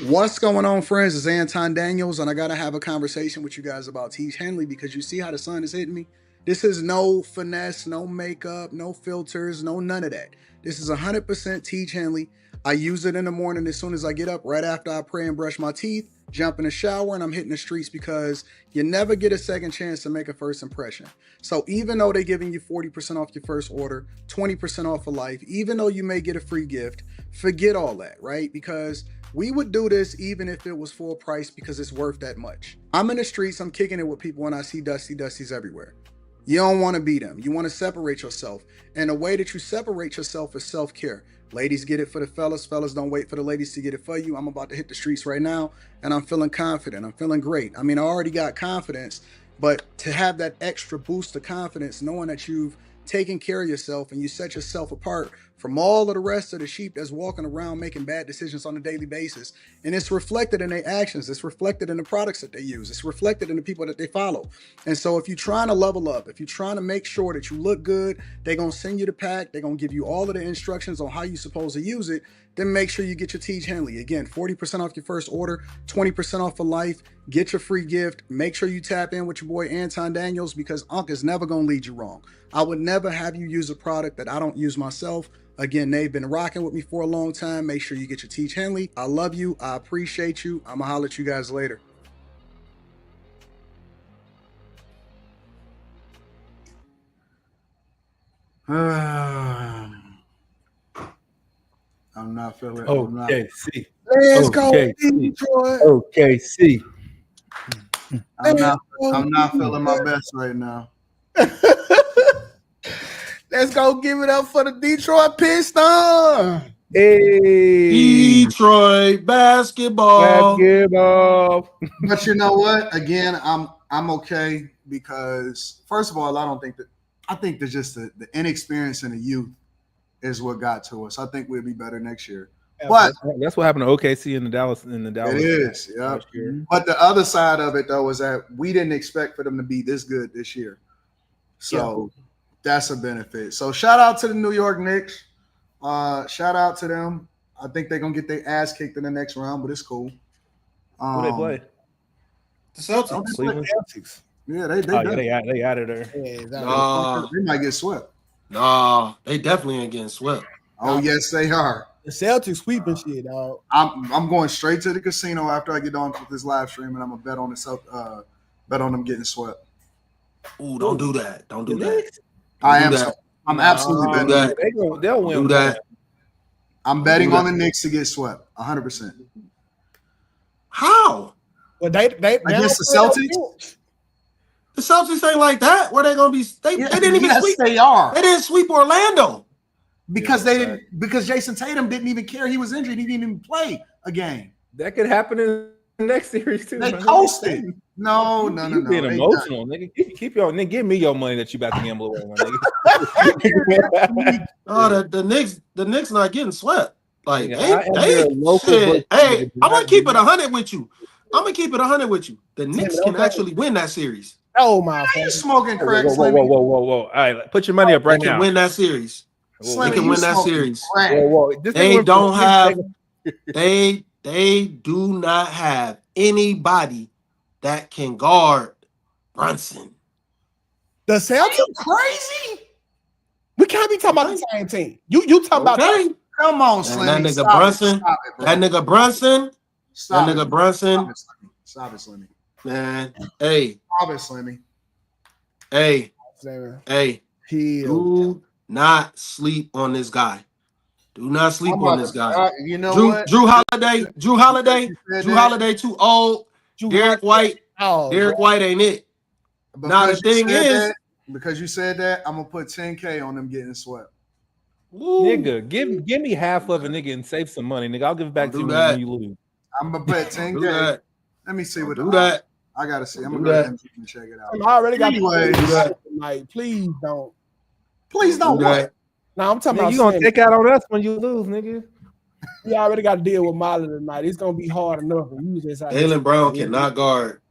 What's going on, friends? It's Anton Daniels, and I gotta have a conversation with you guys about Tiege Hanley because you see how the sun is hitting me. This is no finesse, no makeup, no filters, no none of that. This is 100% Tiege Hanley. I use it in the morning as soon as I get up, right after I pray and brush my teeth, jump in the shower, and I'm hitting the streets because you never get a second chance to make a first impression. So even though they're giving you 40% off your first order, 20% off for life, even though you may get a free gift, forget all that, right? Because we would do this even if it was full price because it's worth that much. I'm in the streets, I'm kicking it with people and I see Dusties everywhere. You don't want to be them. You want to separate yourself. And the way that you separate yourself is self-care. Ladies get it for the fellas. Fellas don't wait for the ladies to get it for you. I'm about to hit the streets right now and I'm feeling confident. I'm feeling great. I mean, I already got confidence, but to have that extra boost of confidence, knowing that you've taken care of yourself and you set yourself apart from all of the rest of the sheep that's walking around making bad decisions on a daily basis. And it's reflected in their actions. It's reflected in the products that they use. It's reflected in the people that they follow. And so if you're trying to level up, if you're trying to make sure that you look good, they're going to send you the pack. They're going to give you all of the instructions on how you're supposed to use it. Then make sure you get your Tiege Hanley. Again, 40% off your first order, 20% off for life. Get your free gift. Make sure you tap in with your boy Anton Daniels because Unc is never going to lead you wrong. I would never have you use a product that I don't use myself. Again, they've been rocking with me for a long time. Make sure you get your Tiege Hanley. I love you. I appreciate you. I'm going to holler at you guys later. I'm not feeling. OKC. Let's go, Detroit. OKC. I'm not feeling my best right now. Let's go give it up for the Detroit Pistons. Hey, Detroit basketball. But you know what? Again, I'm okay because first of all, I think there's just the inexperience and the youth is what got to us. I think we'll be better next year. But that's what happened to OKC in the Dallas. It is, yeah. But the other side of it though is that we didn't expect for them to be this good this year. So that's a benefit. So shout out to the New York Knicks. Shout out to them. I think they're gonna get their ass kicked in the next round, but it's cool. Who they play? The Celtics. Yeah, they out of there. They might get swept. Nah, they definitely ain't getting swept. Oh, yes, they are. The Celtics sweeping shit, dog. I'm going straight to the casino after I get on with this live stream, and I'm gonna bet on them getting swept. Ooh, don't do that. Don't do that. I'm absolutely betting that. They'll win. Do that. I'm betting on the Knicks to get swept 100%. How? Well, they against the Celtics. The Celtics ain't like that. Where they gonna be? They didn't even sweep. They are. They didn't sweep Orlando because they didn't. Because Jason Tatum didn't even care. He was injured. He didn't even play a game. That could happen in the next series too. They coasted. No. You being emotional, nigga. Keep your nigga. Give me your money that you about to gamble away, my nigga. Oh, the Knicks not getting swept. Like hey, I'm gonna keep it 100 with you. The Knicks can actually win that series. Oh my! You smoking crack? Whoa! All right, put your money up right now. They can win that series. They can win that series. They don't have. They do not have anybody that can guard Brunson. The Celtics crazy. We can't be talking about the same team. You talking about that? Come on, Slimmy. That nigga Brunson. That nigga Brunson. Stop that nigga Brunson. Stop it, Slimmy. Man, hey. Stop it, Slimmy. Hey. Do not sleep on this guy. Do not sleep on this guy. You know what? Drew Holiday too old. Derek White ain't it. Now the thing is, because you said that, I'm gonna put 10K on them getting swept. Ooh. Nigga, give me half of it, nigga, and save some money, nigga. I'll give it back to you when you lose. I'm gonna bet 10K. Let me see what do that. I gotta see. I'm gonna go ahead and check it out. I already got anyways. Please don't. Please don't what? No, I'm talking about you gonna take out on us when you lose, nigga. We already got to deal with Molly tonight. It's gonna be hard enough. Jaylen Brown cannot guard.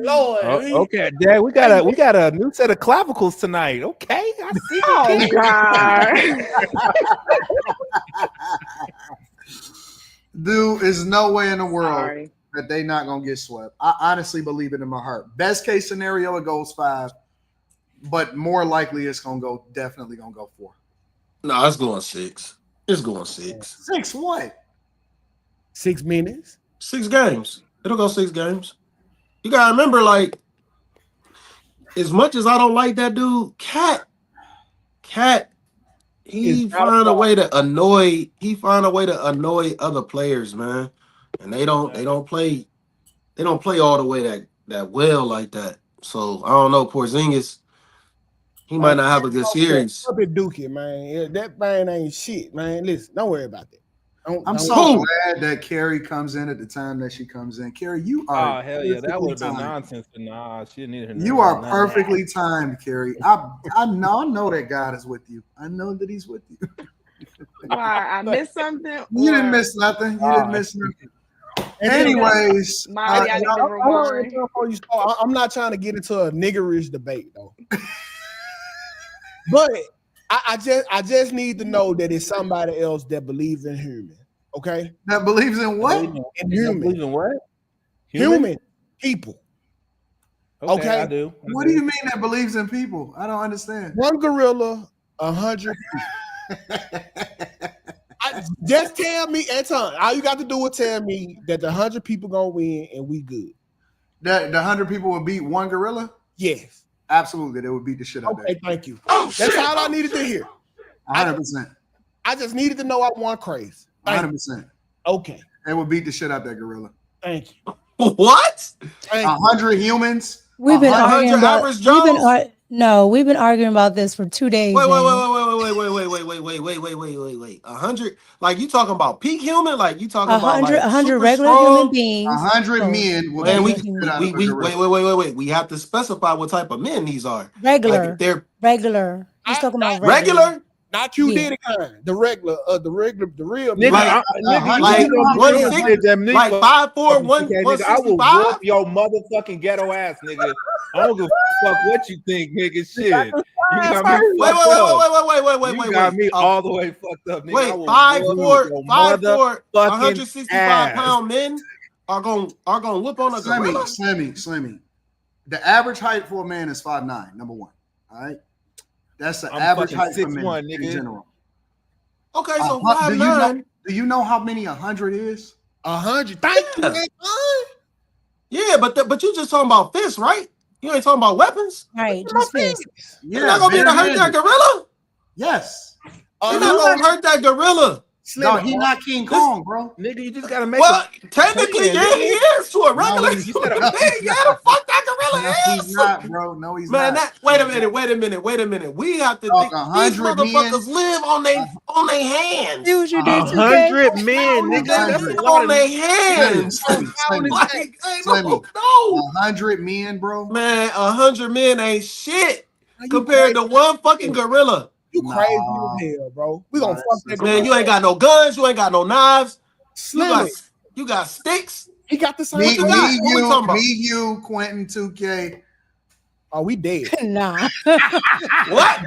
Lord. Okay, Dad, we got a new set of clavicles tonight. Okay, I see. Oh God. Dude, there's no way in the world Sorry. that they not gonna get swept. I honestly believe it in my heart. Best case scenario, it goes 5, but more likely it's definitely gonna go 4. No, it's going 6. It's going 6. 6 what? 6 minutes. 6 games. It'll go 6 games. You gotta remember, like, as much as I don't like that dude, Cat, he find a way to annoy. He find a way to annoy other players, man. And they don't play all the way that well like that. So I don't know, Porzingis. He might not have a good series. Up at Dookie, man. That man ain't shit, man. Listen, don't worry about that. I'm so glad that Carrie comes in at the time that she comes in. Carrie, you are. Oh hell yeah, that would have been nonsense. But nah, she didn't need her. You are perfectly timed, Carrie. I know that God is with you. I know that He's with you. Why? I missed something? You didn't miss nothing. You didn't miss nothing. Anyways, I'm not trying to get into a niggerish debate though. But I just need to know that it's somebody else that believes in human. Okay? That believes in what? In human. Believes in what? Human people. Okay. I do. What do you mean that believes in people? I don't understand. 1 gorilla, 100 people. Just tell me, Anton. All you got to do is tell me that the 100 people gonna win and we good. That the 100 people will beat 1 gorilla? Yes. Absolutely, they would beat the shit out of that. Okay, thank you. That's all I needed to hear. 100%. I just needed to know I want crazy. 100%. Okay. They would beat the shit out of that gorilla. Thank you. What? 100 humans. We've been 100 arguing about. average Joes? We've been arguing about this for 2 days. Wait. man. 100. Like you talking about peak human? Like you talking about 100 regular strong? human beings. 100 men will Man, beat the shit out of a gorilla. wait. We have to specify what type of men these are. Regular. Like they're regular. He's talking about regular. Not you did it kind. The regular, the real. Nigga, Like 160, like 5'4", 165. I will whoop your motherfucking ghetto ass, nigga. I don't give a fuck what you think, nigga. Shit. You got me Wait. You got me all the way fucked up, nigga. Wait, 5'4", 165-pound men are gonna whoop on a gorilla. Slimmy. The average height for a man is 5'9", number 1. All right. That's the average height for men in general. Okay, so 5'9". Do you know how many 100 is? 100. Thank you. Yeah, but you just talking about fists, right? You ain't talking about weapons, right? Just fists. You're not gonna be able to hurt that gorilla. Yes. You're not gonna hurt that gorilla. No, he's not King Kong, bro. Nigga, you just gotta make. Well, technically, yeah, he is to a regular. No, he's gotta fuck that gorilla no, ass. He's not, bro. No, he's Man, not. Wait a minute. We have to think these motherfuckers live on their hands. See what you did, 100 men, nigga. That's a lot on their hands. Slimmy. No, 100 men, bro. man, 100 men ain't shit compared to 1 fucking gorilla. You crazy as hell, bro. We gonna fuck that man. You ain't got no guns. You ain't got no knives. Slimmy. You got sticks. He got the same. Me, you, Quentin, 2K. Oh, we dead. Nah. What?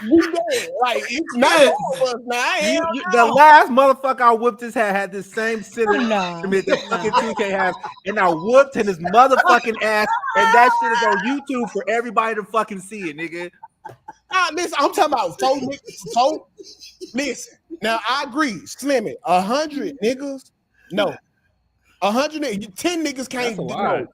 We dead. Like it's not over now. The last motherfucker I whooped his head had this same sentence Nah. that fucking 2K has, and I whooped his motherfucking ass, and that shit is on YouTube for everybody to fucking see it, nigga. Listen, I'm talking about so. Listen, now I agree, Slimmy. 100 niggas, no. 100, 10 niggas can't do no.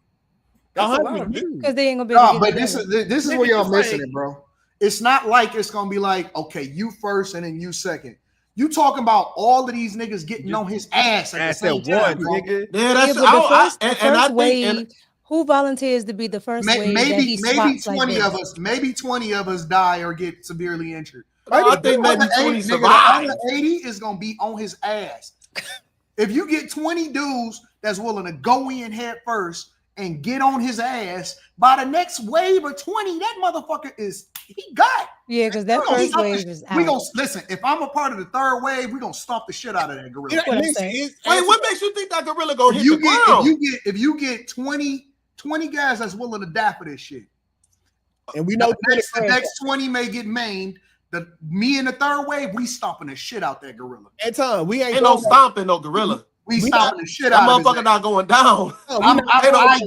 100 Because they ain't gonna be. No, but this is where y'all missing it, bro. It's not like it's gonna be like, okay, you first and then you second. You talking about all of these niggas getting on his ass at the same time, bro. Nigga. Yeah, that's the first wave. Who volunteers to be the first wave? Maybe 20 of us. Maybe 20 of us die or get severely injured. I think maybe 20 survive. The 80 is gonna be on his ass. If you get 20 dudes that's willing to go in head first and get on his ass, by the next wave of 20, that motherfucker he got. Yeah, because that first wave is out. We gonna listen. If I'm a part of the third wave, we gonna stomp the shit out of that gorilla. Wait, what makes you think that gorilla gonna hit the ground? If you get 20 guys that's willing to die for this shit, and we know the next 20 may get maimed. Me and the third wave, we stomping the shit out that gorilla. Anton, we ain't no stomping no gorilla. We stomping the shit that out of motherfucker not going down. I'm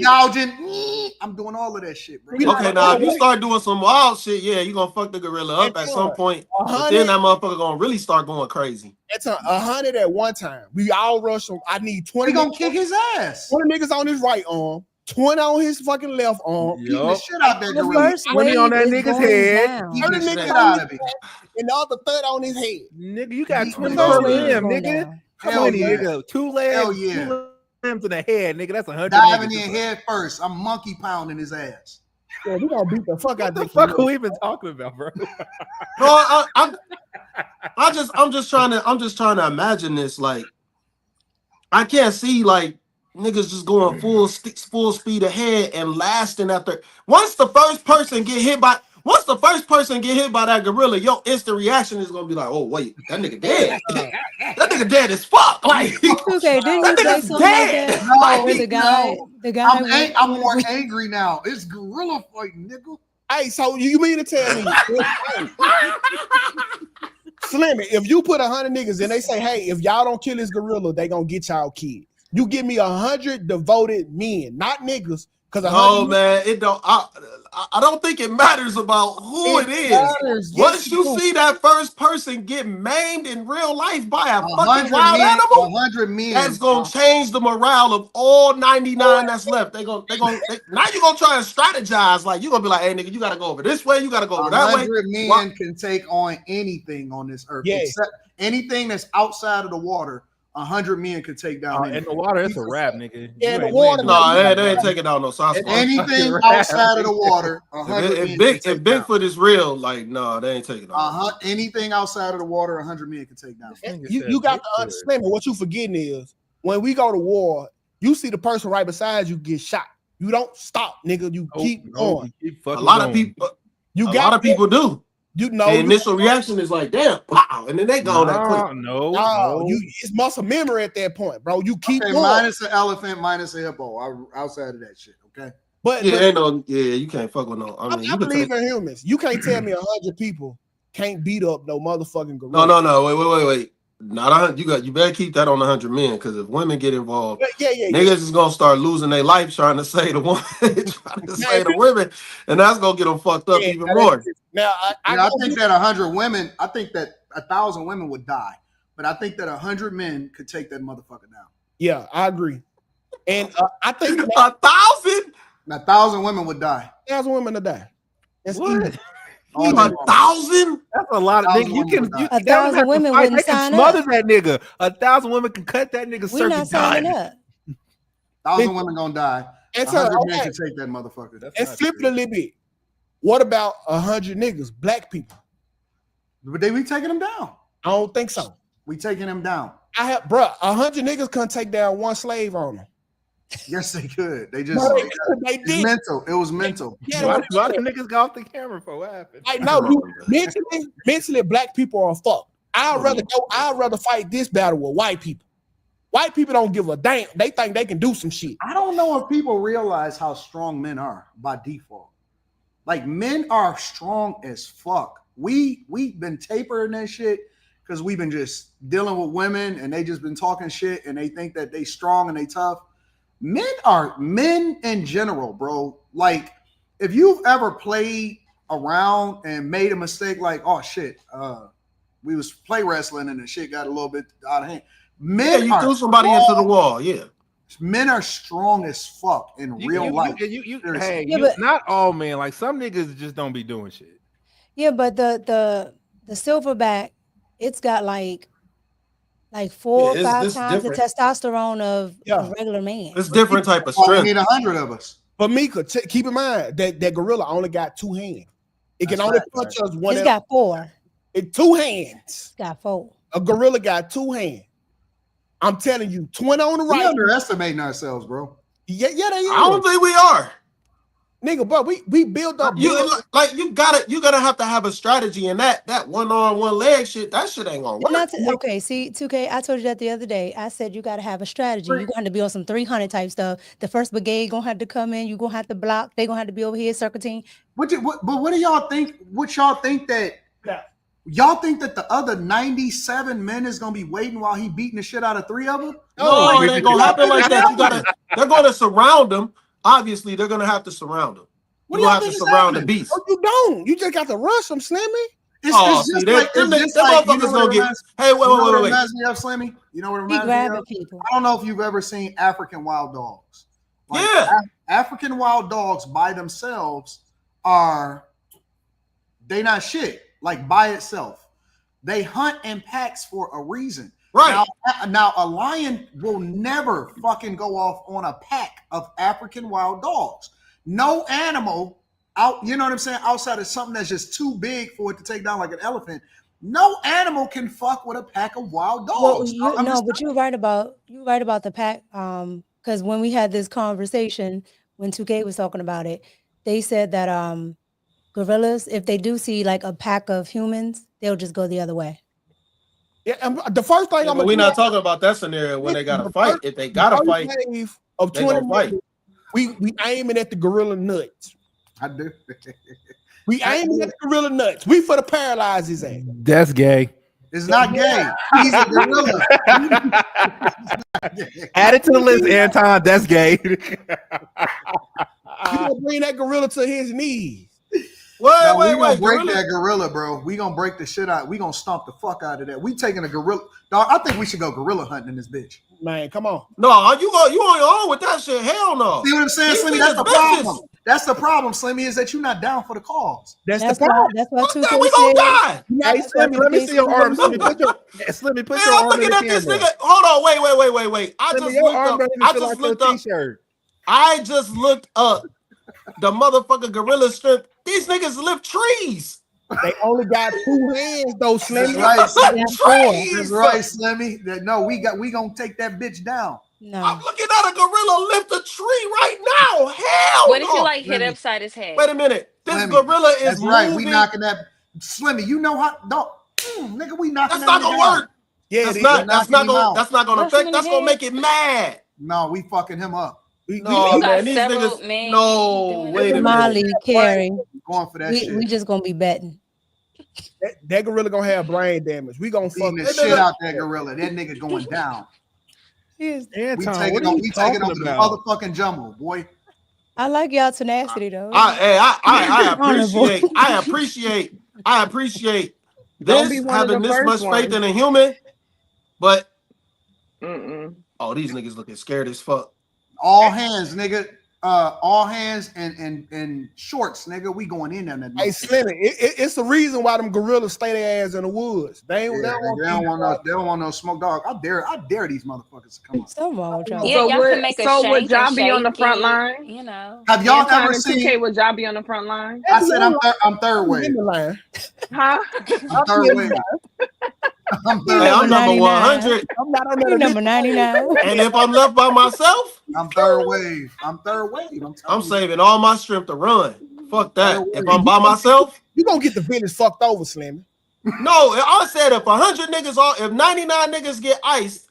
gouging. I'm doing all of that shit, bro. Okay, now if you start doing some wild shit, yeah, you gonna fuck the gorilla up at some point. But then that motherfucker gonna really start going crazy. It's 100 at one time. We all rush him. I need 20. We gonna kick his ass. 20 niggas on his right arm, 20 on his fucking left arm. Keep the shit out that gorilla. 20 on that nigga's head. Keep the shit out of it. And the other 30 on his head. Nigga, you got 20 per limb, nigga. Hell yeah. Nigga. 2 legs, Hell yeah. 2 limbs in the head, nigga. That's 100. Diving in head first. I'm monkey pounding his ass. Yeah, we gonna beat the fuck out of the fuck are we even talking about, bro? No, I'm just trying to imagine this. Like, I can't see like niggas just going full speed ahead and lasting after. Once the first person get hit by that gorilla, your instant reaction is gonna be like, oh wait, that nigga dead. That nigga dead as fuck. Like, okay, didn't you say something dead. like that? The guy. I'm more angry now. It's gorilla fighting, nigga. Hey, so you mean to tell me, Slimmy, if you put 100 niggas and they say, hey, if y'all don't kill this gorilla, they gonna get y'all kids. You give me 100 devoted men, not niggas. Oh man, it don't. I don't think it matters about who it is. Once you see that first person get maimed in real life by a fucking wild animal, 100 men, that's gonna change the morale of all 99 that's left. Now you're gonna try and strategize. Like, you're gonna be like, hey nigga, you gotta go over this way, you gotta go over that way. 100 men can take on anything on this earth, except anything that's outside of the water. 100 men could take down. In the water, it's a wrap, nigga. Yeah, the water. No, they ain't taking down no sauce. Anything outside of the water, 100 men. If Bigfoot is real, like, no, they ain't taking down. Anything outside of the water, 100 men can take down. You got to understand. What you forgetting is when we go to war, you see the person right beside you get shot. You don't stop, nigga. You keep going. A lot of people do. You know, the initial reaction is like, damn, wow, and then they go that quick. No, it's muscle memory at that point, bro. You keep going. Minus an elephant, minus a hippo. Outside of that shit, okay. But you can't fuck with no. I mean, I believe in humans. You can't tell me 100 people can't beat up no motherfucking gorilla. No. Wait. Not 100. You better keep that on 100 men, because if women get involved, niggas is gonna start losing their life trying to save the woman, trying to save the women, and that's gonna get them fucked up even more. Now, I think that 100 women, I think that 1,000 women would die, but I think that 100 men could take that motherfucker down. Yeah, I agree, and I think 1,000. 1,000 women would die. 1,000 women would die. That's what? 1,000? That's a lot of niggas. You can 1,000 women wouldn't sign smother up. That nigga. 1,000 women can cut that nigga. We're not signing up. 1,000 women gonna die. 100 men can take that motherfucker. And flip it a little bit. What about 100 niggas, black people? But we taking them down. I don't think so. We taking them down. 100 niggas couldn't take down one slave owner. Yes, they could. They just they did. Mental. It was mental. Yeah, why the niggas got off the camera for what happened? I know. Mentally, black people are fucked. I'd rather fight this battle with white people. White people don't give a damn. They think they can do some shit. I don't know if people realize how strong men are by default. Like, men are strong as fuck. We've been tapering that shit because we've been just dealing with women and they just been talking shit and they think that they strong and they tough. Men in general, bro. Like, if you've ever played around and made a mistake, like, oh shit, we was play wrestling and the shit got a little bit out of hand. Men, you threw somebody into the wall. Yeah, men are strong as fuck in real life. Not all men. Like, some niggas just don't be doing shit. Yeah, but the silverback, it's got like 4 or 5 times the testosterone of a regular man. It's different type of strength. We need 100 of us. But Mika, keep in mind that gorilla only got 2 hands. It can only punch us one. It's got 4. 2 hands. It's got 4. A gorilla got 2 hands. I'm telling you, 20 on the right. We're underestimating ourselves, bro. Yeah, they are. I don't think we are. Nigga, but we build up. You gotta have to have a strategy, and that one arm, one leg shit, that shit ain't gonna work. Okay, see, 2K, I told you that the other day. I said you gotta have a strategy. You're gonna have to be on some 300 type stuff. The first brigade gonna have to come in. You gonna have to block. They gonna have to be over here, circle team. But what do y'all think? What y'all think that Y'all think that the other 97 men is gonna be waiting while he beating the shit out of 3 of them? No, it ain't gonna happen like that. They're gonna surround him. Obviously, they're gonna have to surround him. You're gonna have to surround the beast. Oh, you don't. You just got to rush them, Slimmy. It's just like you know what reminds me of, Slimmy? You know what it reminds me of? People. I don't know if you've ever seen African wild dogs. Like, African wild dogs by themselves they not shit. Like by itself, they hunt in packs for a reason. Right now, a lion will never fucking go off on a pack of African wild dogs. No animal out, you know what I'm saying? Outside of something that's just too big for it to take down, like an elephant. No animal can fuck with a pack of wild dogs. Well, but you're right about the pack. Because when we had this conversation, when 2K was talking about it, they said that gorillas, if they do see like a pack of humans, they'll just go the other way. Yeah, and the first thing we're not talking about that scenario when they gotta fight. If they gotta fight, of they gonna fight. We aiming at the gorilla nuts. I do. We aiming at the gorilla nuts. We for the paralyze his ass. That's gay. It's not gay. He's a gorilla. Add it to the list, Anton. That's gay. You gonna bring that gorilla to his knees. Wait, we gonna break that gorilla, bro. We gonna break the shit out. We gonna stomp the fuck out of that. We taking a gorilla. Dog, I think we should go gorilla hunting in this bitch. Man, come on. No, you on your own with that shit. Hell no. See what I'm saying, Slimmy? That's the problem. That's the problem, Slimmy, is that you're not down for the cause. That's the problem. That's why 2K we gonna die. Hey, Slimmy, let me see your arm. Slimmy, put your I'm arm in looking the at this camera. nigga. Hold on, wait. I just looked up the motherfucking gorilla strength. These niggas lift trees. They only got 2 hands though, Slimmy. That's right, Slimmy. No, we gonna take that bitch down. No. I'm looking at a gorilla lift a tree right now. Hell What if no. you like hit upside his head? Wait a minute. This Slimmy, gorilla is that's right. moving. We knocking that Slimmy. You know how? Don't, nigga. We knocking. That's not gonna work. Yeah, that's not gonna affect. That's gonna make it mad. No, we fucking him up. No, man, these niggas. No, wait a Molly, Carrie. Going for that shit. We just gonna be betting. That gorilla gonna have brain damage. We gonna fuck the shit out that gorilla. That nigga going down. Anton, we taking over the motherfucking jumbo, boy. I like y'all tenacity though. I appreciate this having this much faith in a human, but oh, these niggas looking scared as fuck. All hands, nigga. All hands and shorts, nigga. We going in there. Hey, Slimmy, it's the reason why them gorillas stay their ass in the woods. They don't want no smoke, dog. I dare these motherfuckers to come up. So wrong with y'all. Yeah, so would y'all be on the front line? You know. Have y'all ever seen? 2K, would y'all be on the front line? I said I'm third wave. Huh? I'm third wave. I'm number 100. I'm not on number 99. And if I'm left by myself, I'm third wave. I'm saving all my strength to run. Fuck that. If I'm by myself, you gonna get the village fucked over, Slimmy. No, I said if 100 niggas if 99 niggas get iced,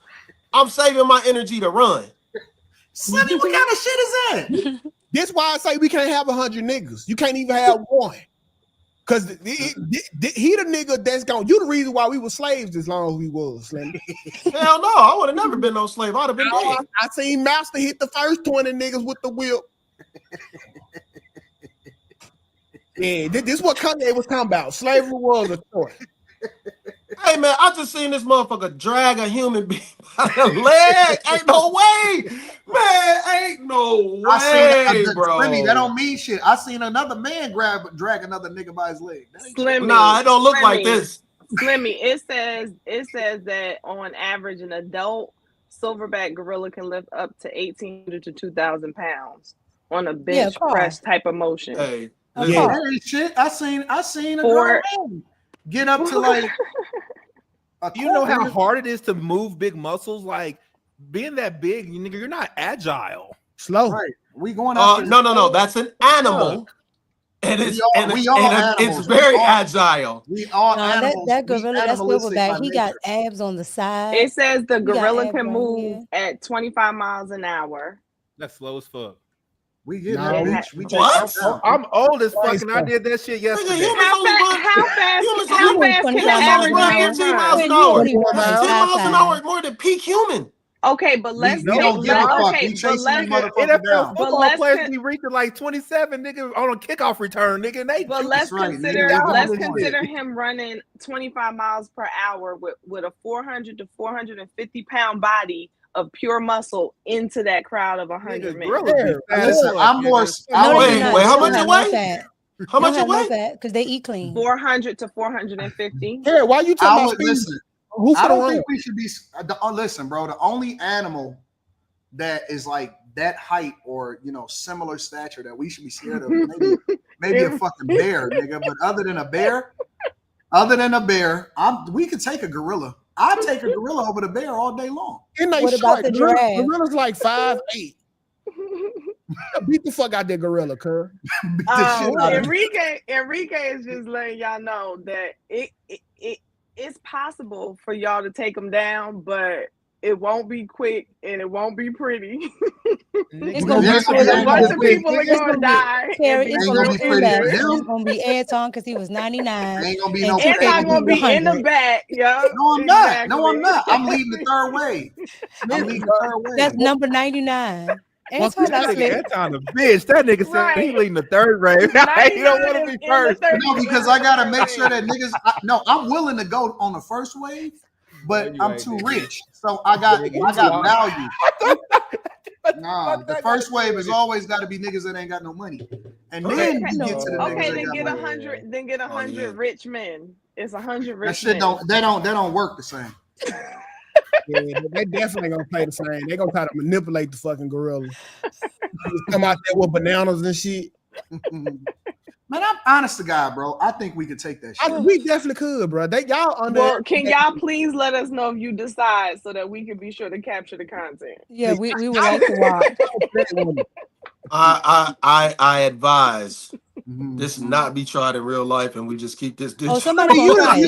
I'm saving my energy to run. Slimmy, what kind of shit is that? That's why I say we can't have 100 niggas. You can't even have one. Cause he the nigga that's gone. You the reason why we were slaves as long as we was, Slimmy. Hell no, I would have never been no slave. I'd have been dead. I seen Master hit the first 20 niggas with the whip. Yeah, this what Kanye was talking about. Slavery was a choice. Hey man, I just seen this motherfucker drag a human being by the leg. Ain't no way, man. Ain't no way, bro. Slimmy, that don't mean shit. I seen another man drag another nigga by his leg. Slimmy, nah, it don't look like this. Slimmy, it says that on average, an adult silverback gorilla can lift up to 1,800 to 2,000 pounds on a bench press type of motion. Hey, yeah, that ain't shit. I seen a girl get up to like. You know how hard it is to move big muscles? Like being that big, nigga, you're not agile. Slow. Right. We going out. No. That's an animal. And it's very agile. We all animals. That gorilla, that silverback, he got abs on the side. It says the gorilla can move at 25 miles an hour. That's slow as fuck. We get No, that bitch. We what? take down. I'm old as fuck, and I did that shit yesterday. How fast can the average man 15 miles run? an hour. 10 High miles an hour is more than peak human. Okay, but let's We don't give a fuck. We chasing these motherfuckers NFL down. football players be reaching like 27, nigga, on a kickoff return, nigga. And they But let's consider him running 25 miles per hour with a 400 to 450 pound body of pure muscle into that crowd of 100 men. Listen, I'm more. Wait, how much you weigh? How much you weigh? Because they eat clean. 400 to 450. Yeah, why you talking about? Listen, I don't think we should be. Listen, bro. The only animal that is like that height or similar stature that we should be scared of, maybe a fucking bear, nigga. But other than a bear, we could take a gorilla. I'd take a gorilla over the bear all day long. What about the giraffe? Gorilla's like 5'8". Beat the fuck out that gorilla, cuz. Enrique is just letting y'all know that it's possible for y'all to take them down, but it won't be quick and it won't be pretty. It's gonna be a bunch of people are gonna die. It's gonna be Anton because he was 99. Ain't gonna be no Anton gonna be in the back, yo. No, I'm not. No, I'm not. I'm leading the third wave. That's number 99. Anton a bitch. That nigga said he leading the third wave. He don't want to be first. No, because I gotta make sure that niggas. I'm willing to go on the first wave, but I'm too rich, so I got value. Nah, the first wave is always got to be niggas that ain't got no money, and then you get to the niggas. Then get 100. Then get 100 rich men. It's 100 rich. That shit men. They don't work the same. Yeah, they definitely gonna play the same. They gonna try to manipulate the fucking gorilla. Come out there with bananas and shit. Man, I'm honest to God, bro. I think we could take that shit. We definitely could, bro. Can y'all please let us know if you decide so that we can be sure to capture the content? Yeah, we would like to watch. I advise this not be tried in real life, and we just keep this. Somebody gonna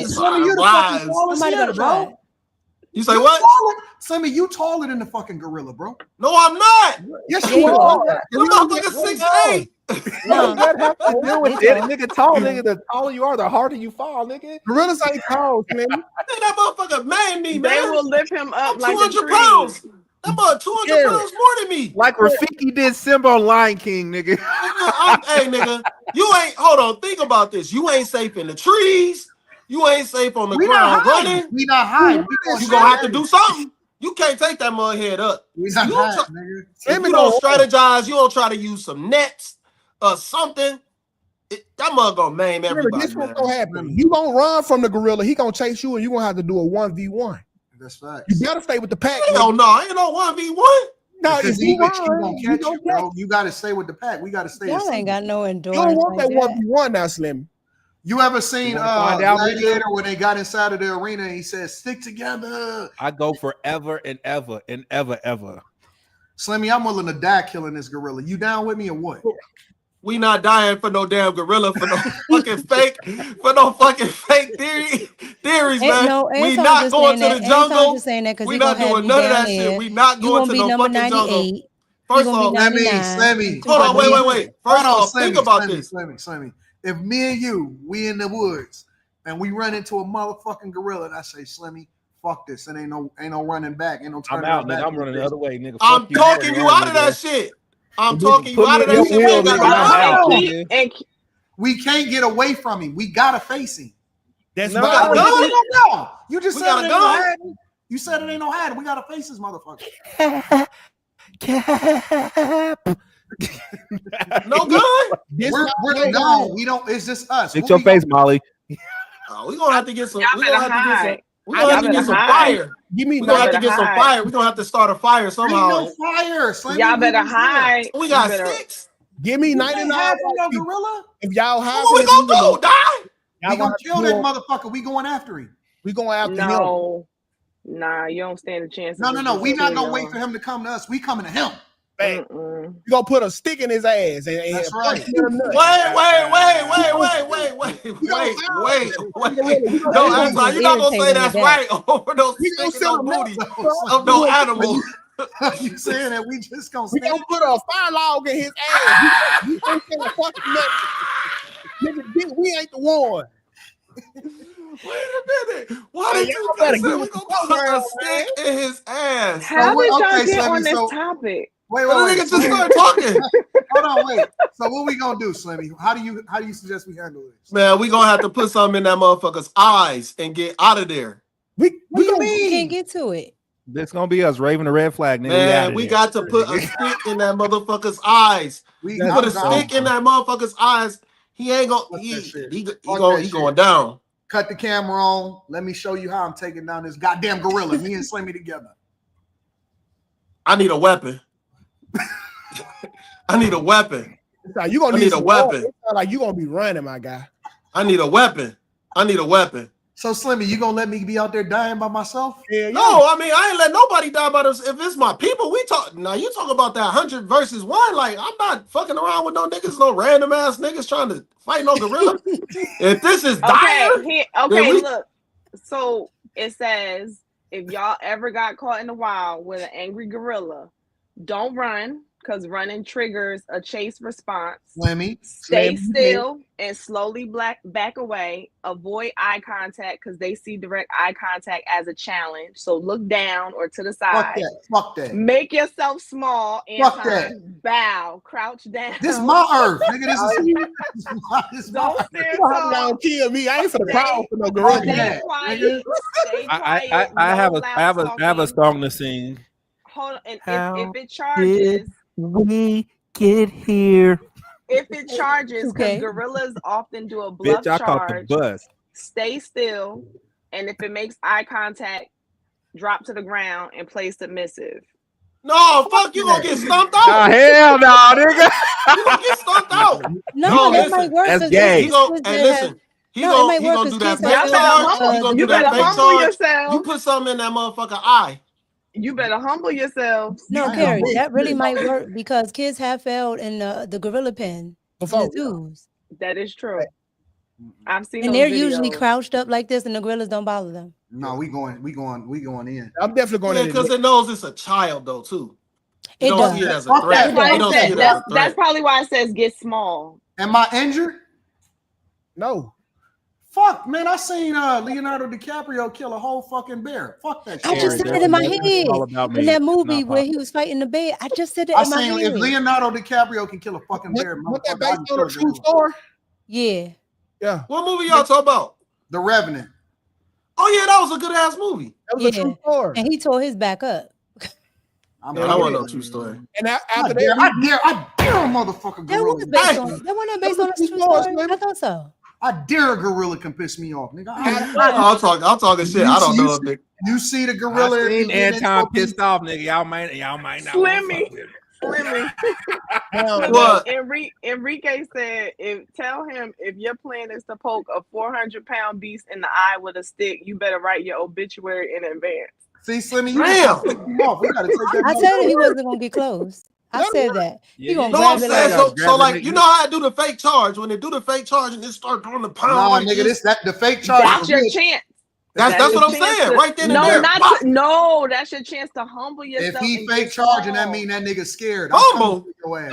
try it. You say what? Slimmy, you taller than the fucking gorilla, bro. No, I'm not. Yes, you are. You motherfucker 6'8". No, that have to do with it, nigga. Tall nigga, the taller you are, the harder you fall, nigga. Gorillas ain't tall, Slimmy. That motherfucker man me, man. They will lift him up like 200 pounds. That mother 200 pounds more than me. Like Rafiki did Simba on Lion King, nigga. Hey, nigga, you ain't. Hold on, think about this. You ain't safe in the trees. You ain't safe on the ground running. We not hiding. You gonna have to do something. You can't take that mud head up. We not hiding, nigga. If you don't strategize, you don't try to use some nets or something. That mud gonna maim everybody. This what's gonna happen. You gonna run from the gorilla. He gonna chase you, and you gonna have to do a 1v1. That's facts. You gotta stay with the pack. Hell no, ain't no 1v1. No, if you gonna catch you, bro. You gotta stay with the pack. We gotta stay. Y'all ain't got no endurance. You don't want that 1v1 now, Slim. You ever seen Gladiator when they got inside of the arena and he said, "Stick together"? I go forever and ever and ever. Slimmy, I'm willing to die killing this gorilla. You down with me or what? We not dying for no damn gorilla for no fucking fake theories, man. No, we not going to the jungle. We not doing none of that shit. We not going to no fucking jungle. First off, Slimmy. Hold on, wait. First off, think about this. Slimmy. If me and you, we in the woods and we run into a motherfucking gorilla, and I say, Slimmy, fuck this. And ain't no running back. Ain't no turning back. I'm out, nigga. I'm running the other way, nigga. I'm talking you out of that shit. I'm talking you out of that shit. We can't get away from him. We gotta face him. That's no. You just said it ain't no hiding. You said it ain't no hiding. We gotta face this motherfucker. No gun. No, we don't. It's just us. Fix your face, Molly. We gonna have to get some. We gonna have to get some fire. We gonna have to get some fire. We gonna have to start a fire somehow. No fire. Y'all better hide. We got 6. Give me 99. Gorilla. If y'all have, what we gonna do? Die? We gonna kill that motherfucker. We going after him. We going after him. Nah, you don't stand a chance. No. We not gonna wait for him to come to us. We coming to him. You gonna put a stick in his ass and that's right. Wait. No, you're not gonna say that's right over those sticking no booty of no animal. You saying that we just gonna We gonna put a fire log in his ass. We ain't gonna fucking nigga, we ain't the one. Wait a minute. Why Hey, did you y'all better say get we with the gonna put a program, stick in his ass? How did y'all okay, get Slimmy, on this so- topic? Wait. The nigga just started talking. Hold on, wait. So what we gonna do, Slimmy? How do you suggest we handle this? Man, we gonna have to put something in that motherfucker's eyes and get out of there. What do you We mean? can't get to it. This gonna be us raving the red flag, nigga. Man, we got to put a stick in that motherfucker's eyes. We You put a stick in that motherfucker's eyes, he ain't gonna he going down. Cut the camera on. Let me show you how I'm taking down this goddamn gorilla. Me and Slimmy together. I need a weapon. I need a weapon. You gonna need a weapon. Like you gonna be running, my guy. I need a weapon. I need a weapon. So Slimmy, you gonna let me be out there dying by myself? Yeah. No, I mean I ain't let nobody die by this. If it's my people, we talk. Now you talk about that 100 versus 1. Like I'm not fucking around with no niggas, no random ass niggas trying to fight no gorilla. If this is dire, Look. So it says if y'all ever got caught in the wild with an angry gorilla, don't run because running triggers a chase response. Slimmy, Stay still and slowly back away. Avoid eye contact because they see direct eye contact as a challenge. So look down or to the side. Fuck that. Make yourself small. Fuck that. Bow. Crouch down. This is my earth, nigga. This is Don't my stand You tall. gonna kill me. I ain't for the power for no gorilla. Stay quiet. Stay quiet. I have a song to sing. Hold on. And if it charges, we get here. if it charges, because gorillas often do a bluff Bitch, I caught the charge. bus. Stay still, and if it makes eye contact, drop to the ground and play submissive. no, fuck you gonna get stumped out. Oh, hell no, nigga. You gonna get stumped out. No, that listen, might work. that's 'cause gay. He gonna, hey, listen. He No, it might gonna work do 'cause that kids fake have charge. He gonna You do that better fake humble charge. yourself. You put something in that motherfucker eye. You better humble yourself. No, Carrie, that really might work because kids have failed in the gorilla pen before the zoos. That is true. I've seen And those they're videos. usually crouched up like this, and the gorillas don't bother them. No, we going in. I'm definitely going Yeah, in. because it knows it's a child though too. It don't does. see it as a threat. That's, It don't see it as a that's threat. probably why it says get small. Am I injured? No. Fuck, man, I seen Leonardo DiCaprio kill a whole fucking bear. Fuck that shit. I just said it in my head. all about me. In that It's movie not where he was fighting the bear, I just said it I in my seen head. if Leonardo DiCaprio can kill a fucking bear, What that motherfucker, I based can on a kill true a gorilla. story? Yeah. Yeah. What movie y'all talking about? The Revenant. Oh yeah, that was a good ass movie. That was a true story. And he tore his back up. I want no true story. And after I that, dare a motherfucking That gorilla. was based on. That wasn't based on a true story. I thought so. I dare a gorilla can piss me off, nigga. I'm talking shit. I don't know if they. You see the gorilla. I seen in Anton pissed off, nigga. Y'all might not. Slimmy. What? Enrique said, tell him if your plan is to poke a 400-pound beast in the eye with a stick, you better write your obituary in advance. See, Slimmy, Damn. we gotta take that. I told him he wasn't gonna get close. I said that. He gonna No, I'm grab it saying like so like you know how I do the fake charge when they do the fake charge and they start doing the pound. Nah, like nigga, this. the fake charge. That's your chance. That's what I'm saying. Right then and there. No, that's your chance to humble If yourself. he fake charging, that mean that nigga scared. Humble. Your ass,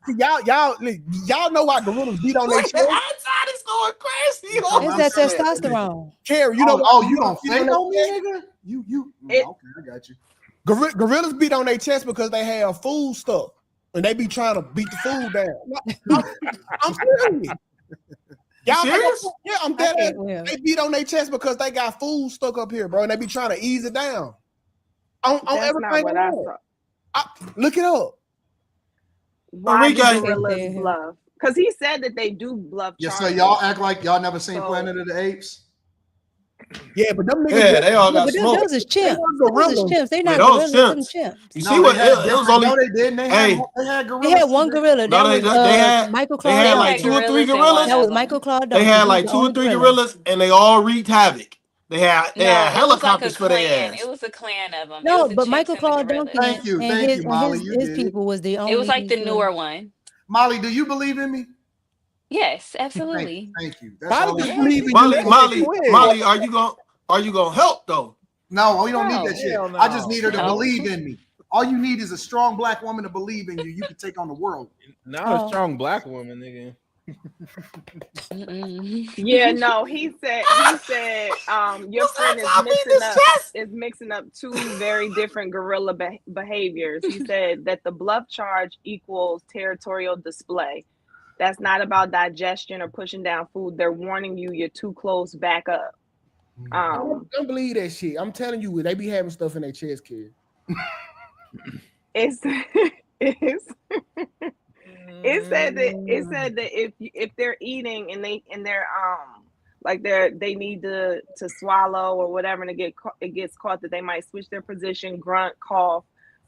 bitch. Y'all know why gorillas beat on their chest. Outside is going crazy. It's that testosterone. Carrie, you know you don't fake on me, nigga? You okay, I got you. Gorillas beat on their chest because they have food stuff. And they be trying to beat the food down. I'm serious. Y'all serious? Yeah, I'm dead. They beat on their chest because they got food stuck up here, bro, and they be trying to ease it down. That's not what I saw. Look it up. Why do gorillas bluff? Because he said that they do bluff. Yeah, so y'all act like y'all never seen Planet of the Apes? Yeah, but them niggas. They all got But smoked. those is chimps. Those is chimps. They not those gorillas. chimps. Them chimps. You see what? It was only. No, they didn't. They had gorillas. They had one gorilla. No, That was they had Michael They Claude. had like 2 or 3 gorillas. That was Michael Claude. They had like 2 or 3 gorillas, and they all wreaked havoc. They had helicopters for their ass. It was a clan of them. No, but Michael Claude Duncan. Thank you, Molly. His people was the only. It was like the newer one. Molly, do you believe in me? Yes, absolutely. Thank you. Molly, are you gonna help though? No, we don't need that shit. I just need her to believe in me. All you need is a strong black woman to believe in you. You can take on the world. Not a strong black woman, nigga. Yeah, no, he said your friend is mixing up two very different gorilla behaviors. He said that the bluff charge equals territorial display. That's not about digestion or pushing down food. They're warning you you're too close, back up. Don't believe that shit. I'm telling you, they be having stuff in their chest, kid. It said that if they're eating and they're like they need to swallow or whatever, and it gets caught, that they might switch their position, grunt, cough,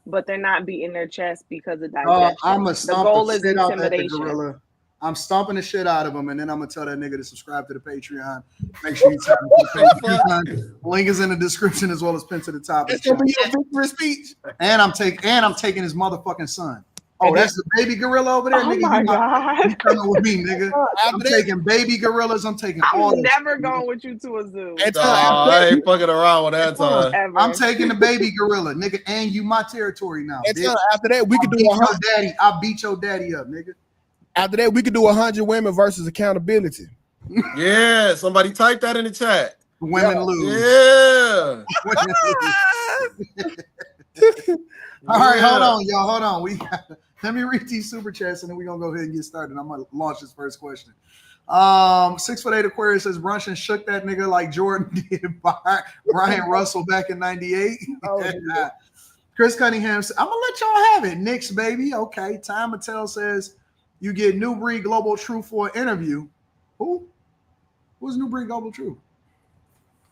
but they're not beating their chest because of digestion. I'm a the goal is intimidation. Gorilla. I'm stomping the shit out of him, and then I'm gonna tell that nigga to subscribe to the Patreon. Make sure you tap into the Patreon. Link is in the description as well as pinned to the top. It's gonna be your victory speech. And I'm taking his motherfucking son. Oh, that's the baby gorilla over there, Oh nigga. my God. You coming with me, nigga? I'm taking baby gorillas. I'm taking all. I'm never going with you to a zoo. I ain't fucking around with that time. I'm taking the baby gorilla, nigga, and you my territory now. After that, we could do 100. Daddy, I'll beat your daddy up, nigga. After that, we could do 100 women versus accountability. Yeah, somebody type that in the chat. Women lose. Yeah. All right, hold on, y'all. Hold on. Let me read these super chats and then we're gonna go ahead and get started. I'm gonna launch this first question. 6'8" Aquarius says Brunson shook that nigga like Jordan did by Brian Russell back in '98. Oh, Chris Cunningham says, I'm gonna let y'all have it. Knicks, baby. Okay. Time Mattel says you get New Breed Global Truth for an interview. Who? Who's New Breed Global Truth?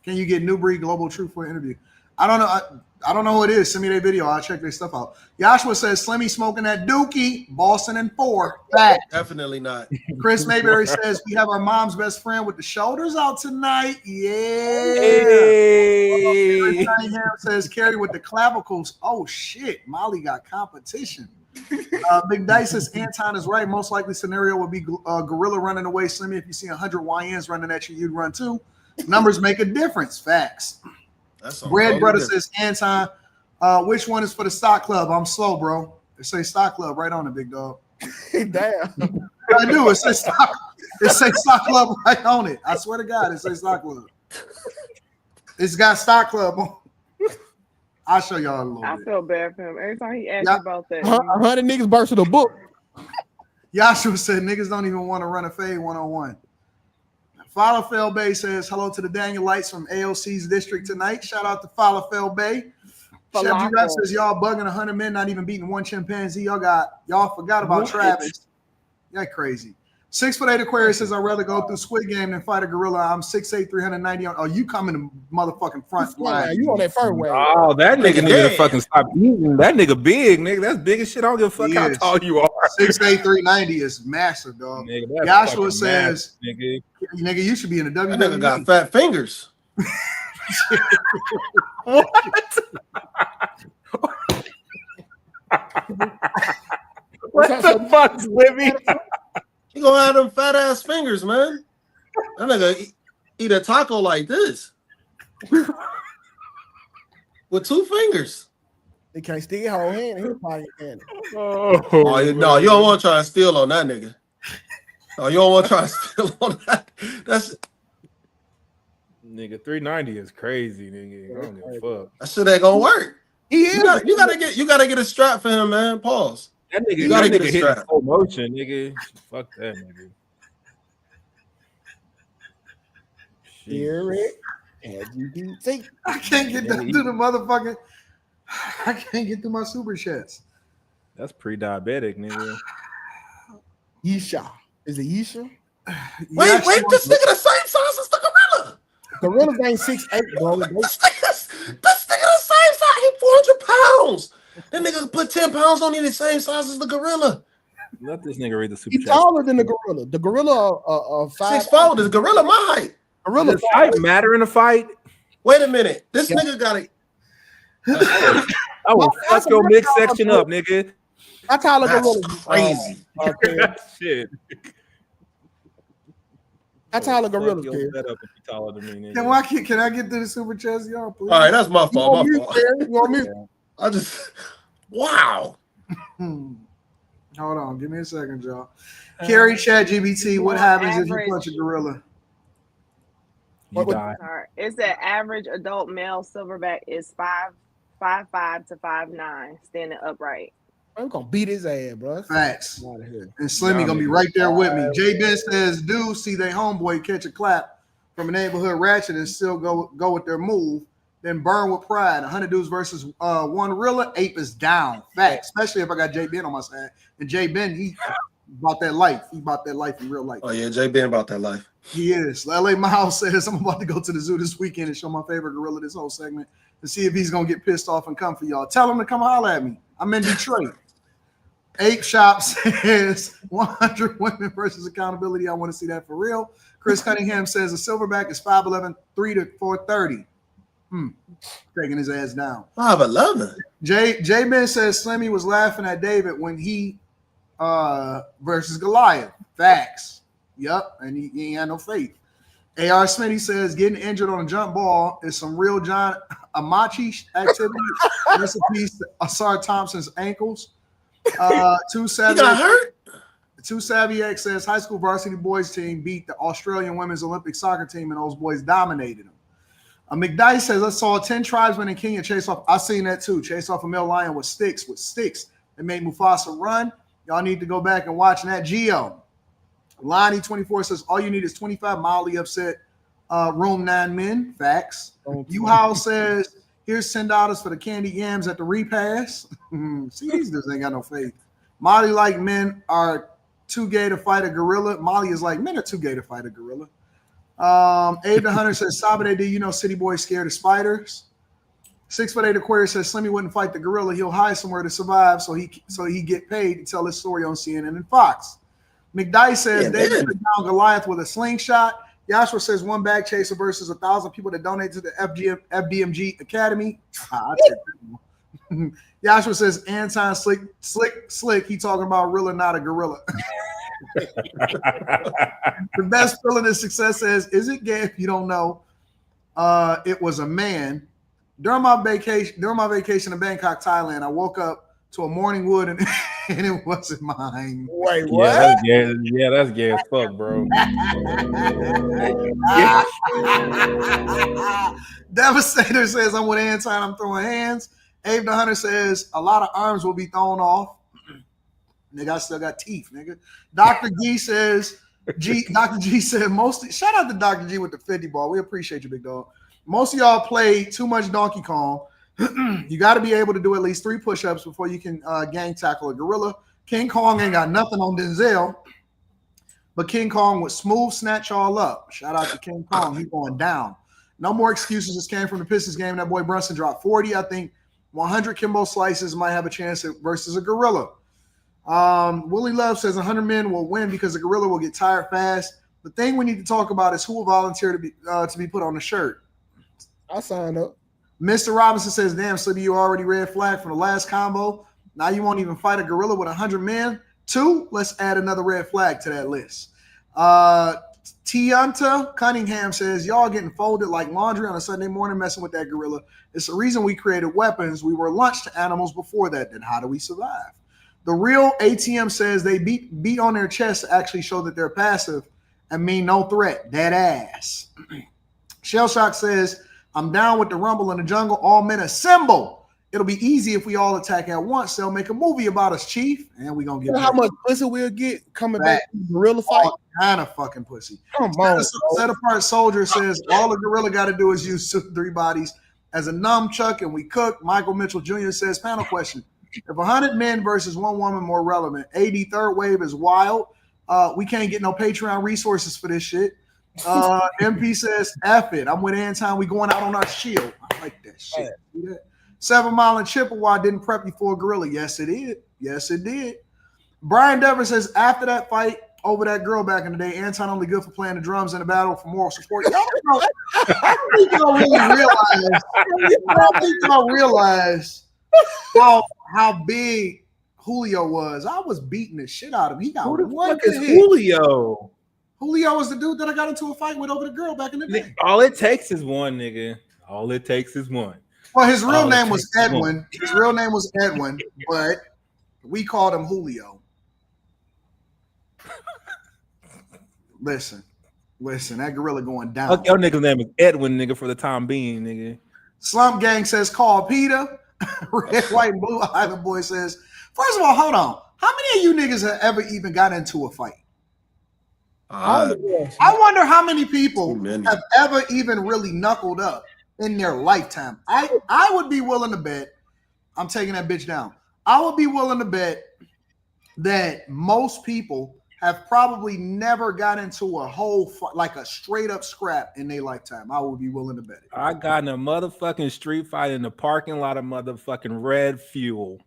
Can you get New Breed Global Truth for an interview? I don't know. I don't know who it is. Send me their video. I'll check their stuff out. Joshua says Slimmy smoking that dookie. Boston and 4. Fact. Definitely not. Chris Mayberry says we have our mom's best friend with the shoulders out tonight. Yeah. Hey. Chris Cunningham says Carrie with the clavicles. Oh shit. Molly got competition. Big Dice says Anton is right. Most likely scenario would be gorilla running away. Slimmy, if you see 100 YNs running at you, you'd run too. Numbers make a difference. Facts. Bread Brother says Anton, which one is for the stock club? I'm slow, bro. It says stock club right on it, big dog. Damn. I do. It says stock club right on it. I swear to God, it says stock club. It's got stock club on. I'll show y'all a little bit. I feel bad for him. Every time he asks about that. 100 niggas bursted a book. Joshua said niggas don't even want to run a fade 1-on-1. Falafel Bay says hello to the Daniel Lights from AOC's district tonight. Shout out to Falafel Bay. Chef G Rap says y'all bugging 100 men, not even beating one chimpanzee. Y'all forgot about Travis. That crazy. 6'8" Aquarius says I'd rather go through Squid Game than fight a gorilla. I'm 6'8", 390. Oh, you coming to motherfucking front line. You on that first wave. Oh, that nigga need to fucking stop eating. That nigga big, nigga. That's big as shit. I don't give a fuck how tall you are. 6'8", 390 is massive, dog. Nigga, Joshua says, nigga, you should be in the WWE. That nigga got fat fingers. What? What the fuck, Slimmy? He gonna have them fat ass fingers, man. That nigga eat a taco like this with 2 fingers. They can't stick your whole hand in his pocket. Oh, no, you don't want to try and steal on that nigga. Oh, you don't want to try and steal on that. That's nigga. 390 is crazy, nigga. I don't give a fuck. That shit ain't gonna work. He is. You gotta get a strap for him, man. Pause. That nigga, you gotta get a hit strap. Slow motion, nigga. Fuck that nigga. Hear it. LGBT. I can't get through the motherfucking. I can't get through my super chats. That's pre-diabetic, nigga. Yesha. Is it Yesha? Wait, this nigga the same size as the gorilla. Gorilla's ain't 6'8", bro. This nigga the same size. He 400 pounds. That nigga put 10 pounds on him the same size as the gorilla. Let this nigga read the super He's chat. taller than the gorilla. The gorilla 6'4". The gorilla my height. Gorilla Does height matter in a fight? Wait a minute. This nigga got a. I will fuck your mix section up, nigga. I taller gorilla. Crazy. Shit. I taller gorilla. Taller than me, nigga. Can I get to the super chats, y'all? Please? All right, that's my fault. You want me? I just Wow. Hold on, give me a second, y'all. Carrie ChatGPT, what happens if you punch a gorilla? You die. Sorry. It's that average adult male silverback is 5'5" to 5'9", standing upright. I'm gonna beat his ass, bro. Facts. Out of here. And Slimmy gonna be right there with me. J Ben says, "Do see their homeboy catch a clap from a neighborhood ratchet and still go with their move, then burn with pride. 100 dudes versus one gorilla. Ape is down. Facts. Especially if I got J Ben on my side. And J Ben, he about that life. He about that life in real life. Oh yeah, J Ben about that life. He is. LA Miles says, I'm about to go to the zoo this weekend and show my favorite gorilla this whole segment and see if he's gonna get pissed off and come for y'all. Tell him to come holler at me. I'm in Detroit. Ape Shop says 100 women versus accountability. I want to see that for real. Chris Cunningham says a silverback is 5'11", 3 to 430. Taking his ass down. 5'11". J Ben says Slimmy was laughing at David when he versus Goliath. Facts. Yep, and he ain't had no faith. AR Smitty says getting injured on a jump ball is some real John Amachi activity. Rest in peace to Asar Thompson's ankles. Too Savvy. He got hurt. Too Savvy X says high school varsity boys team beat the Australian women's Olympic soccer team and those boys dominated them. McDice says I saw 10 tribesmen in Kenya chase off. I seen that too. Chase off a male lion with sticks. It made Mufasa run. Y'all need to go back and watch that. Geo. Lonnie 24 says all you need is 25 mildly upset room 9 men. Facts. U-How says here's $10 for the candy yams at the repass. See, these dudes ain't got no faith. Molly like men are too gay to fight a gorilla. Molly is like men are too gay to fight a gorilla. Abe the Hunter says Sabade D, you know City Boy scared of spiders. 6'8" Aquarius says Slimmy wouldn't fight the gorilla. He'll hide somewhere to survive so he get paid to tell his story on CNN and Fox. McDice says David took down Goliath with a slingshot. Yashua says one bag chaser versus 1,000 people that donate to the FDMG Academy. Yashua says Anton slick. He talking about gorilla, not a gorilla. The best feeling of success says, is it gay if you don't know? It was a man. During my vacation in Bangkok, Thailand, I woke up to a morning wood and it wasn't mine. Wait, what? Yeah, that's gay as fuck, bro. Devastator says I'm with Anton. I'm throwing hands. Abe the Hunter says a lot of arms will be thrown off. Nigga, I still got teeth, nigga. Dr. G says, Dr. G said shout out to Dr. G with the 50 ball. We appreciate you, big dog. Most of y'all play too much Donkey Kong. You got to be able to do at least 3 push-ups before you can gang tackle a gorilla. King Kong ain't got nothing on Denzel, but King Kong would smooth snatch y'all up. Shout out to King Kong. He going down. No more excuses. This came from the Pistons game. That boy Brunson dropped 40. I think 100 Kimbo slices might have a chance versus a gorilla. Willie Love says 100 men will win because the gorilla will get tired fast. The thing we need to talk about is who will volunteer to be put on the shirt. I signed up. Mr. Robinson says, damn, Slimmy, you already red flag from the last combo. Now you won't even fight a gorilla with 100 men. 2, let's add another red flag to that list. Tianta Cunningham says, y'all getting folded like laundry on a Sunday morning messing with that gorilla. It's the reason we created weapons. We were lunch to animals before that. Then how do we survive? The real ATM says they beat on their chest to actually show that they're passive and mean no threat. Dead ass. Shell Shock says, I'm down with the rumble in the jungle. All men assemble. It'll be easy if we all attack at once. They'll make a movie about us, Chief. And we're going to get how much pussy we'll get coming back to the gorilla fight? All kind of fucking pussy. Come on. Set apart soldier says all the gorilla got to do is use 3 bodies as a nunchuck and we cook. Michael Mitchell Jr. says, panel question. If 100 men versus 1 woman more relevant, AD third wave is wild. We can't get no Patreon resources for this shit. MP says, F it. I'm with Anton. We going out on our shield. I like that shit. See that? 7 Mile and Chippewa didn't prep you for a gorilla. Yes, it did. Yes, it did. Brian Dever says, after that fight over that girl back in the day, Anton only good for playing the drums in the battle for moral support. Y'all know, I don't think y'all really realize. I don't think y'all realize how big Julio was. I was beating the shit out of him. He got Who the one fuck is hit. Julio? Julio was the dude that I got into a fight with over the girl back in the day. All it takes is one, nigga. All it takes is one. Well, his real name was Edwin. His real name was Edwin, but we called him Julio. Listen, that gorilla going down. Fuck your nigga's name is Edwin, nigga, for the time being, nigga. Slump Gang says, call Peter. Red, white, and blue. Ivan Boy says, first of all, hold on. How many of you niggas have ever even got into a fight? I wonder how many people have ever even really knuckled up in their lifetime. I would be willing to bet, I'm taking that bitch down. I would be willing to bet that most people have probably never got into a whole like a straight up scrap in their lifetime. I would be willing to bet it. I got in a motherfucking street fight in the parking lot of motherfucking Red Fuel,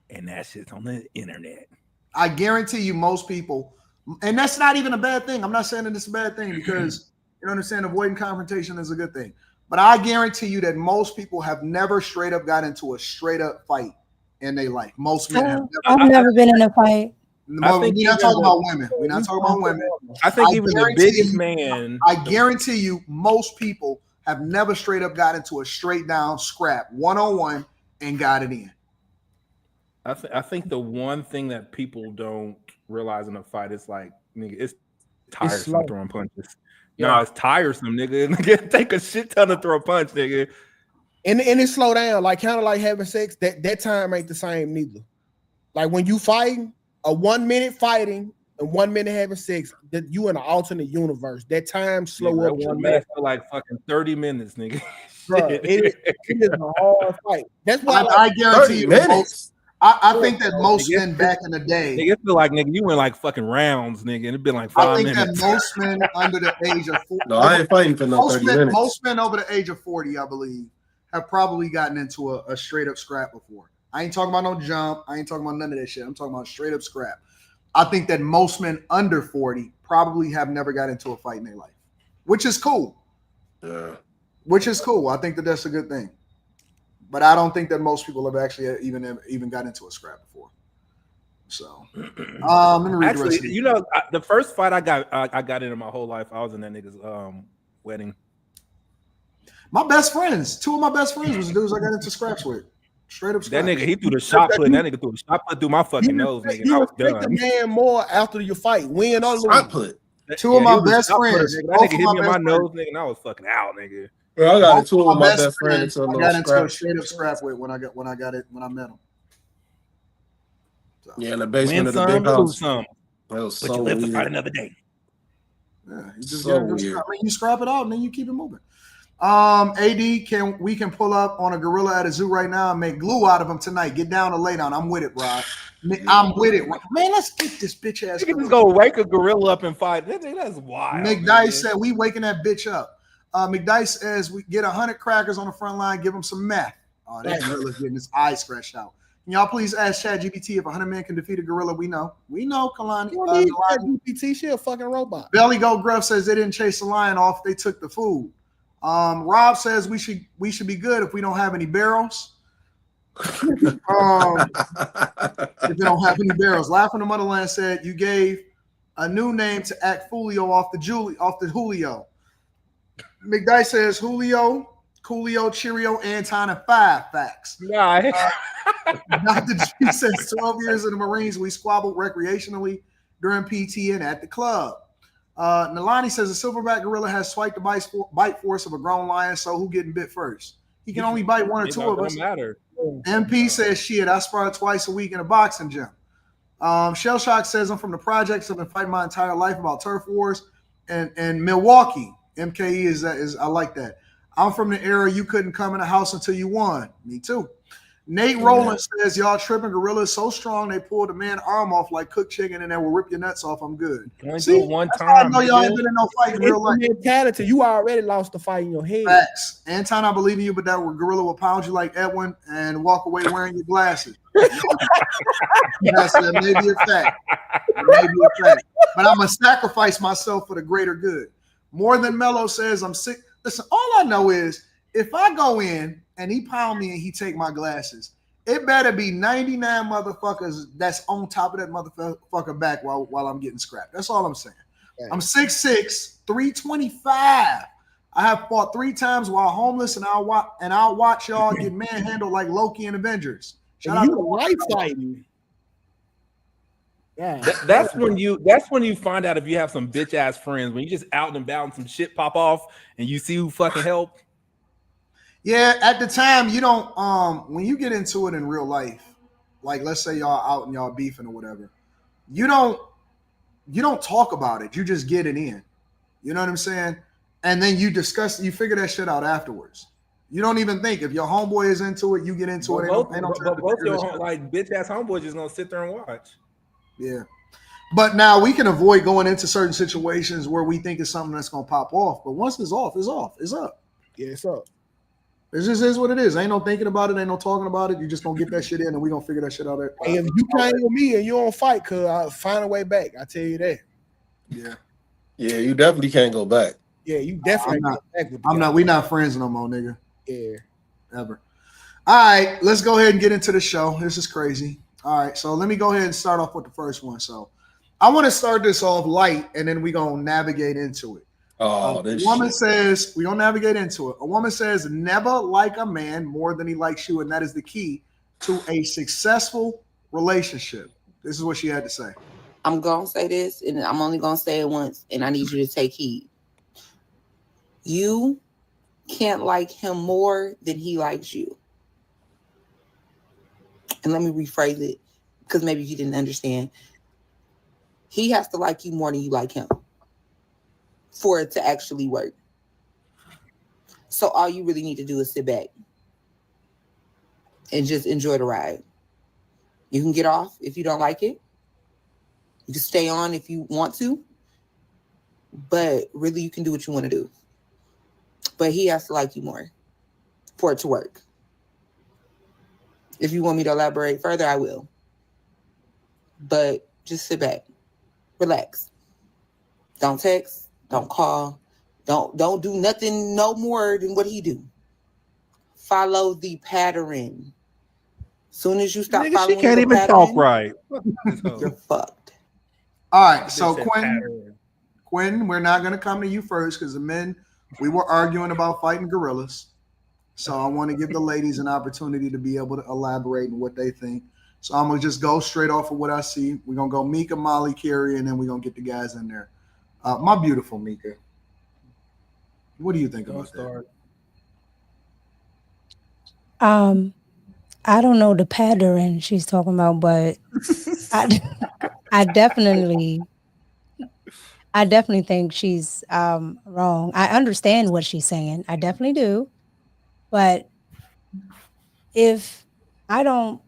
and that shit's on the internet. I guarantee you most people, and that's not even a bad thing. I'm not saying that it's a bad thing because you understand avoiding confrontation is a good thing. But I guarantee you that most people have never straight up got into a straight up fight in their life. Most men have never. I've never been in a fight. We're not talking about women. We're not talking about women. I think even the biggest man. I guarantee you, most people have never straight up got into a straight down scrap 1-on-1 and got it in. I think the one thing that people don't realize in a fight is like, nigga, it's tiresome throwing punches. Yeah. No, it's tiresome, nigga. Nigga, take a shit ton to throw a punch, nigga. And it slow down, like kind of like having sex. That time ain't the same neither. Like when you fighting, a 1 minute fighting and 1 minute having sex, that you in an alternate universe. That time slow up. 1 minute for like fucking 30 minutes, nigga. Bro, it is a hard fight. That's why I guarantee you minutes. I think that most men back in the day, nigga, feel like nigga, you went like fucking rounds, nigga, and it'd been like 5 minutes. I think that most men under the age of 40, no, I ain't fighting for no 30 minutes. Most men over the age of 40, I believe, have probably gotten into a straight up scrap before. I ain't talking about no jump. I ain't talking about none of that shit. I'm talking about straight up scrap. I think that most men under 40 probably have never got into a fight in their life, which is cool. Yeah. Which is cool. I think that that's a good thing. But I don't think that most people have actually even got into a scrap before. So, let me read actually, the you know, the first fight I got into my whole life, I was in that nigga's wedding. My best friends, two of my best friends was the dudes I got into scraps with. Straight up scraps. That nigga, he threw the shot put. That nigga threw the shot put through my fucking nose, nigga. I was done. The man more after your fight, win or lose. I put two of my best friends. That nigga hit me in my nose, nigga, and I was fucking out, nigga. Bro, I got into it with my best friend. I got into a straight up scrap with when I met him. So. Yeah, in the basement of the big house. That was but so you live weird. to fight another day. Yeah, you just so gotta weird. you scrap it out and then you keep it moving. AD, we can pull up on a gorilla at a zoo right now and make glue out of him tonight. Get down or lay down. I'm with it, Rod. I'm with it. Man, let's get this bitch ass. You can just go wake a gorilla up and fight. That's wild. McDice said we waking that bitch up. McDice says we get 100 crackers on the front line, give him some meth. Oh, that gorilla's getting his eyes scratched out. Can y'all please ask ChatGPT if 100 men can defeat a gorilla? We know, Kalani. ChatGPT, she a fucking robot. Belly Goat Gruff says they didn't chase the lion off; they took the food. Rob says we should be good if we don't have any barrels. If we don't have any barrels. Laughing the Motherland said you gave a new name to act Fulio off the Julio. McDice says Julio, Coolio, Cheerio, Anton, and 5 facts. Yeah. Dr. G says 12 years in the Marines, we squabbled recreationally during PT and at the club. Nalani says a silverback gorilla has twice the bite force of a grown lion, so who getting bit first? He can only bite one or two of us. Matter. MP says shit, I spar twice a week in a boxing gym. Shell Shock says I'm from the projects. I've been fighting my entire life about turf wars and Milwaukee. MKE is I like that. I'm from the era you couldn't come in the house until you won. Me too. Nate Rowland says y'all tripping. Gorilla is so strong they pulled a man arm off like cooked chicken and then will rip your nuts off. I'm good. See, one time. I know y'all ain't been in no fight in real life. Mentality. You already lost the fight in your head. Facts. Anton, I believe in you, but that gorilla will pound you like Edwin and walk away wearing your glasses. That may be a fact. But I'm gonna sacrifice myself for the greater good. More Than Mello says I'm sick. Listen, all I know is if I go in and he pound me and he take my glasses, it better be 99 motherfuckers that's on top of that motherfucker back while I'm getting scrapped. That's all I'm saying. Okay. I'm 6'6", 325. I have fought 3 times while homeless, and I'll watch y'all get manhandled like Loki and Avengers. Shout out you to white fighting. Yeah, that's when you find out if you have some bitch ass friends, when you just out and about and some shit pop off and you see who fucking help. Yeah, at the time you don't when you get into it in real life, like let's say y'all out and y'all beefing or whatever, you don't talk about it. You just get it in. You know what I'm saying? And then you figure that shit out afterwards. You don't even think if your homeboy is into it, you get into it. Both your like bitch ass homeboys just gonna sit there and watch. Yeah. But now we can avoid going into certain situations where we think it's something that's gonna pop off. But once it's off, it's off. It's up. Yeah, it's up. It just is what it is. Ain't no thinking about it. Ain't no talking about it. You just gonna get that shit in, and we gonna figure that shit out. Hey, if you came with me and you don't fight, cause I'll find a way back. I tell you that. Yeah. Yeah, you definitely can't go back. Yeah, you definitely. We not friends no more, nigga. Yeah. Ever. All right, let's go ahead and get into the show. This is crazy. All right, so let me go ahead and start off with the first one. So I want to start this off light, and then we're going to navigate into it. Oh, a woman says, we're going to navigate into it. A woman says, never like a man more than he likes you, and that is the key to a successful relationship. This is what she had to say. I'm going to say this, and I'm only going to say it once, and I need you to take heed. You can't like him more than he likes you. And let me rephrase it, because maybe you didn't understand. He has to like you more than you like him for it to actually work. So all you really need to do is sit back and just enjoy the ride. You can get off if you don't like it. You can stay on if you want to. But really, you can do what you want to do. But he has to like you more for it to work. If you want me to elaborate further, I will. But just sit back. Relax. Don't text. Don't call. Don't do nothing no more than what he do. Follow the pattern. Soon as you stop following she can't the even pattern, talk right. You're fucked. All right, so Quinn, we're not going to come to you first because the men, we were arguing about fighting gorillas. So I want to give the ladies an opportunity to be able to elaborate on what they think. So I'm going to just go straight off of what I see. We're going to go Mika, Molly, Carrie, and then we're going to get the guys in there. My beautiful Mika, what do you think about that? I don't know the pattern she's talking about, but I definitely think she's wrong. I understand what she's saying. I definitely do. But if I don't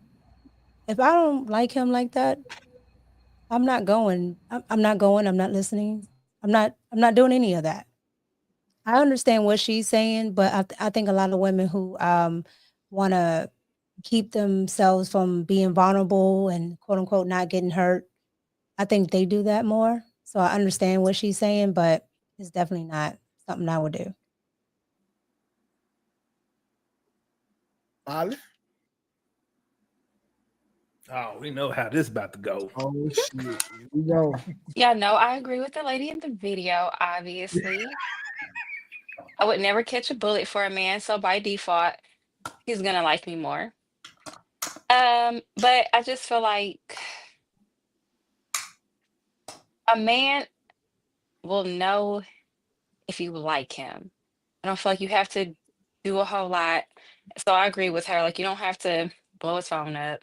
like him like that, I'm not going. I'm not going. I'm not listening. I'm not doing any of that. I understand what she's saying, but I think a lot of women who want to keep themselves from being vulnerable and quote unquote not getting hurt, I think they do that more. So I understand what she's saying, but it's definitely not something I would do. Molly? Oh, we know how this about to go. Oh shit. Here we go. Yeah, no, I agree with the lady in the video, obviously. I would never catch a bullet for a man, so by default, he's gonna like me more. But I just feel like a man will know if you like him. I don't feel like you have to do a whole lot. So I agree with her. Like, you don't have to blow his phone up.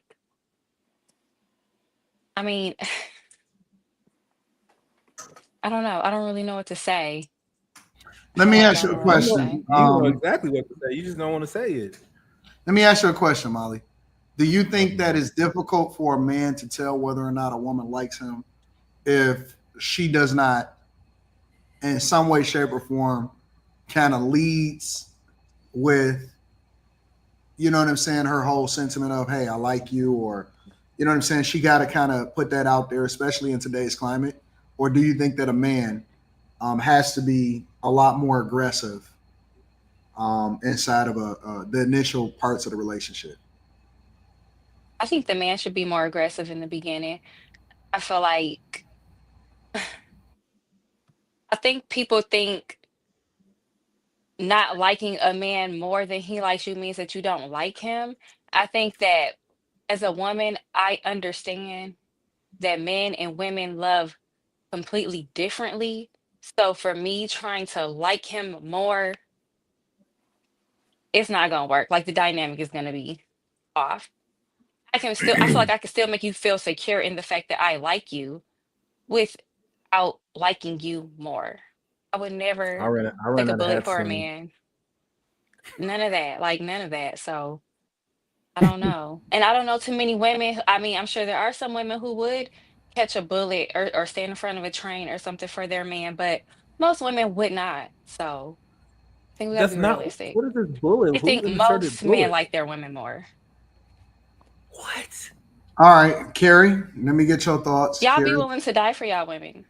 I mean, I don't know. I don't really know what to say. Let me ask you a question. You know exactly what to say. You just don't want to say it. Let me ask you a question, Molly. Do you think that it's difficult for a man to tell whether or not a woman likes him if she does not, in some way, shape, or form, kind of leads with, you know what I'm saying, her whole sentiment of, hey, I like you, or, you know what I'm saying, she got to kind of put that out there, especially in today's climate? Or do you think that a man has to be a lot more aggressive inside of the initial parts of the relationship? I think the man should be more aggressive in the beginning. I feel like I think people think not liking a man more than he likes you means that you don't like him. I think that as a woman, I understand that men and women love completely differently. So for me, trying to like him more, it's not gonna work. Like the dynamic is gonna be off. I feel like I can still make you feel secure in the fact that I like you without liking you more. I would I never ran take a out of bullet hats for a soon. man. None of that. Like none of that. So I don't know. And I don't know too many women. I mean, I'm sure there are some women who would catch a bullet or stand in front of a train or something for their man, but most women would not. So I think we gotta That's be not. realistic. What is this bullet? I Who think inserted most men bullet? like their women more. What? All right, Carrie, let me get your thoughts. Y'all be Carrie. willing to die for y'all women.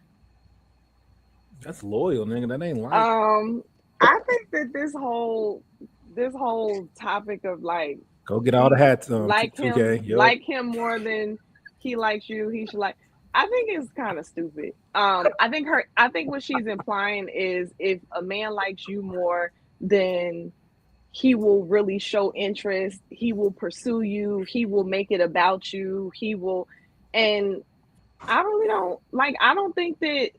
That's loyal, nigga. That ain't like. I think that this whole topic of like Go get all the hats on. like 2K. him, like him more than he likes you, he should like. I think it's kind of stupid. I think what she's implying is if a man likes you more, then he will really show interest. He will pursue you. He will make it about you. He will, and I really don't like. I don't think that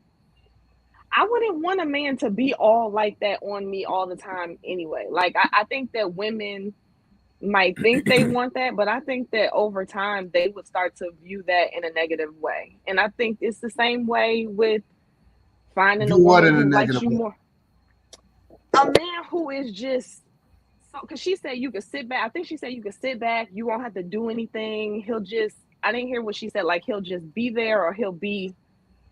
I wouldn't want a man to be all like that on me all the time anyway. Like I think that women might think they want that, but I think that over time they would start to view that in a negative way. And I think it's the same way with finding a woman who likes you more. A man who is just so, because she said you could sit back. I think she said you could sit back. You won't have to do anything. He'll just. I didn't hear what she said. Like he'll just be there, or he'll be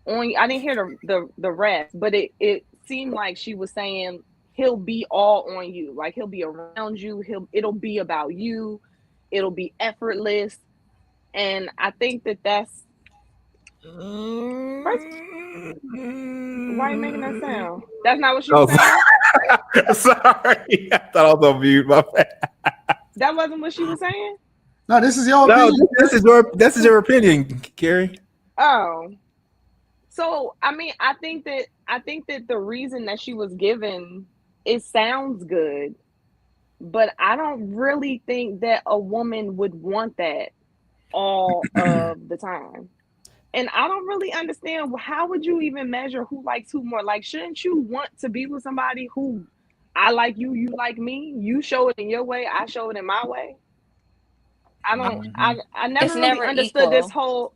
on. I didn't hear the rest, but it seemed like she was saying he'll be all on you. Like he'll be around you. It'll be about you. It'll be effortless, and I think that's. First, why are you making that sound? That's not what she was saying. Sorry, I thought I was on mute. My bad. That wasn't what she was saying. No, this is your opinion. This is your opinion, Carrie. Oh, so I mean, I think that the reason that she was given, it sounds good, but I don't really think that a woman would want that all of the time. And I don't really understand how would you even measure who likes who more? Like, shouldn't you want to be with somebody who I like you, you like me, you show it in your way, I show it in my way? I don't. I never really understood this whole.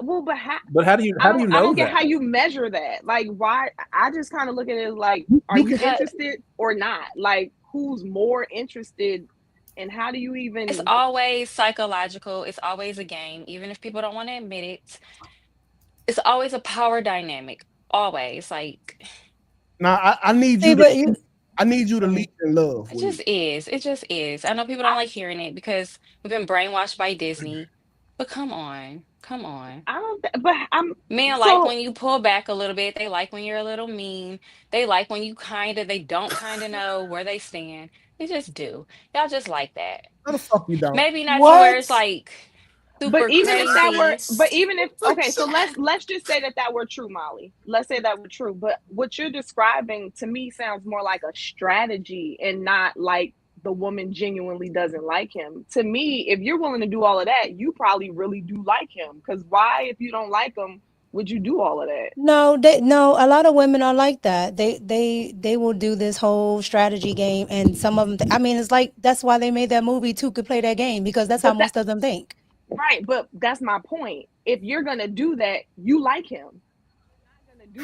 But how do you know I don't get that? how you measure that. Like, why? I just kind of look at it as like, are you interested or not? Like, who's more interested, and how do you even? It's always psychological. It's always a game, even if people don't want to admit it. It's always a power dynamic. Always, like. Now I need you. I need you to lead in love. It just is. It just is. I know people don't like hearing it because we've been brainwashed by Disney. But come on. I don't. But men like when you pull back a little bit. They like when you're a little mean. They like when you they don't kind of know where they stand. They just do. Y'all just like that. How the fuck you don't? Maybe not to where it's like super but even crazy. if that were, but even if okay, so let's just say that were true, Molly. Let's say that were true. But what you're describing to me sounds more like a strategy and not like the woman genuinely doesn't like him. To me, if you're willing to do all of that, you probably really do like him. Because why, if you don't like him, would you do all of that? No, a lot of women are like that. They will do this whole strategy game, and some of them. I mean, it's like that's why they made that movie too, could play that game, because that's how most of them think. Right, but that's my point. If you're gonna do that, you like him.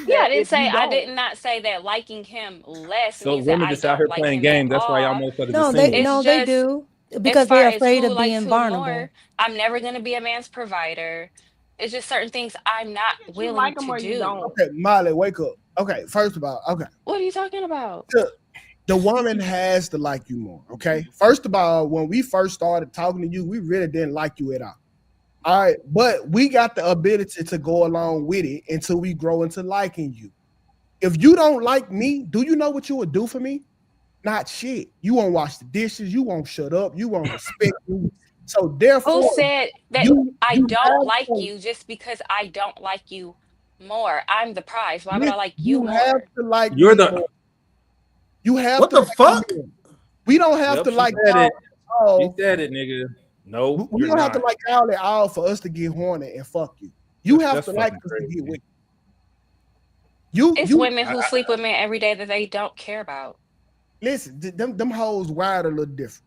Yeah, I did not say that liking him less means that women I just out don't here like playing him games. at That's why y'all all. motherfuckers they do because they're afraid of being vulnerable. More, I'm never gonna be a man's provider. It's just certain things I'm not willing like him to or do. You don't. Okay, Molly, wake up. Okay, first of all, okay. What are you talking about? The woman has to like you more. Okay, first of all, when we first started talking to you, we really didn't like you at all. All right, but we got the ability to go along with it until we grow into liking you. If you don't like me, do you know what you would do for me? Not shit. You won't wash the dishes. You won't shut up. You won't respect me. So therefore, who said that I don't like you just because I don't like you more? I'm the prize. Why would I like you more? Have to like you're more. You have what to the like fuck? men. We don't have to like all. She said it, nigga. No, we don't have to like all for us to get horny and fuck you. You have to like us to get with you. It's women who sleep with men every day that they don't care about. Listen, them hoes wired a little different.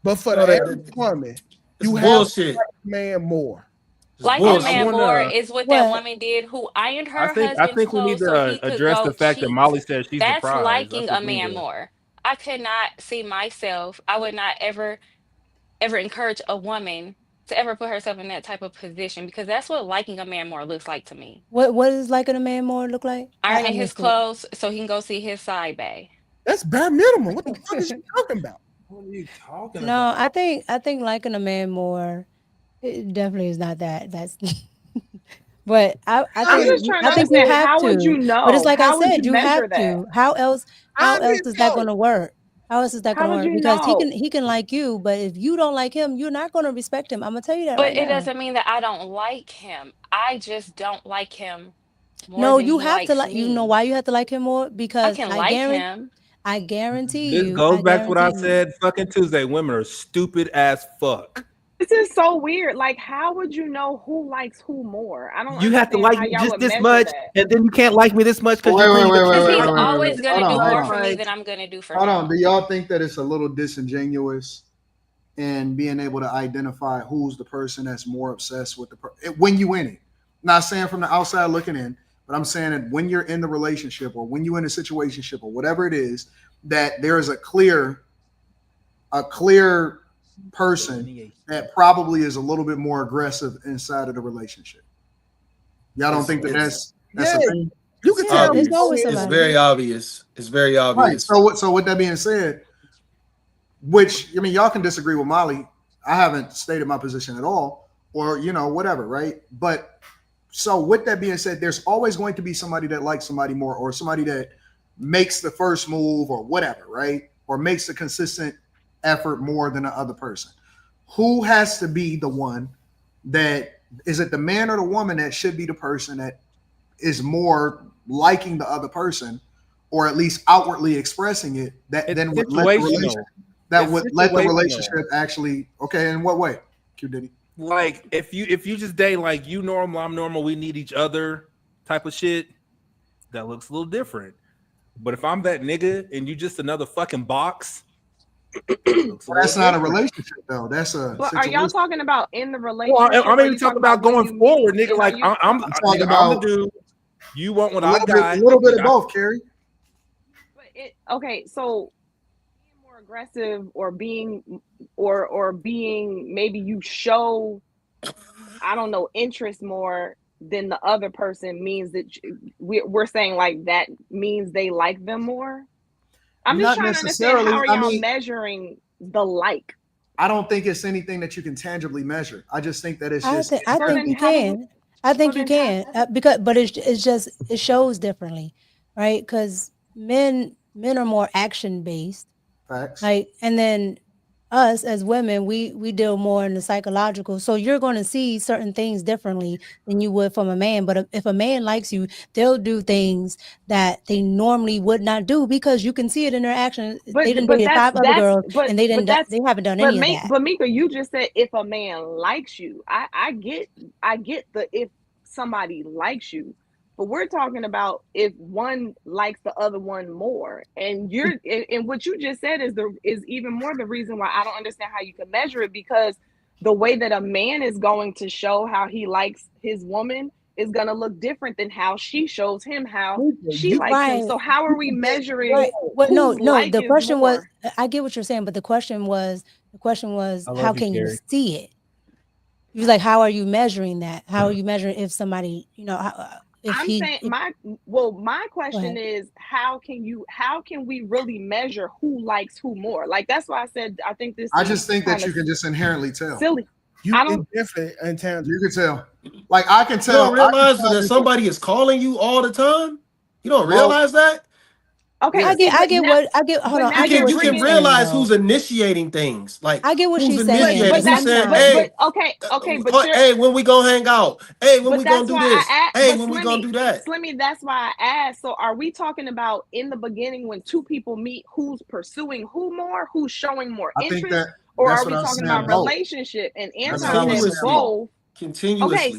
But for the average woman, you have bullshit. to like a man more. Liking a man more is what that woman did who ironed her husband's I think we clothes need to so he could address go the fact that cheat. Molly said she's That's the prize. liking a man more. I could not see myself. I would not ever encourage a woman to ever put herself in that type of position because that's what liking a man more looks like to me. What does liking a man more look like? Ironing his clothes so he can go see his side bae. That's bare minimum. What the fuck is you talking about? What are you talking about? No, I think liking a man more, it definitely is not that. That's but I think you have how to. would you know? But it's like how I said, you have that? to. How else is that going to work? How else is that going to work? Because he can like you, but if you don't like him, you're not going to respect him. I'm gonna tell you that. But it doesn't mean that I don't like him. I just don't like him. No, you have to like. You know why you have to like him more? Because I can like him. I guarantee you. This goes back to what I said fucking Tuesday. Women are stupid as fuck. This is so weird. Like, how would you know who likes who more? I don't. You have to like me just this much, and then you can't like me this much because he's always gonna do more for me than I'm gonna do for him. Hold on. Do y'all think that it's a little disingenuous in being able to identify who's the person that's more obsessed with when you in it? Not saying from the outside looking in, but I'm saying that when you're in the relationship or when you're in a situationship or whatever it is, that there is a clear person that probably is a little bit more aggressive inside of the relationship. Y'all don't think that's a thing? You can tell. It's very obvious. It's very obvious. Right. So with that being said, which I mean, y'all can disagree with Molly. I haven't stated my position at all, or whatever, right? But so with that being said, there's always going to be somebody that likes somebody more, or somebody that makes the first move, or whatever, right? Or makes a consistent effort more than the other person. Who has to be the one that is it the man or the woman that should be the person that is more liking the other person, or at least outwardly expressing it, that then would let the relationship actually okay. In what way? Q Diddy? Like if you just date like you normal, I'm normal, we need each other type of shit, that looks a little different. But if I'm that nigga and you just another fucking box, that's not a relationship though. That's a. Well, are y'all talking about in the relationship? Well, I'm even talking about going forward, nigga. Like I'm the dude. You want what I got? A little bit of both, Carrie. But okay, so being more aggressive or being maybe you show, I don't know, interest more than the other person means that we're saying like that means they like them more. I'm just trying to understand how are y'all measuring the like. I don't think it's anything that you can tangibly measure. I just think that it's just. I think you can. I think you can but it shows differently, right? Because men are more action based, facts. Like, and then us as women, we deal more in the psychological. So you're going to see certain things differently than you would from a man. But if a man likes you, they'll do things that they normally would not do because you can see it in their actions. They didn't date 5 other girls, and they haven't done any of that. But Mika, you just said if a man likes you, I get the if somebody likes you. But we're talking about if one likes the other one more, and and what you just said is even more the reason why I don't understand how you can measure it, because the way that a man is going to show how he likes his woman is going to look different than how she shows him how she likes him. So how are we measuring? Well, no. The question was, I get what you're saying, but the question was, how can you see it? He was like, how are you measuring that? How are you measuring if somebody, my question is how can we really measure who likes who more? Like that's why I said I think this. I just think that you can just inherently tell. Silly. You can tell. Like I can tell. You don't realize that somebody is calling you all the time. You don't realize that. Okay, I get what I get. Hold on, I get what you she's can saying, realize though. who's initiating things. Like I get what who's she's saying. initiating? but Who's that's saying, but hey, when we gonna hang out? Hey, when we gonna that's do why this? I Hey, but when we gonna do that? Slimmy, that's why I asked. So are we talking about in the beginning when two people meet, who's pursuing who more, who's showing more I think interest, that or that's are what we I was talking saying. about Both. relationship? And That's Anton what I was said saying. both. Continuously. Okay,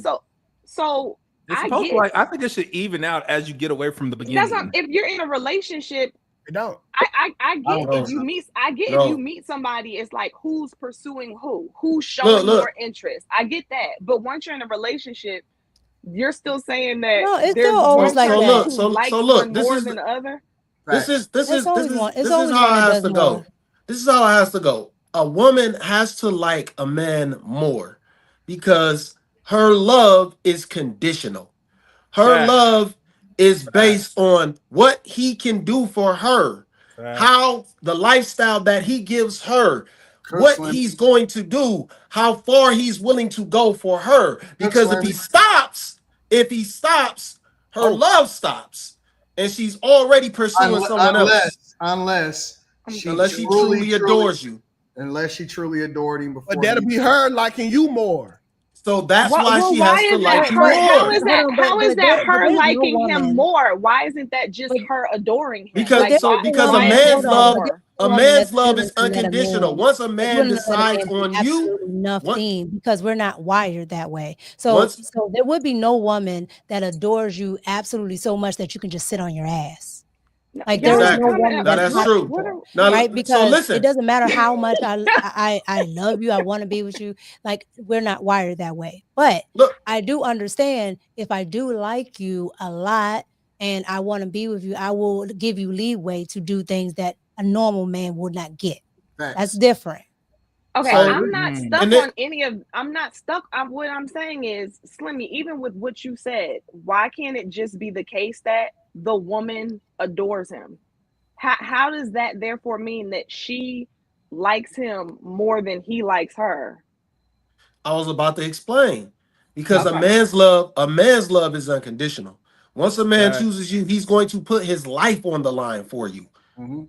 so It's I supposed get to, like, I think it should even out as you get away from the beginning. that's not, if you're in a relationship. No, I get if you meet if you meet somebody, it's like who's pursuing who's showing more interest. I get that, but once you're in a relationship, you're still saying that No, it's there's still always one like person that. who likes one more than the other. This is always one how it that has does to more. go. This is how it has to go. A woman has to like a man more because her love is conditional. Her love is based on what he can do for her, how the lifestyle that he gives her, what he's going to do, how far he's willing to go for her. Because if he stops, her love stops, and she's already pursuing someone else. Unless she truly adores you. Unless she truly adored him before. But that'll be her liking you more. So that's why she has to like you more. How is that her liking him more? Why isn't that just her adoring him? Because a man's love is unconditional. Once a man decides on you, nothing, because we're not wired that way. So there would be no woman that adores you absolutely so much that you can just sit on your ass. Like there is no woman that's true. Right? Because it doesn't matter how much I love you, I want to be with you. Like we're not wired that way. But I do understand if I do like you a lot and I want to be with you, I will give you leeway to do things that a normal man would not get. That's different. Okay, so, I'm not stuck on any of. I'm not stuck. What I'm saying is, Slimmy, even with what you said, why can't it just be the case that the woman adores him? How does that therefore mean that she likes him more than he likes her? I was about to explain. Because a man's love is unconditional. Once a man chooses you, he's going to put his life on the line for you. Mm-hmm.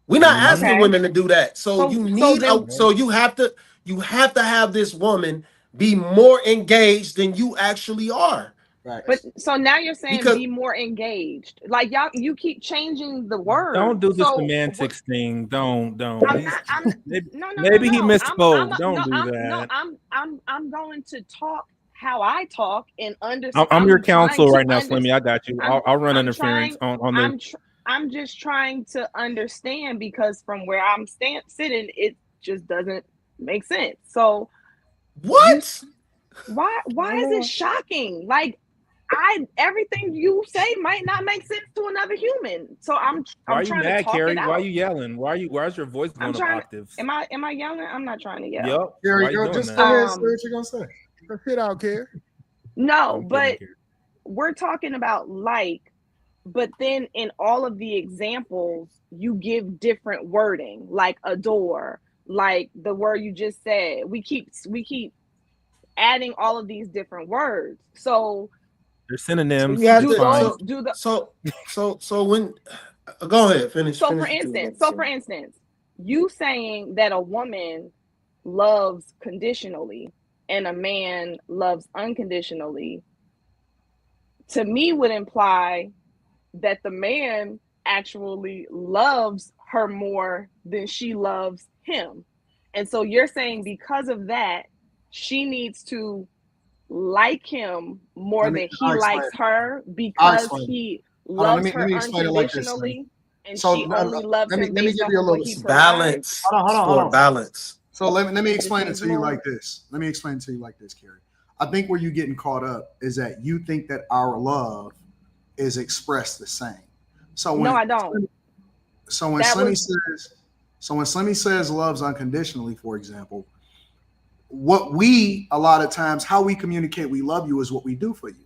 We're not asking women to do that. So you have to have this woman be more engaged than you actually are. Right. But so now you're saying be more engaged. Like y'all, you keep changing the word. Don't do the semantics thing. Don't. Maybe he misspoke. Don't do that. No, I'm going to talk how I talk and understand. I'm your counsel right now, Slimmy. I got you. I'll run interference on the. I'm just trying to understand, because from where I'm sitting, it just doesn't make sense. So what? Why is it shocking? Like everything you say might not make sense to another human. So I'm trying to mad, talk Carrie? it out. Why are you yelling? Why is your voice going up octaves? Am I yelling? I'm not trying to yell. Yep. Carrie, go just say what you're gonna say. Sit out, Carrie. No, but we're talking about but then in all of the examples, you give different wording, like adore, like the word you just said. We keep adding all of these different words. So they're synonyms. So when go ahead, finish. So for instance, you saying that a woman loves conditionally and a man loves unconditionally, to me would imply that the man actually loves her more than she loves him. And so you're saying because of that, she needs to like him more than he likes her, because he loves her unconditionally, and she only loves him based on what he provides. Hold on. Balance. So let me explain it to you like this. Carrie. I think where you're getting caught up is that you think that our love is expressed the same. So no, I don't. So when Slimmy says loves unconditionally, for example, what we a lot of times how we communicate we love you is what we do for you,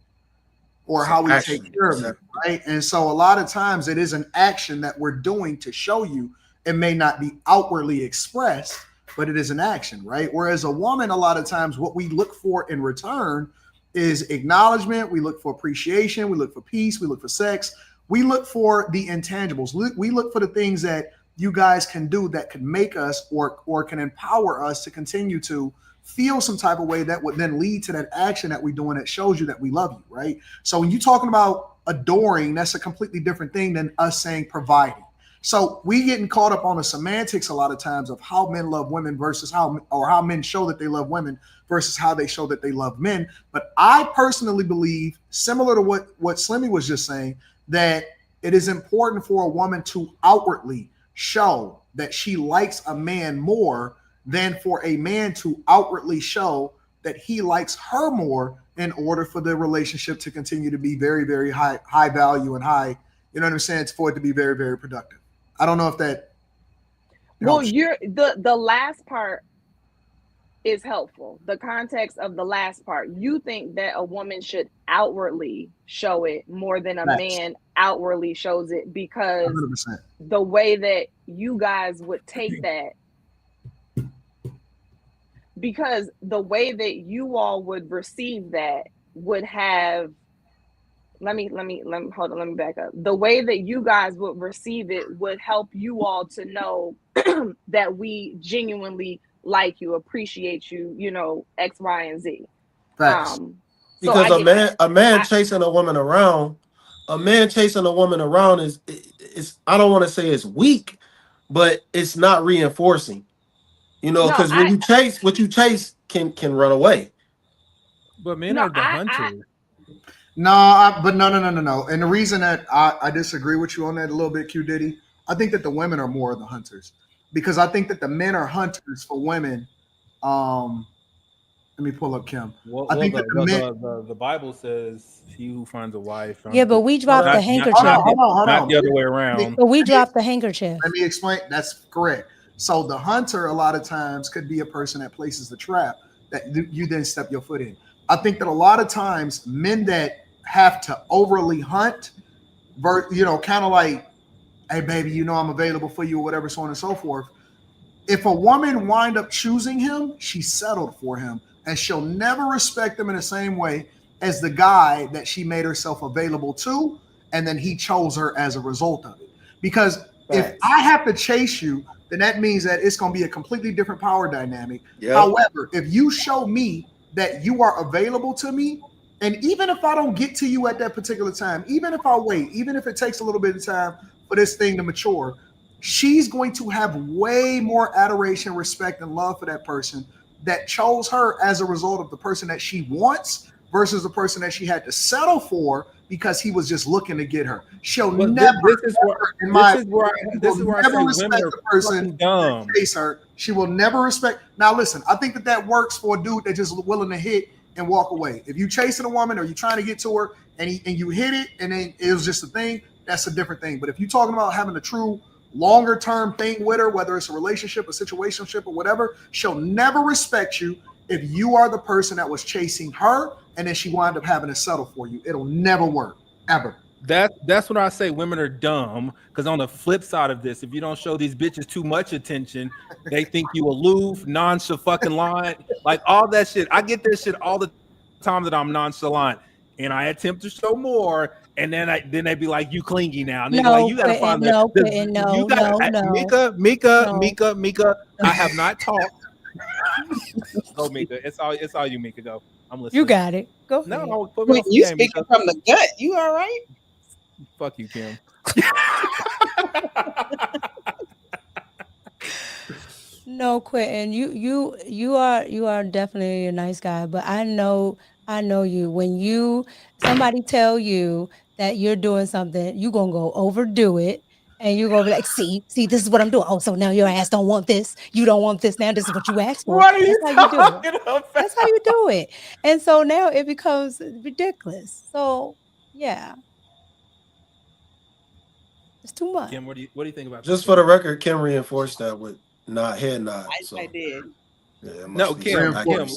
or how we take care of you, right? And so a lot of times it is an action that we're doing to show you. It may not be outwardly expressed, but it is an action, right? Whereas a woman, a lot of times what we look for in return is acknowledgement. We look for appreciation. We look for peace. We look for sex. We look for the intangibles. We look for the things that you guys can do that can make us or can empower us to continue to feel some type of way that would then lead to that action that we're doing that shows you that we love you, right? So when you're talking about adoring, that's a completely different thing than us saying providing. So we getting caught up on the semantics a lot of times of how men love women versus how men show that they love women versus how they show that they love men. But I personally believe, similar to what Slimmy was just saying, that it is important for a woman to outwardly show that she likes a man more than for a man to outwardly show that he likes her more in order for the relationship to continue to be very, very high value and high, you know what I'm saying? It's for it to be very, very productive. I don't know if that helps. Well, the last part is helpful. The context of the last part. You think that a woman should outwardly show it more than a man outwardly shows it because 100%. The way that you guys would take that, because the way that you all would receive that would have, let me hold on, let me back up. The way that you guys would receive it would help you all to know that we genuinely like you, appreciate you, you know, X, Y, and Z. Because a man chasing a woman around is I don't want to say it's weak, but it's not reinforcing. You know, because when you chase, what you chase can run away. But men are the hunters. No. And the reason that I disagree with you on that a little bit, Q Diddy, I think that the women are more of the hunters because I think that the men are hunters for women. Let me pull up Kim. I think that the Bible says he who finds a wife. Yeah, but we dropped the handkerchief. Hold on. The other way around. But we dropped the handkerchief. Let me explain. That's correct. So the hunter a lot of times could be a person that places the trap that you then step your foot in. I think that a lot of times men that have to overly hunt, you know, kind of like, hey, baby, you know I'm available for you or whatever, so on and so forth. If a woman wind up choosing him, she settled for him, and she'll never respect him in the same way as the guy that she made herself available to, and then he chose her as a result of it. Because if I have to chase you, then that means that it's going to be a completely different power dynamic. Yep. However, if you show me that you are available to me, and even if I don't get to you at that particular time, even if I wait, even if it takes a little bit of time for this thing to mature, she's going to have way more adoration, respect, and love for that person that chose her as a result of the person that she wants versus the person that she had to settle for because he was just looking to get her. She'll never. This is where I say women are fucking dumb. Chase her. She will never respect. Now listen, I think that works for a dude that's just willing to hit and walk away. If you chasing a woman or you trying to get to her and you hit it and then it was just a thing, that's a different thing. But if you're talking about having a true longer term thing with her, whether it's a relationship, a situationship, or whatever, she'll never respect you if you are the person that was chasing her and then she wound up having to settle for you. It'll never work, ever. That's what I say women are dumb, because on the flip side of this, if you don't show these bitches too much attention, they think you aloof, nonchalant, like all that shit. I get this shit all the time that I'm nonchalant and I attempt to show more, and then they be like, you clingy now. And no, like, you gotta find no. Mika, I have not talked. Go, Mika. It's all you, Mika. Go. I'm listening. You got it. Go. No, you speaking from the gut. You all right? Fuck you, Kim. No, Quentin. You are definitely a nice guy, but I know you. When somebody tell you that you're doing something, you gonna go overdo it. And you're gonna be like, see, this is what I'm doing. Oh, so now your ass don't want this. You don't want this now. This is what you asked for. What are you talking about? That's how you do it. And so now it becomes ridiculous. So yeah. It's too much. Kim, what do you think about just for the record? Kim reinforced that with head nod. I did. Yeah, no, Kim. I want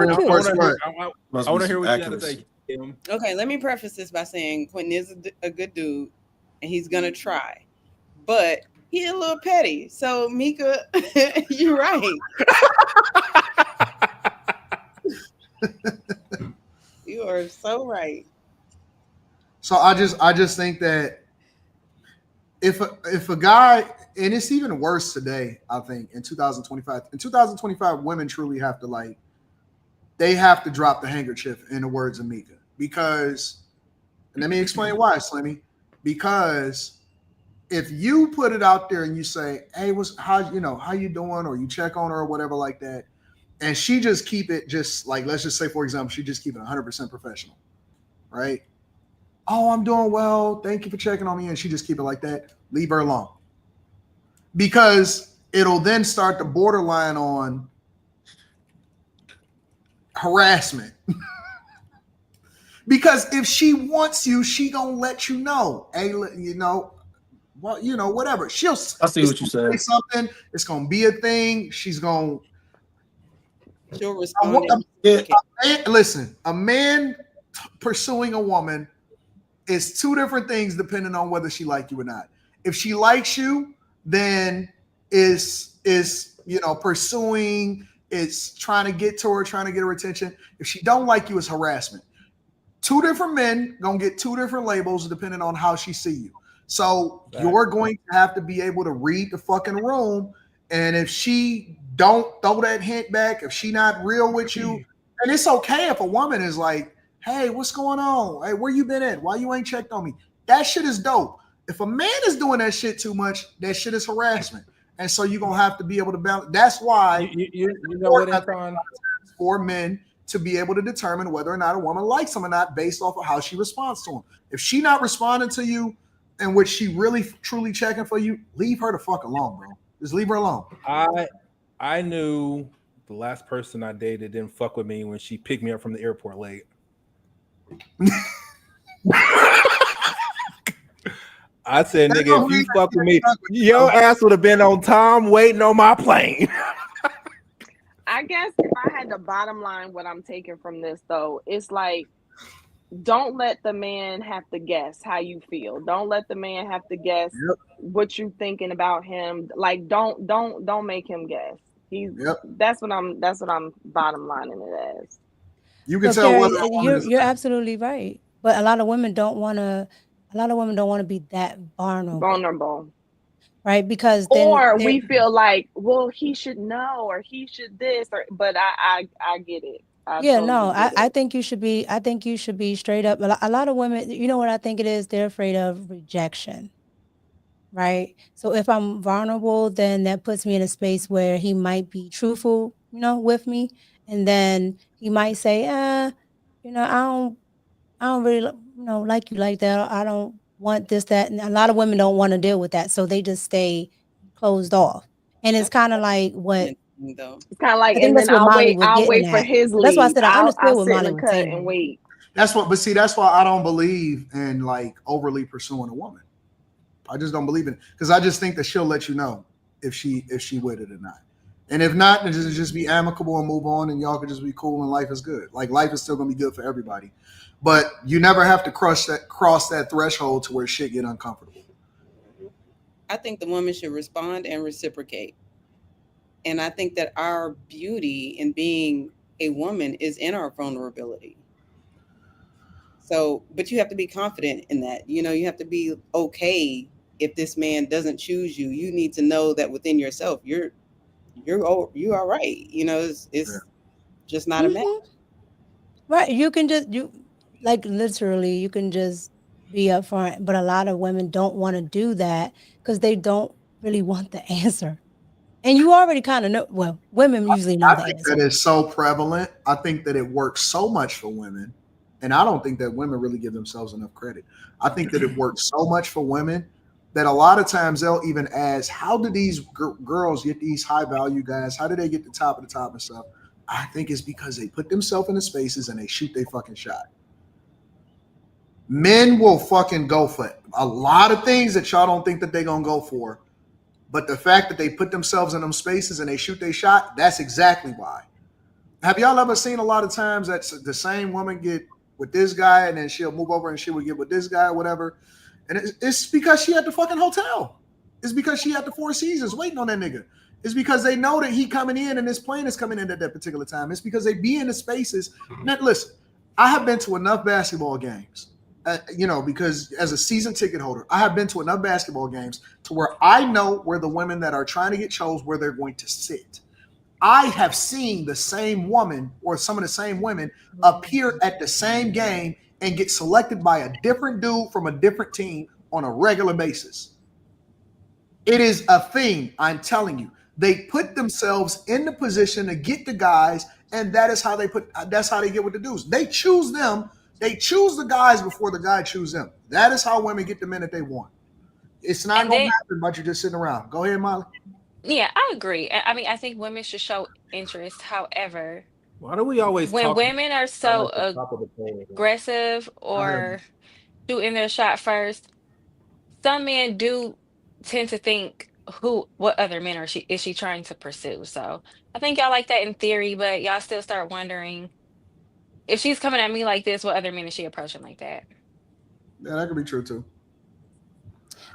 to hear what you have to say, Kim. Okay, let me preface this by saying Quentin is a good dude, and he's gonna try, but he's a little petty. So Mika, you're right. You are so right. So I just think that if a guy, and it's even worse today, I think in 2025. In 2025, women truly have to they have to drop the handkerchief, in the words of Mika, because, and let me explain why, Slimmy, because if you put it out there and you say, hey, how you doing, or you check on her or whatever like that, and she just keep it just like, let's just say, for example, she just keep it 100% professional, right? Oh, I'm doing well. Thank you for checking on me. And she just keep it like that. Leave her alone. Because it'll then start to borderline on harassment. Because if she wants you, she gonna let you know. Hey, whatever. I see what you said. Something. It's gonna be a thing. She'll respond. Listen, a man pursuing a woman is two different things depending on whether she likes you or not. If she likes you, then is pursuing, it's trying to get to her, trying to get her attention. If she don't like you, it's harassment. Two different men gonna get two different labels depending on how she see you. So you're going to have to be able to read the fucking room. And if she don't throw that hint back, if she not real with you, and it's okay if a woman is like, hey, what's going on? Hey, where you been at? Why you ain't checked on me? That shit is dope. If a man is doing that shit too much, that shit is harassment. And so you're going to have to be able to balance. That's why you know what, Anton? For men to be able to determine whether or not a woman likes him or not based off of how she responds to him. If she not responding to you in which she really truly checking for you, leave her the fuck alone, bro. Just leave her alone. I knew the last person I dated didn't fuck with me when she picked me up from the airport late. I said, nigga, if you fuck with me, your ass would have been on time waiting on my plane. I guess if I had the bottom line, what I'm taking from this though, it's like, don't let the man have to guess how you feel. Don't let the man have to guess what you thinking about him. Like, don't make him guess. That's what I'm bottom lining it as. You can tell you're absolutely right. But a lot of women don't want to be that vulnerable. Right? Because then we feel like, well, he should know, or he should this, but I get it. I think you should be straight up. A lot of women, you know what I think it is? They're afraid of rejection. Right? So if I'm vulnerable, then that puts me in a space where he might be truthful, with me. And then he might say, I don't really, like you like that. I don't want this, that. And a lot of women don't want to deal with that. So they just stay closed off. And it's kind of like what. It's kind of like, and then I'll wait for his lead. That's why I said I understood what Molly was saying. And wait. That's why I don't believe in like overly pursuing a woman. I just don't believe in it because I just think that she'll let you know if she with it or not. And if not, then just be amicable and move on, and y'all can just be cool and life is good. Like life is still gonna be good for everybody. But you never have to cross that threshold to where shit get uncomfortable. I think the woman should respond and reciprocate. And I think that our beauty in being a woman is in our vulnerability. So, but you have to be confident in that. You have to be okay if this man doesn't choose you. You need to know that within yourself, you're all right. It's just not a match. Right. You can just literally you can just be upfront. But a lot of women don't want to do that because they don't really want the answer. And you already kind of know. Well, women usually know that. I think that is so prevalent. I think that it works so much for women. And I don't think that women really give themselves enough credit. I think that it works so much for women that a lot of times they'll even ask, how do these girls get these high value guys? How do they get the top of the top and stuff? I think it's because they put themselves in the spaces and they shoot their fucking shot. Men will fucking go for a lot of things that y'all don't think that they're going to go for. But the fact that they put themselves in them spaces and they shoot their shot, that's exactly why. Have y'all ever seen a lot of times that the same woman get with this guy and then she'll move over and she will get with this guy or whatever? And it's because she at the fucking hotel. It's because she at the Four Seasons waiting on that nigga. It's because they know that he coming in and his plane is coming in at that particular time. It's because they be in the spaces. Now, listen, I have been to enough basketball games because as a season ticket holder, I have been to enough basketball games to where I know where the women that are trying to get chose where they're going to sit. I have seen the same woman or some of the same women appear at the same game and get selected by a different dude from a different team on a regular basis. It is a thing, I'm telling you. They put themselves in the position to get the guys, and that's how they get with the dudes. They choose them. They choose the guys before the guy choose them. That is how women get the men that they want. It's not going to happen by you just sitting around. Go ahead, Molly. Yeah, I agree. I mean, I think women should show interest. However, why do we always when talk women are so like the top of the pole? aggressive or shooting their shot first, some men do tend to think what other men is she trying to pursue. So I think y'all like that in theory, but y'all still start wondering if she's coming at me like this, what other men is she approaching like that? Yeah, that could be true too.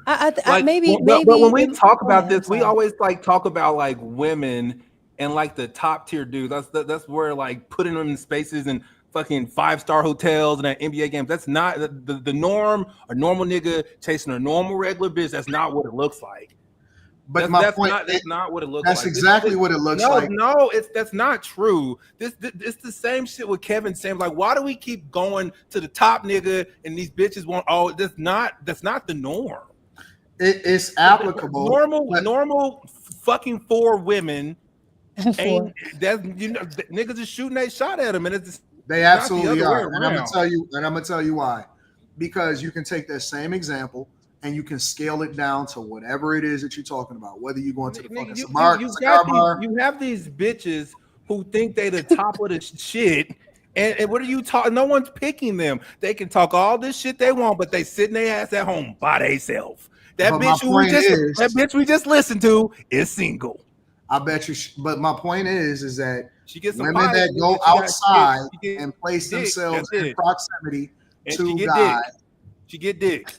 Maybe but when we talk about ahead, this, we always like talk about like women and like the top tier dudes. That's where like putting them in spaces and fucking 5-star hotels and at NBA games. That's not the norm. A normal nigga chasing a normal regular bitch. That's not what it looks like. But that's not what it looks like. That's exactly what it looks like. No, that's not true. It's the same shit with Kevin saying like, why do we keep going to the top nigga and these bitches want? Oh, that's not the norm. It's applicable. Normal fucking 4 women. Ain't that niggas is shooting a shot at them, and they absolutely are. And I'm gonna tell you why. Because you can take that same example and you can scale it down to whatever it is that you're talking about. Whether you're going to the fucking cigar bar. You have these bitches who think they the top of the shit. And what are you talking? No one's picking them. They can talk all this shit they want, but they sitting their ass at home by themselves. That bitch we just listened to is single. I bet you. But my point is that she gets women that go outside and place themselves in proximity to guys. She get dick.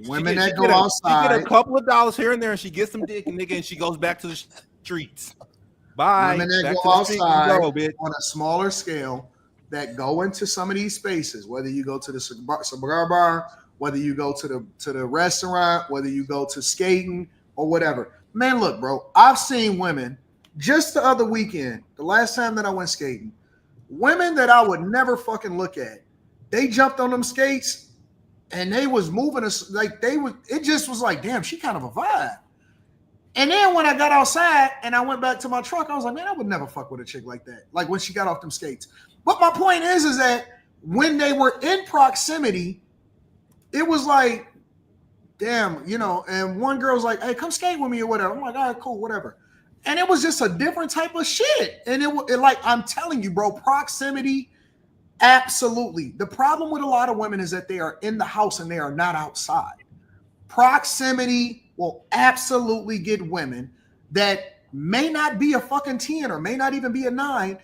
Women that go outside, she get a couple of dollars here and there, and she gets some dick, and she goes back to the streets. Bye. Women that go outside on a smaller scale that go into some of these spaces, whether you go to the cigar bar, whether you go to the restaurant, whether you go to skating or whatever. Man, look, bro, I've seen women just the other weekend, the last time that I went skating, women that I would never fucking look at. They jumped on them skates and they was moving us like it just was like, damn, she kind of a vibe. And then when I got outside and I went back to my truck, I was like, man, I would never fuck with a chick like that. Like when she got off them skates. But my point is that when they were in proximity, it was like, damn, and one girl's like, hey, come skate with me or whatever. I'm like, all right, cool, whatever. And it was just a different type of shit. And it like, I'm telling you, bro, proximity, absolutely. The problem with a lot of women is that they are in the house and they are not outside. Proximity will absolutely get women that may not be a fucking 10 or may not even be a 9.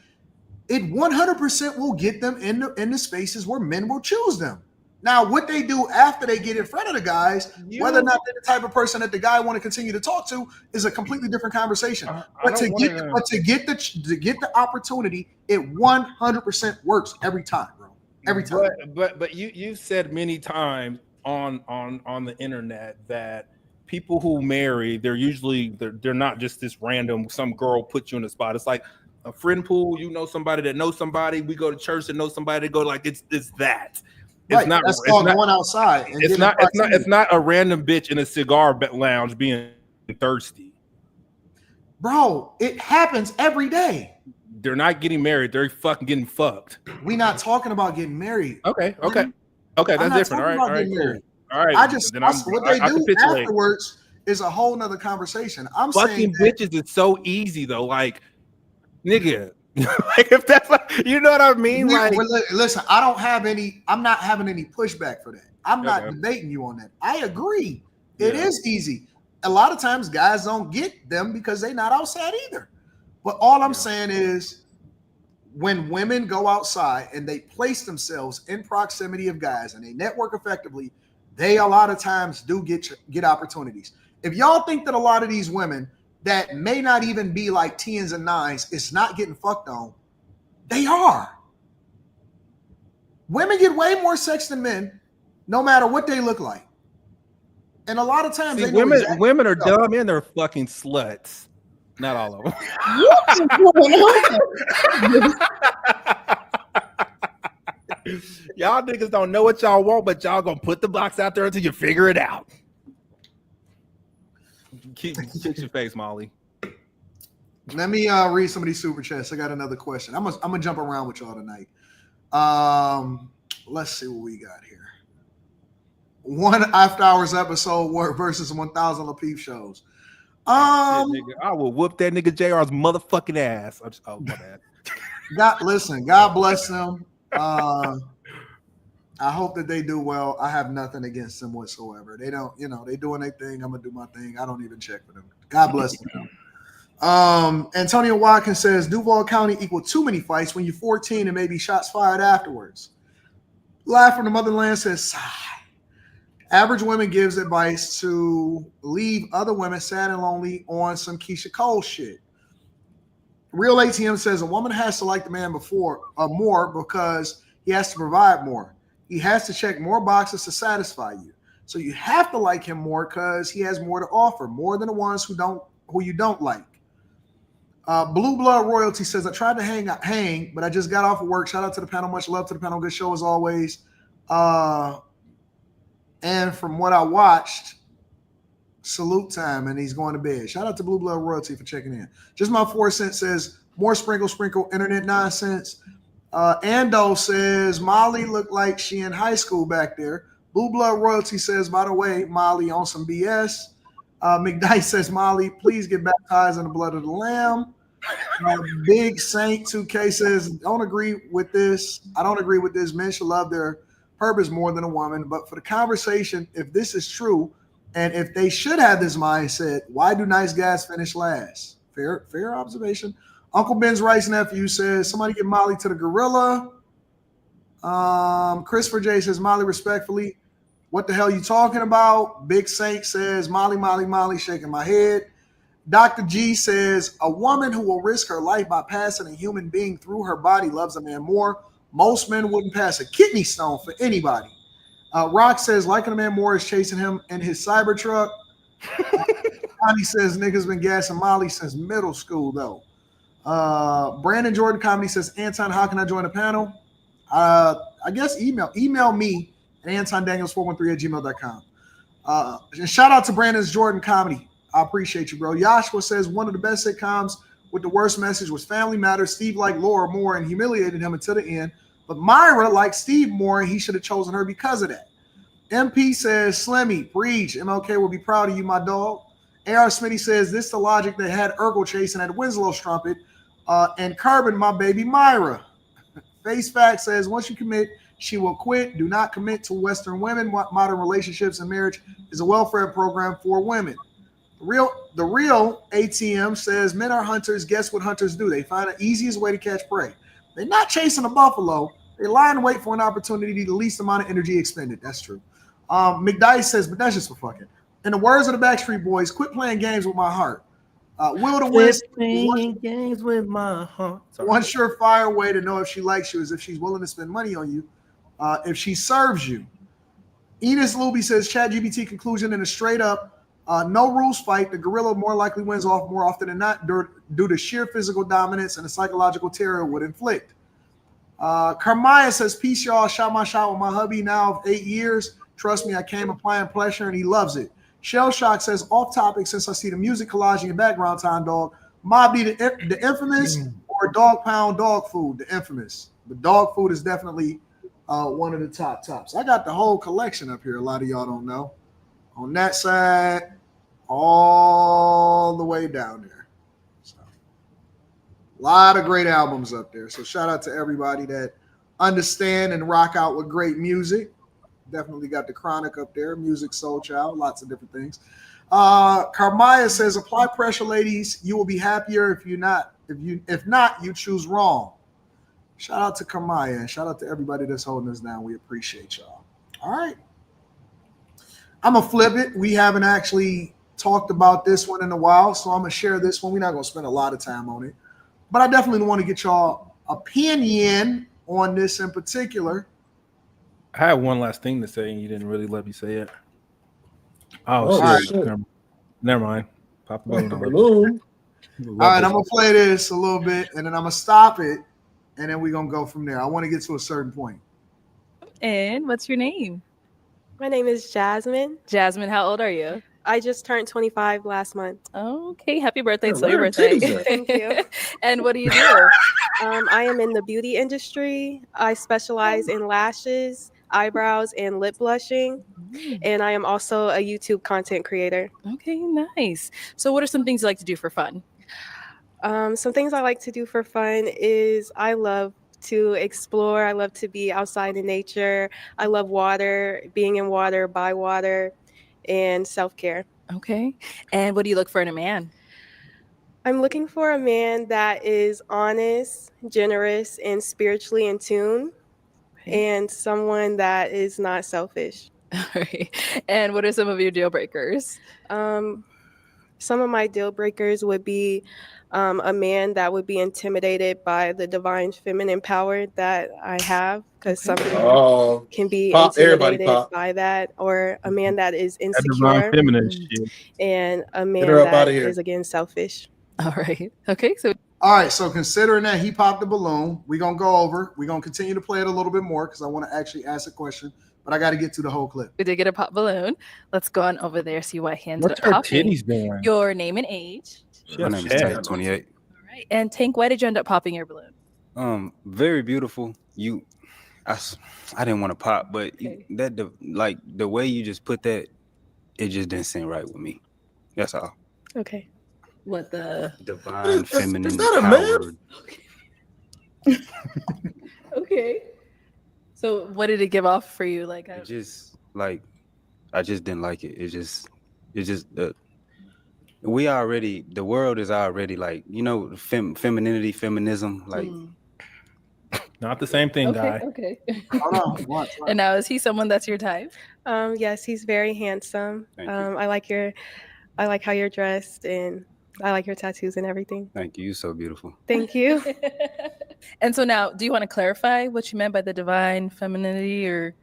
It 100% will get them in the spaces where men will choose them. Now, what they do after they get in front of the guys, whether or not they're the type of person that the guy want to continue to talk to, is a completely different conversation. But to get the opportunity, it 100% works every time, bro. Every time. But you said many times on the internet that people who marry, they're not just this random some girl put you in a spot. It's like a friend pool. You know somebody that knows somebody. We go to church and know somebody. That go like it's that. It's not going outside. It's not a random bitch in a cigar lounge being thirsty. Bro, it happens every day. They're not getting married. They're fucking getting fucked. We're not talking about getting married. Okay. That's different. All right. Cool. All right. What they do afterwards is a whole nother conversation. I'm fucking saying bitches is so easy though. Like, nigga. Like if that's like, you know what I mean? Like, listen, I'm not having any pushback for that. I'm not debating you on that. I agree. It is easy. A lot of times guys don't get them because they're not outside either. But all I'm saying is when women go outside and they place themselves in proximity of guys and they network effectively, they a lot of times do get opportunities. If y'all think that a lot of these women that may not even be like 10s and 9s, it's not getting fucked on. They are. Women get way more sex than men. no matter what they look like. And a lot of times See, they know women are dumb and they're fucking sluts. Not all of them. Y'all niggas don't know what y'all want, but y'all gonna put the box out there until you figure it out. Keep your face, Molly. Let me read some of these super chats. I got another question. I'm gonna jump around with y'all tonight. Let's see what we got here. One After Hours episode versus 1,000 LaPeep shows. I will whoop that nigga JR's motherfucking ass. Oh, my bad. God bless them. I hope that they do well. I have nothing against them whatsoever. They don't, they doing their thing. I'm gonna do my thing. I don't even check for them. God bless them. Antonio Watkins says Duval County equal too many fights when you're 14 and maybe shots fired afterwards. Laugh from the Motherland says sigh. Average women gives advice to leave other women sad and lonely on some Keisha Cole shit. Real ATM says a woman has to like the man more because he has to provide more. He has to check more boxes to satisfy you. So you have to like him more because he has more to offer, more than the ones who you don't like. Blue Blood Royalty says I tried to hang, but I just got off of work. Shout out to the panel. Much love to the panel. Good show as always. And from what I watched, salute time, and he's going to bed. Shout out to Blue Blood Royalty for checking in. Just my 4 cents says more sprinkle internet nonsense. Ando says Molly looked like she in high school back there. Blue Blood Royalty says, by the way, Molly on some BS. McDice says, Molly, please get baptized in the blood of the Lamb. Big Saint 2K says, don't agree with this. I don't agree with this. Men should love their purpose more than a woman. But for the conversation, if this is true, and if they should have this mindset, why do nice guys finish last? Fair observation. Uncle Ben's Rice Nephew says, somebody get Molly to the gorilla. Christopher J says, Molly, respectfully, what the hell you talking about? Big Saint says, Molly, Molly, Molly, shaking my head. Dr. G says, a woman who will risk her life by passing a human being through her body loves a man more. Most men wouldn't pass a kidney stone for anybody. Rock says, liking a man more is chasing him in his cyber truck. Connie says, niggas been gassing Molly since middle school, though. Brandon Jordan Comedy says, Anton, how can I join the panel? I guess email me at antondaniels413@gmail.com. And shout out to Brandon's Jordan Comedy. I appreciate you, bro. Yashua says one of the best sitcoms with the worst message was Family Matters. Steve liked Laura more and humiliated him until the end. But Myra liked Steve more and he should have chosen her because of that. MP says, Slimmy, preach. MLK will be proud of you, my dog. AR Smitty says, this is the logic that had Urkel chasing at Winslow Strumpet and Carbon, my baby Myra. Face Fact says, once you commit, she will quit. Do not commit to Western women. Modern relationships and marriage is a welfare program for women. The real ATM says, men are hunters. Guess what hunters do? They find the easiest way to catch prey. They're not chasing a buffalo. They lie in wait for an opportunity, the least amount of energy expended. That's true. McDice says, but that's just for fucking. In the words of the Backstreet Boys, quit playing games with my heart. Will to win. Playing games with my heart. One surefire way to know if she likes you is if she's willing to spend money on you, if she serves you. Enos Luby says, ChatGPT conclusion in a straight up no rules fight. The gorilla more likely wins off more often than not due to sheer physical dominance and the psychological terror it would inflict. Carmaya says, peace, y'all. Shot my shot with my hubby now of 8 years. Trust me, I came applying pressure and he loves it. Shell Shock says, off topic, since I see the music collage in your background time, dog. Mob the infamous or dog pound dog food, the infamous. But dog food is definitely one of the tops. I got the whole collection up here. A lot of y'all don't know. On that side, all the way down there. So, a lot of great albums up there. So shout out to everybody that understand and rock out with great music. Definitely got the Chronic up there, Music Soul Child, lots of different things. Carmaya says, apply pressure, ladies. You will be happier if not, you choose wrong. Shout out to Carmaya and shout out to everybody that's holding us down. We appreciate y'all. All right. I'm gonna flip it. We haven't actually talked about this one in a while, so I'm gonna share this one. We're not gonna spend a lot of time on it, but I definitely want to get y'all opinion on this in particular. I had one last thing to say, and you didn't really let me say it. Oh, Shit. Never mind. Pop the balloon. All right, I'm gonna play this a little bit, and then I'm gonna stop it, and then we're gonna go from there. I want to get to a certain point. And what's your name? My name is Jasmine. Jasmine, how old are you? I just turned 25 last month. Okay, happy birthday. Yeah, It's your birthday. Thank you. And what do you do? I am in the beauty industry. I specialize in lashes, eyebrows, and lip blushing. And I am also a YouTube content creator. Okay, nice. So what are some things you like to do for fun? Some things I like to do for fun is I love to explore. I love to be outside in nature. I love water, being in water, by water, and self-care. Okay. And what do you look for in a man? I'm looking for a man that is honest, generous, and spiritually in tune, and someone that is not selfish. All right. And what are some of your deal breakers? Some of my deal breakers would be a man that would be intimidated by the divine feminine power that I have, because some people can be intimidated by that, or a man that is insecure, and a man that is, again, selfish. All right. Okay. All right. So considering that he popped the balloon, we're gonna go over. We're gonna continue to play it a little bit more because I want to actually ask a question, but I got to get to the whole clip. We did get a pop balloon. Let's go on over there, see why hands What's are her popping. titties doing? Your name and age. My name is Tank, 28. All right. And Tank, why did you end up popping your balloon? Very beautiful. I didn't want to pop, but the way you just put that, it just didn't seem right with me. That's all. Okay. What the divine feminine is that a power? man? Okay. So what did it give off for you? Like, I just didn't like it. The world is already like, femininity, feminism, like. Not the same thing, guy. Okay. Hold on. What? And now, is he someone that's your type? Yes, he's very handsome. Thank you. I like how you're dressed, and I like your tattoos and everything. Thank you. You're so beautiful. Thank you. And so now, do you want to clarify what you meant by the divine femininity, or?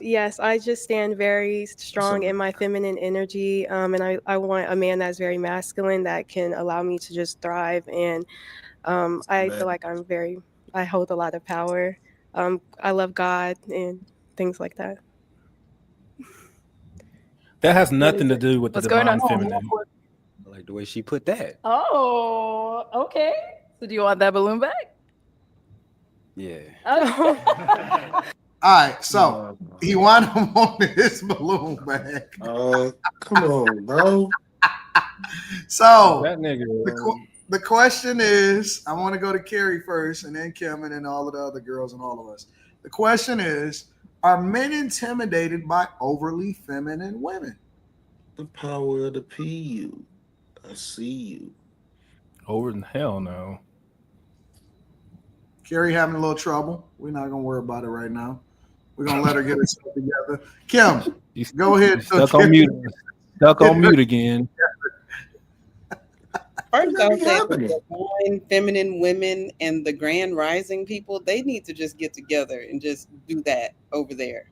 Yes, I just stand very strong in my feminine energy, and I want a man that's very masculine that can allow me to just thrive. And I feel like I hold a lot of power. I love God and things like that. That has nothing to do with What's the going divine on? feminine. I like the way she put that. Oh, okay. So do you want that balloon back? Yeah. All right, so he wanted him on his balloon back. Come on, bro. So That nigga. the question is, I want to go to Carrie first, and then Kim, and then all of the other girls and all of us. The question is, are men intimidated by overly feminine women? The power of the PU. I see you. Over in hell no. Carrie having a little trouble. We're not gonna worry about it right now. We're gonna let her get herself together. Kim, go ahead. Stuck on mute. Stuck on mute again. First, I'll say the divine feminine women and the grand rising people, they need to just get together and just do that over there.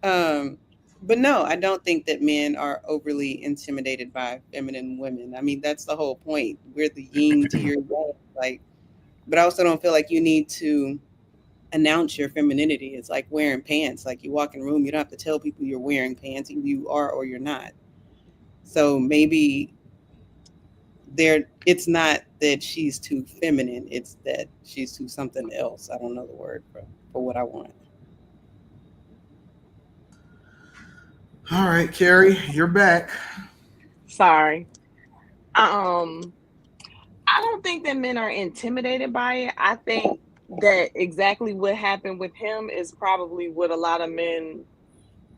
But no, I don't think that men are overly intimidated by feminine women. I mean, that's the whole point. We're the yin to your yang. But I also don't feel like you need to announce your femininity. It's like wearing pants. Like you walk in a room, you don't have to tell people you're wearing pants. Either you are or you're not. So maybe it's not that she's too feminine, it's that she's too something else. I don't know the word for what I want. All right, Carrie, you're back. Sorry. I don't think that men are intimidated by it. I think that exactly what happened with him is probably what a lot of men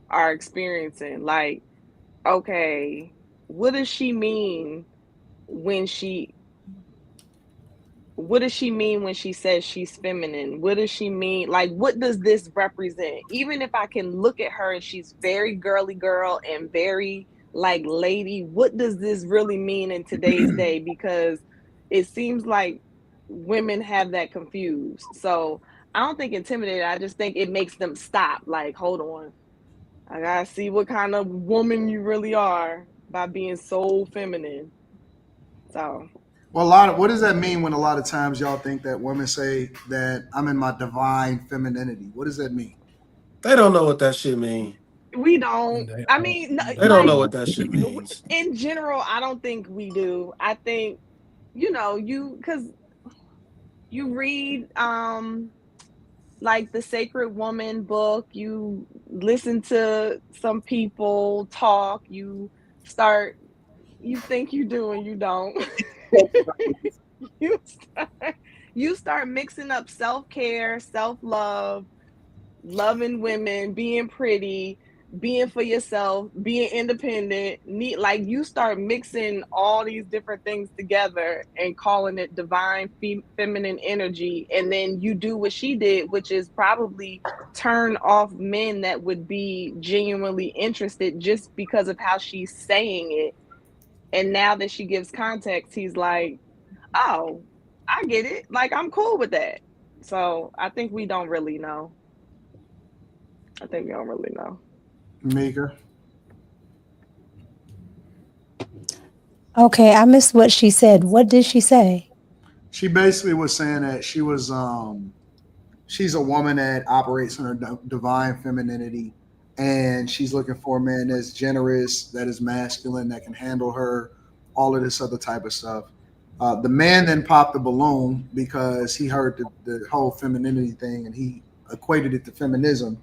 are experiencing. Like, okay, what does she mean when she says she's feminine? What does she mean? Like, what does this represent? Even if I can look at her and she's very girly girl and very like lady, what does this really mean in today's day? Because it seems like women have that confused. So I don't think intimidated. I just think it makes them stop. Like, hold on, I gotta see what kind of woman you really are by being so feminine. So, well, what does that mean when a lot of times y'all think that women say that I'm in my divine femininity? What does that mean? They don't know what that shit means. we don't. I mean, They don't know what that shit means. In general, I don't think we do. I think, because you read like the Sacred Woman book, you listen to some people talk, you think you do and you don't. you start mixing up self-care, self-love, loving women, being pretty, being for yourself, being independent, like you start mixing all these different things together and calling it divine feminine energy, and then you do what she did, which is probably turn off men that would be genuinely interested just because of how she's saying it. And now that she gives context, he's like, oh, I get it, like I'm cool with that. So I think we don't really know. I think we don't really know. Mika. Okay, I missed what she said. What did she say? She basically was saying that she was she's a woman that operates in her divine femininity, and she's looking for a man that's generous, that is masculine, that can handle her, all of this other type of stuff. The man then popped the balloon because he heard the whole femininity thing and he equated it to feminism.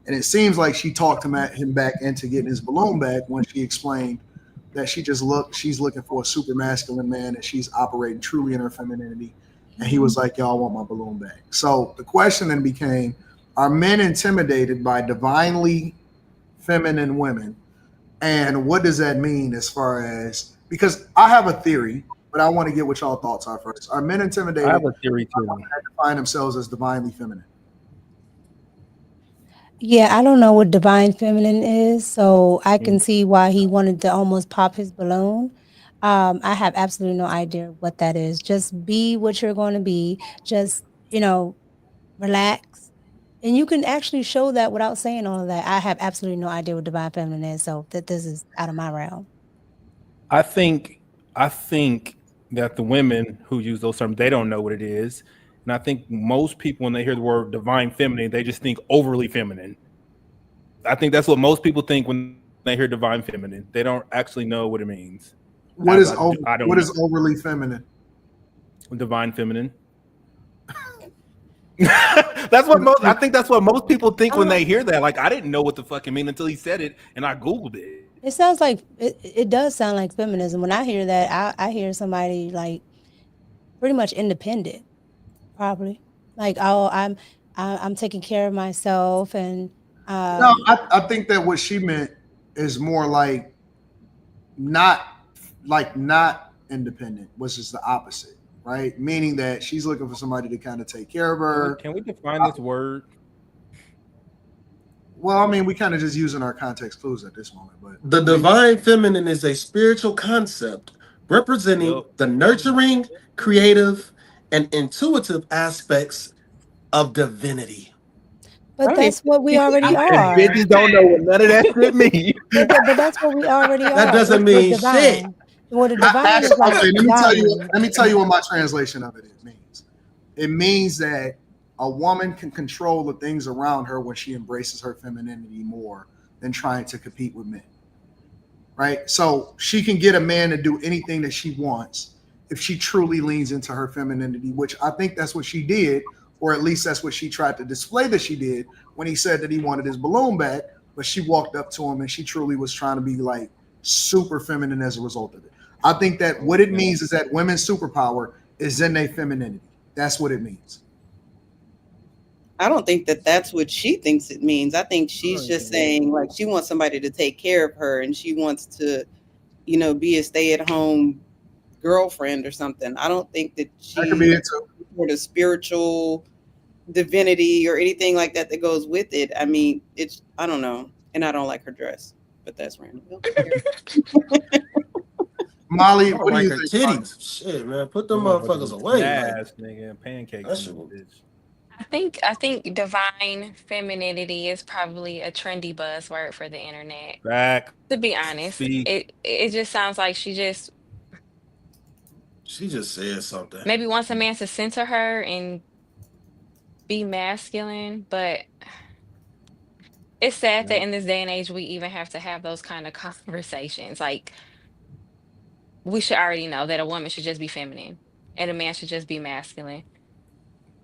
And it seems like she talked him back into getting his balloon back when she explained that she's looking for a super masculine man and she's operating truly in her femininity. And he was like, y'all want my balloon back. So the question then became, are men intimidated by divinely feminine women? And what does that mean as far as, because I have a theory, but I want to get what y'all thoughts are first. Are men intimidated? I have a theory too. Define themselves as divinely feminine. Yeah, I don't know what divine feminine is, so I can see why he wanted to almost pop his balloon. I have absolutely no idea what that is. Just be what you're going to be. Just, relax. And you can actually show that without saying all of that. I have absolutely no idea what divine feminine is, so this is out of my realm. I think that the women who use those terms, they don't know what it is. And I think most people, when they hear the word divine feminine, they just think overly feminine. I think that's what most people think when they hear divine feminine. They don't actually know what it means. What is overly feminine? Divine feminine. I think that's what most people think when they hear that. Like, I didn't know what the fuck it mean until he said it and I Googled it. It sounds like it does sound like feminism. When I hear that, I hear somebody like pretty much independent, probably. Like, oh, I'm taking care of myself, and no, I think that what she meant is more like not independent, which is the opposite, right? Meaning that she's looking for somebody to kind of take care of her. Can we define this word? Well, I mean, we kind of just using our context clues at this moment. But the divine feminine is a spiritual concept representing the nurturing, creative, and intuitive aspects of divinity. But that's what we already are. Bitches don't know what none of that shit means. But that's what we already are. That doesn't mean shit. What a divine is like. Let me tell you what my translation of it means. It means that a woman can control the things around her when she embraces her femininity more than trying to compete with men. Right? So she can get a man to do anything that she wants if she truly leans into her femininity, which I think that's what she did, or at least that's what she tried to display that she did when he said that he wanted his balloon back, but she walked up to him and she truly was trying to be like super feminine as a result of it. I think that what it means is that women's superpower is in their femininity. That's what it means. I don't think that that's what she thinks it means. I think she's just saying like she wants somebody to take care of her and she wants to, be a stay-at-home girlfriend or something. I don't think that she sort of spiritual divinity or anything like that goes with it. I mean, I don't know. And I don't like her dress, but that's random. Molly, what do you think? Titties. Shit, man. Put them motherfuckers away. Ass, nigga, pancakes. I I think divine femininity is probably a trendy buzzword for the internet. Back. To be honest, it just sounds like she just said something. maybe wants a man to center her and be masculine, but it's sad that in this day and age we even have to have those kind of conversations. Like we should already know that a woman should just be feminine and a man should just be masculine.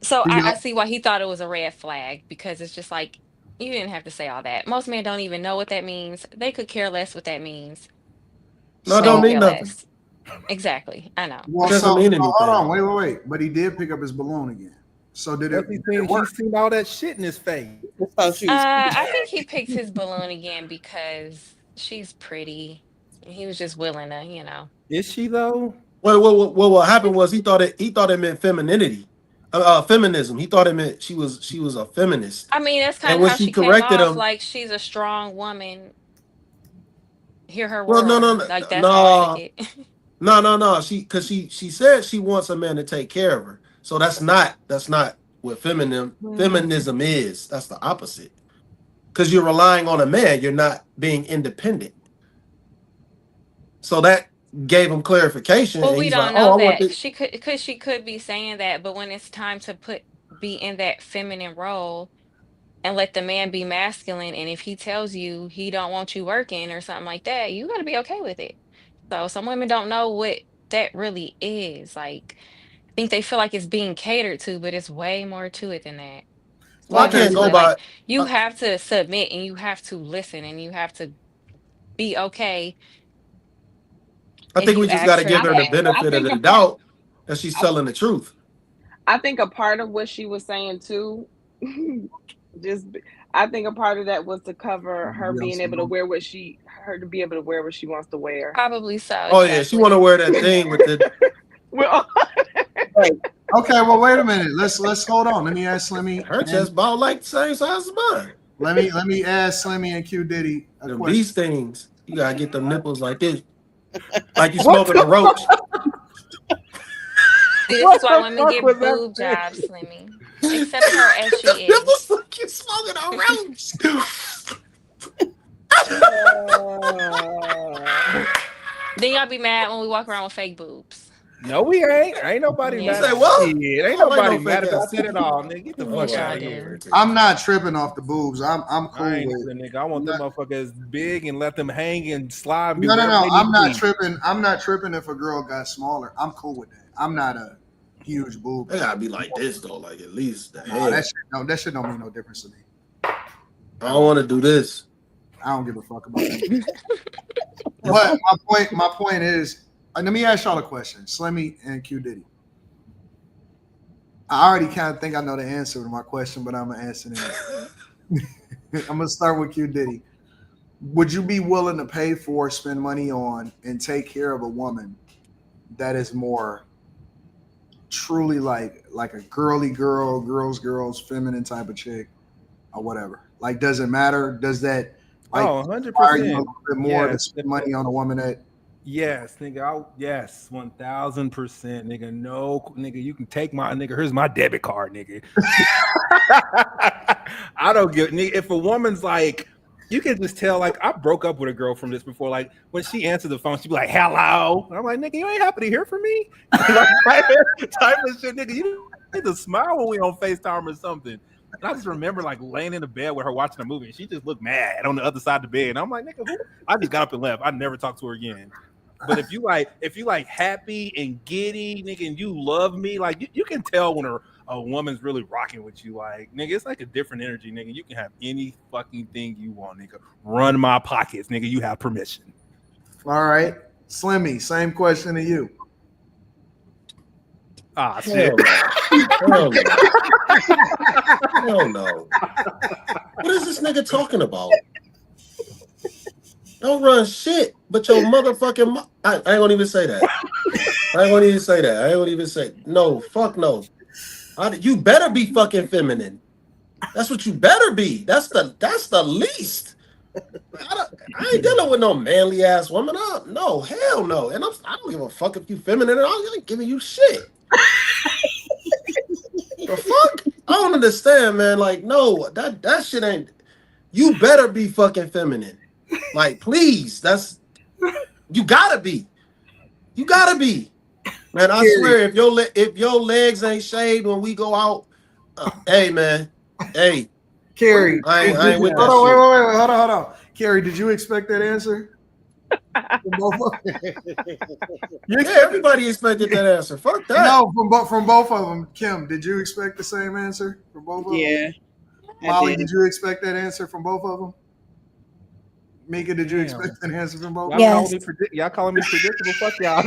So I see why he thought it was a red flag because it's just like you didn't have to say all that. Most men don't even know what that means. They could care less what that means. No, it They don't could mean care nothing. less. Exactly. I know. Well, It doesn't mean anything. hold on, wait. But he did pick up his balloon again. So did it work? She's seen all that shit in his face. I think he picked his balloon again because she's pretty. And he was just willing to, you know. Is she though? Well, what happened was he thought it meant femininity, feminism. He thought it meant she was a feminist. I mean, that's kind And of when how she she came corrected off. him, Like she's a strong woman. Hear her well, roar. no, Like that's how I took it. no. She said she wants a man to take care of her. So that's not what feminism is. That's the opposite. Because you're relying on a man, you're not being independent. So that gave him clarification. Well, and we he's don't like, know I want that this. she could be saying that, but when it's time to be in that feminine role and let the man be masculine, and if he tells you he don't want you working or something like that, you got to be okay with it. So some women don't know what that really is. Like, I think they feel like it's being catered to, but it's way more to it than that. Well, I can't go by. Like you have to submit and you have to listen and you have to be okay. I think we just got to give her the benefit of the doubt that she's telling the truth. I think a part of what she was saying too, I think a part of that was to cover her being able to wear what she wants to wear. Probably so. Oh yeah, she want to wear that thing with the. Well, okay, well, wait a minute. Let's hold on. Let me ask Slimmy. Her chest ball like the same size as mine. Let me ask Slimmy and Q Diddy a question. These things, you gotta get them nipples like this, like you smoking a roach. This is why women get boob jobs, Slimmy. Accept her as she is. Nipples like you smoking a roach. Then y'all be mad when we walk around with fake boobs. No, we ain't. Ain't nobody mad. Say what? Ain't nobody mad about that at all, nigga. Get the fuck out of here. I'm not tripping off the boobs. I'm cool with it. Nigga. I want them motherfuckers big and let them hang and slide. No. I'm not tripping. I'm not tripping if a girl got smaller. I'm cool with that. I'm not a huge boob. They gotta be like this though, like at least the No, head. that shit don't mean no difference to me. I don't want to do this. I don't give a fuck about that. But my point is, let me ask y'all a question, Slimmy and Q Diddy. I already kind of think I know the answer to my question, but I'm gonna answer it. I'm gonna start with Q Diddy. Would you be willing to pay for, spend money on, and take care of a woman that is more truly like a girly girl, girls, feminine type of chick, or whatever? Like, does it matter? Does that 100%. require you a little bit more to spend money on a woman that? Yes, nigga. Yes, 1000%, nigga. No, nigga. You can take my nigga. Here's my debit card, nigga. I don't give. Nigga, if a woman's like, you can just tell. Like, I broke up with a girl from this before. Like, when she answered the phone, she'd be like, "Hello." And I'm like, "Nigga, you ain't happy to hear from me?" Like, type of shit, nigga. You need to smile when we on FaceTime or something. And I just remember like laying in the bed with her watching a movie, and she just looked mad on the other side of the bed. And I'm like, nigga, I just got up and left. I never talked to her again. But if you like happy and giddy, nigga, and you love me, like you can tell when a woman's really rocking with you. Like, nigga, it's like a different energy, nigga. You can have any fucking thing you want, nigga. Run my pockets, nigga. You have permission. All right, Slimmy, same question to you. Ah, shit. Hell no. What is this nigga talking about? Don't run shit, but your motherfucking I ain't gonna even say that. I ain't gonna even say no. Fuck no. You better be fucking feminine. That's what you better be. That's the least. I ain't dealing with no manly ass woman. No, hell no. And I don't give a fuck if you feminine. I ain't giving you shit. The fuck? I don't understand, man. Like, no, that shit ain't. You better be fucking feminine. Like, please. You gotta be. You gotta be. Man, I swear, if your legs ain't shaved when we go out, hey, man. Hey. Carrie, I ain't with that hold shit. on, hold on. Carrie, did you expect that answer? Yeah, everybody expected that answer. Fuck that. No, from both of them. Kim, did you expect the same answer from both of them? Yeah. Molly, did you expect that answer from both of them? Mika, did you expect an answer from both? Yes. Y'all calling me predictable? Fuck y'all.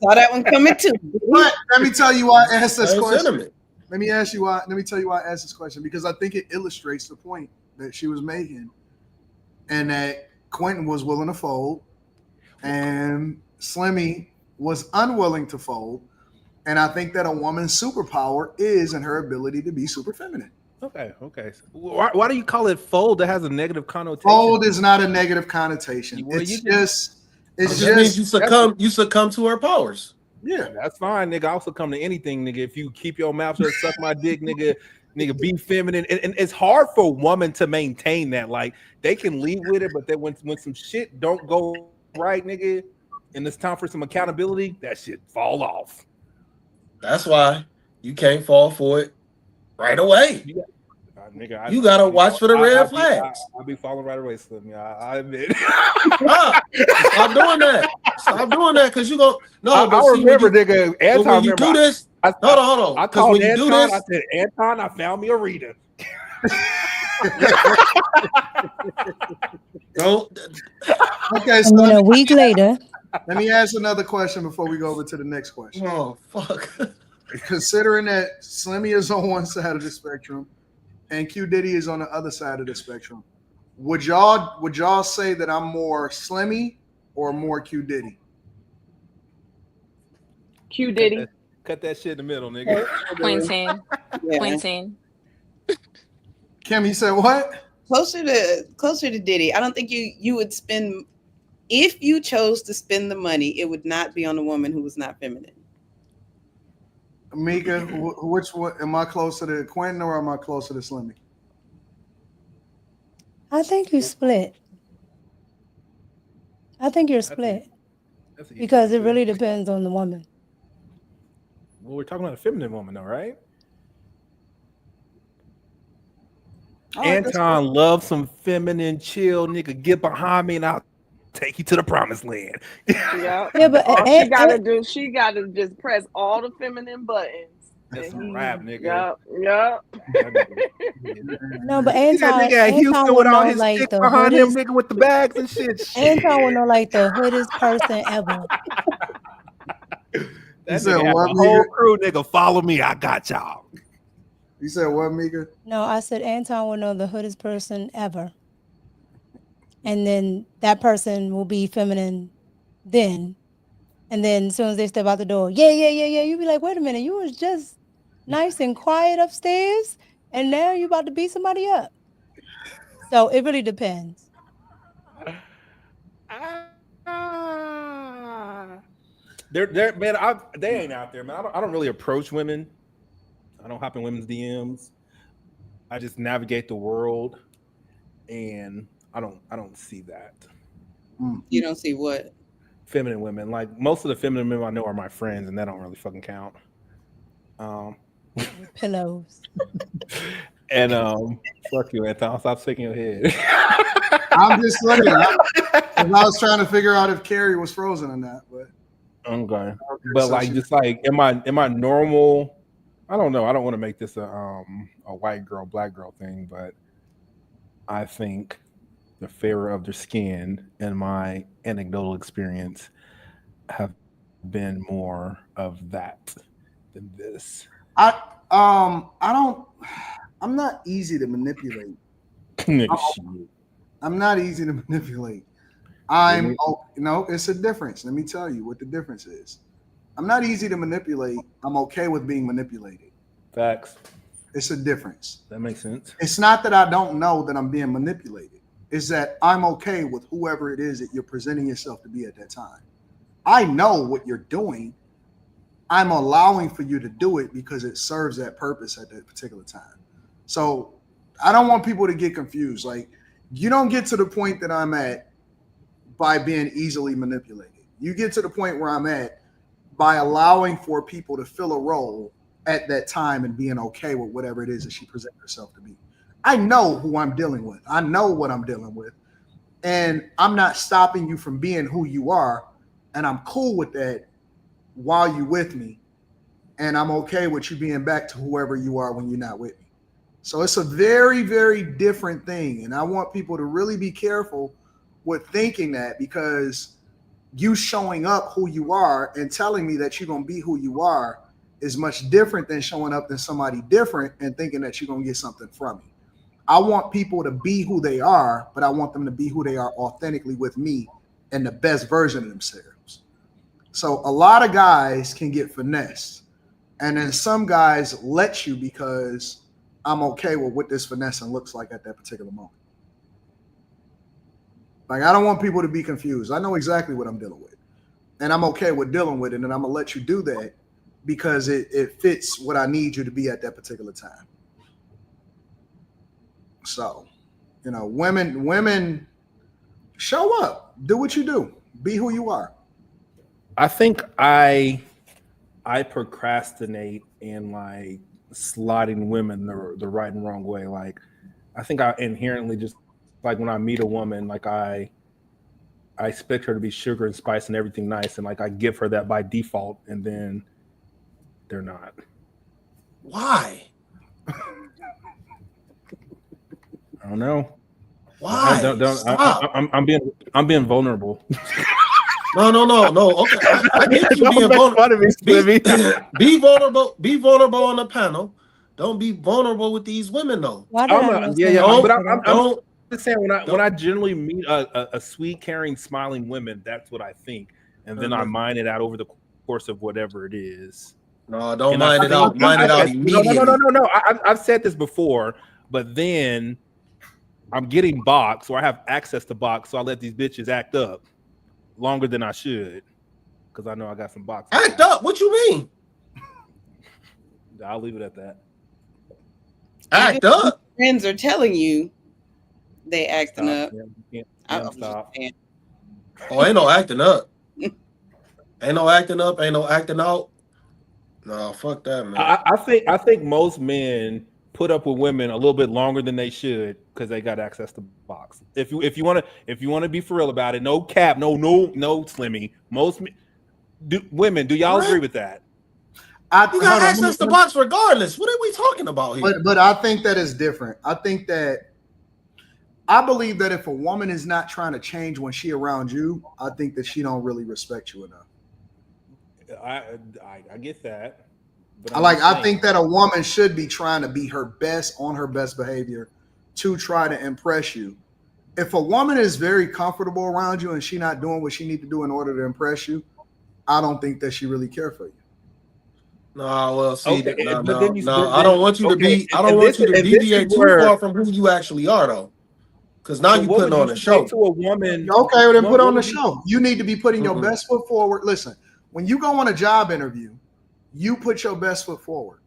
Saw that one coming too. But let me tell you why I asked this question. Sentiment. Let me tell you why I asked this question, because I think it illustrates the point that she was making, and that Quentin was willing to fold, and Slimmy was unwilling to fold. And I think that a woman's superpower is in her ability to be super feminine. Okay. Why do you call it fold? That has a negative connotation. Fold is not a negative connotation. Well, It just means you succumb to her powers. Yeah, that's fine, nigga. I'll succumb to anything, nigga. If you keep your mouth shut, suck my dick, nigga, be feminine. And it's hard for a woman to maintain that. Like, they can lead with it, but then when some shit don't go right, nigga, and it's time for some accountability, that shit fall off. That's why you can't fall for it right away. Nigga, you gotta watch for the red flags. I'll be falling right away, Slimmy. I admit. Stop doing that. Stop doing that, because you go. No, I remember, nigga. Anton, when you do this, hold on. I called when Anton. You do this, I said, Anton, I found me a reader. Don't. Okay, and then a week later. Let me ask another question before we go over to the next question. Oh, fuck. Considering that Slimmy is on one side of the spectrum and Q Diddy is on the other side of the spectrum, would y'all say that I'm more Slimmy or more Q Diddy? Q Diddy. Cut that shit in the middle, nigga. Quentin. Kim, you said what? Closer to Diddy. I don't think you would spend, if you chose to spend the money, it would not be on a woman who was not feminine. Mika, which one am I closer to, Quentin or am I closer to Slimmy? I think you split. I think you're split because it really depends on the woman. Well, we're talking about a feminine woman, though, right? Anton loves some feminine, chill nigga. Get behind me and I'll take you to the promised land. Yeah, but she gotta just press all the feminine buttons. That's some rap, nigga. Yep. No, but Anton Houston with all his like sticks the behind him, hoodest, nigga, with the bags and shit. Anton would know like the hoodest person ever. That nigga have a whole crew, nigga. Follow me, I got y'all. You said what, Mika? No, I said Anton will know the hoodest person ever. And then that person will be feminine then. And then as soon as they step out the door, yeah. You be like, wait a minute, you was just nice and quiet upstairs, and now you about to beat somebody up. So it really depends. They're man, they ain't out there, man. I don't really approach women. I don't hop in women's DMs. I just navigate the world, and I don't see that. You don't see what? Feminine women. Like, most of the feminine women I know are my friends, and that don't really fucking count. Pillows. And fuck you, Anton. Stop shaking your head. I'm just looking. I was trying to figure out if Carrie was frozen or not, but okay. But like, just like, am I normal? I don't know. I don't want to make this a white girl, black girl thing, but I think the fairer of their skin, in my anecdotal experience, have been more of that than this. I'm not easy to manipulate. I'm not easy to manipulate. It's a difference. Let me tell you what the difference is. I'm not easy to manipulate. I'm okay with being manipulated. Facts. It's a difference. That makes sense. It's not that I don't know that I'm being manipulated. It's that I'm okay with whoever it is that you're presenting yourself to be at that time. I know what you're doing, I'm allowing for you to do it because it serves that purpose at that particular time. So I don't want people to get confused. Like, you don't get to the point that I'm at by being easily manipulated. You get to the point where I'm at by allowing for people to fill a role at that time and being okay with whatever it is that she presents herself to be. I know who I'm dealing with. I know what I'm dealing with. And I'm not stopping you from being who you are. And I'm cool with that while you're with me. And I'm okay with you being back to whoever you are when you're not with me. So it's a very, very different thing. And I want people to really be careful with thinking that, because you showing up who you are and telling me that you're going to be who you are is much different than showing up than somebody different and thinking that you're going to get something from me. I want people to be who they are, but I want them to be who they are authentically with me and the best version of themselves. So a lot of guys can get finessed, and then some guys let you because I'm okay with what this finessing looks like at that particular moment. Like, I don't want people to be confused. I know exactly what I'm dealing with, and I'm okay with dealing with it, and I'm gonna let you do that because it fits what I need you to be at that particular time. So, you know, women show up, do what you do, be who you are. I think I procrastinate in like sliding women the right and wrong way. Like, I think I inherently just, like, when I meet a woman, like I expect her to be sugar and spice and everything nice, and like I give her that by default, and then they're not. Why? I don't know. Why? I'm being vulnerable. No. Okay, I get you being vulnerable. Be vulnerable. Be vulnerable on the panel. Don't be vulnerable with these women, though. Why did I But I'm just saying, when I generally meet a sweet, caring, smiling woman, that's what I think, and then I mine it out over the course of whatever it is. No, don't mind it out. Mind it out immediately. No. I've said this before, but then I'm getting boxed, or I have access to box, so I let these bitches act up longer than I should because I know I got some boxes. Act up? What you mean? I'll leave it at that. Act up. Friends are telling you they acting up. Stop. Oh, ain't no acting up. Ain't no acting up. Ain't no acting out. No, fuck that, man. I think most men put up with women a little bit longer than they should because they got access to box. If you want to be for real about it, no cap, no Slimmy. Most women, do y'all agree with that? You got access to box regardless. What are we talking about here? But I think that is different. I believe that if a woman is not trying to change when she around you, I think that she don't really respect you enough. I get that. But I think that a woman should be trying to be her best on her best behavior to try to impress you. If a woman is very comfortable around you and she not doing what she need to do in order to impress you, I don't think that she really care for you. No, well, see, okay, no. I don't want you to be. I don't want you to deviate too far from who you actually are, though. Because now you're putting on a show. To a woman, okay, well, then put on the show. You need to be putting your best foot forward. Listen, when you go on a job interview, you put your best foot forward.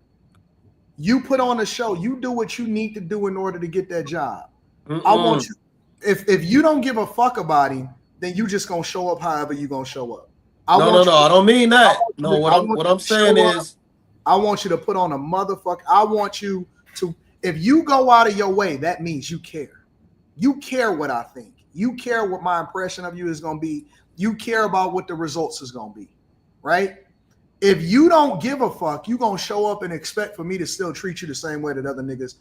You put on a show. You do what you need to do in order to get that job. I want you. If you don't give a fuck about him, then you just gonna show up however you gonna show up. No, I don't mean that. No, what I'm saying is, I want you to put on a motherfucker. I want you to. If you go out of your way, that means you care. You care what I think. You care what my impression of you is gonna be. You care about what the results is gonna be, right? If you don't give a fuck, you gonna show up and expect for me to still treat you the same way that other niggas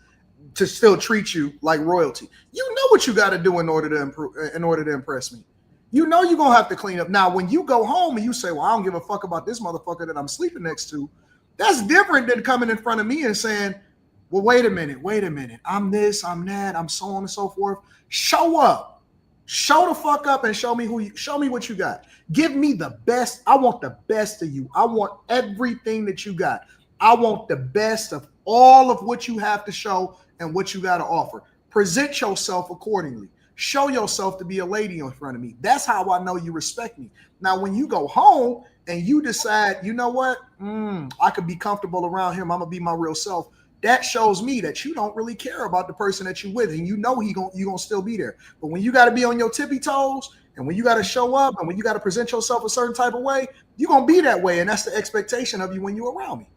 to still treat you like royalty. You know what you got to do in order to impress me. You know you're gonna have to clean up. Now, when you go home and you say, "Well, I don't give a fuck about this motherfucker that I'm sleeping next to," that's different than coming in front of me and saying, "Well, wait a minute. I'm this, I'm that, I'm so on and so forth." Show up. Show the fuck up and show me what you got. Give me the best. I want the best of you. I want everything that you got. I want the best of all of what you have to show and what you got to offer. Present yourself accordingly. Show yourself to be a lady in front of me. That's how I know you respect me. Now, when you go home, and you decide, you know what, I could be comfortable around him. I'm gonna be my real self. That shows me that you don't really care about the person that you with, and you know you gonna still be there. But when you got to be on your tippy toes, and when you got to show up, and when you got to present yourself a certain type of way, you're gonna be that way, and that's the expectation of you when you're around me.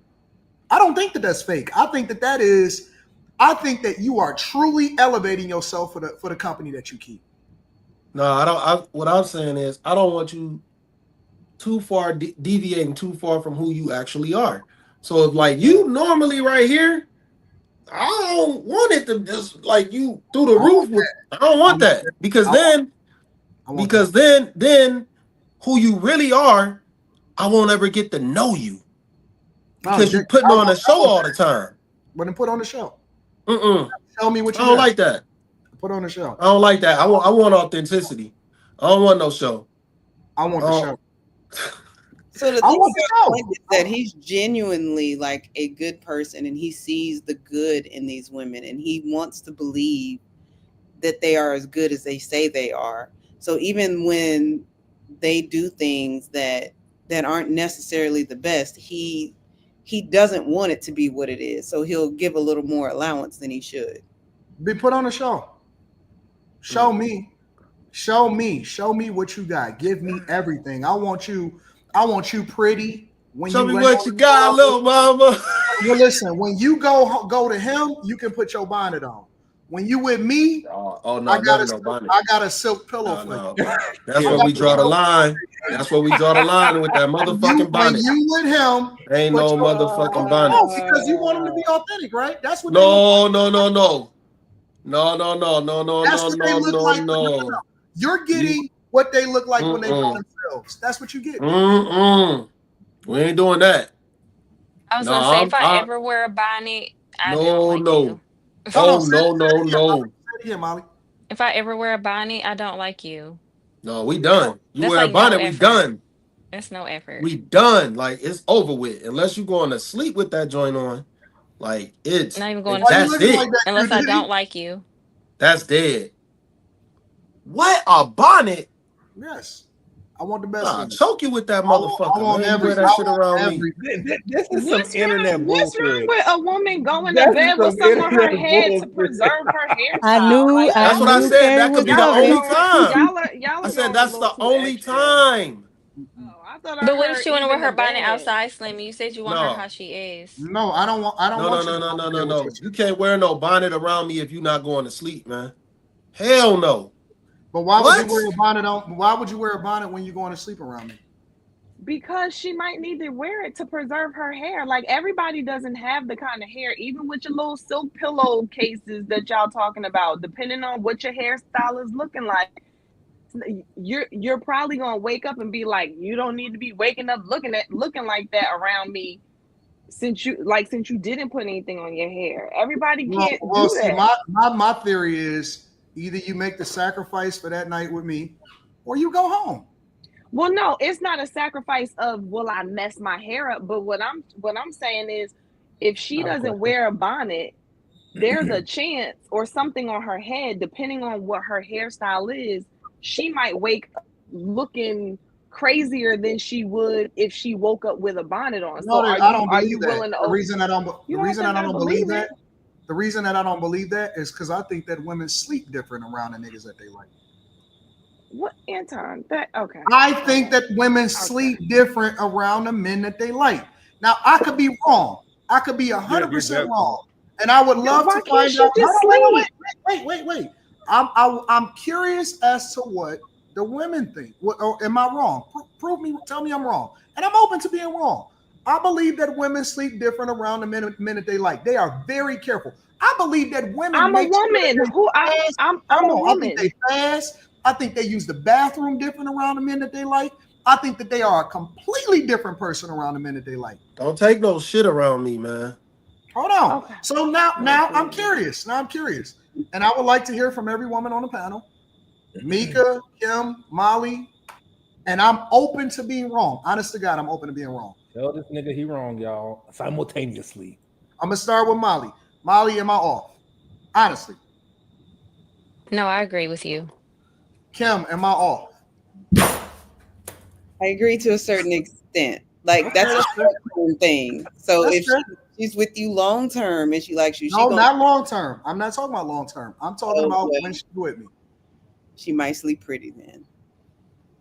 I don't think that that's fake. I think that you are truly elevating yourself for the company that you keep. No, I don't. What I'm saying is, I don't want you too far deviating too far from who you actually are. So if like you normally right here, I don't want it to just like you through the roof. I don't want that because then who you really are, I won't ever get to know you because you're putting on a show all the time. But then put on the show. Tell me what you I don't got. like that. Put on the show. I don't like that. I want authenticity. I don't want no show. I want the show. So the thing about Clint is that he's genuinely like a good person, and he sees the good in these women, and he wants to believe that they are as good as they say they are. So even when they do things that aren't necessarily the best, he doesn't want it to be what it is. So he'll give a little more allowance than he should. Be put on the show. Show me what you got. Give me everything. I want you pretty. Show me what you got, little mama. Well, listen, when you go to him, you can put your bonnet on. When you with me, no, I got a silk pillow for you. That's where we draw the line. That's where we draw the line with that motherfucking bonnet. When you with him, ain't no motherfucking bonnet. No, because you want him to be authentic, right? That's what. No. That's what they look like. No. You're getting what they look like when they by themselves. That's what you get. We ain't doing that. I was gonna say, if I ever wear a bonnet, I don't like you. No. Here, Molly. If I ever wear a bonnet, I don't like you. No, we done. You That's wear like a bonnet, no we done. That's no effort. We done. Like it's over with. Unless you going to sleep with that joint on, like it's not even going. That's it. Like that, unless I don't like you. That's dead. What a bonnet? Yes. I want the best. Choke you with that motherfucker. I want that shit around me. This is some internet bullshit. What's wrong with a woman going to bed with something on her head to preserve her hairstyle? That's what I said. That could be the only time. Y'all I said that's the only time. But what if she want to wear her bonnet outside, Slimmy? You said you want her how she is. No, I don't want. No. You can't wear no bonnet around me if you're not going to sleep, man. Hell no. But why would you wear a bonnet on? Why would you wear a bonnet when you're going to sleep around me? Because she might need to wear it to preserve her hair. Like everybody doesn't have the kind of hair, even with your little silk pillow cases that y'all talking about. Depending on what your hairstyle is looking like, you're probably gonna wake up and be like, you don't need to be waking up looking like that around me. Since you didn't put anything on your hair, everybody can't do that. See, my theory is. Either you make the sacrifice for that night with me, or you go home. Well, no, it's not a sacrifice of will I mess my hair up, but what I'm saying is, if she doesn't wear a bonnet, there's a chance or something on her head, depending on what her hairstyle is, she might wake up looking crazier than she would if she woke up with a bonnet on. No, so are you willing to? The reason that I don't believe that. The reason that I don't believe that is because I think that women sleep different around the niggas that they like. What, Anton? Okay. I think that women sleep different around the men that they like. Now, I could be wrong. I could be 100% wrong. And I would love to find out. Wait. I'm curious as to what the women think. Or am I wrong? Prove me. Tell me I'm wrong. And I'm open to being wrong. I believe that women sleep different around the men that they like. They are very careful. I believe that women. I'm a woman. I'm a woman. I think they fast. I think they use the bathroom different around the men that they like. I think that they are a completely different person around the men that they like. Don't take no shit around me, man. Hold on. Okay. So now I'm curious. And I would like to hear from every woman on the panel. Mika, Kim, Molly. And I'm open to being wrong. Honest to God, I'm open to being wrong. Tell this nigga he wrong, y'all. Simultaneously. I'm gonna start with Molly. Molly, am I off? Honestly. No, I agree with you. Kim, am I off? I agree to a certain extent. extent. Like that's a short-term thing. So if she's with you long term and she likes you, not long term. I'm not talking about long term. I'm talking about when she's with me. She might sleep pretty then.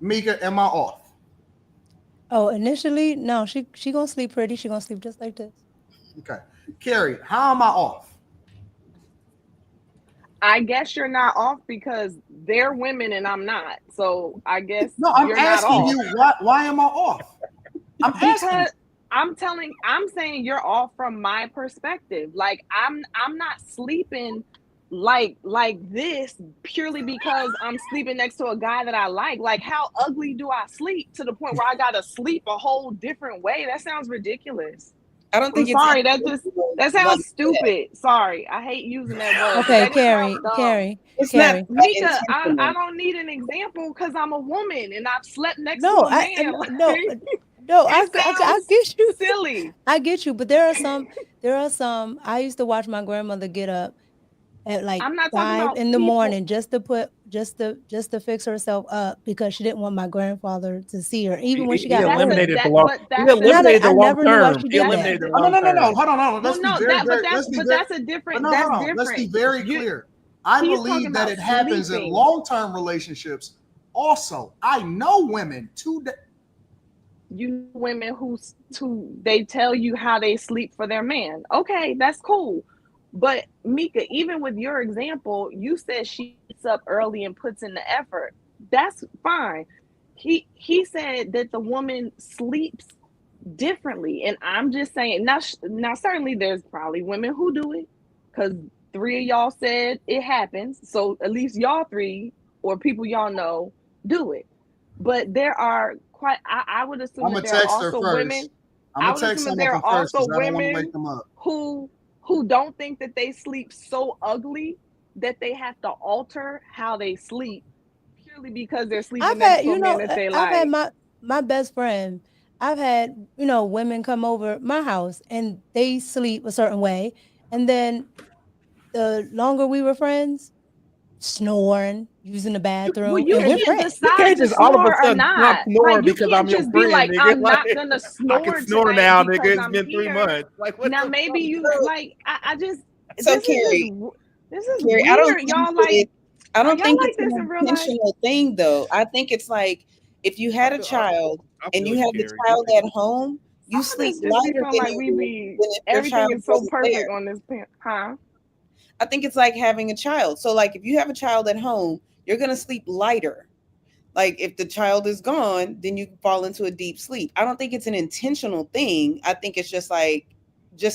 Mika, am I off? Oh, initially, no. She gonna sleep pretty. She gonna sleep just like this. Okay, Carrie, how am I off? I guess you're not off because they're women and I'm not. So I guess no. I'm you're asking not off. you why am I off? I'm saying you're off from my perspective. Like I'm not sleeping like this purely because I'm sleeping next to a guy that I like. Like how ugly do I sleep to the point where I gotta sleep a whole different way? That sounds ridiculous. I don't think I'm sorry. That sounds stupid. Sorry, I hate using that word. Okay, Carrie. It's Carrie. not Mika, I don't need an example because I'm a woman and I've slept next to a man. I get you. Silly. I get you, but there are some. I used to watch my grandmother get up at like 5 in the morning just to fix herself up because she didn't want my grandfather to see her, even when she got eliminated the long. He eliminated the long term. No. Hold on. Let's be very clear. Let's be very clear. I believe that it happens in long-term relationships. Also, I know women today. You know women who they tell you how they sleep for their man. Okay, that's cool. But Mika, even with your example, you said she gets up early and puts in the effort. That's fine. He said that the woman sleeps differently, and I'm just saying now certainly there's probably women who do it because 3 of y'all said it happens. So at least y'all 3 or people y'all know do it. But there are I would assume that there are also women. I would assume that there are also women who don't think that they sleep so ugly that they have to alter how they sleep purely because they're sleeping next to a man that they like. I've had my best friend. I've had women come over my house and they sleep a certain way, and then the longer we were friends, snoring, using the bathroom. Well, you can't decide to snore or not. Snore because I'm your friend, like, nigga. I'm not gonna snore. I can snore now, nigga. It's been 3 here. months. Like, what now the maybe fuck? you like. I just. So this Carrie, this is Carrie, weird. Y'all like. I don't think like it's this an in real life. intentional thing, though. I think it's like if you had a child and you have the child at home, you sleep lighter than everything is so perfect on this pen, huh? I think it's like having a child. So like if you have a child at home, you're going to sleep lighter. Like if the child is gone, then you fall into a deep sleep. I don't think it's an intentional thing. I think it's just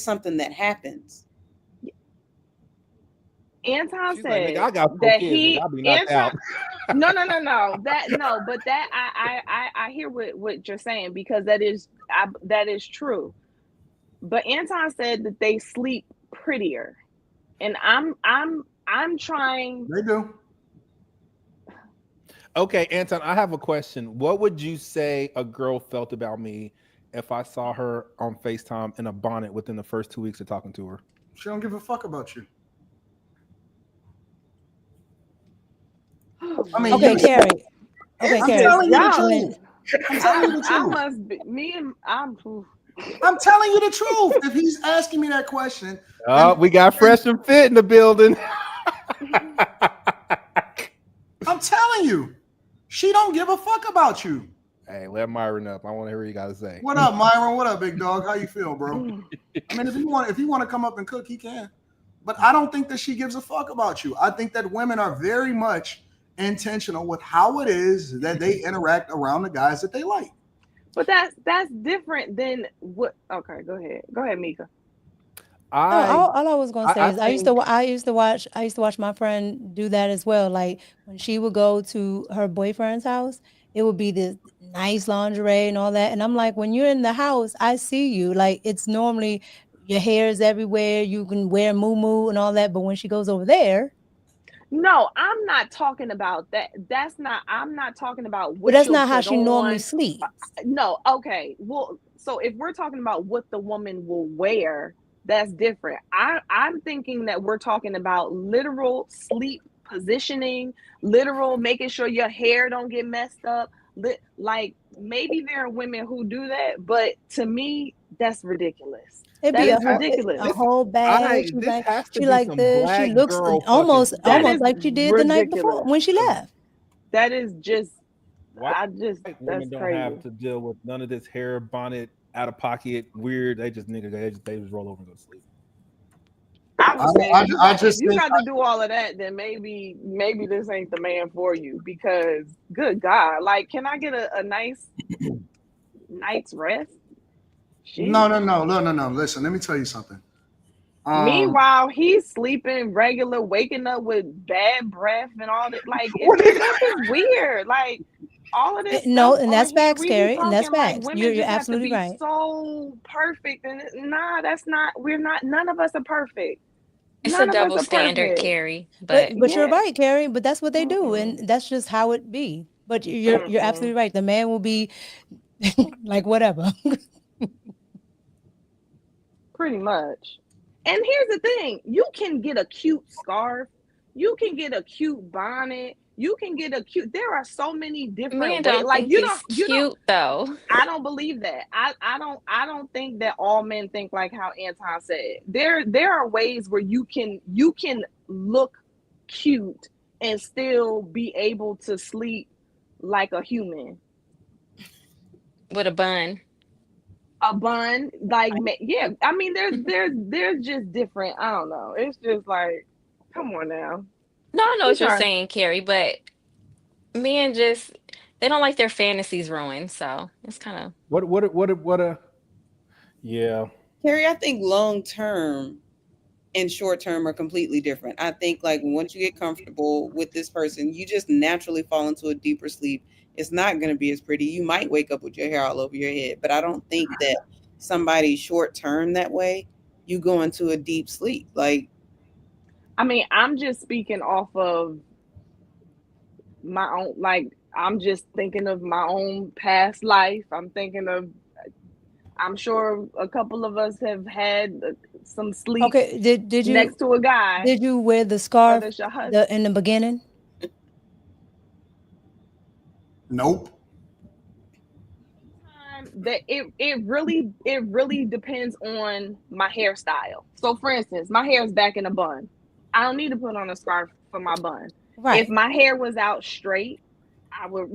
something that happens. Anton She's said like, I got 4 that kids, I'll be knocked out. No. But that I hear what you're saying because that is true. But Anton said that they sleep prettier. And I'm trying. They do. Okay, Anton, I have a question. What would you say a girl felt about me if I saw her on FaceTime in a bonnet within the first 2 weeks of talking to her? She don't give a fuck about you. I mean, okay, Carrie. Okay, I'm Carrie. telling you the truth. I'm telling you the truth. I must be I'm telling you the truth. If he's asking me that question, we got Fresh and Fit in the building. I'm telling you, she don't give a fuck about you. Hey, let Myron up. I want to hear what you got to say. What up, Myron? What up, big dog? How you feel, bro? I mean, if you want to come up and cook, he can. But I don't think that she gives a fuck about you. I think that women are very much intentional with how it is that they interact around the guys that they like. But that's different than what. Okay, go ahead, Mika. All I was gonna say is I used to watch my friend do that as well. Like when she would go to her boyfriend's house, it would be this nice lingerie and all that. And I'm like, when you're in the house, I see you. Like it's normally your hair is everywhere. You can wear muumuu and all that. But when she goes over there. No, I'm not talking about that. I'm not talking about what. But that's not how she normally sleeps. No, okay. Well, so if we're talking about what the woman will wear, that's different. I'm thinking that we're talking about literal sleep positioning, literal making sure your hair don't get messed up, Like maybe there are women who do that, but to me, that's ridiculous. It'd That be is ridiculous. a whole bag. This has to She be like some this. She black looks girl almost fucking like she did the night before when she left. That is just. White that's women don't crazy. have to deal with none of this hair bonnet, out of pocket, weird. They just roll over and go to sleep. If you got to do all of that, then maybe this ain't the man for you, because good God, like, can I get a nice night's rest? No. Listen, let me tell you something. Meanwhile, he's sleeping regular, waking up with bad breath and all that. Like, stuff is weird. Like, all of this. No, stuff and that's facts, we Carrie, and that's like facts. women You're just absolutely have to be right. so perfect, and that's not. We're not. None of us are perfect. It's a double standard, Carrie. But you're right, Carrie. But that's what they do, and that's just how it be. But you're absolutely right. The man will be like whatever. Pretty much. And here's the thing: you can get a cute scarf, you can get a cute bonnet, you can get a cute. There are so many different ways. Like you don't though. I don't believe that. I don't think that all men think like how Anton said. There are ways where you can look cute and still be able to sleep like a human with a bun. Like, yeah. I mean, there's just different. I don't know. It's just like, come on now. No, I know what you're saying, Carrie, but men just they don't like their fantasies ruined. So it's kind of what a yeah. Carrie, I think long term and short term are completely different. I think like once you get comfortable with this person, you just naturally fall into a deeper sleep. It's not going to be as pretty. You might wake up with your hair all over your head, but I don't think that somebody short term that way, you go into a deep sleep. Like, I mean, I'm just speaking off of my own, like, I'm just thinking of my own past life. I'm sure a couple of us have had some sleep. Okay, did you next to a guy? Did you wear the scarf in the beginning? Nope. That it really depends on my hairstyle. So for instance, my hair is back in a bun. I don't need to put on a scarf for my bun. Right. If my hair was out straight,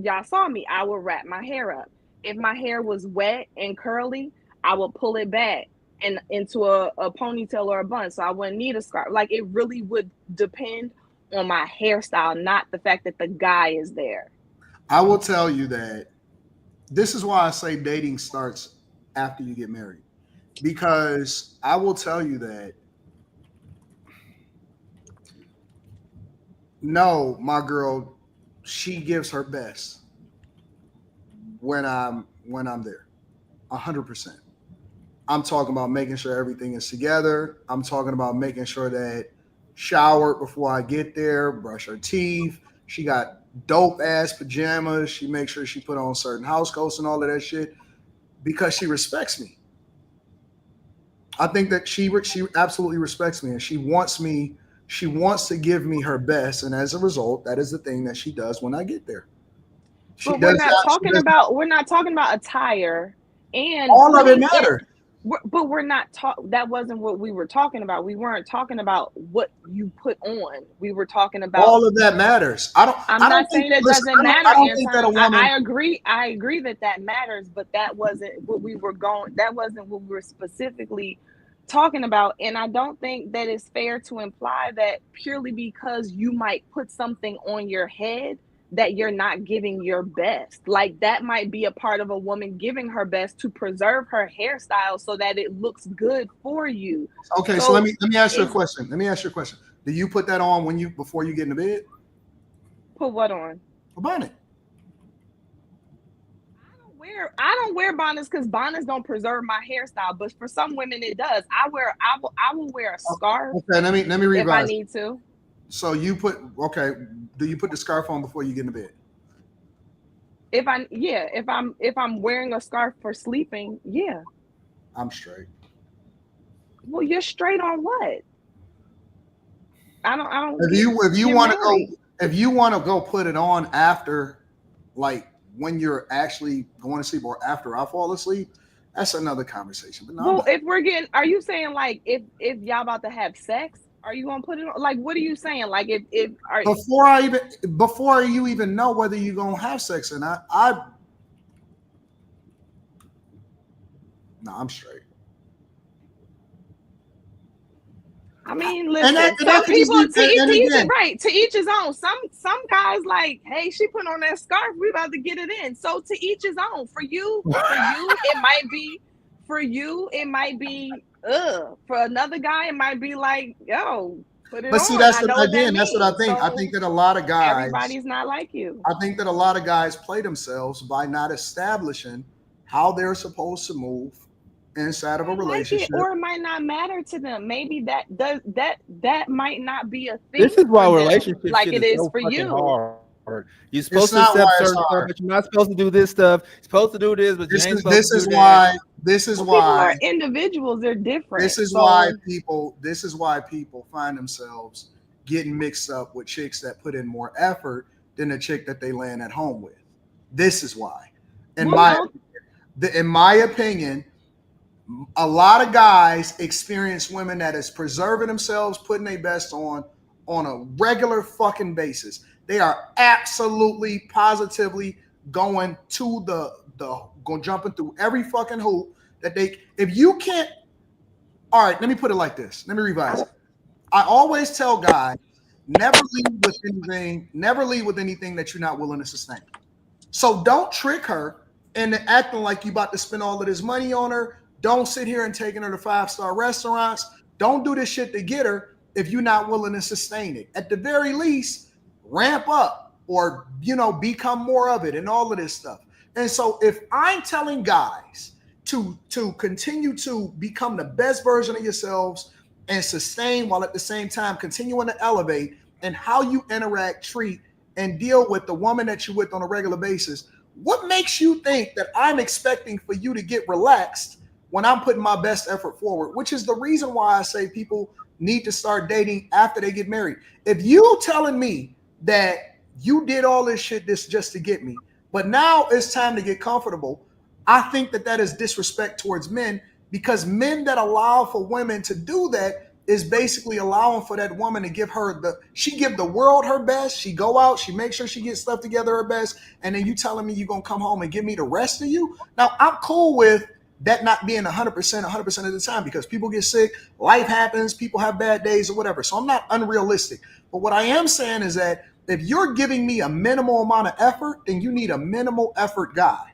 y'all saw me, I would wrap my hair up. If my hair was wet and curly, I would pull it back and into a ponytail or a bun. So I wouldn't need a scarf. Like, it really would depend on my hairstyle, not the fact that the guy is there. I will tell you that this is why I say dating starts after you get married, because I will tell you that no, my girl, she gives her best when I'm there, 100%. I'm talking about making sure everything is together. I'm talking about making sure that shower before I get there, brush her teeth. She got dope ass pajamas. She makes sure she put on certain house coats and all of that shit because she respects me. I think that she absolutely respects me, and she wants to give me her best, and as a result, that is the thing that she does when I get there. But we're not talking about attire, and all of it matters. But we're not that wasn't what we were talking about. We weren't talking about what you put on. We were talking about all of that matters. I'm not saying it doesn't matter. I agree that matters, but that wasn't what we were going. That wasn't what we were specifically talking about. And I don't think that it's fair to imply that purely because you might put something on your head that you're not giving your best. Like, that might be a part of a woman giving her best to preserve her hairstyle so that it looks good for you. Okay, so let me ask you a question. Do you put that on before you get into bed? Put what on? A bonnet. I don't wear bonnets because bonnets don't preserve my hairstyle, but for some women it does. I will wear a scarf. Okay, let me revise. If I need to. So do you put the scarf on before you get into bed? If I'm wearing a scarf for sleeping, yeah. I'm straight. Well, you're straight on what? I don't. If you want to go put it on after, like when you're actually going to sleep or after I fall asleep, that's another conversation. But well, if we're getting, are you saying like if y'all about to have sex, are you gonna put it on? Like, what are you saying? Like, if are before you even know whether you're gonna have sex or not, I'm straight. I mean, listen, some people to each his own. Some guys like, hey, she put on that scarf, we about to get it in. So to each his own. For you, it might be. For you, it might be. For another guy, it might be like, yo, put it on. See, that's what I think. So I think that a lot of guys. Everybody's not like you. I think that a lot of guys play themselves by not establishing how they're supposed to move inside of a relationship, or it might not matter to them. Maybe that might not be a thing. This is why relationship like it is so for you. Hard. You're supposed to accept certain stuff, but you're not supposed to do this stuff. You're supposed to do this, but you ain't supposed to do that. This is why people are individuals. They're different. This is why people find themselves getting mixed up with chicks that put in more effort than the chick that they land at home with. This is why, in my opinion, a lot of guys experience women that is preserving themselves, putting their best on a regular fucking basis. They are absolutely positively going to jumping through every fucking hoop that they. If you can't, all right. Let me put it like this. Let me revise it. I always tell guys, never lead with anything that you're not willing to sustain. So don't trick her into acting like you about to spend all of this money on her. Don't sit here and taking her to 5-star restaurants. Don't do this shit to get her if you're not willing to sustain it. At the very least, ramp up or, become more of it and all of this stuff. And so if I'm telling guys to continue to become the best version of yourselves and sustain while at the same time continuing to elevate and how you interact, treat, and deal with the woman that you're with on a regular basis, what makes you think that I'm expecting for you to get relaxed when I'm putting my best effort forward, which is the reason why I say people need to start dating after they get married. If you telling me that you did all this shit just to get me, but now it's time to get comfortable, I think that is disrespect towards men, because men that allow for women to do that is basically allowing for that woman to give the world her best. She go out, she makes sure she gets stuff together her best. And then you telling me you're going to come home and give me the rest of you. Now I'm cool with that not being 100% of the time, because people get sick, life happens, people have bad days or whatever. So I'm not unrealistic. But what I am saying is that if you're giving me a minimal amount of effort, then you need a minimal effort guy.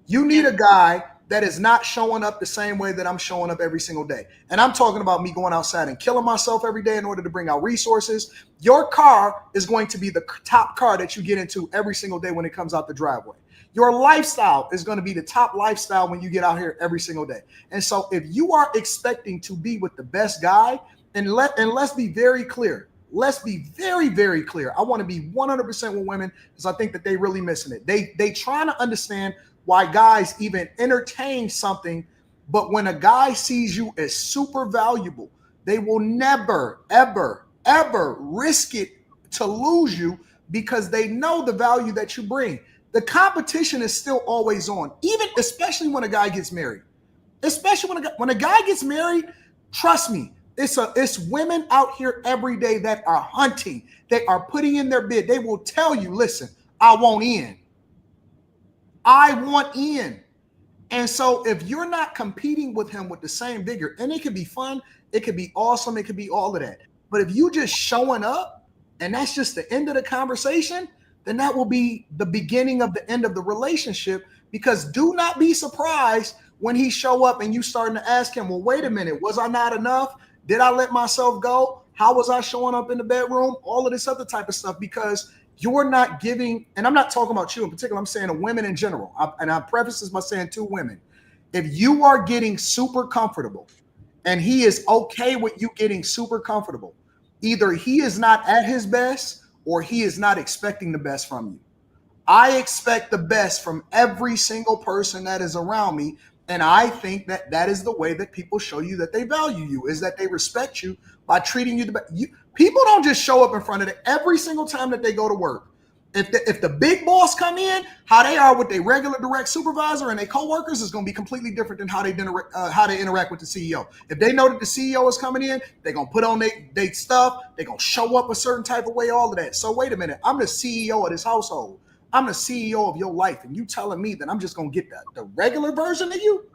You need a guy that is not showing up the same way that I'm showing up every single day. And I'm talking about me going outside and killing myself every day in order to bring out resources. Your car is going to be the top car that you get into every single day when it comes out the driveway. Your lifestyle is going to be the top lifestyle when you get out here every single day. And so if you are expecting to be with the best guy, and let's be very clear. Let's be very, very clear. I want to be 100% with women because I think that they really missing it. They trying to understand why guys even entertain something, but when a guy sees you as super valuable, they will never, ever, ever risk it to lose you because they know the value that you bring. The competition is still always on, especially when a guy gets married. Especially when a guy gets married, trust me, it's women out here every day that are hunting. They are putting in their bid. They will tell you, listen, I want in. I want in. And so if you're not competing with him with the same vigor, and it could be fun, it could be awesome, it could be all of that. But if you just showing up and that's just the end of the conversation, then that will be the beginning of the end of the relationship, because do not be surprised when he show up and you starting to ask him, well, wait a minute, was I not enough? Did I let myself go? How was I showing up in the bedroom? All of this other type of stuff, because you're not giving, and I'm not talking about you in particular, I'm saying to women in general. I preface this by saying to women, if you are getting super comfortable and he is okay with you getting super comfortable, either he is not at his best or he is not expecting the best from you. I expect the best from every single person that is around me. And I think that is the way that people show you that they value you, is that they respect you by treating you the best. People don't just show up in front of them every single time that they go to work. If the big boss come in, how they are with their regular direct supervisor and their coworkers is going to be completely different than how they interact with the CEO. If they know that the CEO is coming in, they're going to put on their stuff. They're going to show up a certain type of way, all of that. So wait a minute. I'm the CEO of this household. I'm the CEO of your life. And you telling me that I'm just going to get the regular version of you?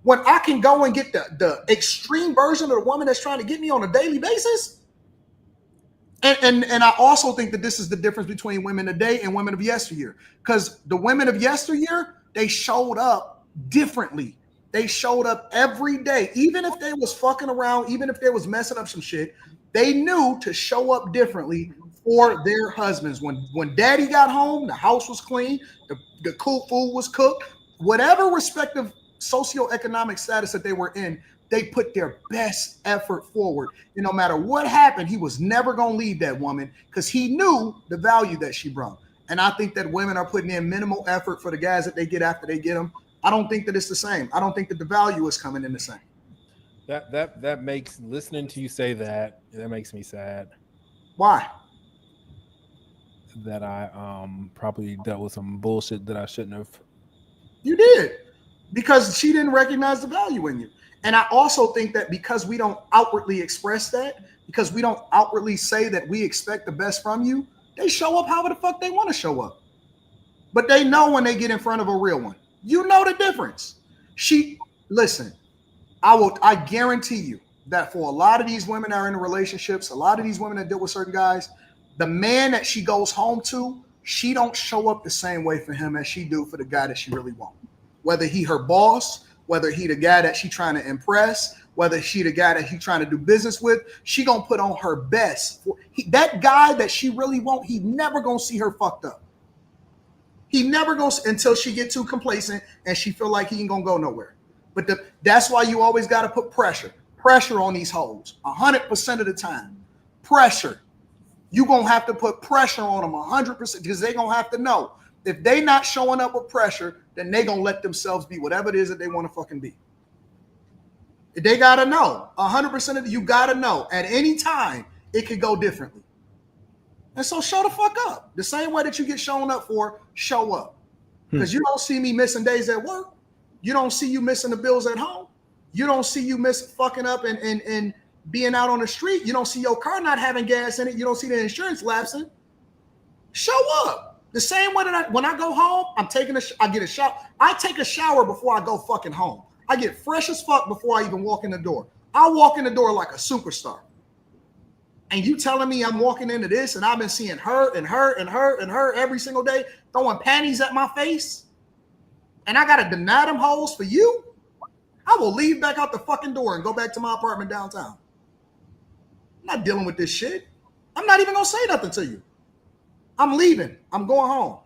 When I can go and get the extreme version of the woman that's trying to get me on a daily basis? And I also think that this is the difference between women today and women of yesteryear. Because the women of yesteryear, they showed up differently. They showed up every day. Even if they was fucking around, even if they was messing up some shit, they knew to show up differently for their husbands. When daddy got home, the house was clean, the cool food was cooked, whatever respective socioeconomic status that they were in, they put their best effort forward. And no matter what happened, he was never going to leave that woman because he knew the value that she brought. And I think that women are putting in minimal effort for the guys that they get after they get them. I don't think that it's the same. I don't think that the value is coming in the same. That makes, listening to you say that makes me sad. Why? That I probably dealt with some bullshit that I shouldn't have. You did. Because she didn't recognize the value in you. And I also think that because we don't outwardly express that, because we don't outwardly say that we expect the best from you, they show up however the fuck they want to show up. But they know when they get in front of a real one. You know the difference. Listen, I guarantee you that for a lot of these women that are in relationships, a lot of these women that deal with certain guys, the man that she goes home to, she don't show up the same way for him as she do for the guy that she really wants. Whether he her boss, whether he the guy that she trying to impress, whether she the guy that he trying to do business with, she gonna put on her best. That guy that she really want, he never gonna see her fucked up. He never goes until she get too complacent and she feel like he ain't gonna go nowhere. But that's why you always gotta put pressure on these hoes 100% of the time. Pressure. You gonna have to put pressure on them 100% because they gonna have to know. If they not showing up with pressure, then they gonna let themselves be whatever it is that they want to fucking be. They gotta know 100% of you gotta know at any time it could go differently. And so show the fuck up. The same way that you get shown up for, show up. Because you don't see me missing days at work. You don't see you missing the bills at home. You don't see you fucking up and being out on the street. You don't see your car not having gas in it. You don't see the insurance lapsing. Show up. The same way that when I go home, I get a shower. I take a shower before I go fucking home. I get fresh as fuck before I even walk in the door. I walk in the door like a superstar. And you telling me I'm walking into this and I've been seeing her and her and her and her every single day throwing panties at my face? And I got to deny them hoes for you? I will leave back out the fucking door and go back to my apartment downtown. I'm not dealing with this shit. I'm not even going to say nothing to you. I'm leaving. I'm going home.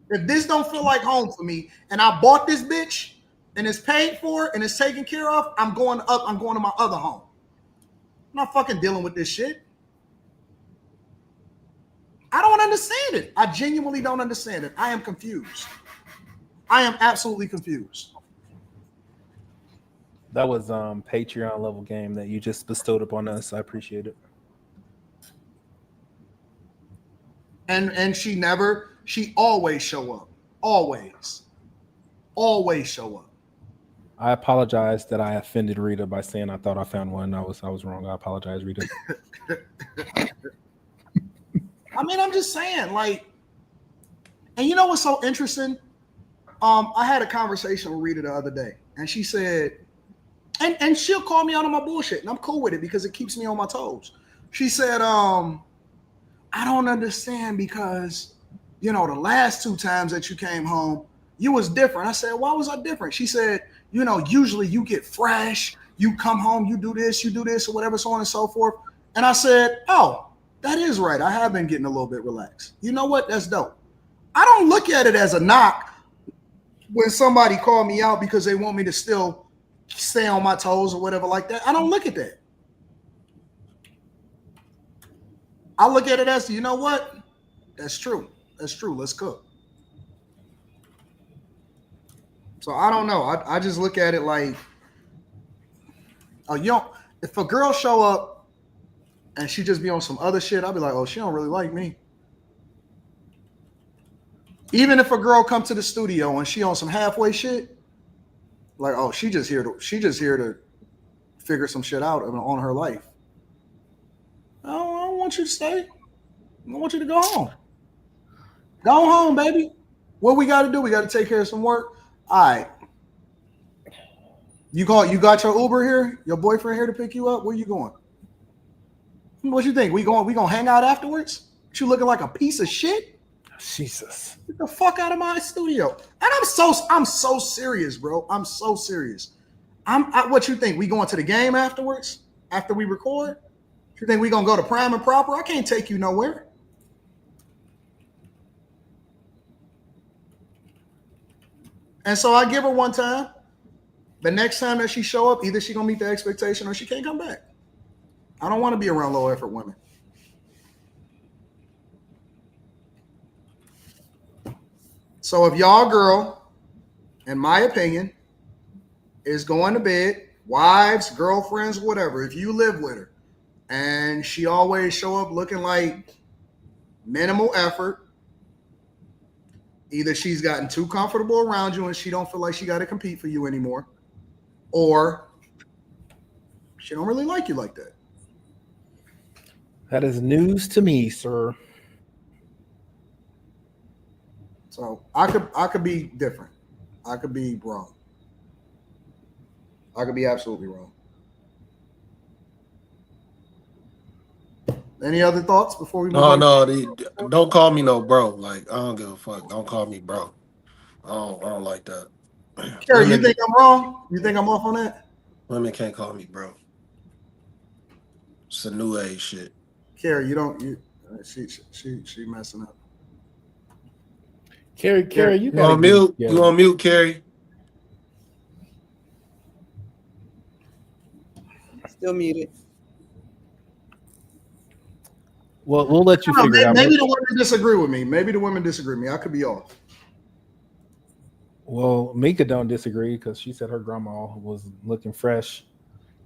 If this don't feel like home for me and I bought this bitch and it's paid for and it's taken care of, I'm going up. I'm going to my other home. I'm not fucking dealing with this shit. I don't understand it. I genuinely don't understand it. I am confused. I am absolutely confused. That was Patreon level game that you just bestowed upon us. I appreciate it. And she always show up. Always show up. I apologize that I offended Rita by saying I thought I found one. I was wrong. I apologize, Rita. I mean, I'm just saying, like, and you know what's so interesting? I had a conversation with Rita the other day, and she said, and she'll call me out on my bullshit, and I'm cool with it because it keeps me on my toes. She said, I don't understand because, you know, the last 2 times that you came home, you was different. I said, why was I different? She said, you know, usually you get fresh, you come home, you do this, or whatever, so on and so forth. And I said, oh, that is right. I have been getting a little bit relaxed. You know what? That's dope. I don't look at it as a knock when somebody called me out because they want me to still stay on my toes or whatever like that. I don't look at that. I look at it as, you know what? That's true. That's true. Let's cook. So I don't know. I just look at it like, if a girl show up and she just be on some other shit, I'll be like, oh, she don't really like me. Even if a girl come to the studio and she on some halfway shit, like, oh, she just here to figure some shit out on her life. I don't want you to stay. I want you to go home. Go home, baby. What we got to do? We got to take care of some work. All right. You got your Uber here? Your boyfriend here to pick you up? Where you going? What you think? We gonna hang out afterwards? You looking like a piece of shit? Jesus. Get the fuck out of my studio. And I'm so serious, bro. I'm so serious. What you think? We going to the game afterwards? After we record? You think we gonna go to Prime and Proper? I can't take you nowhere. And so I give her one time. The next time that she show up, either she gonna meet the expectation or she can't come back. I don't want to be around low effort women. So if y'all girl, in my opinion, is going to bed, wives, girlfriends, whatever, if you live with her and she always show up looking like minimal effort, either she's gotten too comfortable around you and she don't feel like she got to compete for you anymore, or she don't really like you like that. That is news to me, sir. So I could be different. I could be wrong. I could be absolutely wrong. Any other thoughts before we move on? Don't call me no bro. Like, I don't give a fuck. Don't call me bro. I don't like that. Kerry, you think I'm wrong? You think I'm off on that? Women can't call me bro. It's a new age shit. Kerry, she messing up. Carrie, you on mute. You on mute, Carrie? Still muted. Well, we'll let you figure it out. Maybe the women disagree with me. Maybe the women disagree with me. I could be off. Well, Mika don't disagree because she said her grandma was looking fresh.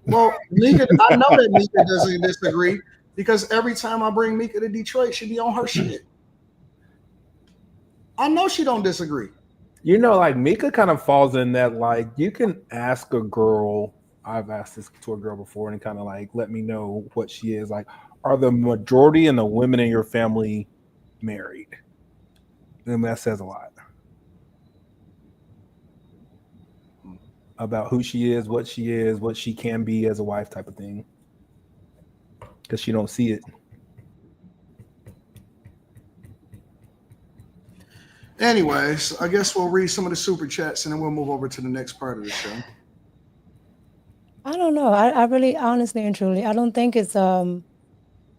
Well, Mika, I know that Mika doesn't disagree because every time I bring Mika to Detroit, she be on her shit. I know she don't disagree. You know, like Mika kind of falls in that, like, you can ask a girl, I've asked this to a girl before and kind of like, let me know what she is. Like, are the majority of the women in your family married? And that says a lot about who she is, what she can be as a wife type of thing. Because she don't see it. Anyways, I guess we'll read some of the super chats and then we'll move over to the next part of the show. I don't know. I really, honestly and truly, I don't think it's, I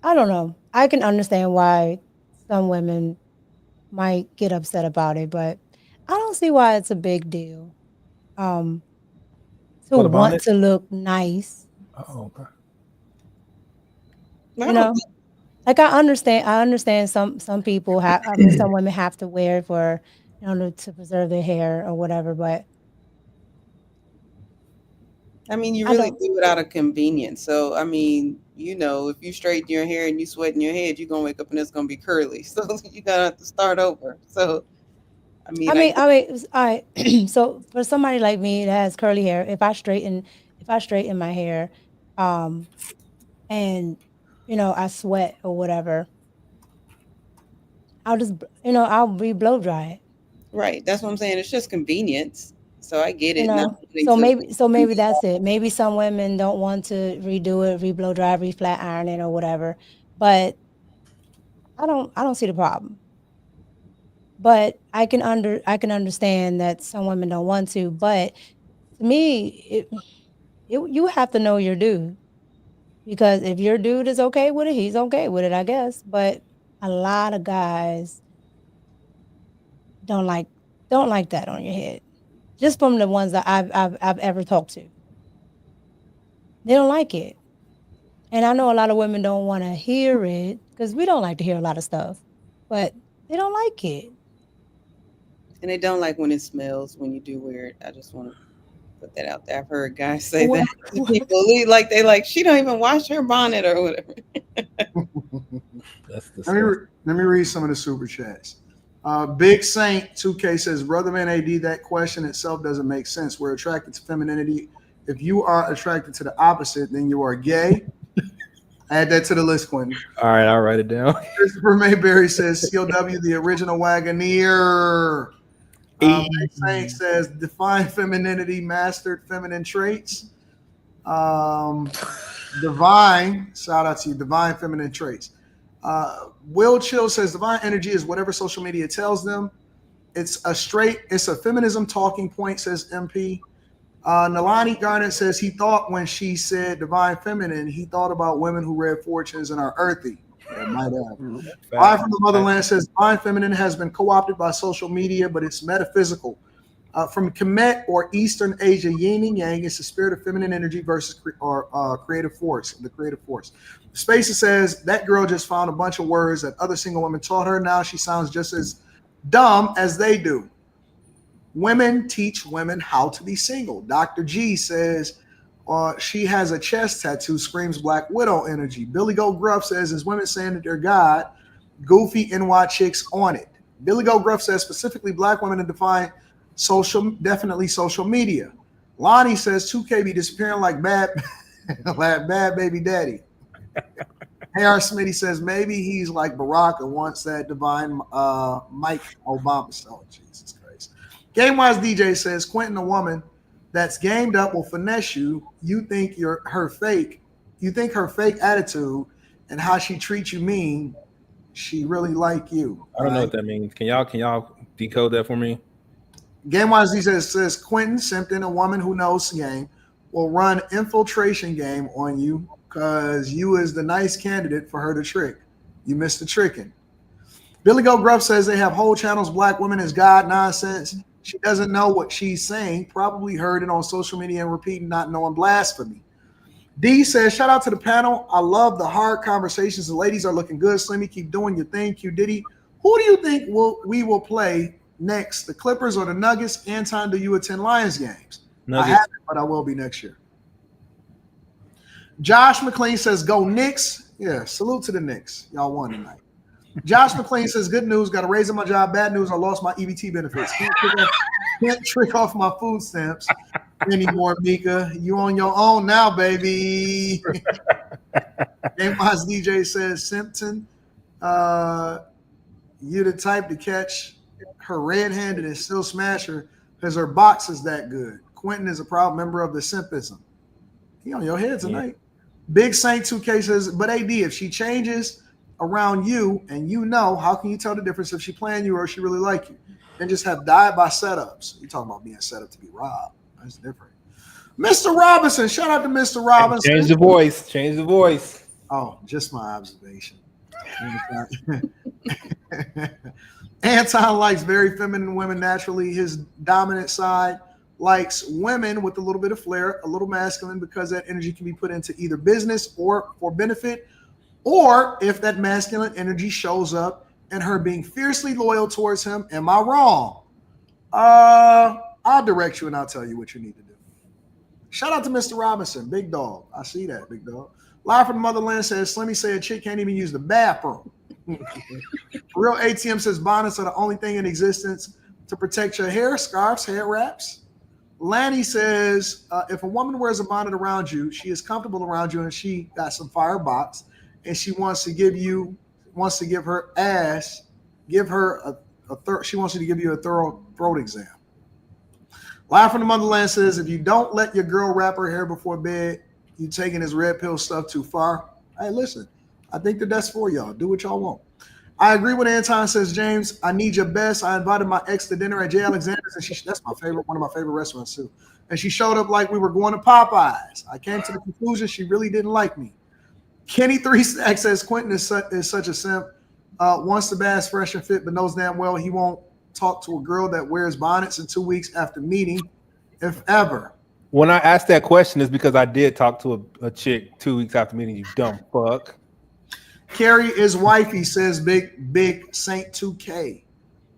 don't know. I can understand why some women might get upset about it, but I don't see why it's a big deal. To want to look nice. Oh, okay. You know? Like I understand some people have, some women have to wear it for, to preserve their hair or whatever, but I mean, you really do it out of convenience. So, I mean, if you straighten your hair and you sweating your head, you're going to wake up and it's going to be curly. So you got to have to start over. So, I mean, so for somebody like me that has curly hair, if I straighten my hair, and I sweat or whatever, I'll just, I'll blow dry it. Right. That's what I'm saying. It's just convenience. So I get it. So maybe that's it. Maybe some women don't want to redo it, re-blow dry, re-flat iron it or whatever. But I don't see the problem. But I can understand that some women don't want to. But to me, you have to know your dude. Because if your dude is okay with it, he's okay with it, I guess. But a lot of guys don't like that on your head. Just from the ones that I've ever talked to. They don't like it. And I know a lot of women don't want to hear it because we don't like to hear a lot of stuff. But they don't like it. And they don't like when it smells when you do wear it. I just want to put that out there. I've heard guys say that to people. They like, she don't even wash her bonnet or whatever. Let me read some of the super chats. Big Saint 2K says, Brother Man AD, that question itself doesn't make sense. We're attracted to femininity. If you are attracted to the opposite, then you are gay. Add that to the list, Quentin. All right, I'll write it down. Christopher Mayberry says, COW, the original Wagoneer. Big Saint says, define femininity, mastered feminine traits. Divine, shout out to you, divine feminine traits. Will Chill says, divine energy is whatever social media tells them. It's a feminism talking point, says MP. Nalani Garnett says he thought when she said divine feminine, he thought about women who read fortunes and are earthy. Yeah, might have. Live from the Motherland says divine feminine has been co-opted by social media, but it's metaphysical. From Kemet or Eastern Asia, yin and yang is the spirit of feminine energy versus creative force, the creative force. Spacer says that girl just found a bunch of words that other single women taught her. Now she sounds just as dumb as they do. Women teach women how to be single. Dr. G says she has a chest tattoo, screams Black Widow energy. Billy Goat Gruff says, as women saying that they're God, goofy NY chicks on it. Billy Goat Gruff says specifically Black women to define definitely social media. Lonnie says 2K be disappearing like bad baby daddy. AR Smitty says maybe he's like Barack and wants that divine Mike Obama. Oh, Jesus Christ. GameWise DJ says Quentin, a woman that's gamed up, will finesse you. You think her fake attitude and how she treats you mean she really like you. I don't know what that means. Can y'all decode that for me? GameWise DJ says Quentin Simpton, a woman who knows the game, will run infiltration game on you because you is the nice candidate for her to trick. You missed the tricking. Billy Goat Gruff says they have whole channels, Black women is God nonsense. She doesn't know what she's saying, probably heard it on social media and repeating, not knowing blasphemy. D says, shout out to the panel. I love the hard conversations. The ladies are looking good. Slimmy, keep doing your thing. Q Diddy. Who do you think we will play next, the Clippers or the Nuggets? Anton, do you attend Lions games? Nuggets. I haven't, but I will be next year. Josh McLean says, go Knicks. Yeah, salute to the Knicks. Y'all won tonight. Josh McLean says, good news, got a raise in my job. Bad news, I lost my EBT benefits. Can't trick off my food stamps anymore, Mika. You on your own now, baby. GameWise DJ says, Simpson, you the type to catch her red-handed and still smash her because her box is that good. Quentin is a proud member of the Simpism. He on your head tonight. Yeah. Big Saint 2K says, but AD, if she changes around you and you know, how can you tell the difference if she playing you or if she really like you? Then just have died by setups. You talking about being set up to be robbed. That's different. Mr. Robinson, shout out to Mr. Robinson. Change the voice. Change the voice. Oh, just my observation. Anton likes very feminine women naturally. His dominant side likes women with a little bit of flair, a little masculine, because that energy can be put into either business or for benefit, or if that masculine energy shows up and her being fiercely loyal towards him. Am I wrong? I'll direct you and I'll tell you what you need to do. Shout out to Mr. Robinson, big dog. I see that, big dog. Live from the Motherland says, Slimmy say a chick can't even use the bathroom. Real ATM says bonnets are the only thing in existence to protect your hair, scarves, hair wraps. Lanny says, if a woman wears a bonnet around you, she is comfortable around you and she got some firebox and she wants to give her ass, she wants you to give you a thorough throat exam. Live from the Motherland says, if you don't let your girl wrap her hair before bed, you taking this red pill stuff too far. Hey, listen, I think that's for y'all. Do what y'all want. I agree with Anton, says James. I need your best. I invited my ex to dinner at J. Alexander's, and that's my favorite, one of my favorite restaurants too. And she showed up like we were going to Popeyes. I came to the conclusion she really didn't like me. Kenny 3 Stack says Quentin is such a simp. Wants the bass fresh and fit, but knows damn well he won't talk to a girl that wears bonnets in 2 weeks after meeting, if ever. When I asked that question, is because I did talk to a chick 2 weeks after meeting, you dumb fuck. Carrie is wifey, says Big Saint 2K.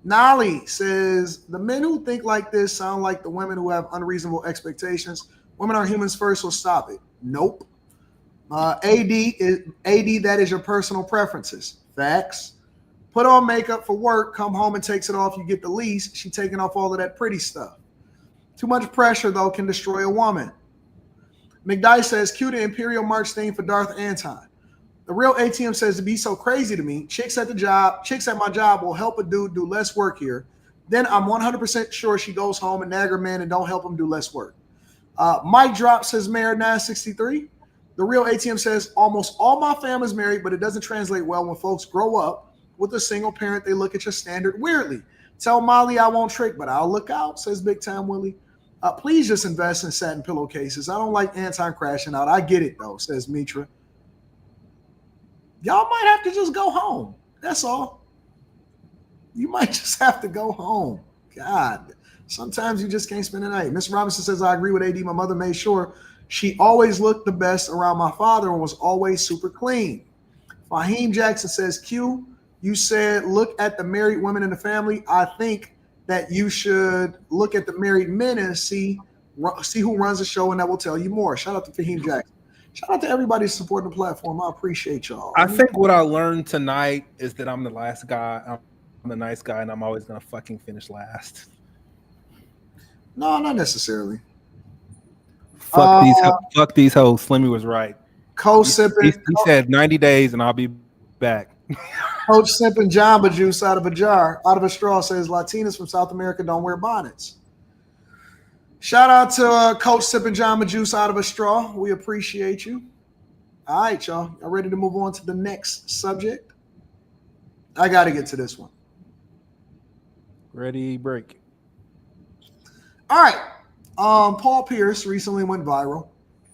Nolly says, the men who think like this sound like the women who have unreasonable expectations. Women are humans first, so stop it. Nope. AD, that is your personal preferences. Facts. Put on makeup for work, come home and takes it off. You get the lease. She taking off all of that pretty stuff. Too much pressure, though, can destroy a woman. McDye says, cue the Imperial March theme for Darth Anton. The real ATM says, to be so crazy to me, chicks at my job will help a dude do less work here. Then I'm 100% sure she goes home and nag her man and don't help him do less work. Mike Drop says, Mayor 963. The real ATM says, almost all my family's married, but it doesn't translate well when folks grow up with a single parent. They look at your standard weirdly. Tell Molly I won't trick, but I'll look out, says Big Time Willie. Please just invest in satin pillowcases. I don't like Anton crashing out. I get it, though, says Mitra. Y'all might have to just go home. That's all. You might just have to go home. God, sometimes you just can't spend the night. Miss Robinson says, I agree with AD. My mother made sure she always looked the best around my father and was always super clean. Fahim Jackson says, Q, you said look at the married women in the family. I think that you should look at the married men and see who runs the show, and that will tell you more. Shout out to Fahim Jackson. Shout out to everybody supporting the platform. I appreciate y'all. I think what I learned tonight is that I'm the last guy. I'm the nice guy, and I'm always gonna fucking finish last. No, not necessarily. Fuck these hoes. Slimmy was right. Coach sipping. He said 90 days, and I'll be back. Coach sipping Jamba Juice out of a straw says Latinas from South America don't wear bonnets. Shout out to Coach sipping Jamba Juice out of a straw. We appreciate you. All right, y'all. Y'all ready to move on to the next subject? I got to get to this one. Ready, break. All right. Paul Pierce recently went viral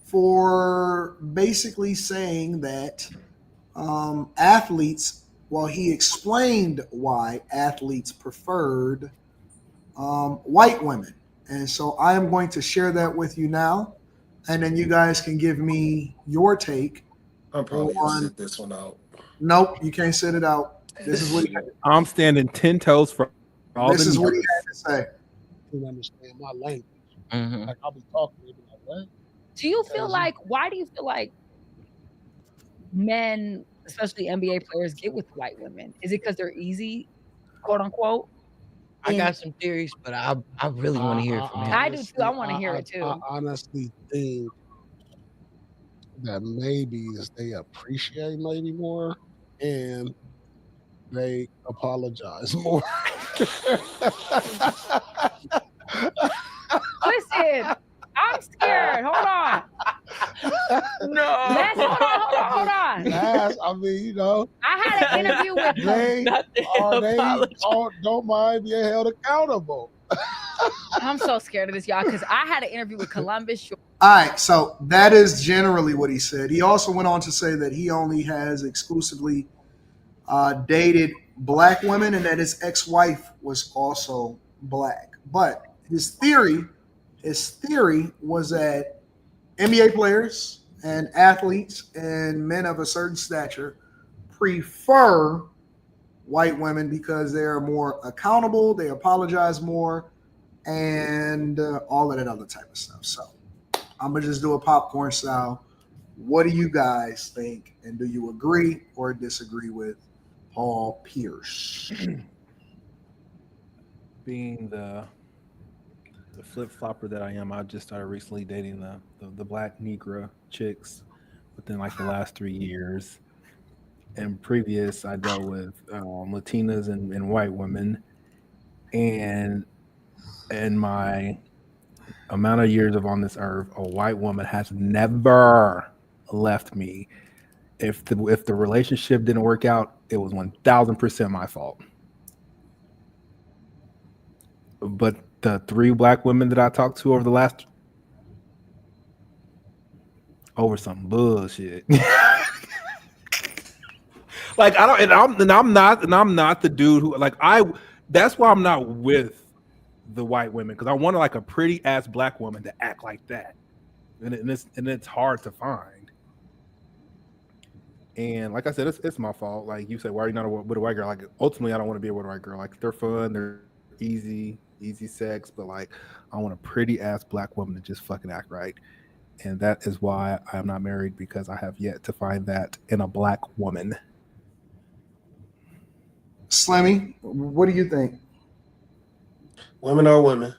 for basically saying that athletes, well, he explained why athletes preferred white women. And so I am going to share that with you now, and then you guys can give me your take. I'm probably going to sit this one out. Nope, you can't sit it out. This is what I'm standing 10 toes for all this the is what he had to say. You understand my language. Mm-hmm. Like I'll be talking, they be like, what? Why do you feel like men, especially NBA players, get with white women? Is it because they're easy, quote unquote? I got some theories, but I really want to hear it from him. I do too. I want to hear it too. I honestly think that maybe they appreciate maybe more and they apologize more. Listen, I'm scared. Hold on. No. Hold on. I mean, you know. I had an interview with they don't mind being held accountable. I'm so scared of this, y'all, because I had an interview with Columbus. All right, so that is generally what he said. He also went on to say that he only has exclusively dated black women and that his ex-wife was also black. But his theory was that NBA players and athletes and men of a certain stature prefer white women because they are more accountable, they apologize more, and all of that other type of stuff. So I'm going to just do a popcorn style. What do you guys think? And do you agree or disagree with Paul Pierce? Being the flip-flopper that I am, I just started recently dating the black Negro chicks within like the last 3 years. And previous, I dealt with Latinas and white women. And in my amount of years of on this earth, a white woman has never left me. If the relationship didn't work out, it was 1,000% my fault. But the 3 black women that I talked to over the last over some bullshit. Like I'm not the dude who that's why I'm not with the white women, because I wanted like a pretty ass black woman to act like that, and it's hard to find. And like I said, it's my fault. Like you said, why are you not with a white girl? Like ultimately, I don't want to be with a white girl. Like they're fun, they're easy sex, but like I want a pretty ass black woman to just fucking act right. And that is why I'm not married, because I have yet to find that in a black woman. Slimmy, what do you think? Women are women.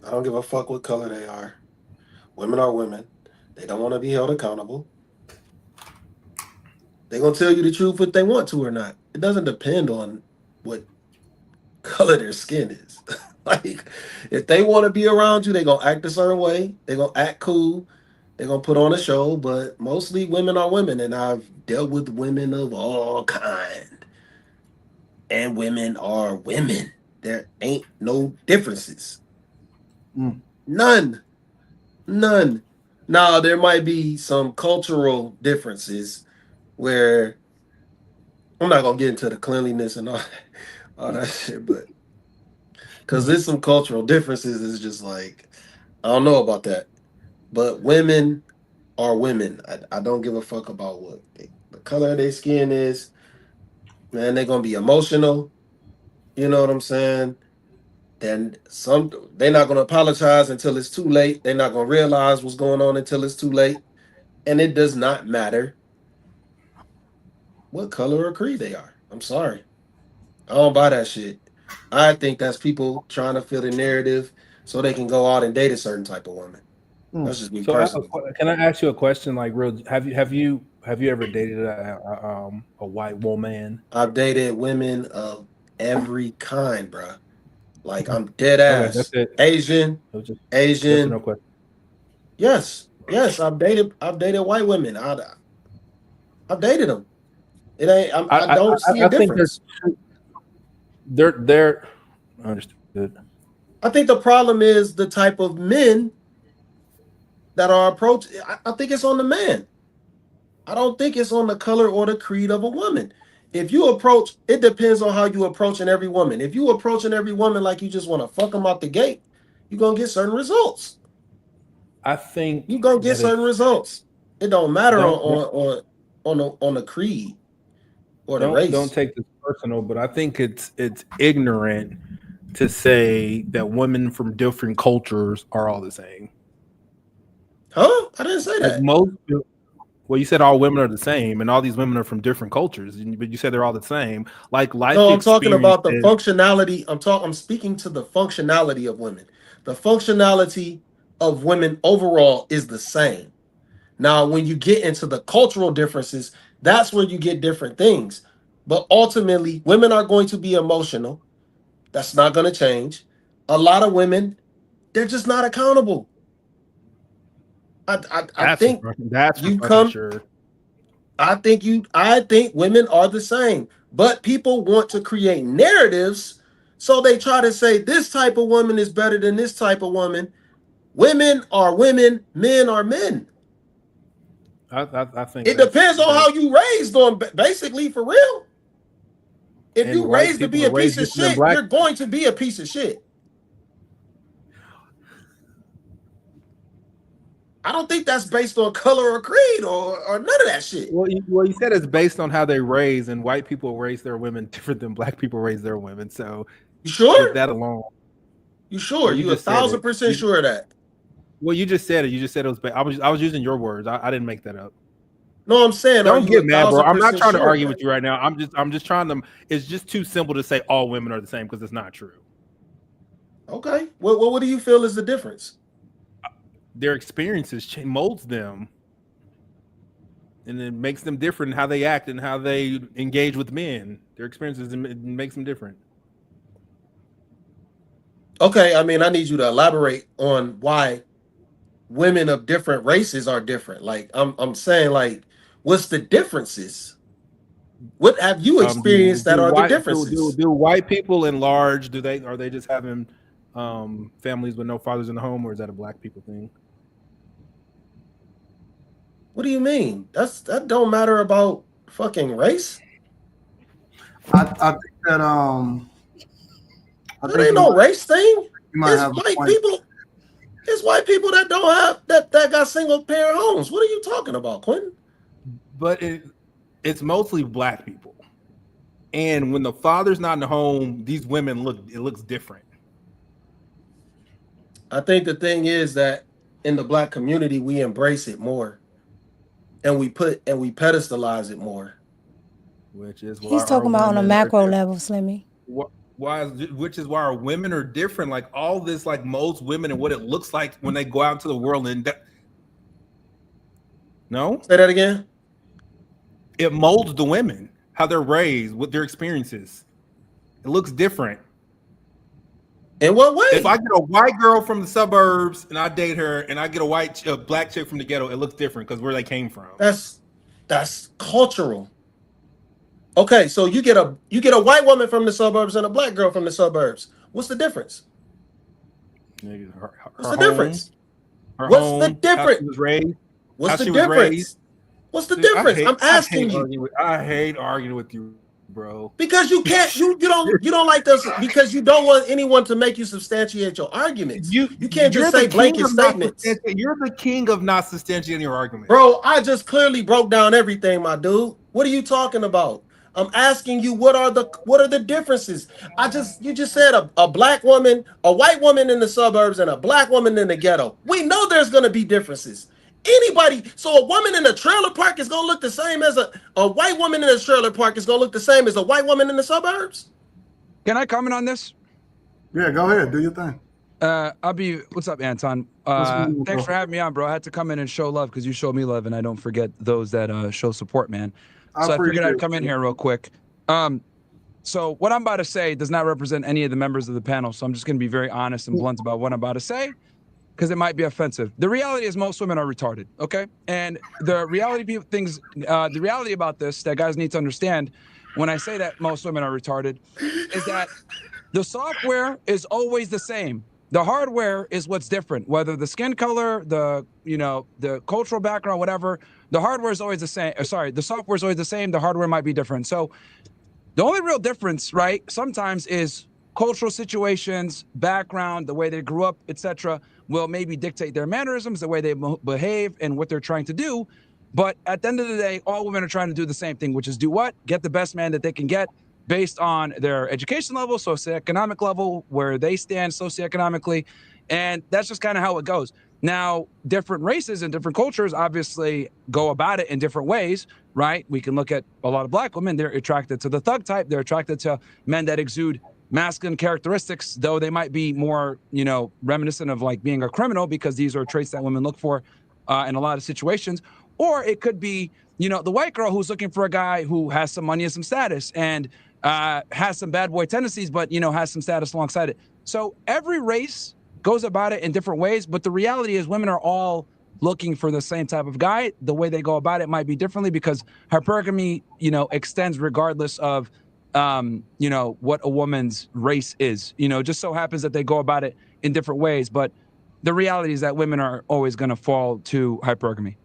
I don't give a fuck what color they are. Women are women. They don't want to be held accountable. They're going to tell you the truth if they want to or not. It doesn't depend on what color their skin is. Like, if they want to be around you, they're going to act a certain way. They're going to act cool. They're going to put on a show. But mostly women are women. And I've dealt with women of all kinds. And women are women. There ain't no differences. None. Now, there might be some cultural differences where I'm not going to get into the cleanliness and all that shit, but because there's some cultural differences, it's just like, I don't know about that. But women are women. I don't give a fuck about what the color of their skin is. Man, they're going to be emotional. You know what I'm saying? Then they're not going to apologize until it's too late. They're not going to realize what's going on until it's too late. And it does not matter what color or creed they are. I'm sorry. I don't buy that shit. I think that's people trying to fill the narrative so they can go out and date a certain type of woman. That's just me personally. Can I ask you a question? Like, real, have you ever dated a white woman? I've dated women of every kind, bro. Like, I'm dead ass. That's it. Asian. Yes or no question. Yes. I've dated white women. I've dated them. It ain't. I don't see a difference. They're understood. I think the problem is the type of men that are approaching. I think it's on the man. I don't think it's on the color or the creed of a woman. If you approach, it depends on how you approaching every woman. If you approaching every woman like you just want to fuck them out the gate, you're gonna get certain results. I think you're gonna get certain results. It don't matter on the creed or the race. Don't take this personal, but I think it's ignorant to say that women from different cultures are all the same. Huh? I didn't say that. Well, you said all women are the same, and all these women are from different cultures, but you said they're all the same. Like life. No, I'm talking about the functionality. I'm speaking to the functionality of women. The functionality of women overall is the same. Now, when you get into the cultural differences, that's where you get different things. But ultimately, women are going to be emotional. That's not going to change. A lot of women, they're just not accountable. I think you come. Sure. I think women are the same, but people want to create narratives, so they try to say this type of woman is better than this type of woman. Women are women, men are men. I think it depends on how you raised on, basically, for real. If you raised to be a piece of shit, you're going to be a piece of shit. I don't think that's based on color or creed or none of that shit. Well, you said it's based on how they raise, and white people raise their women different than black people raise their women. So you sure? With that alone. You sure? You 1,000% sure of that? Well, you just said it. You just said it was. I was using your words. I didn't make that up. No, I'm saying. Don't get mad, bro. I'm not trying to argue with you right now. I'm just trying to. It's just too simple to say all women are the same because it's not true. Okay. Well, what do you feel is the difference? Their experiences molds them, and it makes them different in how they act and how they engage with men. Their experiences makes them different. Okay, I mean, I need you to elaborate on why women of different races are different. Like, I'm saying, like, what's the differences? What have you experienced that are the differences? Do white people in large? Are they just having families with no fathers in the home, or is that a black people thing? What do you mean? That don't matter about fucking race. I think that That ain't no race thing. It's white people that don't have that got single parent homes. What are you talking about, Quentin? But it's mostly black people, and when the father's not in the home, these women looks different. I think the thing is that in the black community, we embrace it more, and we pedestalize it more. Which is why He's talking about on a macro level, Slimmy. Which is why our women are different. Like all this, like most women and what it looks like when they go out into the world. And no, say that again. It molds the women, how they're raised, what their experiences. It looks different. In what way? If I get a white girl from the suburbs and I date her, and I get a black chick from the ghetto, it looks different because where they came from. That's cultural. Okay, so you get a white woman from the suburbs and a black girl from the suburbs. What's the difference? What's the difference? What's the difference? How she was raised. What's the difference? What's the difference? I'm asking you. I hate arguing with you, bro. Because you can't, you don't like this because you don't want anyone to make you substantiate your arguments. You can't just say blanket statements. You're the king of not substantiating your argument. Bro, I just clearly broke down everything, my dude. What are you talking about? I'm asking you what are the differences? You just said a black woman, a white woman in the suburbs, and a black woman in the ghetto. We know there's gonna be differences. So a woman in a trailer park is gonna look the same as a white woman in a trailer park is gonna look the same as a white woman in the suburbs. Can I comment on this? Yeah, go ahead, do your thing. What's up, Anton? Thanks for having me on, bro. I had to come in and show love because you showed me love, and I don't forget those that show support, man. So I figured I'd come in here real quick. So what I'm about to say does not represent any of the members of the panel, so I'm just going to be very honest and blunt about what I'm about to say, because it might be offensive. The reality is most women are retarded, okay? And the reality about this that guys need to understand when I say that most women are retarded is that the software is always the same. The hardware is what's different, whether the skin color, the cultural background, whatever. The hardware is always the same. The software is always the same. The hardware might be different. So the only real difference, right, sometimes is cultural situations, background, the way they grew up, etc., will maybe dictate their mannerisms, the way they behave, and what they're trying to do. But at the end of the day, all women are trying to do the same thing, which is do what? Get the best man that they can get based on their education level, socioeconomic level, where they stand socioeconomically. And that's just kind of how it goes. Now, different races and different cultures obviously go about it in different ways, right? We can look at a lot of black women. They're attracted to the thug type. They're attracted to men that exude masculine characteristics, though they might be more, reminiscent of like being a criminal, because these are traits that women look for in a lot of situations. Or it could be, the white girl who's looking for a guy who has some money and some status and has some bad boy tendencies, but, has some status alongside it. So every race goes about it in different ways, but the reality is women are all looking for the same type of guy. The way they go about it might be differently because hypergamy, extends regardless of, what a woman's race is. Just so happens that they go about it in different ways, but the reality is that women are always going to fall to hypergamy.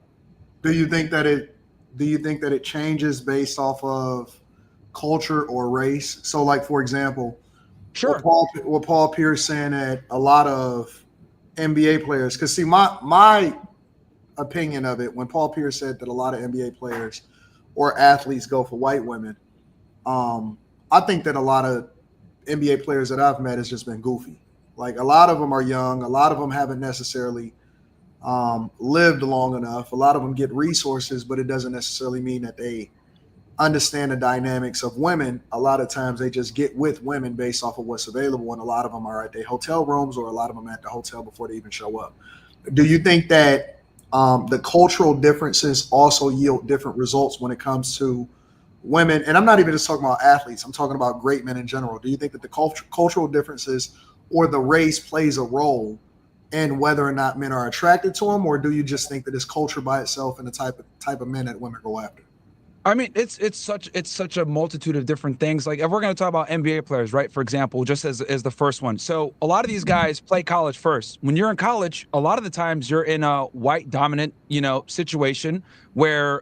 Do you think that it changes based off of culture or race? So, like, for example, sure, what Paul Pierce saying that a lot of NBA players, because see, my opinion of it, when Paul Pierce said that a lot of NBA players or athletes go for white women, I think that a lot of NBA players that I've met has just been goofy. Like, a lot of them are young, a lot of them haven't necessarily lived long enough. A lot of them get resources, but it doesn't necessarily mean that they understand the dynamics of women. A lot of times they just get with women based off of what's available, and a lot of them are at their hotel rooms, or a lot of them at the hotel before they even show up. Do you think that the cultural differences also yield different results when it comes to women? And I'm not even just talking about athletes, I'm talking about great men in general. Do you think that the cultural differences or the race plays a role in whether or not men are attracted to them, or do you just think that it's culture by itself and the type of men that women go after? I mean, it's such a multitude of different things. Like, if we're going to talk about NBA players, right, for example, just as the first one. So a lot of these guys play college first. When you're in college, a lot of the times you're in a white dominant, situation where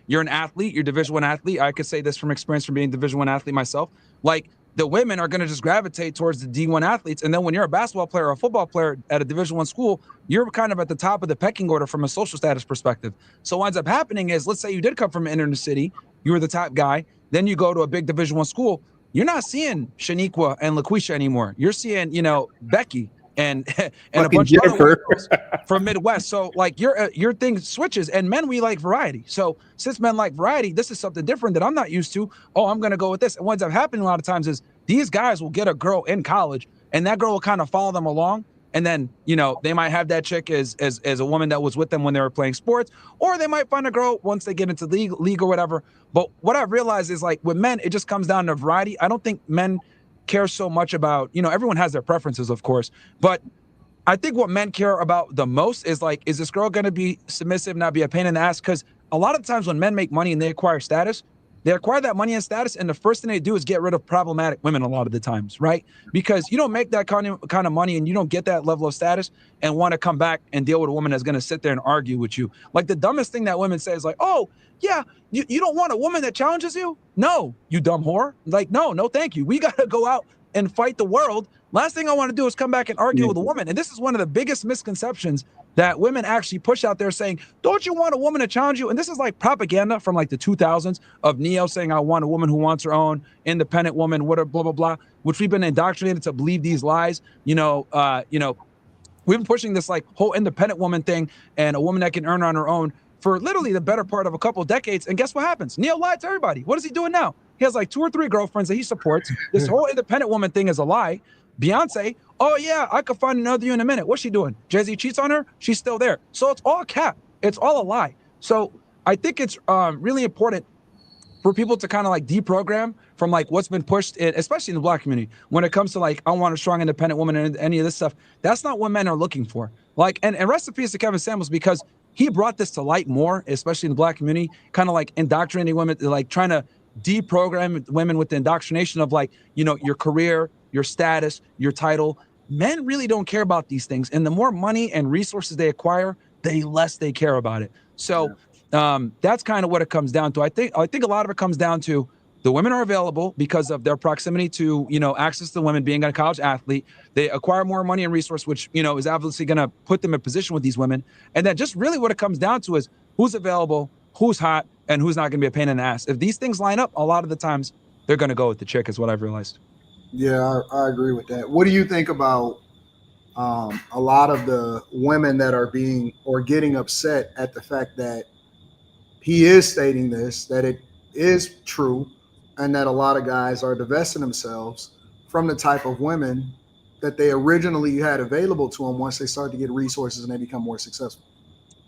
you're an athlete, you're Division I athlete. I could say this from experience from being Division I athlete myself. Like, the women are going to just gravitate towards the D1 athletes. And then when you're a basketball player or a football player at a Division I school, you're kind of at the top of the pecking order from a social status perspective. So what ends up happening is, let's say you did come from an inner city, you were the top guy, then you go to a big Division I school, you're not seeing Shaniqua and LaQuisha anymore. You're seeing, Becky and a bunch of other white girls from Midwest. So like your thing switches, and men, we like variety. So since men like variety, this is something different that I'm not used to. Oh, I'm gonna go with this. And what ends up happening a lot of times is these guys will get a girl in college, and that girl will kind of follow them along. And then, you know, they might have that chick as a woman that was with them when they were playing sports, or they might find a girl once they get into league or whatever. But what I've realized is, like, with men, it just comes down to variety. I don't think men care so much about, you know, everyone has their preferences, of course, but I think what men care about the most is, like, is this girl going to be submissive, not be a pain in the ass? Because a lot of times when men make money and they acquire status, they acquire that money and status, and the first thing they do is get rid of problematic women a lot of the times, right? Because you don't make that kind of money and you don't get that level of status and want to come back and deal with a woman that's going to sit there and argue with you. Like, the dumbest thing that women say is like, oh, yeah, you don't want a woman that challenges you? No, you dumb whore. Like, no, thank you. We got to go out and fight the world. Last thing I want to do is come back and argue with a woman. And this is one of the biggest misconceptions that women actually push out there, saying, don't you want a woman to challenge you? And this is like propaganda from like the 2000s of Neo saying, I want a woman who wants her own, independent woman, whatever, blah, blah, blah, which we've been indoctrinated to believe these lies. We've been pushing this like whole independent woman thing and a woman that can earn on her own for literally the better part of a couple of decades. And guess what happens? Neo lied to everybody. What is he doing now? He has like 2 or 3 girlfriends that he supports. This whole independent woman thing is a lie. Beyonce, oh yeah, I could find another you in a minute. What's she doing? Jay-Z cheats on her? She's still there. So it's all cap. It's all a lie. So I think it's really important for people to kind of like deprogram from like what's been pushed, especially in the Black community, when it comes to like, I want a strong independent woman and any of this stuff. That's not what men are looking for. Like, and rest in peace to Kevin Samuels, because he brought this to light more, especially in the Black community, kind of like indoctrinating women, like trying to deprogram women with the indoctrination of like, you know, your career, your status, your title. Men really don't care about these things. And the more money and resources they acquire, the less they care about it. So that's kind of what it comes down to. I think a lot of it comes down to the women are available because of their proximity to, you know, access to women, being a college athlete. They acquire more money and resource, which, you know, is obviously going to put them in position with these women. And then just really what it comes down to is who's available, who's hot, and who's not going to be a pain in the ass. If these things line up, a lot of the times they're going to go with the chick, is what I've realized. Yeah, I agree with that. What do you think about a lot of the women that are being or getting upset at the fact that he is stating this, that it is true, and that a lot of guys are divesting themselves from the type of women that they originally had available to them once they start to get resources and they become more successful?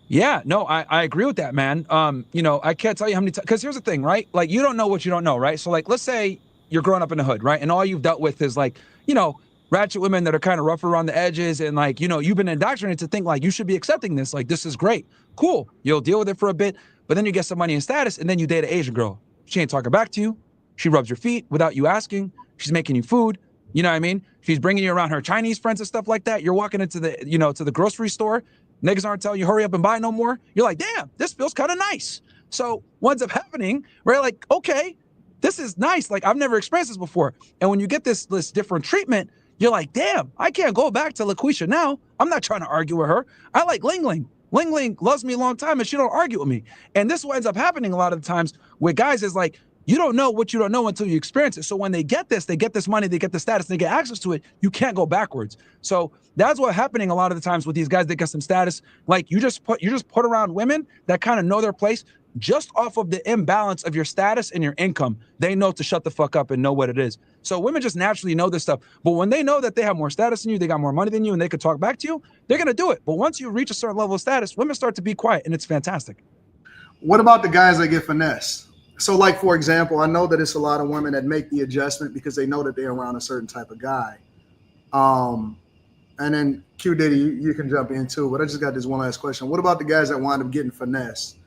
Yeah, no, I agree with that, man. You know, I can't tell you how many times, because here's the thing, right? Like, you don't know what you don't know, right? So like, let's say you're growing up in the hood, right? And all you've dealt with is like, you know, ratchet women that are kind of rough around the edges. And like, you know, you've been indoctrinated to think like you should be accepting this. Like, this is great. Cool. You'll deal with it for a bit, but then you get some money and status, and then you date an Asian girl. She ain't talking back to you. She rubs your feet without you asking. She's making you food. You know what I mean? She's bringing you around her Chinese friends and stuff like that. You're walking into the, you know, to the grocery store. Niggas aren't telling you hurry up and buy no more. You're like, damn, this feels kind of nice. So what ends up happening, right? Like, okay, this is nice. Like, I've never experienced this before. And when you get this different treatment, you're like, damn, I can't go back to LaQuisha now. I'm not trying to argue with her. I like Ling Ling. Ling Ling loves me a long time and she don't argue with me. And this is what ends up happening a lot of the times with guys is like, you don't know what you don't know until you experience it. So when they get this money, they get the status, they get access to it, you can't go backwards. So that's what's happening a lot of the times with these guys that get some status. Like, you just put around women that kind of know their place just off of the imbalance of your status and your income. They know to shut the fuck up and know what it is. So women just naturally know this stuff. But when they know that they have more status than you, they got more money than you, and they could talk back to you, they're going to do it. But once you reach a certain level of status, women start to be quiet, and it's fantastic. What about the guys that get finessed? So, like, for example, I know that it's a lot of women that make the adjustment because they know that they're around a certain type of guy. And then Q Diddy, you can jump in too, but I just got this one last question. What about the guys that wind up getting finessed?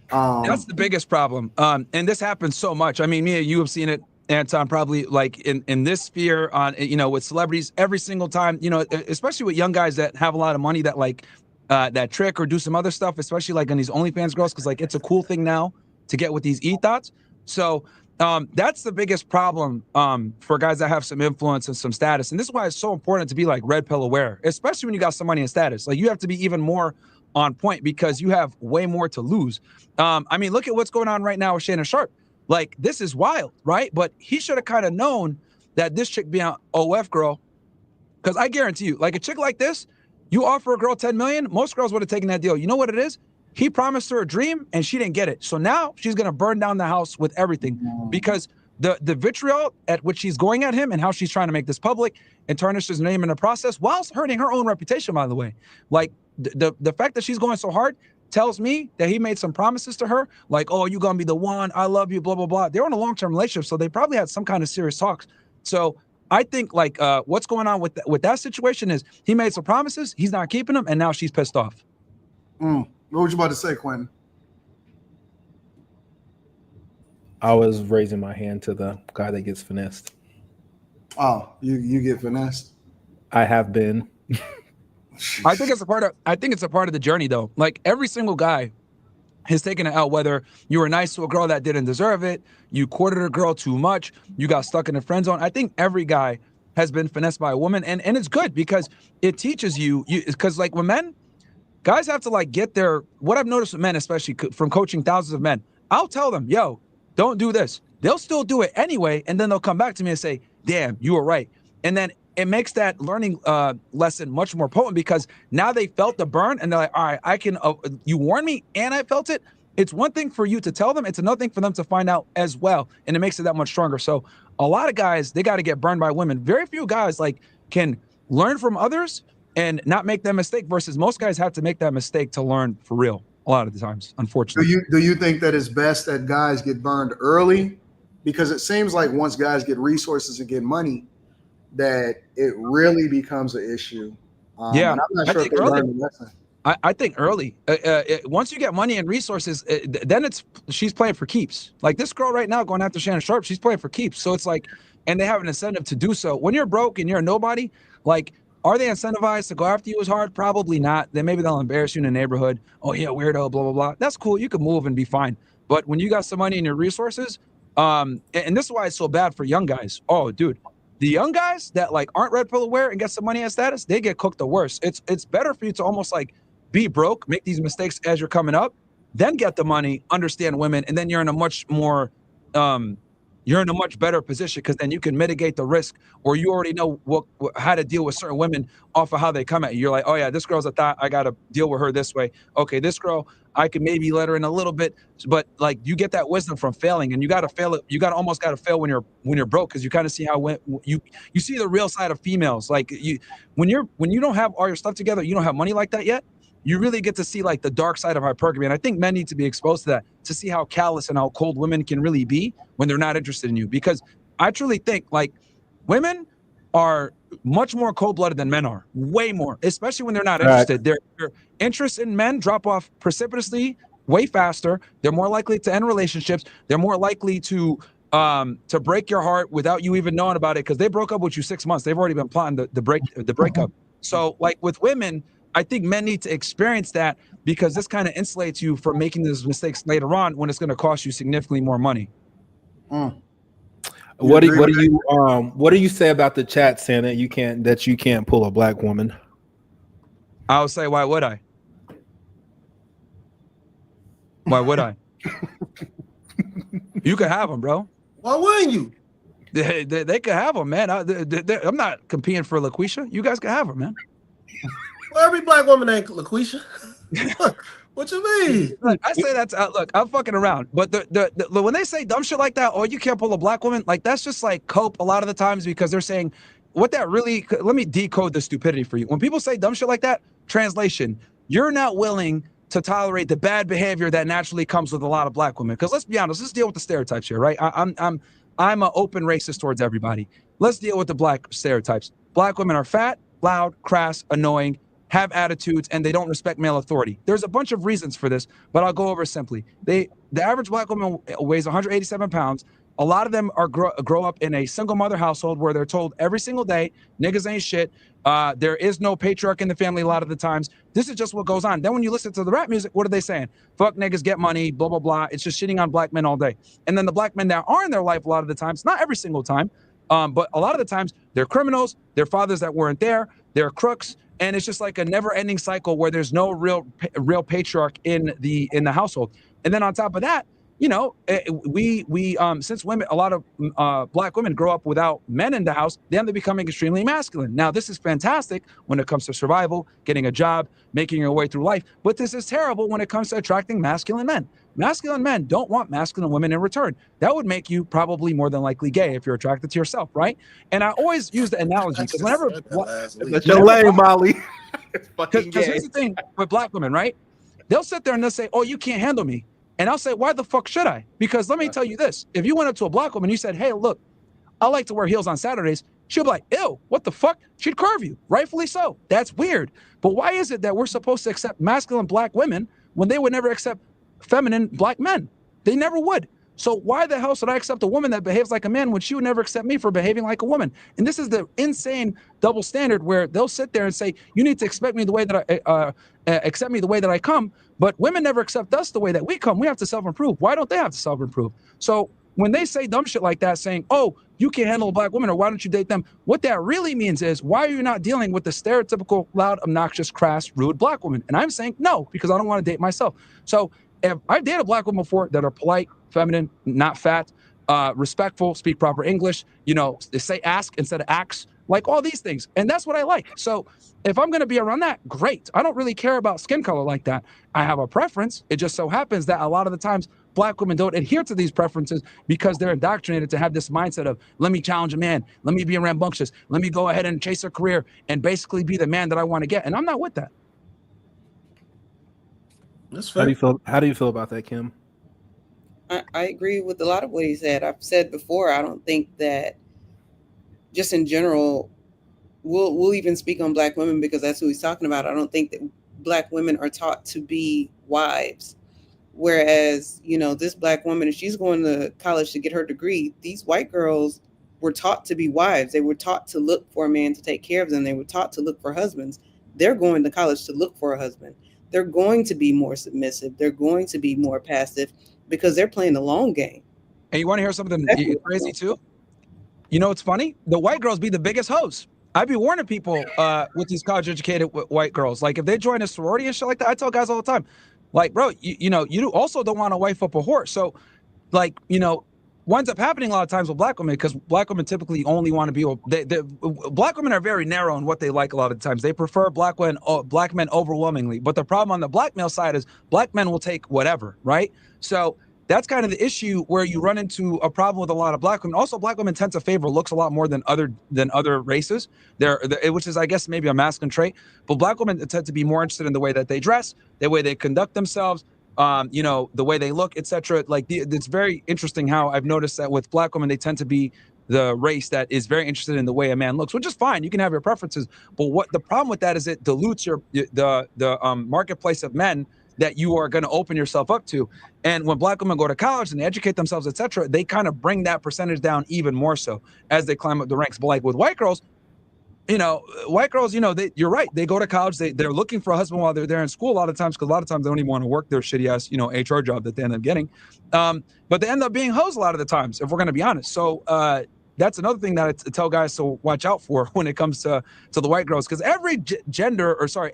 That's the biggest problem. And this happens so much. I mean, me and you have seen it, Anton, probably like in this sphere on, you know, with celebrities every single time, you know, especially with young guys that have a lot of money that like that trick or do some other stuff, especially like on these OnlyFans girls, because like it's a cool thing now to get with these e-thoughts. So that's the biggest problem for guys that have some influence and some status. And this is why it's so important to be like red pill aware, especially when you got some money and status. Like, you have to be even more on point because you have way more to lose. I mean, look at what's going on right now with Shannon Sharp. Like, this is wild, right? But he should have kind of known that this chick being an OF girl Because I guarantee you, like a chick like this, you offer a girl 10 million, most girls would have taken that deal. You know what it is? He promised her a dream and she didn't get it. So now she's going to burn down the house with everything because the vitriol at which she's going at him and how she's trying to make this public and tarnish his name in the process, whilst hurting her own reputation, by the way. Like the fact that she's going so hard tells me that he made some promises to her, like, oh, you're going to be the one, I love you, blah, blah, blah. They're in a long-term relationship, so they probably had some kind of serious talks. So I think like what's going on with that situation is he made some promises, he's not keeping them, and now she's pissed off. What was you about to say, Quentin? I was raising my hand to the guy that gets finessed. Oh, you get finessed? I have been. I think it's a part of the journey though. Like every single guy has taken it out, whether you were nice to a girl that didn't deserve it, you courted a girl too much, you got stuck in the friend zone. I think every guy has been finessed by a woman, and it's good because it teaches you because like when guys have to like get their, what I've noticed with men, especially from coaching thousands of men, I'll tell them, yo, don't do this. They'll still do it anyway, and then they'll come back to me and say, damn, you were right. And then it makes that learning lesson much more potent because now they felt the burn and they're like, all right, I can, you warned me and I felt it. It's one thing for you to tell them. It's another thing for them to find out as well. And it makes it that much stronger. So a lot of guys, they got to get burned by women. Very few guys like can learn from others and not make that mistake versus most guys have to make that mistake to learn for real a lot of the times, unfortunately. Do you think that it's best that guys get burned early? Because it seems like once guys get resources and get money, that it really becomes an issue. Yeah, I'm not sure if they learned the lesson. I think early. Once you get money and resources, then she's playing for keeps. Like this girl right now going after Shannon Sharp, she's playing for keeps. So it's like, and they have an incentive to do so. When you're broke and you're a nobody, like, are they incentivized to go after you as hard? Probably not. Then maybe they'll embarrass you in the neighborhood. Oh yeah, weirdo, blah, blah, blah. That's cool. You can move and be fine. But when you got some money and your resources, and this is why it's so bad for young guys. Oh, dude. The young guys that like aren't red pill aware and get some money and status, they get cooked the worst. It's better for you to almost like be broke, make these mistakes as you're coming up, then get the money, understand women, and then you're in a much more you're in a much better position because then you can mitigate the risk, or you already know how to deal with certain women off of how they come at you. You're like, oh yeah, this girl's a thought, I gotta deal with her this way. Okay, this girl, I can maybe let her in a little bit, but like you get that wisdom from failing, and you gotta fail it. You almost gotta fail when you're broke, because you kind of see how you see the real side of females. Like when you don't have all your stuff together, you don't have money like that yet. You really get to see like the dark side of hypergamy. And I think men need to be exposed to that, to see how callous and how cold women can really be when they're not interested in you. Because I truly think like women are much more cold-blooded than men are, way more, especially when they're not interested. Their interest in men drop off precipitously, way faster. They're more likely to end relationships. They're more likely to break your heart without you even knowing about it, because they broke up with you 6 months. They've already been plotting the breakup. So like with women, I think men need to experience that, because this kind of insulates you from making those mistakes later on when it's going to cost you significantly more money. What do you say about the chat saying that you can't pull a black woman? I would say, why would I? Why would I? You could have them, bro. Why wouldn't you? They could have them, man. I'm not competing for LaQuisha. You guys can have her, man. Well, every black woman ain't LaQuisha. What you mean? Look, I say that's look, I'm fucking around. But the when they say dumb shit like that, oh, you can't pull a black woman, like that's just like cope a lot of the times, because they're saying what that really, let me decode the stupidity for you. When people say dumb shit like that, translation, you're not willing to tolerate the bad behavior that naturally comes with a lot of black women. Because let's be honest, let's deal with the stereotypes here, right? I'm an open racist towards everybody. Let's deal with the black stereotypes. Black women are fat, loud, crass, annoying, have attitudes, and they don't respect male authority. There's a bunch of reasons for this, but I'll go over simply. The average black woman weighs 187 pounds. A lot of them are grow up in a single mother household where they're told every single day, niggas ain't shit. There is no patriarch in the family a lot of the times. This is just what goes on. Then when you listen to the rap music, what are they saying? Fuck niggas, get money, blah, blah, blah. It's just shitting on black men all day. And then the black men that are in their life a lot of the times, not every single time, but a lot of the times, they're criminals, they're fathers that weren't there, they're crooks, and it's just like a never-ending cycle where there's no real patriarch in the household. And then on top of that, you know, since women, a lot of black women grow up without men in the house, then they're becoming extremely masculine. Now, this is fantastic when it comes to survival, getting a job, making your way through life, but this is terrible when it comes to attracting masculine men. Masculine men don't want masculine women in return. That would make you probably more than likely gay if you're attracted to yourself, right? And I always use the analogy because whenever that's your lane, Molly. Because here's the thing with black women, right? They'll sit there and they'll say, "Oh, you can't handle me," and I'll say, "Why the fuck should I?" Because let me tell you this: if you went up to a black woman, and you said, "Hey, look, I like to wear heels on Saturdays," she'll be like, "Ew, what the fuck?" She'd curve you, rightfully so. That's weird. But why is it that we're supposed to accept masculine black women when they would never accept feminine black men? They never would. So why the hell should I accept a woman that behaves like a man when she would never accept me for behaving like a woman? And this is the insane double standard where they'll sit there and say, "You need to expect me the way that accept me the way that I come," but women never accept us the way that we come. We have to self-improve. Why don't they have to self-improve? So when they say dumb shit like that, saying, "Oh, you can't handle a black woman," or "Why don't you date them?" what that really means is, why are you not dealing with the stereotypical, loud, obnoxious, crass, rude black woman? And I'm saying no, because I don't want to date myself. So if I've dated black women before that are polite, feminine, not fat, respectful, speak proper English, you know, they say ask instead of ax, like all these things. And that's what I like. So if I'm going to be around that, great. I don't really care about skin color like that. I have a preference. It just so happens that a lot of the times black women don't adhere to these preferences because they're indoctrinated to have this mindset of, let me challenge a man, let me be rambunctious, let me go ahead and chase a career and basically be the man that I want to get. And I'm not with that. That's fair. How do you feel about that, Kim? I agree with a lot of what he said. I've said before, I don't think that, just in general, we'll even speak on black women because that's who he's talking about. I don't think that black women are taught to be wives. Whereas, you know, this black woman, if she's going to college to get her degree, these white girls were taught to be wives. They were taught to look for a man to take care of them. They were taught to look for husbands. They're going to college to look for a husband. They're going to be more submissive. They're going to be more passive because they're playing the long game. And you want to hear something crazy too? You know, it's funny. The white girls be the biggest hoes. I be warning people with these college-educated white girls. Like, if they join a sorority and shit like that, I tell guys all the time, like, bro, you know, you also don't want to wife up a whore. So, like, you know, what ends up happening a lot of times with black women, because black women typically only want to be, black women are very narrow in what they like a lot of the times. They prefer black men overwhelmingly. But the problem on the black male side is black men will take whatever, right? So that's kind of the issue where you run into a problem with a lot of black women. Also, black women tend to favor looks a lot more than other races. Which is, I guess, maybe a masculine trait. But black women tend to be more interested in the way that they dress, the way they conduct themselves, you know, the way they look, etc. Like, it's very interesting how I've noticed that with black women, they tend to be the race that is very interested in the way a man looks, which is fine. You can have your preferences, but what the problem with that is it dilutes the marketplace of men that you are going to open yourself up to. And when black women go to college and they educate themselves, etc., they kind of bring that percentage down even more so as they climb up the ranks. But like with white girls, you know, you're right. They go to college. They're looking for a husband while they're there in school a lot of times, because a lot of times they don't even want to work their shitty ass, you know, HR job that they end up getting. But they end up being hoes a lot of the times, if we're going to be honest. So that's another thing that I tell guys to watch out for when it comes to the white girls, because every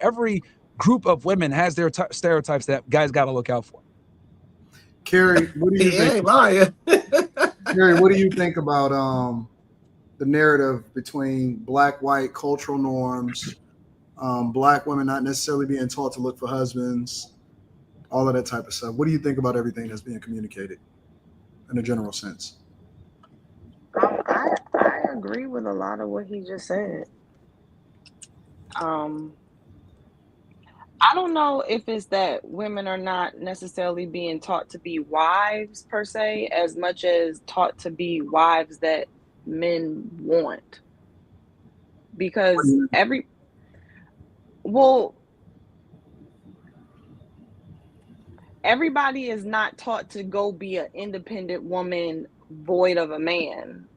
every group of women has their stereotypes that guys got to look out for. Carrie, what do you think? Carrie, what do you think about the narrative between black, white cultural norms, black women not necessarily being taught to look for husbands, all of that type of stuff? What do you think about everything that's being communicated in a general sense? I agree with a lot of what he just said. I don't know if it's that women are not necessarily being taught to be wives per se, as much as taught to be wives that men want. Because everybody is not taught to go be an independent woman void of a man.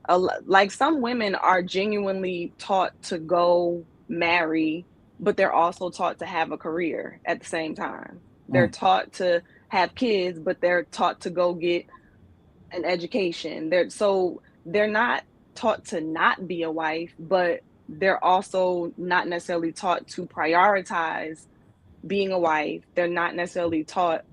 Like, some women are genuinely taught to go marry, but they're also taught to have a career at the same time. They're taught to have kids, but they're taught to go get an education. They're not taught to not be a wife, but they're also not necessarily taught to prioritize being a wife. They're not necessarily taught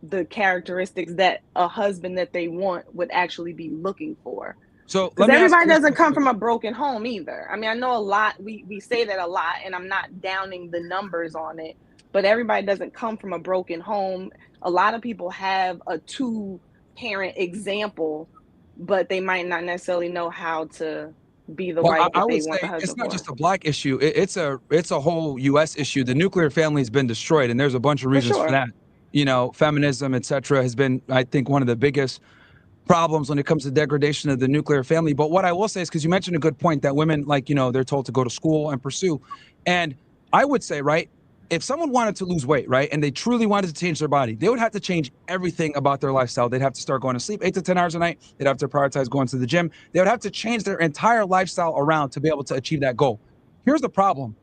the characteristics that a husband that they want would actually be looking for. So because everybody doesn't come from a broken home either. I mean, I know a lot, we say that a lot, and I'm not downing the numbers on it, but everybody doesn't come from a broken home. A lot of people have a 2-parent example, but they might not necessarily know how to be the wife that they want the husband it's not for. just a black issue. It's a whole U.S. issue. The nuclear family has been destroyed, and there's a bunch of reasons for that. You know, feminism, etc., has been, I think, one of the biggest problems when it comes to degradation of the nuclear family. But what I will say is, because you mentioned a good point, that women, like, you know, they're told to go to school and pursue. And I would say, right, if someone wanted to lose weight, right, and they truly wanted to change their body, they would have to change everything about their lifestyle. They'd have to start going to sleep 8 to 10 hours a night. They'd have to prioritize going to the gym. They would have to change their entire lifestyle around to be able to achieve that goal. Here's the problem.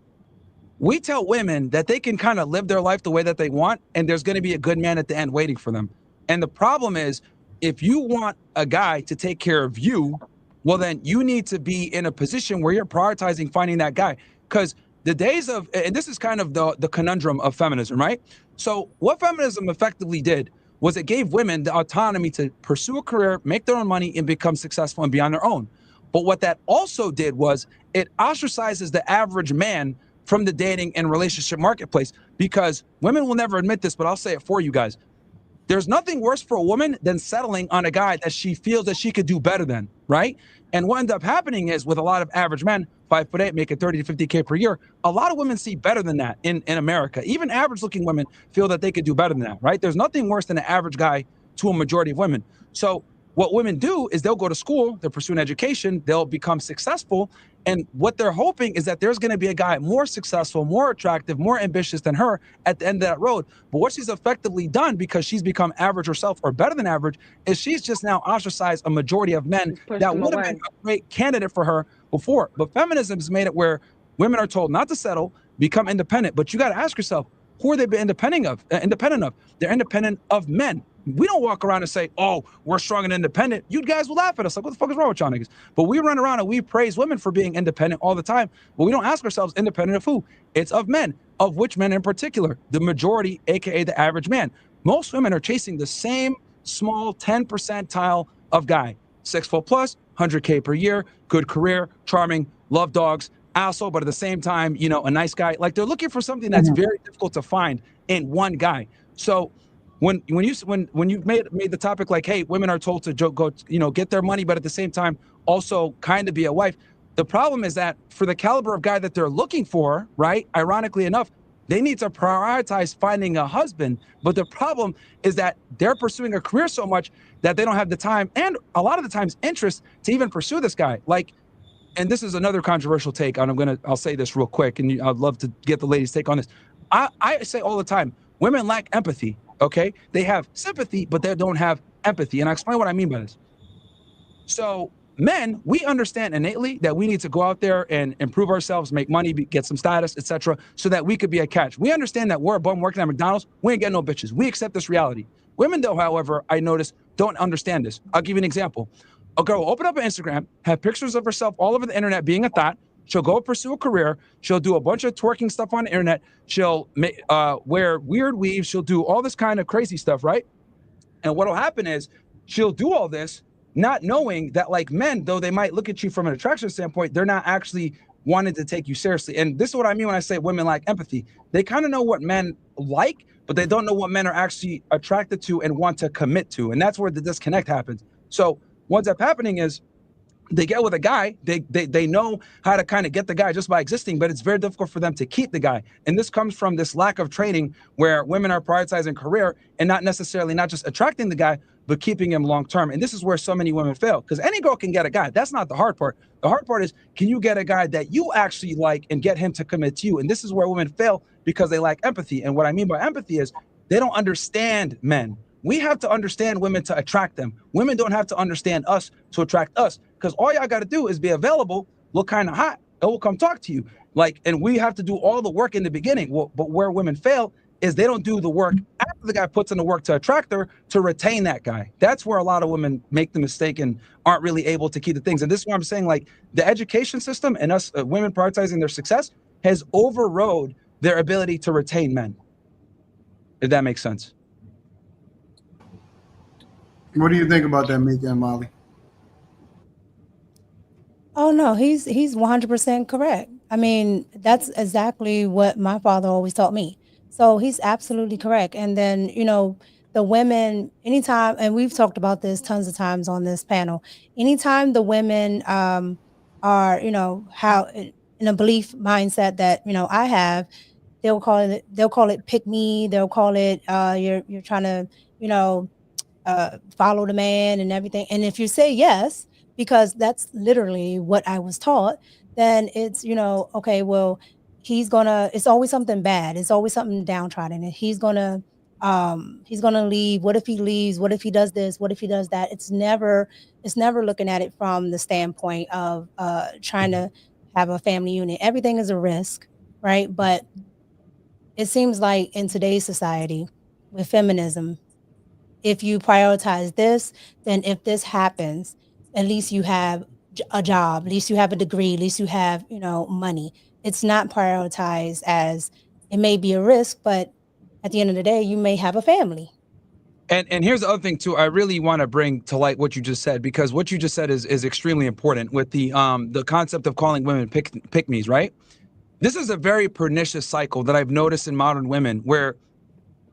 We tell women that they can kind of live their life the way that they want, and there's going to be a good man at the end waiting for them. And the problem is, if you want a guy to take care of you, well, then you need to be in a position where you're prioritizing finding that guy. Because the days of, and this is kind of the conundrum of feminism, right? So what feminism effectively did was it gave women the autonomy to pursue a career, make their own money, and become successful and be on their own. But what that also did was it ostracizes the average man from the dating and relationship marketplace, because women will never admit this, but I'll say it for you guys. There's nothing worse for a woman than settling on a guy that she feels that she could do better than, right? And what ends up happening is, with a lot of average men, 5'8", making 30 to 50K per year, a lot of women see better than that in America. Even average looking women feel that they could do better than that, right? There's nothing worse than an average guy to a majority of women. So what women do is they'll go to school, they'll pursue an education, they'll become successful. And what they're hoping is that there's going to be a guy more successful, more attractive, more ambitious than her at the end of that road. But what she's effectively done, because she's become average herself or better than average, is she's just now ostracized a majority of men that would have been a great candidate for her before. But feminism has made it where women are told not to settle, become independent. But you got to ask yourself, who are they independent of? They're independent of men. We don't walk around and say, oh, we're strong and independent. You guys will laugh at us like, what the fuck is wrong with y'all niggas? But we run around and we praise women for being independent all the time. But we don't ask ourselves, independent of who? It's of men. Of which men in particular? The majority, aka the average man. Most women are chasing the same small 10 percentile of guy. 6 foot plus, 100K per year, good career, charming, love dogs, asshole, but at the same time, you know, a nice guy. Like, they're looking for something that's very difficult to find in one guy. So when you made the topic like, hey, women are told to go, you know, get their money, but at the same time also kind of be a wife. The problem is that for the caliber of guy that they're looking for, right? Ironically enough, they need to prioritize finding a husband. But the problem is that they're pursuing a career so much that they don't have the time, and a lot of the times interest, to even pursue this guy. Like, and this is another controversial take, and I'll say this real quick, and I'd love to get the ladies' take on this. I say all the time, women lack empathy. Okay, they have sympathy, but they don't have empathy. And I'll explain what I mean by this. So men, we understand innately that we need to go out there and improve ourselves, make money, get some status, etc., so that we could be a catch. We understand that we're a bum working at McDonald's. We ain't getting no bitches. We accept this reality. Women, though, however, I notice, don't understand this. I'll give you an example. A girl will open up an Instagram, have pictures of herself all over the internet being a thot. She'll go pursue a career. She'll do a bunch of twerking stuff on the internet. She'll wear weird weaves. She'll do all this kind of crazy stuff, right? And what'll happen is she'll do all this not knowing that, like, men, though they might look at you from an attraction standpoint, they're not actually wanting to take you seriously. And this is what I mean when I say women lack empathy. They kind of know what men like, but they don't know what men are actually attracted to and want to commit to. And that's where the disconnect happens. So what ends up happening is, they get with a guy, they know how to kind of get the guy just by existing, but it's very difficult for them to keep the guy. And this comes from this lack of training where women are prioritizing career and not necessarily not just attracting the guy, but keeping him long term. And this is where so many women fail, because any girl can get a guy. That's not the hard part. The hard part is, can you get a guy that you actually like and get him to commit to you? And this is where women fail, because they lack empathy. And what I mean by empathy is they don't understand men. We have to understand women to attract them. Women don't have to understand us to attract us, because all y'all got to do is be available, look kind of hot, and we'll come talk to you. Like, and we have to do all the work in the beginning. Well, but where women fail is they don't do the work after the guy puts in the work to attract her, to retain that guy. That's where a lot of women make the mistake and aren't really able to keep the things. And this is why I'm saying, like, the education system and us women prioritizing their success has overrode their ability to retain men, if that makes sense. What do you think about that, Mika and Molly? Oh no, he's 100% correct. I mean, that's exactly what my father always taught me. So he's absolutely correct. And then, the women, anytime, and we've talked about this tons of times on this panel, anytime the women are, how in a belief mindset that, I have, they'll call it pick me, they'll call it you're trying to, you know, follow the man and everything. And if you say yes, because that's literally what I was taught, then it's, okay, well, it's always something bad. It's always something downtrodden. And he's gonna leave. What if he leaves? What if he does this? What if he does that? It's never looking at it from the standpoint of trying to have a family unit. Everything is a risk, right? But it seems like in today's society with feminism, if you prioritize this, then if this happens, at least you have a job, at least you have a degree, at least you have, money. It's not prioritized as it may be a risk, but at the end of the day, you may have a family. And here's the other thing too. I really want to bring to light what you just said, because what you just said is extremely important with the concept of calling women pick-me's, right? This is a very pernicious cycle that I've noticed in modern women, where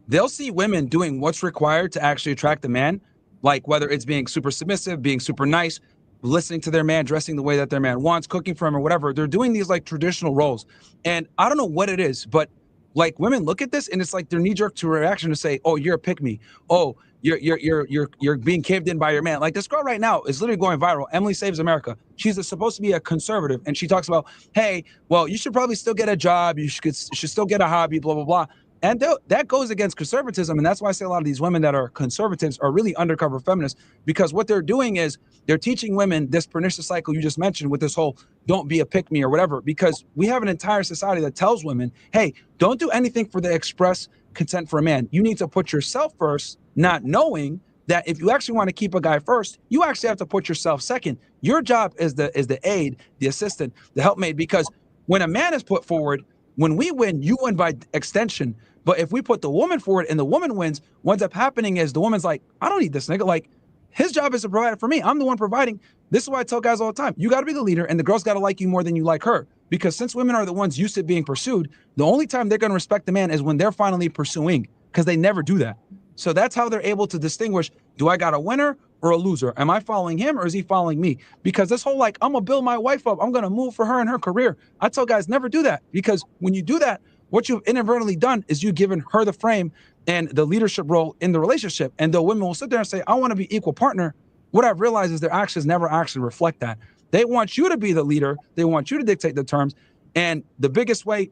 they'll see women doing what's required to actually attract a man, like whether it's being super submissive, being super nice, listening to their man, dressing the way that their man wants, cooking for him or whatever. They're doing these like traditional roles. And I don't know what it is, but like women look at this and it's like their knee-jerk to reaction to say, oh, you're a pick-me. Oh, you're being caved in by your man. Like this girl right now is literally going viral. Emily Saves America. She's supposed to be a conservative, and she talks about, hey, well, you should probably still get a job. You should still get a hobby, blah, blah, blah. And that goes against conservatism. And that's why I say a lot of these women that are conservatives are really undercover feminists, because what they're doing is they're teaching women this pernicious cycle you just mentioned with this whole don't be a pick me or whatever, because we have an entire society that tells women, hey, don't do anything for the express consent for a man. You need to put yourself first, not knowing that if you actually want to keep a guy first, you actually have to put yourself second. Your job is the aid, the assistant, the helpmate, because when a man is put forward, when we win, you win by extension. But if we put the woman forward and the woman wins, what ends up happening is the woman's like, I don't need this nigga. Like, his job is to provide it for me. I'm the one providing. This is why I tell guys all the time, you got to be the leader, and the girl's got to like you more than you like her. Because since women are the ones used to being pursued, the only time they're going to respect the man is when they're finally pursuing, because they never do that. So that's how they're able to distinguish, do I got a winner or a loser? Am I following him or is he following me? Because this whole like, I'm going to build my wife up, I'm going to move for her and her career. I tell guys, never do that, because when you do that, what you've inadvertently done is you've given her the frame and the leadership role in the relationship. And though women will sit there and say, I want to be equal partner, what I've realized is their actions never actually reflect that. They want you to be the leader. They want you to dictate the terms. And the biggest way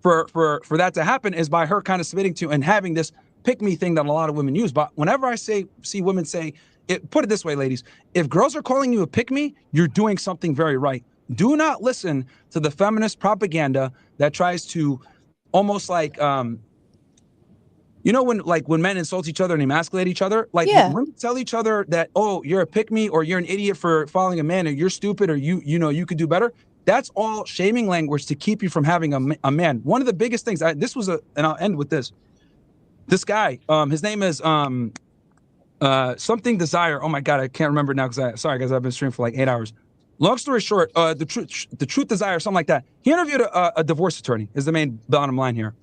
for that to happen is by her kind of submitting to and having this pick me thing that a lot of women use. But whenever I see women say it, put it this way, ladies, if girls are calling you a pick me, you're doing something very right. Do not listen to the feminist propaganda that tries to almost like, when men insult each other and emasculate each other, like when women tell each other that, oh, you're a pick me, or you're an idiot for following a man, or you're stupid, or you could do better. That's all shaming language to keep you from having a man. One of the biggest things, and I'll end with this. This guy, his name is something Desire. Oh my God, I can't remember now sorry guys, I've been streaming for like 8 hours. Long story short, the truth Desire, something like that. He interviewed a divorce attorney, is the main bottom line here.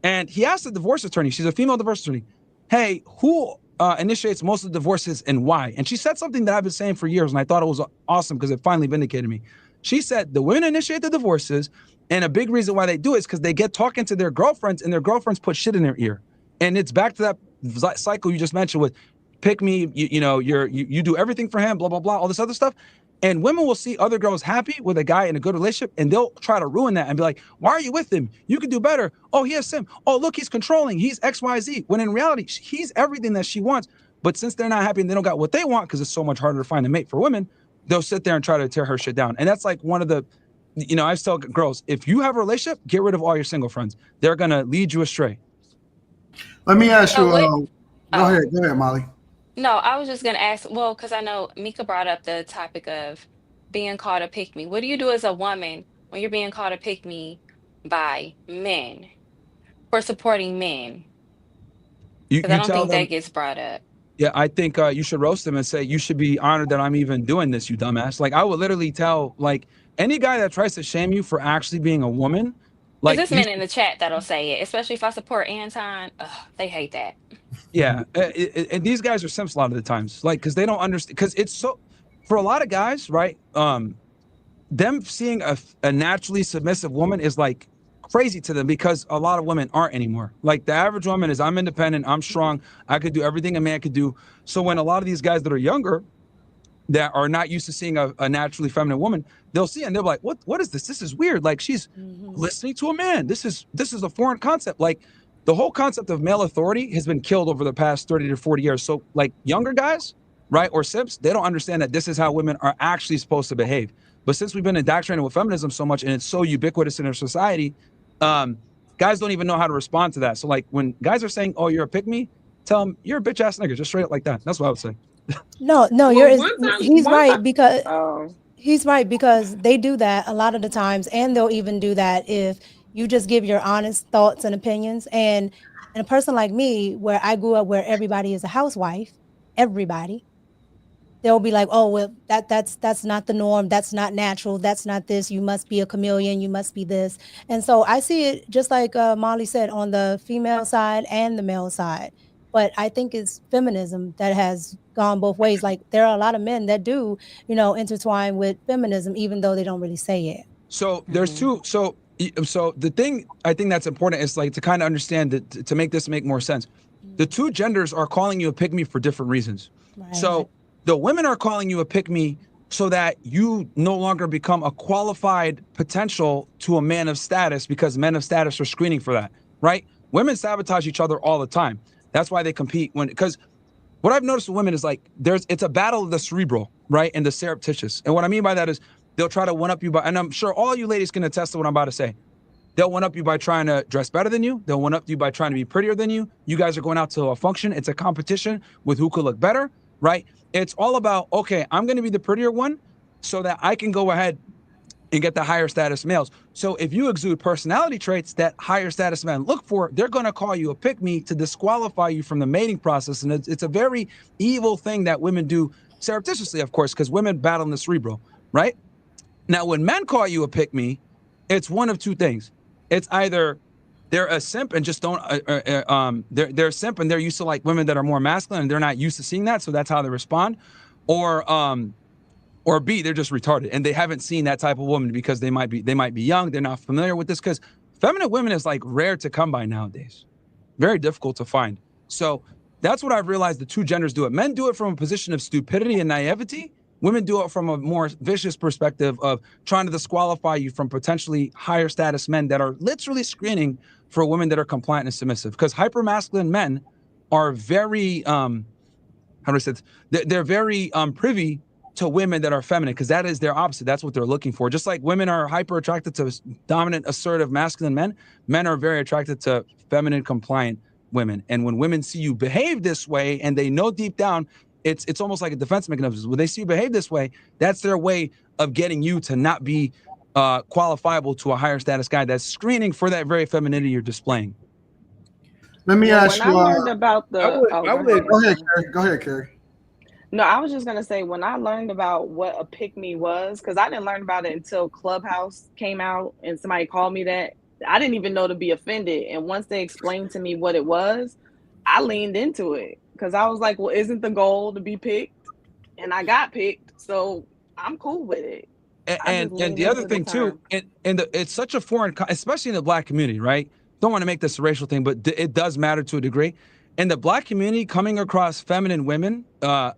And he asked the divorce attorney, she's a female divorce attorney, hey, who initiates most of the divorces and why? And she said something that I've been saying for years, and I thought it was awesome because it finally vindicated me. She said the women initiate the divorces, and a big reason why they do it is because they get talking to their girlfriends, and their girlfriends put shit in their ear. And it's back to that cycle you just mentioned with pick me, you do everything for him, blah, blah, blah, all this other stuff. And women will see other girls happy with a guy in a good relationship, and they'll try to ruin that and be like, why are you with him? You could do better. Oh, he has Sim. Oh, look, he's controlling. He's XYZ. When in reality, he's everything that she wants. But since they're not happy and they don't got what they want, because it's so much harder to find a mate for women, they'll sit there and try to tear her shit down. And that's like one of the, I tell girls, if you have a relationship, get rid of all your single friends. They're going to lead you astray. Let me ask you, go ahead, Molly. No, I was just going to ask, well, because I know Mika brought up the topic of being called a pick me. What do you do as a woman when you're being called a pick me by men for supporting men? Because I don't think that gets brought up. Yeah, I think you should roast him and say, you should be honored that I'm even doing this, you dumbass. Like, I would literally tell, like, any guy that tries to shame you for actually being a woman, Because like, this man in the chat that'll say it, especially if I support Anton. Ugh, they hate that. yeah, and these guys are simps a lot of the times, like, because they don't understand, because it's so, for a lot of guys, right, them seeing a naturally submissive woman is, like, crazy to them because a lot of women aren't anymore. Like, the average woman is, I'm independent, I'm strong, I could do everything a man could do. So when a lot of these guys that are younger, that are not used to seeing a naturally feminine woman, they'll see it and they'll be like, what is this? This is weird. Like, she's listening to a man. This is a foreign concept. Like, the whole concept of male authority has been killed over the past 30 to 40 years. So, like, younger guys, right, or simps, they don't understand that this is how women are actually supposed to behave. But since we've been indoctrinated with feminism so much and it's so ubiquitous in our society, guys don't even know how to respond to that. So, like, when guys are saying, oh, you're a pick-me, tell them, you're a bitch-ass nigga, just straight up like that. That's what I would say. No, he's right because he's right because they do that a lot of the times, and they'll even do that if you just give your honest thoughts and opinions. And a person like me, where I grew up, where everybody is a housewife, everybody, they'll be like, oh, well, that's not the norm, that's not natural, that's not this, you must be a chameleon, you must be this. And so I see it just like Molly said, on the female side and the male side. But I think it's feminism that has gone both ways. Like, there are a lot of men that do, intertwine with feminism, even though they don't really say it. So there's two. So the thing I think that's important is, like, to kind of understand that, to make this make more sense. The two genders are calling you a pick-me for different reasons. Right. So the women are calling you a pick-me so that you no longer become a qualified potential to a man of status, because men of status are screening for that, right? Women sabotage each other all the time. That's why they compete because what I've noticed with women is, like, it's a battle of the cerebral, right, and the surreptitious. And what I mean by that is they'll try to one-up you by, and I'm sure all you ladies can attest to what I'm about to say. They'll one-up you by trying to dress better than you. They'll one-up you by trying to be prettier than you. You guys are going out to a function. It's a competition with who could look better, right? It's all about, okay, I'm going to be the prettier one so that I can go ahead and get the higher status males. So if you exude personality traits that higher status men look for, they're going to call you a pick-me to disqualify you from the mating process. And it's a very evil thing that women do surreptitiously, of course, because women battle in the cerebral, right? Now, when men call you a pick-me, it's one of two things. It's either they're a simp and just don't, they're a simp and they're used to, like, women that are more masculine and they're not used to seeing that, so that's how they respond. Or B, they're just retarded and they haven't seen that type of woman because they might be young, they're not familiar with this, because feminine women is, like, rare to come by nowadays. Very difficult to find. So that's what I've realized the two genders do it. Men do it from a position of stupidity and naivety. Women do it from a more vicious perspective of trying to disqualify you from potentially higher status men that are literally screening for women that are compliant and submissive. Because hypermasculine men are very, how do I say this? They're very privy to women that are feminine, because that is their opposite. That's what they're looking for. Just like women are hyper attracted to dominant, assertive, masculine men, men are very attracted to feminine, compliant women. And when women see you behave this way, and they know deep down, it's almost like a defense mechanism. When they see you behave this way, that's their way of getting you to not be qualifiable to a higher status guy that's screening for that very femininity you're displaying. Let me ask you. When I learned about the, Go ahead, Carrie. No, I was just gonna say, when I learned about what a pick-me was, because I didn't learn about it until Clubhouse came out and somebody called me that. I didn't even know to be offended. And once they explained to me what it was, I leaned into it, because I was like, well, isn't the goal to be picked? And I got picked, so I'm cool with it. And the other thing too, it's such a foreign, especially in the Black community, right? Don't want to make this a racial thing, but it does matter to a degree. In the Black community, coming across feminine women that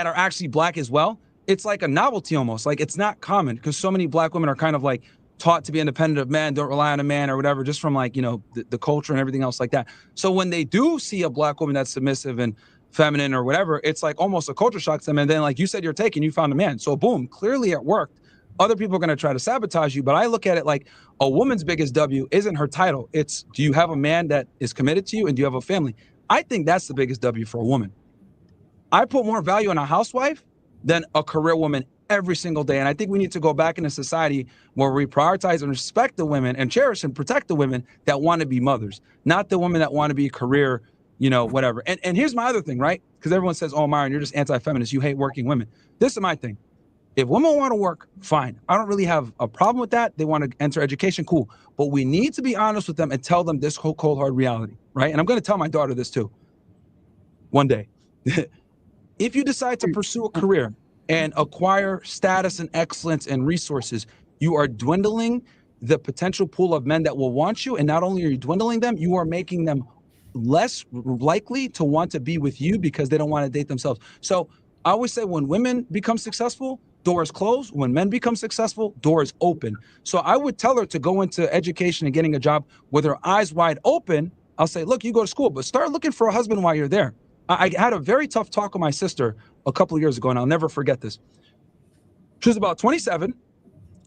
are actually Black as well, it's like a novelty almost. Like, it's not common, because so many Black women are kind of like taught to be independent of men, don't rely on a man or whatever, just from, like, you know, the culture and everything else like that. So when they do see a Black woman that's submissive and feminine or whatever, it's like almost a culture shock to them. And then, like you said, you're taken, you found a man. So boom, clearly it worked. Other people are going to try to sabotage you, but I look at it like a woman's biggest W isn't her title. It's, do you have a man that is committed to you, and do you have a family? I think that's the biggest W for a woman. I put more value on a housewife than a career woman every single day. And I think we need to go back in a society where we prioritize and respect the women and cherish and protect the women that want to be mothers, not the women that want to be career whatever. And here's my other thing, right? Because everyone says, oh, Myron, you're just anti-feminist. You hate working women. This is my thing. If women want to work, fine. I don't really have a problem with that. They want to enter education, cool. But we need to be honest with them and tell them this whole cold, hard reality, right? And I'm going to tell my daughter this too. One day. If you decide to pursue a career and acquire status and excellence and resources, you are dwindling the potential pool of men that will want you. And not only are you dwindling them, you are making them less likely to want to be with you because they don't want to date themselves. So I always say when women become successful, doors close. When men become successful, doors open. So I would tell her to go into education and getting a job with her eyes wide open. I'll say, look, you go to school, but start looking for a husband while you're there. I had a very tough talk with my sister a couple of years ago, and I'll never forget this. She was about 27,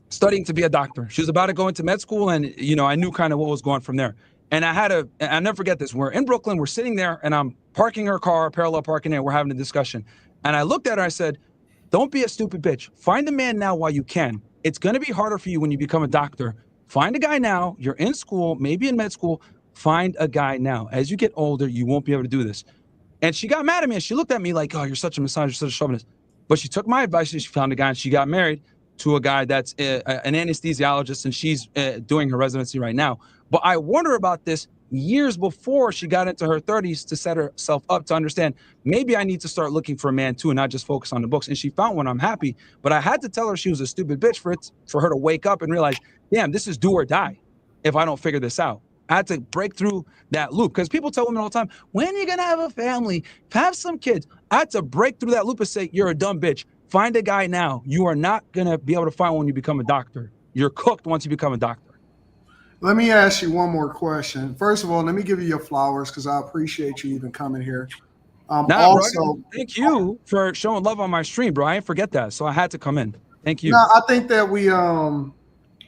studying to be a doctor. She was about to go into med school, and I knew kind of what was going from there. And I'll never forget this. We're in Brooklyn, we're sitting there, and I'm parking her car, parallel parking there, we're having a discussion. And I looked at her, I said, don't be a stupid bitch. Find a man now while you can. It's gonna be harder for you when you become a doctor. Find a guy now, you're in school, maybe in med school, find a guy now. As you get older, you won't be able to do this. And she got mad at me and she looked at me like, oh, you're such a misogynist, you're such a chauvinist. But she took my advice and she found a guy and she got married to a guy that's an anesthesiologist, and she's doing her residency right now. But I warned her about this years before she got into her 30s to set herself up to understand maybe I need to start looking for a man too and not just focus on the books. And she found one. I'm happy. But I had to tell her she was a stupid bitch for her to wake up and realize, damn, this is do or die if I don't figure this out. I had to break through that loop because people tell women all the time, when are you going to have a family? Have some kids. I had to break through that loop and say, you're a dumb bitch. Find a guy now. You are not going to be able to find one when you become a doctor. You're cooked once you become a doctor. Let me ask you one more question. First of all, let me give you your flowers because I appreciate you even coming here. Bro, thank you for showing love on my stream, bro. I didn't forget that. So I had to come in. Thank you. No, I think that we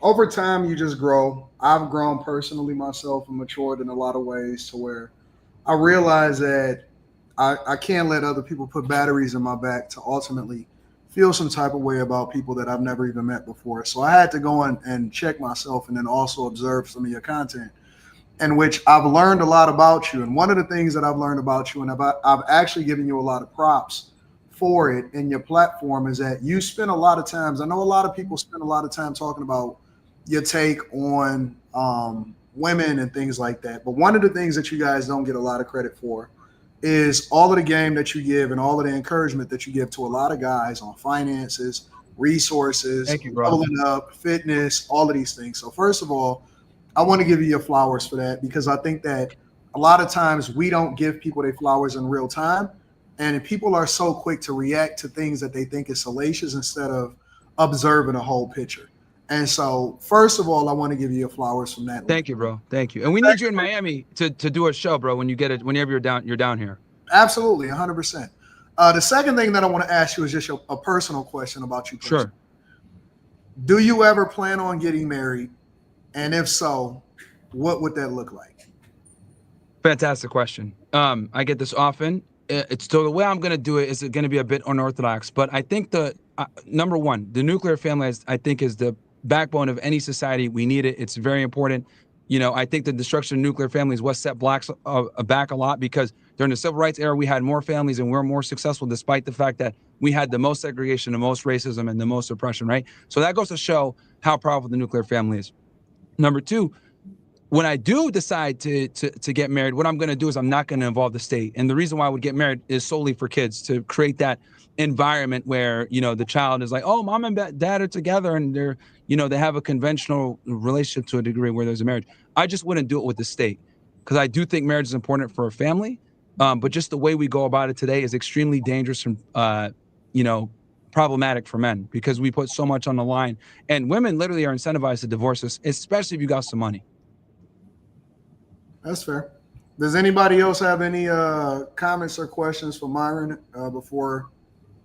over time, you just grow. I've grown personally myself and matured in a lot of ways to where I realize that I can't let other people put batteries in my back to ultimately feel some type of way about people that I've never even met before. So I had to go and check myself and then also observe some of your content in which I've learned a lot about you. And one of the things that I've learned about you, and I've actually given you a lot of props for it in your platform, is that you spend a lot of times, I know a lot of people spend a lot of time talking about your take on women and things like that. But one of the things that you guys don't get a lot of credit for is all of the game that you give and all of the encouragement that you give to a lot of guys on finances, resources, leveling up, fitness, all of these things. So first of all, I want to give you your flowers for that because I think that a lot of times we don't give people their flowers in real time. And people are so quick to react to things that they think is salacious instead of observing a whole picture. And so, first of all, I want to give you your flowers from that. Thank you, bro. Thank you. And we need you in Miami to do a show, bro. When you get it, whenever you're down here. Absolutely, 100%. The second thing that I want to ask you is just a personal question about you. Personally. Sure. Do you ever plan on getting married? And if so, what would that look like? Fantastic question. I get this often. It's so the way I'm going to do it is going to be a bit unorthodox, but I think number one, the nuclear family I think is the backbone of any society. We need it. It's very important. I think the destruction of nuclear families was set blacks back a lot because during the civil rights era, we had more families and we're more successful despite the fact that we had the most segregation, the most racism, and the most oppression, right? So that goes to show how powerful the nuclear family is. Number two, when I do decide to get married, what I'm going to do is I'm not going to involve the state. And the reason why I would get married is solely for kids, to create that environment where, the child is like, oh, mom and dad are together and they're, they have a conventional relationship to a degree where there's a marriage. I just wouldn't do it with the state because I do think marriage is important for a family. But just the way we go about it today is extremely dangerous and, problematic for men because we put so much on the line and women literally are incentivized to divorce us, especially if you got some money. That's fair. Does anybody else have any comments or questions for Myron before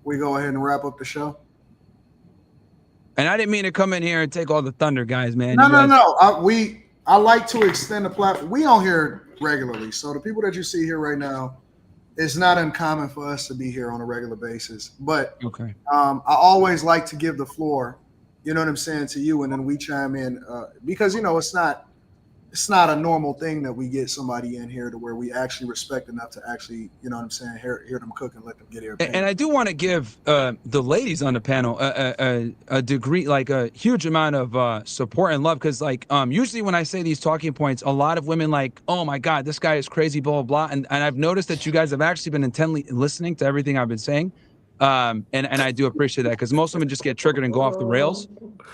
we go ahead and wrap up the show? And I didn't mean to come in here and take all the thunder, guys, man. No. I like to extend the platform. We on here regularly. So the people that you see here right now, it's not uncommon for us to be here on a regular basis. But okay. I always like to give the floor, you know what I'm saying, to you, and then we chime in because, it's it's not a normal thing that we get somebody in here to where we actually respect enough to actually, you know what I'm saying, hear them cook and let them get their opinion. And I do want to give the ladies on the panel a degree, like a huge amount of support and love, because like usually when I say these talking points, a lot of women like, oh my God, this guy is crazy, blah blah blah, and I've noticed that you guys have actually been intently listening to everything I've been saying, and I do appreciate that, because most women just get triggered and go off the rails.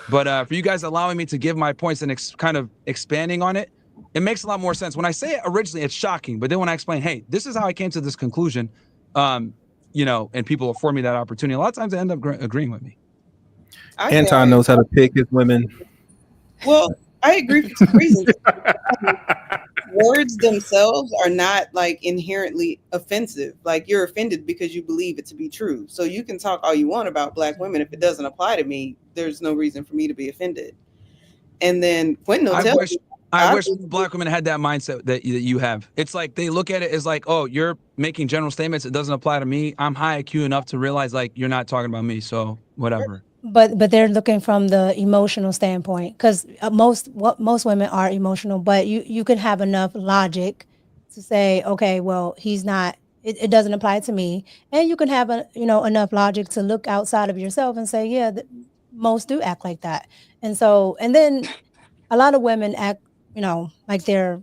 But for you guys allowing me to give my points and kind of expanding on it, it makes a lot more sense. When I say it originally, it's shocking, but then when I explain, hey, this is how I came to this conclusion, you know, and people afford me that opportunity, a lot of times they end up agreeing with me. Anton knows how to pick his women. Well, I agree for some reasons. Words themselves are not like inherently offensive. Like you're offended because you believe it to be true. So you can talk all you want about Black women. If it doesn't apply to me, there's no reason for me to be offended. And then Quentin will tell you. I wish Black women had that mindset that you have. It's like they look at it as like, oh, you're making general statements. It doesn't apply to me. I'm high IQ enough to realize like you're not talking about me. So whatever. But they're looking from the emotional standpoint, because most women are emotional. But you could have enough logic to say, okay, well, he's not. It doesn't apply to me, and you can have enough logic to look outside of yourself and say, yeah, most do act like that. And then a lot of women act, like they're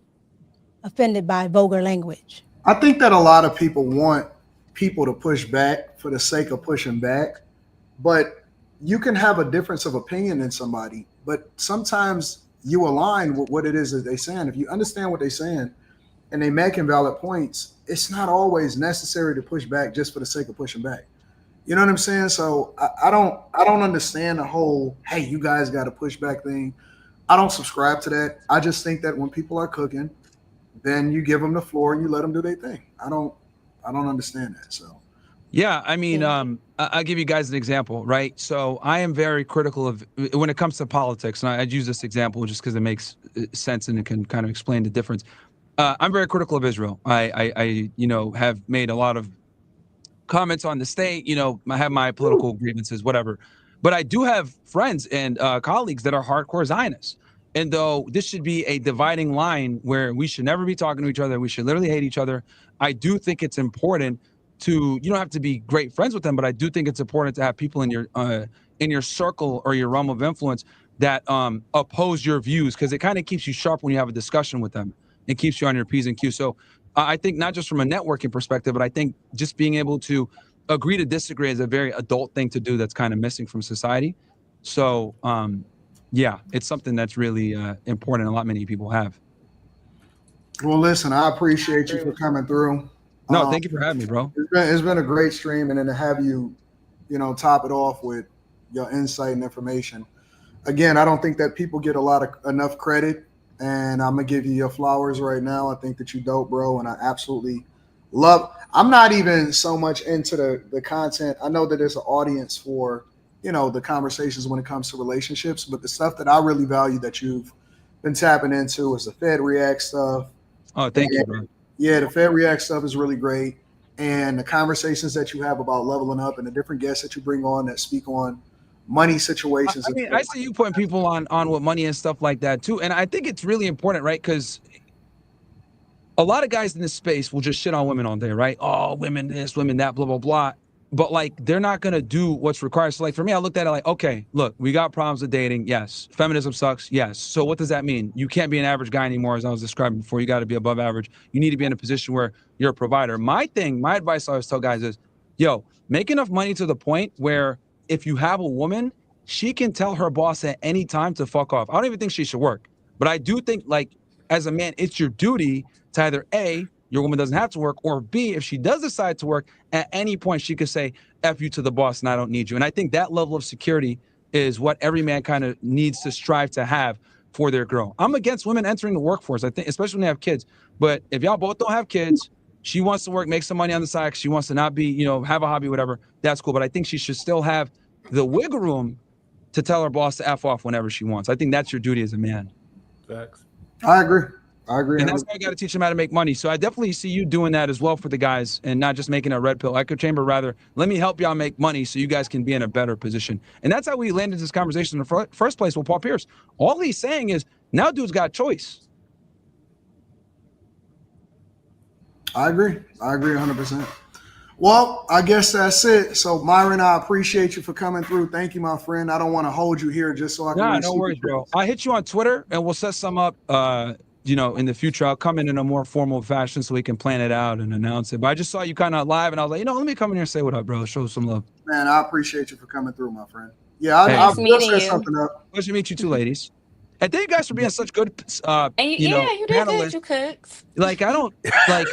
offended by vulgar language. I think that a lot of people want people to push back for the sake of pushing back, but you can have a difference of opinion in somebody, but sometimes you align with what it is that they're saying. If you understand what they're saying and they making valid points, it's not always necessary to push back just for the sake of pushing back. You know what I'm saying? So I don't understand the whole, hey, you guys got to push back thing. I don't subscribe to that. I just think that when people are cooking, then you give them the floor and you let them do their thing. I don't understand that. So. Yeah, I mean, I'll give you guys an example, right? So I am very critical of, when it comes to politics, and I'd use this example just because it makes sense and it can kind of explain the difference. I'm very critical of Israel. I have made a lot of comments on the state, I have my political grievances, whatever. But I do have friends and colleagues that are hardcore Zionists. And though this should be a dividing line where we should never be talking to each other, we should literally hate each other, I do think it's important to, you don't have to be great friends with them, but I do think it's important to have people in your circle or your realm of influence that oppose your views, because it kind of keeps you sharp when you have a discussion with them. It keeps you on your P's and Q's. So I think not just from a networking perspective, but I think just being able to agree to disagree is a very adult thing to do that's kind of missing from society. So yeah, it's something that's really important and a lot many people have. Well, listen, I appreciate you for coming through. No, thank you for having me, bro. It's been a great stream, and then to have you, top it off with your insight and information. Again, I don't think that people get enough credit, and I'm gonna give you your flowers right now. I think that you dope, bro, and I absolutely love. I'm not even so much into the content. I know that there's an audience for the conversations when it comes to relationships, but the stuff that I really value that you've been tapping into is the Fed React stuff. Oh, thank you, bro. Yeah, the Fed React stuff is really great. And the conversations that you have about leveling up and the different guests that you bring on that speak on money situations. I mean, I see you putting people on with money and stuff like that too. And I think it's really important, right? Because a lot of guys in this space will just shit on women all day, right? Oh, women this, women that, blah, blah, blah. But like, they're not going to do what's required. So like for me, I looked at it like, okay, look, we got problems with dating. Yes. Feminism sucks. Yes. So what does that mean? You can't be an average guy anymore, as I was describing before. You got to be above average. You need to be in a position where you're a provider. My advice I always tell guys is, yo, make enough money to the point where if you have a woman, she can tell her boss at any time to fuck off. I don't even think she should work. But I do think, like, as a man, it's your duty to either A, your woman doesn't have to work, or B, if she does decide to work, at any point she could say, F you to the boss and I don't need you. And I think that level of security is what every man kind of needs to strive to have for their girl. I'm against women entering the workforce, I think, especially when they have kids. But if y'all both don't have kids, she wants to work, make some money on the side, she wants to not be, have a hobby, whatever, that's cool. But I think she should still have the wiggle room to tell her boss to F off whenever she wants. I think that's your duty as a man. Facts. I agree. And that's why I got to teach them how to make money. So I definitely see you doing that as well for the guys and not just making a red pill echo chamber. Rather, let me help y'all make money so you guys can be in a better position. And that's how we landed this conversation in the first place with Paul Pierce. All he's saying is now dudes got choice. I agree 100%. Well, I guess that's it. So, Myron, I appreciate you for coming through. Thank you, my friend. I don't want to hold you here just so I can. Nah, no worries, bro. I'll hit you on Twitter and we'll set some up. In the future, I'll come in a more formal fashion so we can plan it out and announce it. But I just saw you kind of live, and I was like, let me come in here and say what up, bro. Show some love. Man, I appreciate you for coming through, my friend. Yeah, I'll set something up. Pleasure to meet you two ladies. And thank you guys for being such good, you did panelists. good, you cooks. Like I don't like.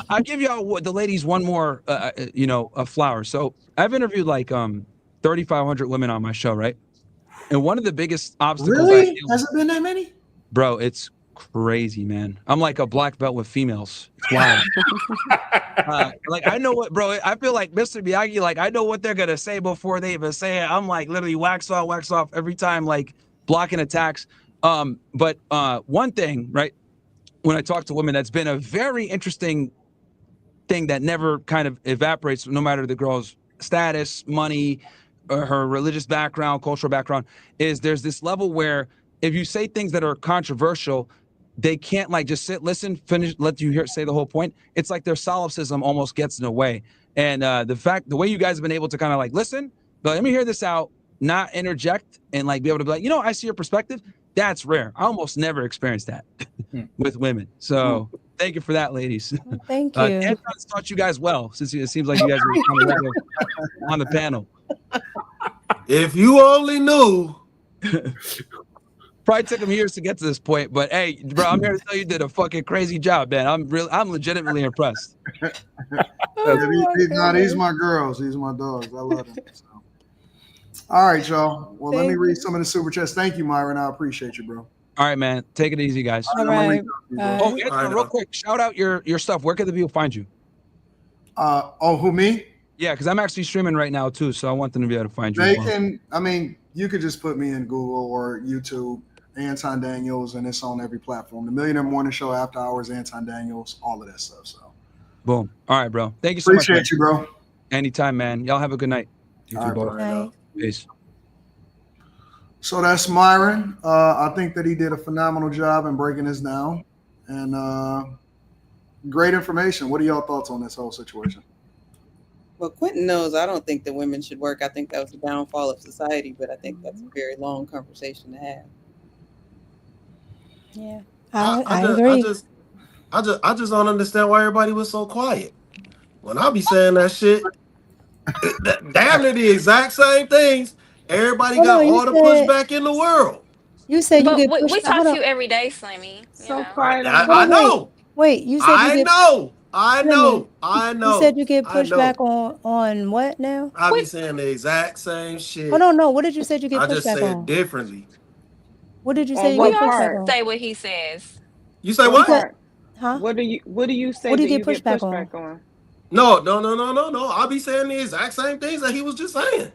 I give y'all the ladies one more, a flower. So I've interviewed like 3,500 women on my show, right? And one of the biggest obstacles. Really? Has it been that many? Bro, it's crazy, man. I'm like a black belt with females. It's wild. Like I know what, bro. I feel like Mr. Miyagi. Like I know what they're gonna say before they even say it. I'm like literally wax off every time, like blocking attacks. But one thing, right? When I talk to women, that's been a very interesting thing that never kind of evaporates, no matter the girl's status, money, or her religious background, cultural background, is there's this level where if you say things that are controversial, they can't like just sit, listen, finish, let you say the whole point. It's like their solipsism almost gets in the way. And the way you guys have been able to kind of like listen, but let me hear this out, not interject, and like be able to be like, I see your perspective. That's rare. I almost never experienced that with women. So thank you for that, ladies. Thank you. Anton's taught you guys well, since it seems like you guys were kind of on the panel. If you only knew. Probably took him years to get to this point, but hey, bro, I'm here to tell you did a fucking crazy job, man. I'm legitimately impressed. These my girls. These are my dogs. I love them. So. All right, y'all. Well, let me read some of the super chats. Thank you, Myron. I appreciate you, bro. All right, man. Take it easy, guys. All right. Oh, Anton, real quick, shout out your stuff. Where can the people find you? Who, me? Yeah, because I'm actually streaming right now too, so I want them to be able to find you. They can. I mean, you could just put me in Google or YouTube, Anton Daniels, and it's on every platform. The Millionaire Morning Show, After Hours, Anton Daniels, all of that stuff. So, boom. All right, bro. Thank you so much. Appreciate you, bro. Anytime, man. Y'all have a good night. You too, both. Peace. So that's Myron. I think that he did a phenomenal job in breaking this down, and great information. What are y'all thoughts on this whole situation? Well, Quentin knows I don't think that women should work. I think that was the downfall of society, but I think that's a very long conversation to have. Yeah, I agree. I just don't understand why everybody was so quiet. When I be saying that shit, damn near the exact same things. Everybody got all the pushback in the world. You said you get pushed. We talk to you every day, Slimmy. So quiet. I know. Wait, you said you get. I know. You said you get pushed back on what now? I be saying the exact same shit. Oh no, what did you say you get pushed back on? I just say it differently. What did you say you get pushed back on? Say what he says. You say what? Huh? What do you say? What do you that get pushed back on? No. I'll be saying the exact same things that he was just saying.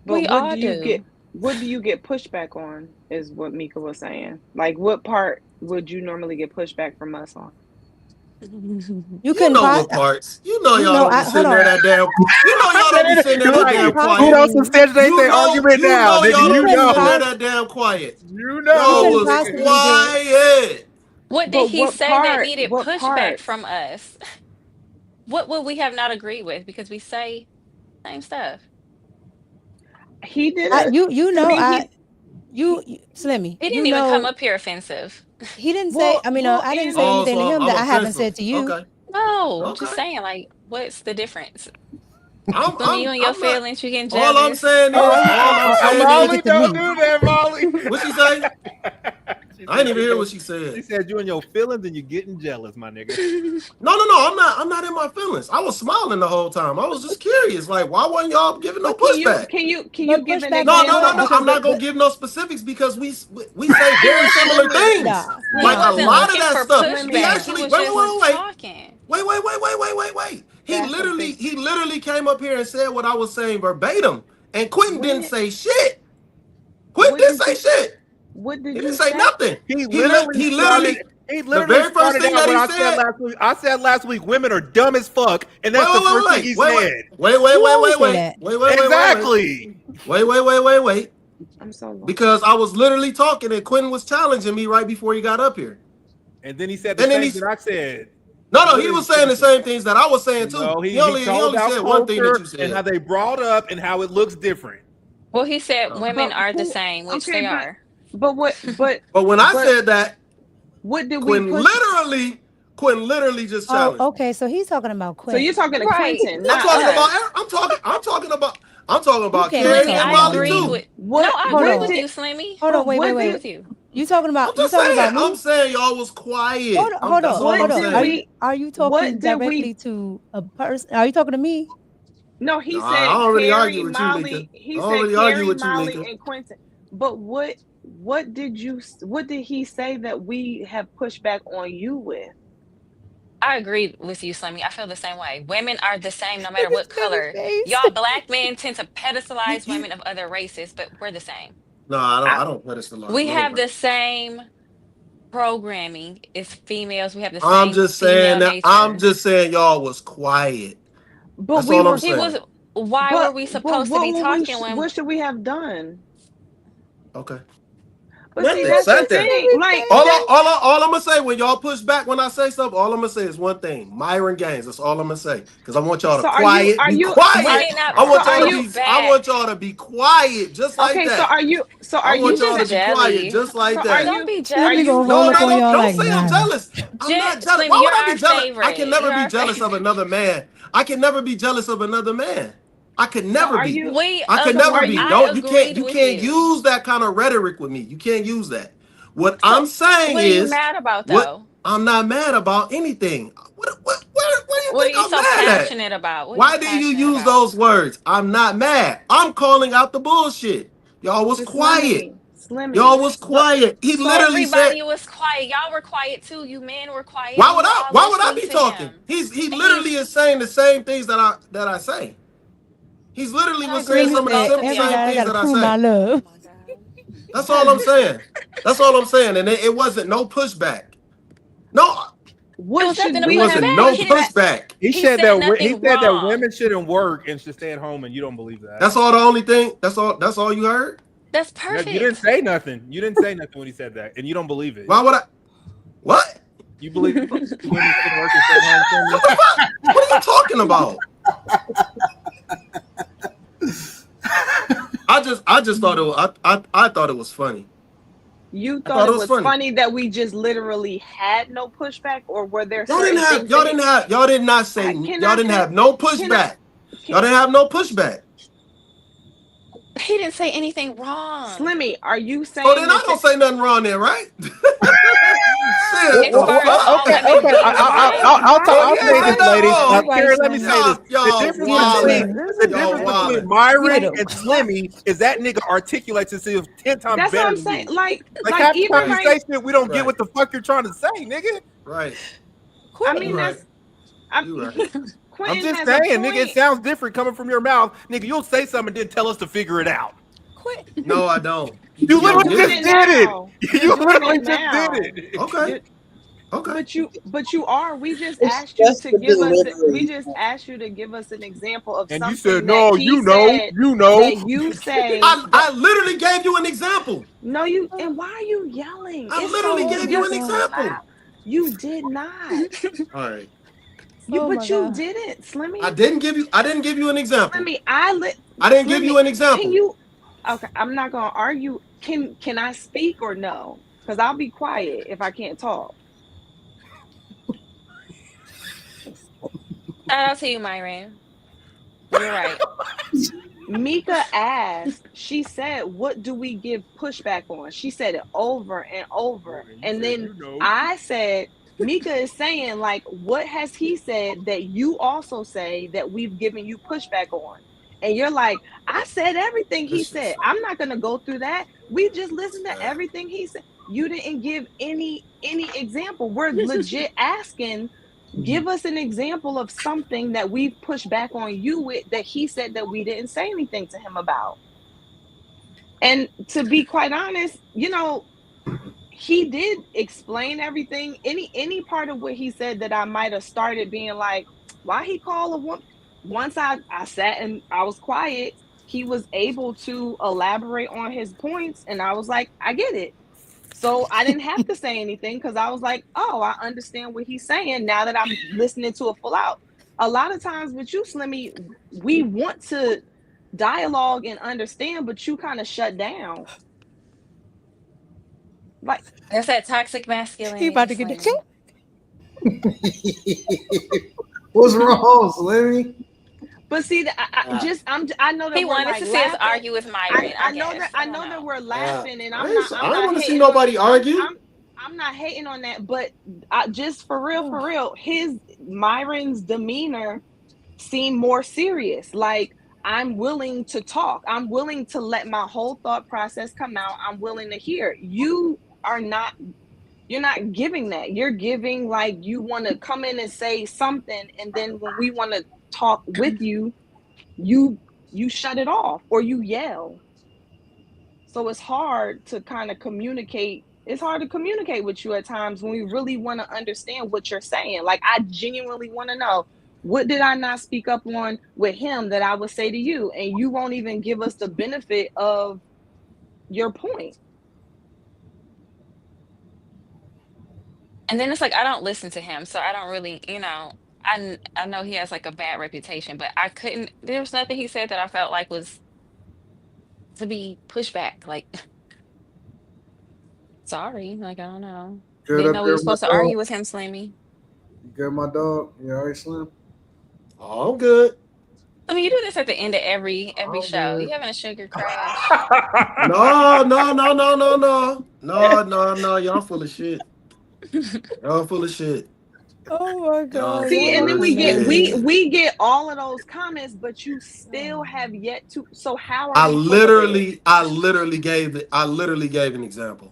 But what do you get pushback on? Is what Mika was saying. Like, what part would you normally get pushback from us on? You couldn't know what parts. You know y'all don't be sitting there that damn. You know y'all don't be sitting there that damn quiet. Who else is stage they argument now? You know y'all don't be sitting there know. that damn quiet. You know. Y'all was quiet. What did he say that needed pushback from us? What would we have not agreed with? Because we say same stuff. He did. Slimmy. He didn't even come up here offensive. He didn't say. I didn't say anything to him that I haven't said to you. Okay. No, I'm just saying. Like, what's the difference? When you and your feelings, you getting jealous. All I'm saying is, Molly, don't do that, Molly. What she say? I didn't even hear what she said. She said you and your feelings and you're getting jealous, my nigga. No. I'm not in my feelings. I was smiling the whole time. I was just curious. Like, why wasn't y'all giving no pushback? Can you give an example? No. I'm not gonna give no specifics because we say very similar things. Like a lot of that stuff. He actually wait. He literally came up here and said what I was saying verbatim, and Quentin didn't say shit. Quentin didn't say shit. What did he didn't say nothing? He literally the very first thing that he said. I said last week, women are dumb as fuck, and that's the first thing he said. Wait. Exactly. Wait. I'm so lost. Because I was literally talking, and Quentin was challenging me right before he got up here. And then he said the thing that I said. No, he was saying the same things that I was saying too. No, he only said one thing that you said. And how they brought up and how it looks different. Well, he said women are the same, which they are. But when I said that, what did Quinn we push? Quinn literally just challenged. Okay, so he's talking about Quinn. So you're talking to Quentin, not I'm talking about Carrie and Molly too. I agree with you, Slimmy. Hold on, wait. With you. You talking about? I'm saying y'all was quiet. Hold on. Are you talking directly to a person? Are you talking to me? No, he said I already Carrie, argue with Molly. you, Lika. He said Carrie, Molly, and Quentin. But what did he say that we have pushed back on you with? I agree with you, Slimmy. I feel the same way. Women are the same no matter what color. Y'all black men tend to pedestalize women of other races, but we're the same. No, I don't pedestalize. We have the same programming as females. We have the same. I'm just saying y'all was quiet. But that's all I'm saying. Why were we supposed to be talking when? What should we have done? Okay. But see, that's the thing. Like all I'm gonna say when y'all push back when I say something, all I'm gonna say is one thing: Myron Gaines. That's all I'm gonna say because I want y'all to be quiet. I want y'all to be quiet, just like that. Okay, so are you? I want y'all to be quiet, just like that. Don't be jealous. Don't say I'm jealous. I'm not jealous. Why would I be jealous? I can never be jealous of another man. I can never be jealous of another man. I could never be. I could never be. You can't use that kind of rhetoric with me. You can't use that. What I'm saying what is, are you mad about though? I'm not mad about anything. What are you so passionate about? Why do you use those words? I'm not mad. I'm calling out the bullshit. Y'all was quiet. Slimmy. Y'all was quiet. He literally said everybody was quiet. Y'all were quiet too. You men were quiet. Why would I be talking? He literally is saying the same things that I say. He's literally was saying some of the same things that I say. That's all I'm saying. That's all I'm saying. And it wasn't no pushback. No. What should we wasn't no pushback. He said that women shouldn't work and should stay at home, and you don't believe that. That's all the only thing. That's all you heard? That's perfect. No, you didn't say nothing. You didn't say nothing when he said that, and you don't believe it. Why would I? What? You believe women shouldn't work and stay at home? What are you talking about? I just thought it was, I thought it was funny. You thought it was funny that we just literally had no pushback, or were there y'all didn't have no pushback. Y'all didn't have no pushback. He didn't say anything wrong. Slimmy, are you saying? Oh, then I don't say nothing wrong there, right? Okay. I'll say this, ladies. Carrie, let me say this. The difference between Myron and Slimmy is that nigga articulates himself 10 times That's better. That's what I'm saying. Like half the time you say shit, we don't get what the fuck you're trying to say, nigga. Right. I mean, that's. I'm just saying, nigga, it sounds different coming from your mouth. Nigga, you'll say something and then tell us to figure it out. No, I don't. You literally just did it. You literally just did it. Okay. But you are. We just asked you to give us. We just asked you to give us an example of something. And you said, no, you know. That you say. I literally gave you an example. No, you. And why are you yelling? I literally gave you an example. You did not. All right. But you didn't, Slimmy. I didn't give you an example. Slimmy, I didn't give you an example. Can you? Okay, I'm not gonna argue. Can I speak or no? Because I'll be quiet if I can't talk. I'll tell you, Myron. You're right. Mika asked. She said, "What do we give pushback on?" She said it over and over, and then I said. Mika is saying, like, what has he said that you also say that we've given you pushback on? And you're like, I said everything he said. I'm not going to go through that. We just listened to everything he said. You didn't give any example. We're legit asking, give us an example of something that we've pushed back on you with that he said that we didn't say anything to him about. And to be quite honest, he did explain everything. Any part of what he said that I might have started being like, why he called a woman? Once I sat and I was quiet, he was able to elaborate on his points, and I was like, I get it. So I didn't have to say anything because I was like, oh, I understand what he's saying now that I'm listening to it full out. A lot of times with you, Slimmy, we want to dialogue and understand, but you kind of shut down. Like That's that toxic masculinity. He about to get the What's wrong, Slimmy? But see, I know that he wanted to see us argue with Myron. I know that we're laughing, and I'm not. I don't want to see nobody argue. I'm not hating on that, but just for real, Myron's demeanor seemed more serious. Like, I'm willing to talk. I'm willing to let my whole thought process come out. I'm willing to hear. You're not giving that. You're giving like you want to come in and say something, and then when we want to talk with you, you shut it off or you yell. So it's hard to kind of communicate. It's hard to communicate with you at times when we really want to understand what you're saying. Like, I genuinely want to know, what did I not speak up on with him that I would say to you? And you won't even give us the benefit of your point. And then it's like, I don't listen to him. So I don't really, I know he has like a bad reputation, but there was nothing he said that I felt like was to be pushed back. Like, sorry, like, I don't know. Didn't know we were supposed to argue with him, Slimmy. You good, my dog? You all right, Slim? Oh, I'm good. I mean, you do this at the end of every show. You having a sugar crash? No. Y'all full of shit. Y'all full of shit. Oh my God. See, and then we get all of those comments, but you still have yet to. So how are I literally gave an example.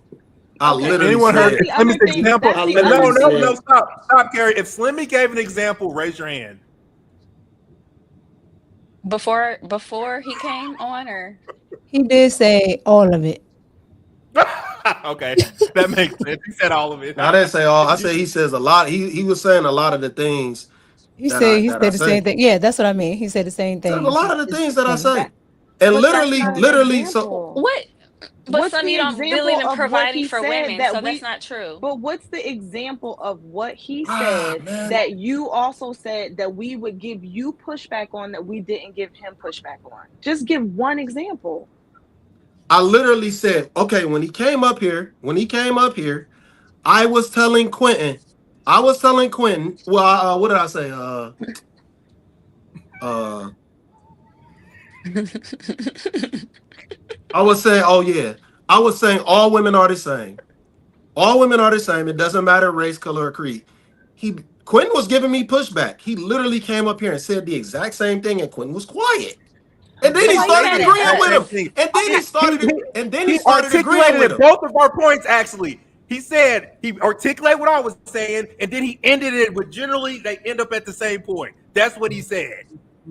I literally anyone heard Slimmy's example? No, stop, Gary. If Slimmy gave an example, raise your hand. Before he came on, or he did say all of it. Okay, that makes sense. He said all of it. I didn't say all. I said he says a lot. He was saying a lot of the things. He said the same thing. Yeah, that's what I mean. He said the same thing. A lot of the things that I say, and literally. So what? But some you don't believe in providing for women, so that's not true. But what's the example of what he said that you also said that we would give you pushback on that we didn't give him pushback on? Just give one example. I literally said, okay, when he came up here, I was telling Quentin, well, what did I say? I was saying all women are the same. All women are the same. It doesn't matter race, color, or creed. Quentin was giving me pushback. He literally came up here and said the exact same thing, and Quentin was quiet. And then he started agreeing with him. And then he started agreeing with him. Both of our points, actually. He said he articulated what I was saying, and then he ended it with generally they end up at the same point. That's what he said.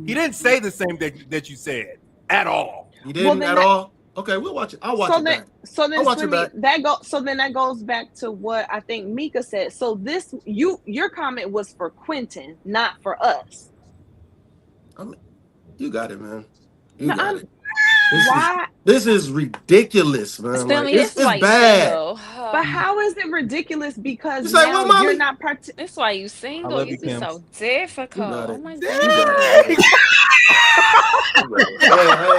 He didn't say the same that you said at all. He didn't at all. Okay, we'll watch it. I'll watch it back. So then that goes back to what I think Mika said. So your comment was for Quentin, not for us. You got it, man. This is ridiculous, man. It's bad. But how is it ridiculous? Because you're not That's why you single. You be so difficult. Oh my God.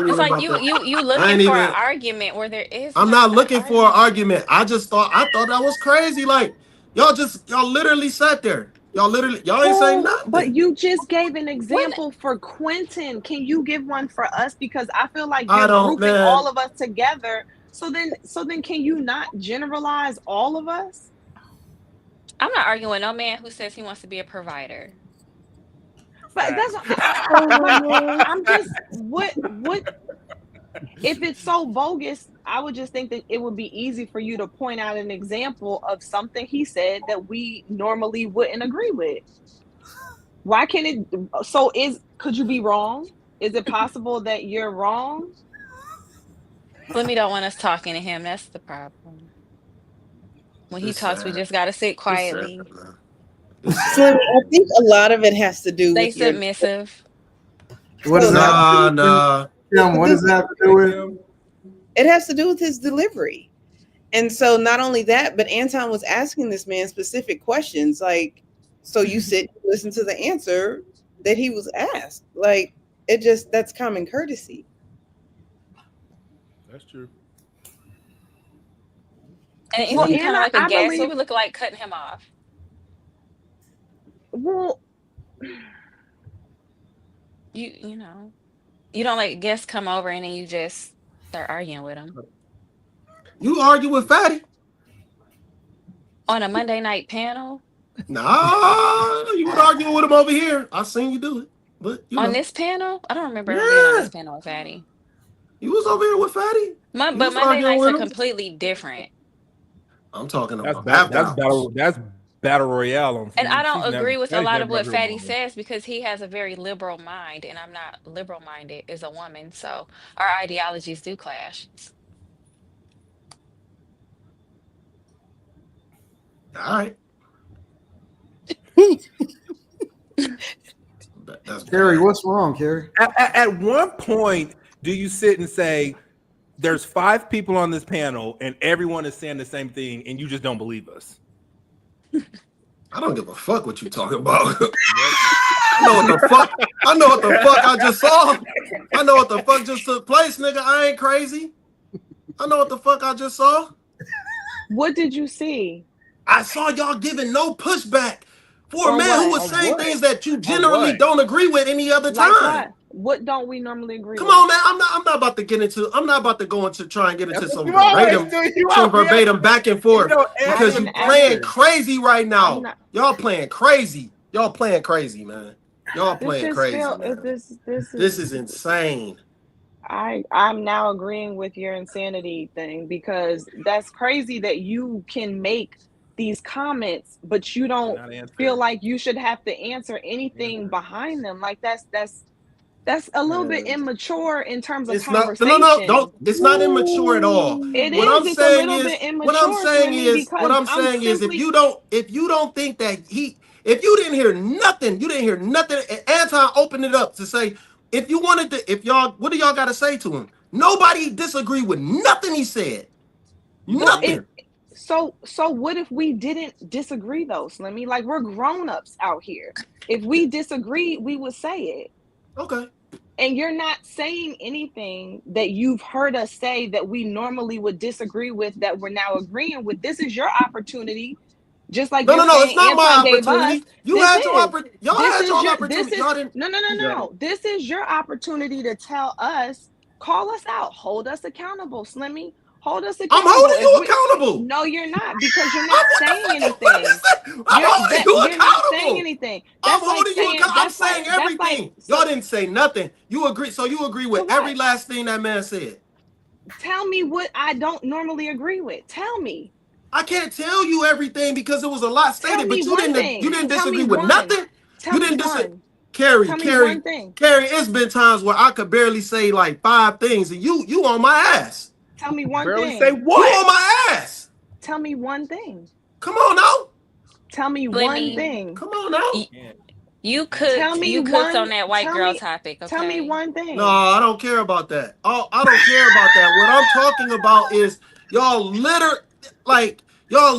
It's like you looking for an argument where there is. I'm not looking for an argument. I thought that was crazy. Like y'all literally sat there. Y'all ain't saying nothing. But you just gave an example for Quentin. Can you give one for us? Because I feel like you're grouping all of us together. So then can you not generalize all of us? I'm not arguing with no man who says he wants to be a provider. But I'm just what if it's so bogus, I would just think that it would be easy for you to point out an example of something he said that we normally wouldn't agree with. Why can't it? Could you be wrong? Is it possible that you're wrong? Slimmy don't want us talking to him. That's the problem. When he talks, we just gotta sit quietly. Slimmy, I think a lot of it has to do with submissive. What does that? What does that have to do with? It has to do with his delivery. And so not only that, but Anton was asking this man specific questions. Like, so you sit and listen to the answer that he was asked. Like, that's common courtesy. That's true. And isn't he kind of like a gas? So we look like cutting him off. Well, you know, you don't let guests come over and then you just start arguing with them. You argue with Fatty on a Monday night panel? Nah, you would argue with him over here. I seen you do it, but on this panel, I don't remember being on this panel with Fatty. You was over here with Fatty, but Monday nights are completely different. I'm talking about that's battle royale on. And I don't agree with a lot of what Fatty says because he has a very liberal mind, and I'm not liberal minded as a woman, so our ideologies do clash. All right. That's Carrie, what's wrong, Carrie? At one point, do you sit and say, there's 5 people on this panel and everyone is saying the same thing and you just don't believe us? I don't give a fuck what you talking about. I know what the fuck. I know what the fuck I just saw. I know what the fuck just took place, nigga. I ain't crazy. I know what the fuck I just saw. What did you see? I saw y'all giving no pushback for a man who was saying things that you generally don't agree with any other time. What don't we normally agree Come with? on, man. I'm not about to get into. I'm not about to go into try and get into some verbatim back and forth because you're playing crazy right now. Y'all playing crazy. Y'all playing crazy, man. Y'all playing crazy. Man. This is insane. I'm now agreeing with your insanity thing because that's crazy that you can make these comments, but you don't feel like you should have to answer anything behind them. Like that's a little bit immature in terms of conversation. Don't. It's not immature at all. What I'm saying is, if you don't think that if you didn't hear nothing, Anton opened it up to say, if you wanted to, if y'all, what do y'all got to say to him? Nobody disagreed with nothing he said. Nothing. So what if we didn't disagree though, Slimmy? Like, we're grown-ups out here. If we disagreed, we would say it. Okay. And you're not saying anything that you've heard us say that we normally would disagree with that we're now agreeing with. This is your opportunity. Just like no, it's not my opportunity. You had your opportunity. Y'all had your opportunity. No. This is your opportunity to tell us, call us out, hold us accountable, Slimmy. Hold us accountable. I'm holding you accountable. No, you're not, because you're not saying anything. I'm holding you accountable. You're not saying anything. I'm holding you accountable. I'm saying everything. Y'all didn't say nothing. You agree. So you agree with every last thing that man said. Tell me what I don't normally agree with. Tell me. I can't tell you everything because it was a lot stated, but you didn't disagree with nothing. You didn't disagree. Carrie, it's been times where I could barely say like 5 things, and you on my ass. Tell me one thing. Say what? You on my ass. Tell me one thing. Come on now. Tell me one thing. Come on now. You cooked on that white girl topic. Okay? Tell me one thing. No, I don't care about that. I don't care about that. What I'm talking about is y'all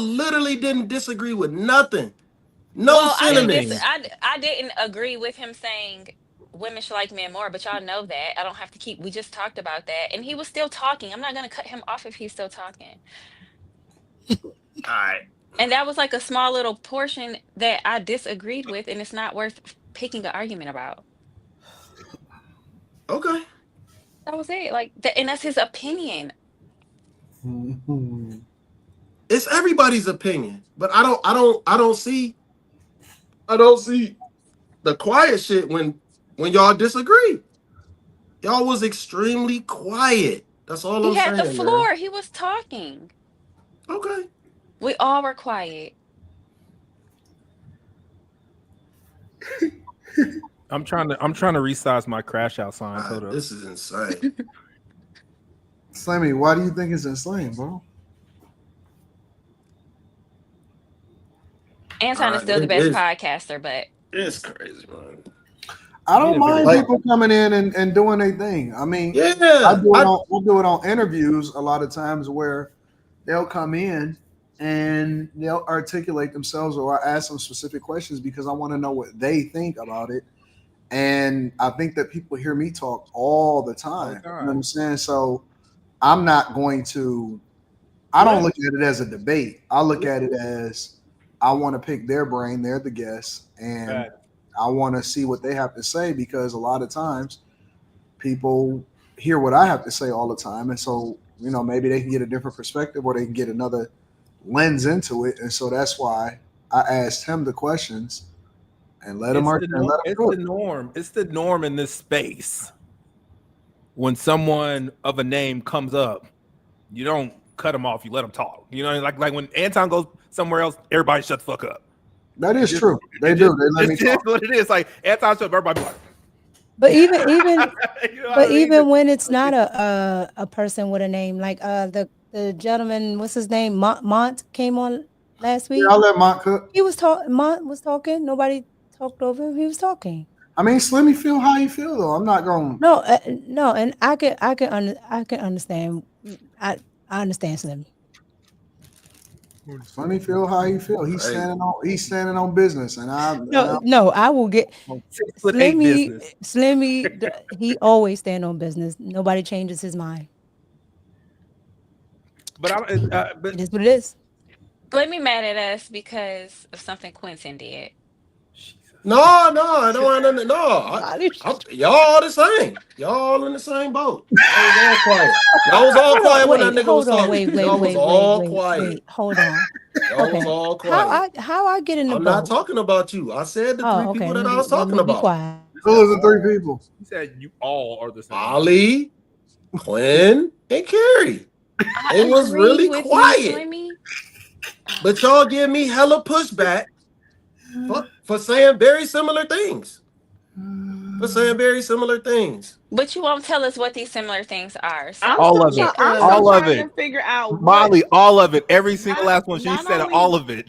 literally didn't disagree with nothing. No sentiments. I didn't agree with him saying women should like men more, but y'all know that. I don't have to we just talked about that. And he was still talking. I'm not going to cut him off if he's still talking. All right. And that was like a small little portion that I disagreed with, and it's not worth picking an argument about. Okay. That was it. And that's his opinion. It's everybody's opinion, but I don't see the quiet shit when y'all disagree. Y'all was extremely quiet. That's all I'm saying. He had the floor. Man. He was talking. Okay. We all were quiet. I'm trying to resize my crash out sign. Hold up. This is insane. Slimmy, why do you think it's insane, bro? Anton is still the best podcaster, but it's crazy, man. I don't mind people coming in and doing their thing. I mean, I do it on interviews a lot of times where they'll come in and they'll articulate themselves, or I ask them specific questions because I want to know what they think about it. And I think that people hear me talk all the time. You know what I'm saying? So I'm not going to, I don't look at it as a debate. I look at it as I want to pick their brain. They're the guests. And I want to see what they have to say, because a lot of times people hear what I have to say all the time. And so, you know, maybe they can get a different perspective, or they can get another lens into it. And so that's why I asked him the questions and let him It's the norm. It's the norm in this space. When someone of a name comes up, you don't cut them off. You let them talk. You know, like when Anton goes somewhere else, everybody shut the fuck up. That is true. They do. They let me talk. It's what it is. Like Anton shut up, everybody. But even You know but even when it's not a person with a name, like the gentleman, what's his name, Mont came on last week. Yeah, I'll let Mont cook. Mont was talking. Nobody talked over him. He was talking. I mean, Slimmy feel how you feel though. I'm not going. No, no, and I can understand. I understand Slimmy. Slimmy feel how he feel. He's standing on business, and I will get Slimmy. He always stand on business. Nobody changes his mind. But it is what it is. Blame me mad at us because of something Quentin did. No, I don't want nothing. Y'all all the same. Y'all all in the same boat. Y'all was all quiet. Y'all was all quiet when that nigga was talking. Y'all was all quiet. Hold on. Y'all was all quiet. How I get in the boat? I'm not talking about you. I said the three people that I was talking about. Who was the three people? He said you all are the same. Ali, Quinn, and Carrie. It was really quiet. But y'all give me hella pushback for saying very similar things. But you won't tell us what these similar things are. So all of it. All of it. Figure out Molly, all of it. Every single last one. She said all of it.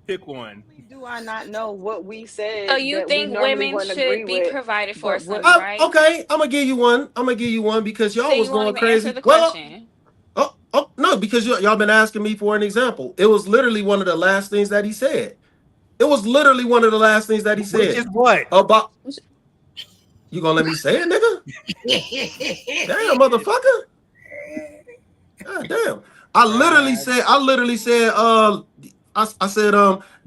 Pick one. Do I not know what we said? So you think women should be provided for something, right? Okay, I'm gonna give you one. Because y'all was going crazy. No, because y'all been asking me for an example. It was literally one of the last things that he said. Which is what? About you gonna let me say it, nigga? Damn, motherfucker. God damn. I literally said, I said,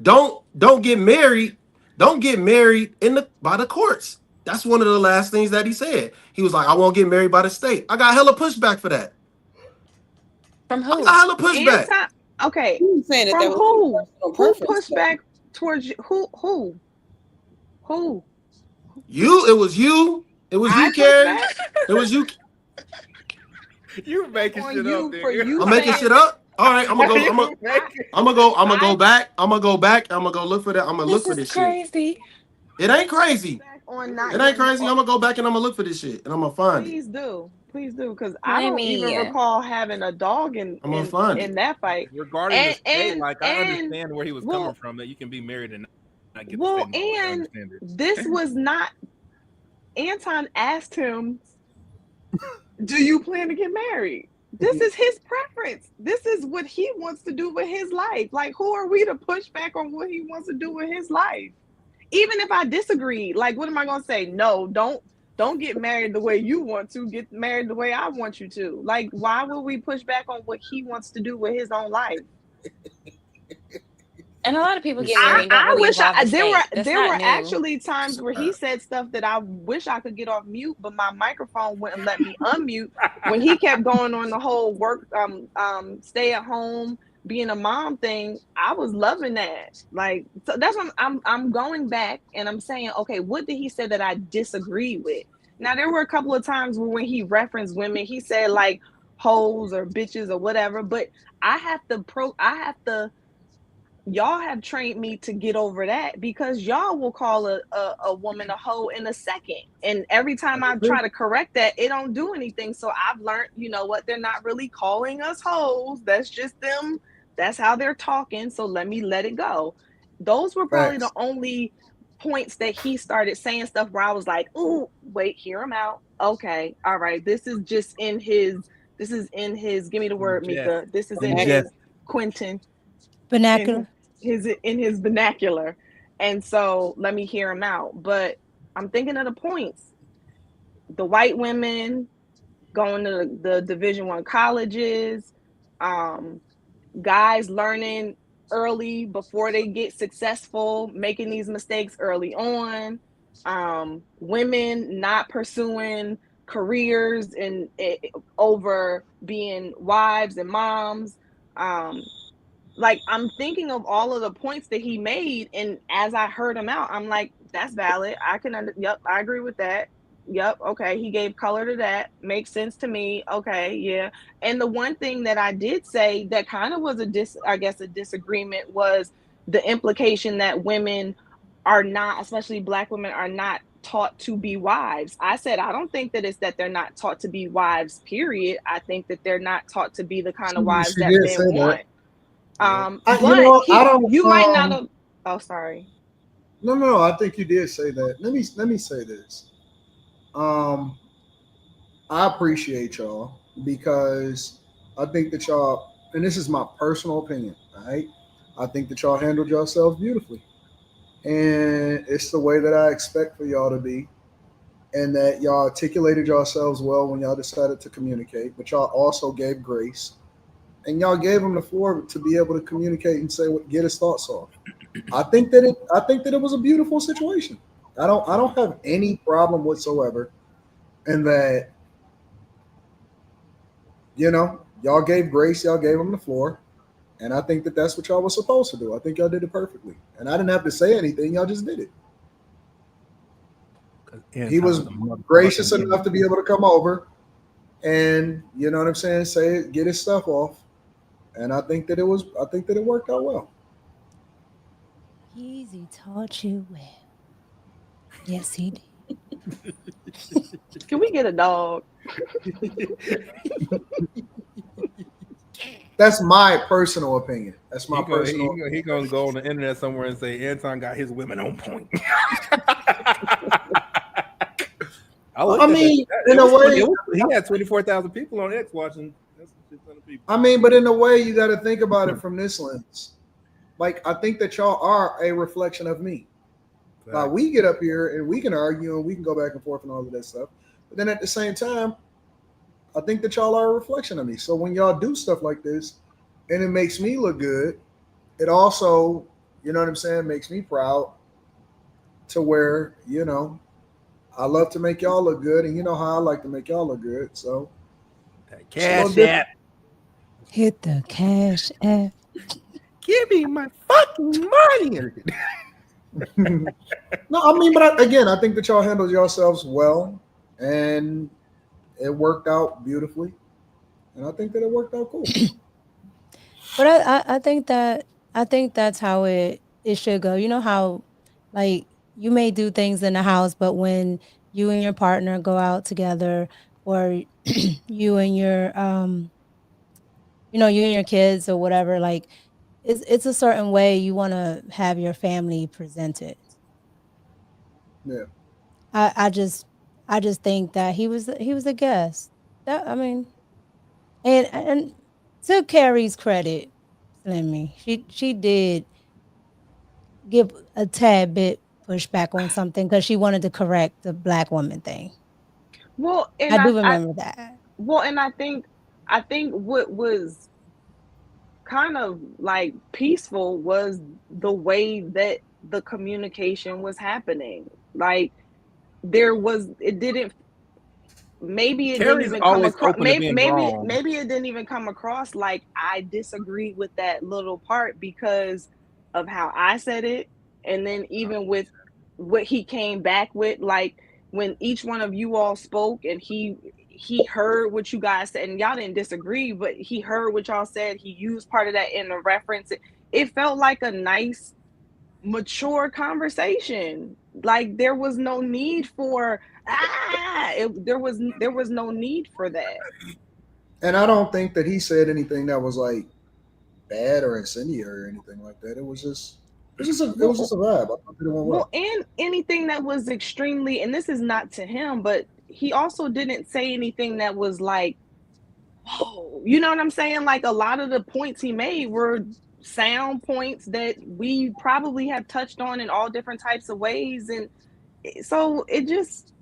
don't get married. Don't get married by the courts. That's one of the last things that he said. He was like, I won't get married by the state. I got hella pushback for that. From who? I got hella pushback. Okay. Who's saying From that who? Who pushed pushed back towards you? Who? You. It was you. It was you, Carrie. It was you. You making shit up, nigga. I'm making shit up. All right, I'm gonna go back. I'm gonna go look for that. I'm gonna look for this crazy. Shit. It ain't crazy. It ain't crazy. I'm gonna go back and I'm gonna look for this shit and I'm gonna find it. Please do, because I don't even recall having a dog in that fight. Regarding the state, like I understand where he was coming from, that you can be married and not get the state. And this was not. Anton asked him, "Do you plan to get married?" This is his preference. This is what he wants to do with his life. Like, who are we to push back on what he wants to do with his life? Even if I disagree, like, what am I gonna say? No, don't get married the way you want to. Get married the way I want you to. Like, why would we push back on what he wants to do with his own life? And a lot of people get married. There were actually times where he said stuff that I wish I could get off mute, but my microphone wouldn't let me unmute when he kept going on the whole work, stay at home, being a mom thing. I was loving that. Like, so that's what I'm going back and I'm saying, okay, what did he say that I disagree with? Now there were a couple of times where when he referenced women, he said like hoes or bitches or whatever, but y'all have trained me to get over that, because y'all will call a woman a hoe in a second. And every time I try to correct that, it don't do anything. So I've learned, you know what, they're not really calling us hoes. That's just them. That's how they're talking. So let it go. Those were probably the only points that he started saying stuff where I was like, ooh, wait, hear him out. Okay. All right. This is just in his This is in his. Give me the word, Mika. This is in Vernacular. his Quentin. Vernacular. In his vernacular, and so let me hear him out. But I'm thinking of the points. The white women going to the Division I colleges, guys learning early before they get successful, making these mistakes early on, women not pursuing careers and over being wives and moms. Like, I'm thinking of all of the points that he made, and as I heard him out, I'm like, that's valid. Yep, I agree with that. Yep, okay, he gave color to that. Makes sense to me. Okay, yeah. And the one thing that I did say that kind of was a disagreement was the implication that women are not, especially Black women, are not taught to be wives. I said, I don't think that it's that they're not taught to be wives, period. I think that they're not taught to be the kind of wives that men want. You might not have. Oh, sorry. No. I think you did say that. Let me say this. I appreciate y'all because I think that y'all, and this is my personal opinion, right? I think that y'all handled yourselves beautifully, and it's the way that I expect for y'all to be, and that y'all articulated yourselves well when y'all decided to communicate, but y'all also gave grace. And y'all gave him the floor to be able to communicate and say get his thoughts off. I think that it was a beautiful situation. I don't have any problem whatsoever in that. Y'all gave grace, y'all gave him the floor, and I think that that's what y'all was supposed to do. I think y'all did it perfectly, and I didn't have to say anything. Y'all just did it. He was gracious enough to be able to come over, and you know what I'm saying, say it, get his stuff off. And I think that it worked out well. Easy taught you well. Yes, he did. Can we get a dog? That's my personal opinion. That's my personal. He gonna go on the internet somewhere and say Anton got his women on point. I mean, in a way, he had 24,000 people on X watching. That's people. I mean, but in a way, you got to think about it from this lens. Like, I think that y'all are a reflection of me. Like, we get up here and we can argue and we can go back and forth and all of that stuff. But then at the same time, I think that y'all are a reflection of me. So when y'all do stuff like this and it makes me look good, it also, you know what I'm saying, makes me proud to where, I love to make y'all look good, and you know how I like to make y'all look good. So, cash app. Hit the cash app. Give me my fucking money. No, I mean, but I think that y'all handled yourselves well, and it worked out beautifully, and I think that it worked out cool. But I think that's how it should go. You know how, like, you may do things in the house, but when you and your partner go out together, or you and your you and your kids or whatever, like, it's a certain way you want to have your family presented. Yeah. I just think that he was a guest. That, I mean, and to Carrie's credit, Slimmy, she did give a tad bit pushback on something because she wanted to correct the Black woman thing. Well, and I do remember that. Well, and I think what was kind of like peaceful was the way that the communication was happening. Like, it didn't even come across. Maybe it didn't even come across like I disagree with that little part because of how I said it, and then even with what he came back with, like when each one of you all spoke and he heard what you guys said, and y'all didn't disagree, but he heard what y'all said. He used part of that in the reference. It felt like a nice, mature conversation. Like, there was no need for there was no need for that. And I don't think that he said anything that was like bad or incendiary or anything like that. It was just a vibe. I thought it went well. And anything that was extremely, and this is not to him, but he also didn't say anything that was like whoa, you know what I'm saying? Like a lot of the points he made were sound points that we probably have touched on in all different types of ways. And so it just,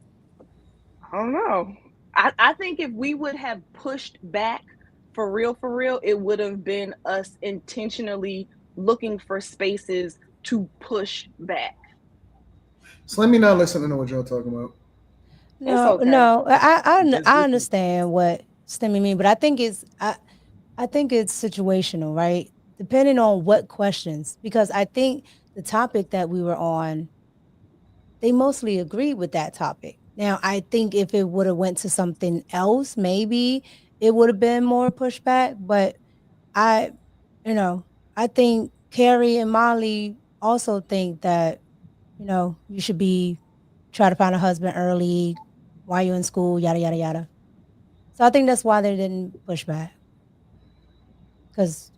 I don't know. I think if we would have pushed back for real, it would have been us intentionally looking for spaces to push back. So let me not listen to what y'all talking about. No, okay. no, I understand what Slimmy mean, but I think it's situational, right? Depending on what questions, because I think the topic that we were on, they mostly agreed with that topic. Now, I think if it would have went to something else, maybe it would have been more pushback. But I think Carrie and Molly also think that, you should try to find a husband early while you're in school, yada, yada, yada. So I think that's why they didn't push back. Because,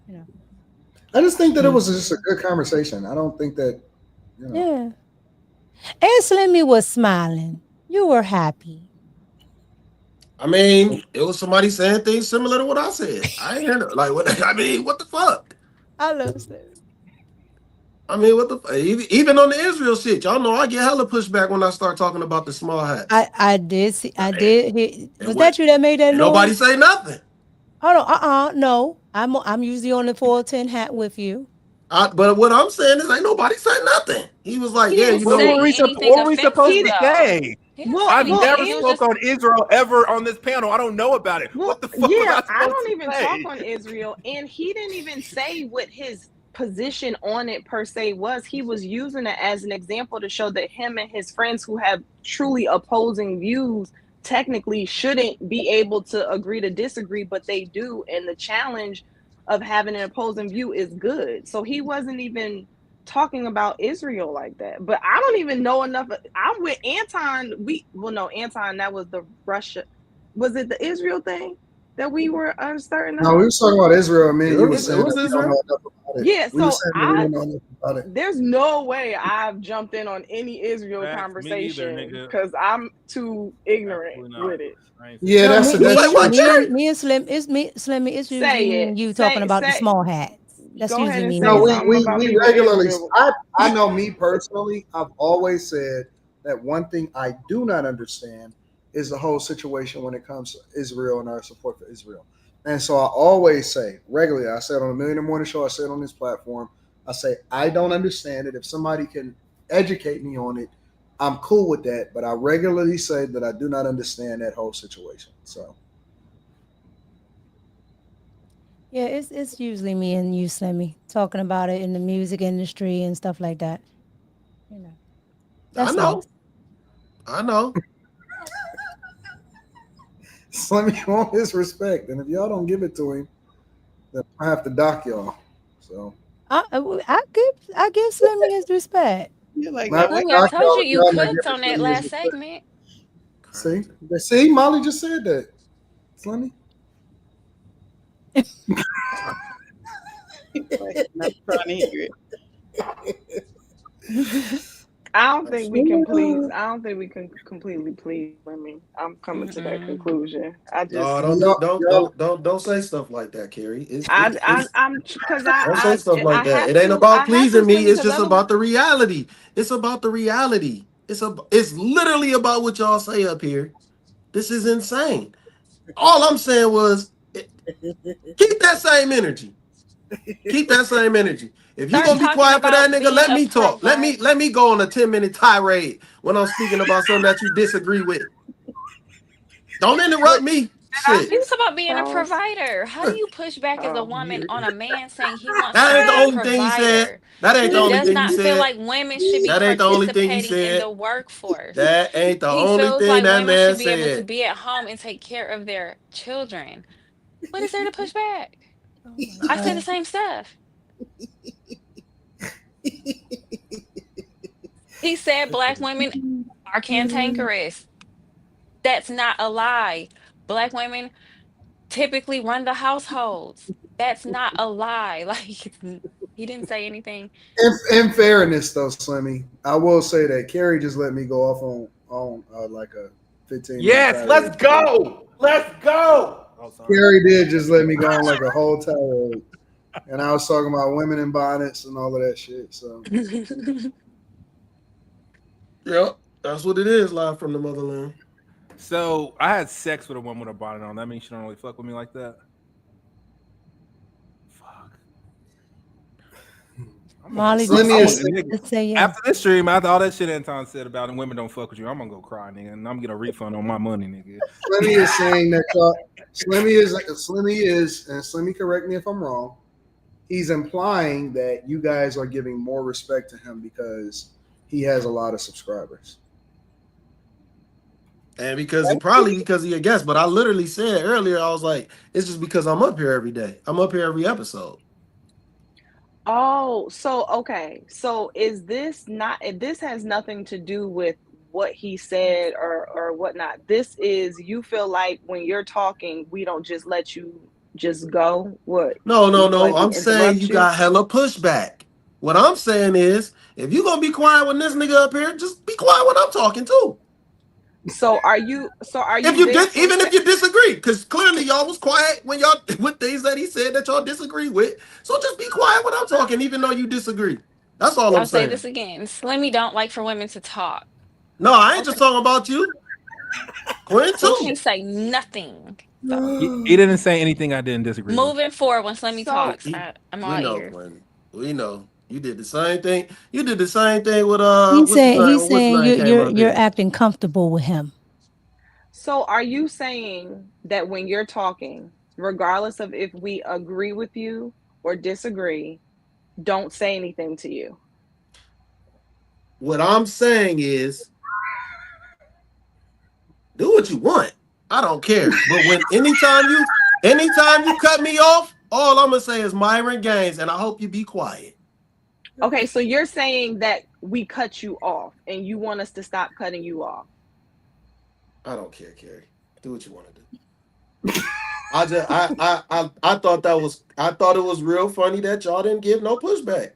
I just think that it was just a good conversation. I don't think that, Yeah. And Slimmy was smiling. You were happy. I mean, it was somebody saying things similar to what I said. I ain't hear like what I mean, what the fuck? I love Slimmy. I mean, what the even on the Israel shit, y'all know I get hella pushback when I start talking about the small hats. I did see. I did hear. Was that you that made that noise? Nobody say nothing. Hold on. No. I'm usually on the 410 hat with you. But what I'm saying is, ain't nobody say nothing. He was like, "Yeah, what were we supposed to say? I've never spoke on Israel ever on this panel. I don't know about it. What the fuck? Yeah, I don't even talk on Israel, and he didn't even say what his position on it per se was. He was using it as an example to show that him and his friends who have truly opposing views technically shouldn't be able to agree to disagree, but they do, and the challenge of having an opposing view is good. So he wasn't even talking about Israel like that. But I don't even know enough. I'm with Anton. Anton, that was the Russia. Was it the Israel thing that we were uncertain No, we were talking about Israel. I mean, you were saying Israel. Yeah, so there's no way I've jumped in on any Israel conversation because I'm too ignorant with it. Yeah, that's me and Slimmy. It's usually you talking about the small hats. That's usually me. No, we regularly. I know me personally. I've always said that one thing I do not understand is the whole situation when it comes to Israel and our support for Israel. And so I always say regularly, I said on a Million in the Morning Show, I said on this platform, I say, I don't understand it. If somebody can educate me on it, I'm cool with that. But I regularly say that I do not understand that whole situation. So. Yeah, it's usually me and you, Slimmy, talking about it in the music industry and stuff like that. I know. Slimmy want his respect, and if y'all don't give it to him, then I have to dock y'all. So I give Slimmy his respect. You're like, I told you cooked on that last segment. See, Molly just said that. Slimmy. Not trying to hear it. I don't think we can completely please women. I'm coming to that conclusion. I just don't say stuff like that, Carrie. I'm because don't say stuff like that. It ain't about pleasing me. It's just about the reality. It's about the reality. It's literally about what y'all say up here. This is insane. All I'm saying was keep that same energy. Keep that same energy. If you're gonna be quiet for that nigga, let me talk. Let me go on a 10-minute tirade when I'm speaking about something that you disagree with. Don't interrupt me. It's about being a provider. How do you push back as a woman on a man saying he wants that to ain't be the only thing he said. That ain't the only thing he said. He does not feel like women should be participating in the workforce. That ain't the only thing like that women man should be able to said. be at home and take care of their children. What is there to push back? I say the same stuff. He said black women are cantankerous. That's not a lie. Black women typically run the households. That's not a lie. Like, he didn't say anything. In fairness, though, Slimmy, I will say that Carrie just let me go off on like a 15. Yes, let's go. Let's go. Oh, sorry. Carrie did just let me go on like a whole tirade. And I was talking about women in bonnets and all of that shit. So Yep, that's what it is, live from the motherland. So I had sex with a woman with a bonnet on. That means she don't really fuck with me like that. Fuck. Molly say yes. After this stream, after all that shit Anton said about and women don't fuck with you, I'm gonna go cry, nigga, and I'm gonna get a refund on my money, nigga. Slimmy is saying that Slimmy is, and Slimmy, correct me if I'm wrong. He's implying that you guys are giving more respect to him because he has a lot of subscribers. And because he a guest, but I literally said earlier, I was like, it's just because I'm up here every day. I'm up here every episode. Oh, so okay. So is this not? This has nothing to do with what he said or whatnot. This is you feel like when you're talking, we don't just let you just go. What? No. Like I'm saying you got hella pushback. What I'm saying is, if you gonna be quiet when this nigga up here, just be quiet when I'm talking too. So are you? If you even if you disagree, because clearly y'all was quiet when y'all with things that he said that y'all disagree with. So just be quiet when I'm talking, even though you disagree. That's all I'm saying. I'll say this again. Slimmy don't like for women to talk. No, I ain't just talking about you. Quinn too. He can't say nothing. So. He didn't say anything I didn't disagree with. Moving forward, when Slimmy talks, I'm all ears. We know. You did the same thing. You did the same thing with He's saying you're acting comfortable with him. So are you saying that when you're talking, regardless of if we agree with you or disagree, don't say anything to you? What I'm saying is, do what you want. I don't care. But when anytime you cut me off, all I'm gonna say is Myron Gaines, and I hope you be quiet. Okay, so you're saying that we cut you off and you want us to stop cutting you off. I don't care, Carrie. Do what you want to do. I thought it was real funny that y'all didn't give no pushback.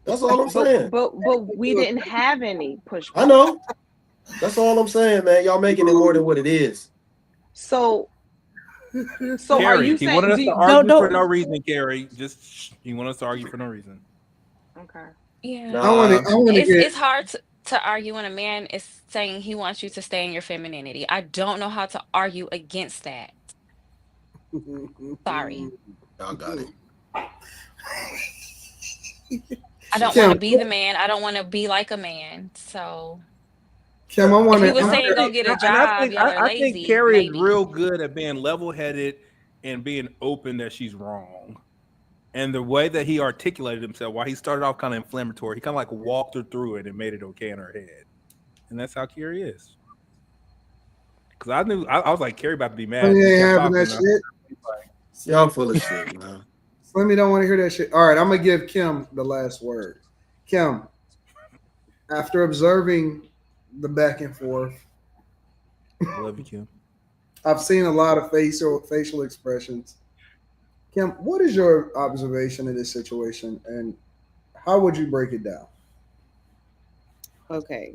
That's all I'm saying. But we didn't have any pushback. I know. That's all I'm saying, man. Y'all making it more than what it is. So Carrie, are you he saying wanted us to argue for no reason, Carrie? He wanted us to argue for no reason. Okay. Yeah. It's hard to argue when a man is saying he wants you to stay in your femininity. I don't know how to argue against that. Sorry. Y'all got it. I don't want to be the man. I don't want to be like a man. So Kim, if he was saying go get a job, I think Carrie is real good at being level-headed and being open that she's wrong. And the way that he articulated himself, while he started off kind of inflammatory, he kind of like walked her through it and made it okay in her head. And that's how Carrie is. Because I was like, Carrie about to be mad. Slimmy ain't having that shit. Y'all full of shit, man. Slimmy don't want to hear that shit. All right, I'm going to give Kim the last word. Kim, after observing the back and forth, I love you, Kim. I've seen a lot of facial expressions. Kim, what is your observation of this situation, and how would you break it down? Okay.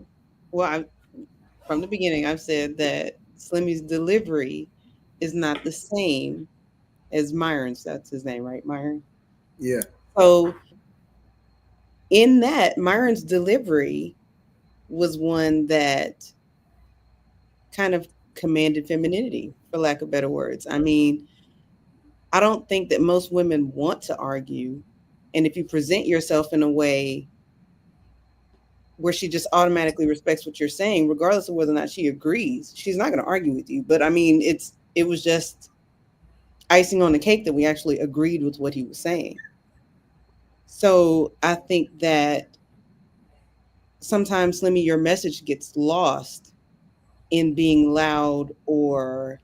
Well, from the beginning, I've said that Slimmy's delivery is not the same as Myron's. That's his name, right, Myron? Yeah. So in that, Myron's delivery was one that kind of commanded femininity, for lack of better words. I mean, I don't think that most women want to argue. And if you present yourself in a way where she just automatically respects what you're saying, regardless of whether or not she agrees, she's not going to argue with you. But I mean, it was just icing on the cake that we actually agreed with what he was saying. So I think that sometimes, Slimmy, your message gets lost in being loud or,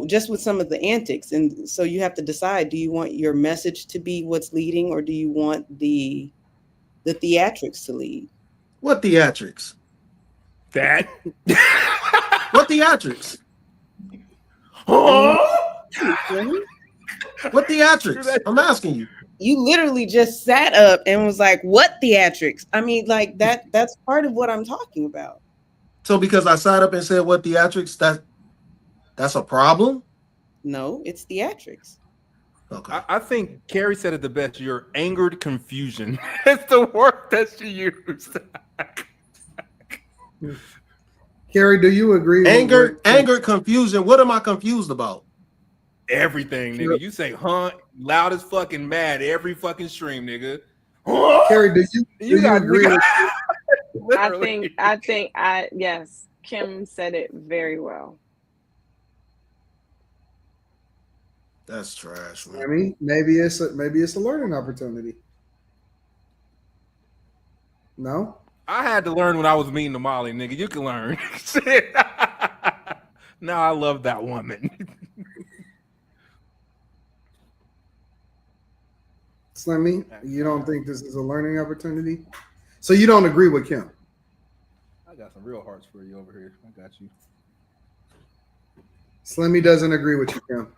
just with some of the antics. And so you have to decide, do you want your message to be what's leading, or do you want the theatrics to lead? What theatrics? That? What theatrics? What theatrics? I'm asking you. You literally just sat up and was like, what theatrics? I mean, like that's part of what I'm talking about. So because I sat up and said what theatrics, that's a problem? No, it's theatrics. Okay. I think Carrie said it the best. You're angered confusion. It's the word that she used. Carrie, do you agree? Anger, confusion. What am I confused about? Everything, nigga. You say loud as fucking mad every fucking stream, nigga. Carrie, do you agree? Yes. Kim said it very well. That's trash, man. I mean, maybe it's a learning opportunity. No, I had to learn when I was meeting to Molly, nigga. You can learn. Now I love that woman. Slimmy, you don't think this is a learning opportunity? So you don't agree with Kim? I got some real hearts for you over here. I got you. Slimmy doesn't agree with you, Kim.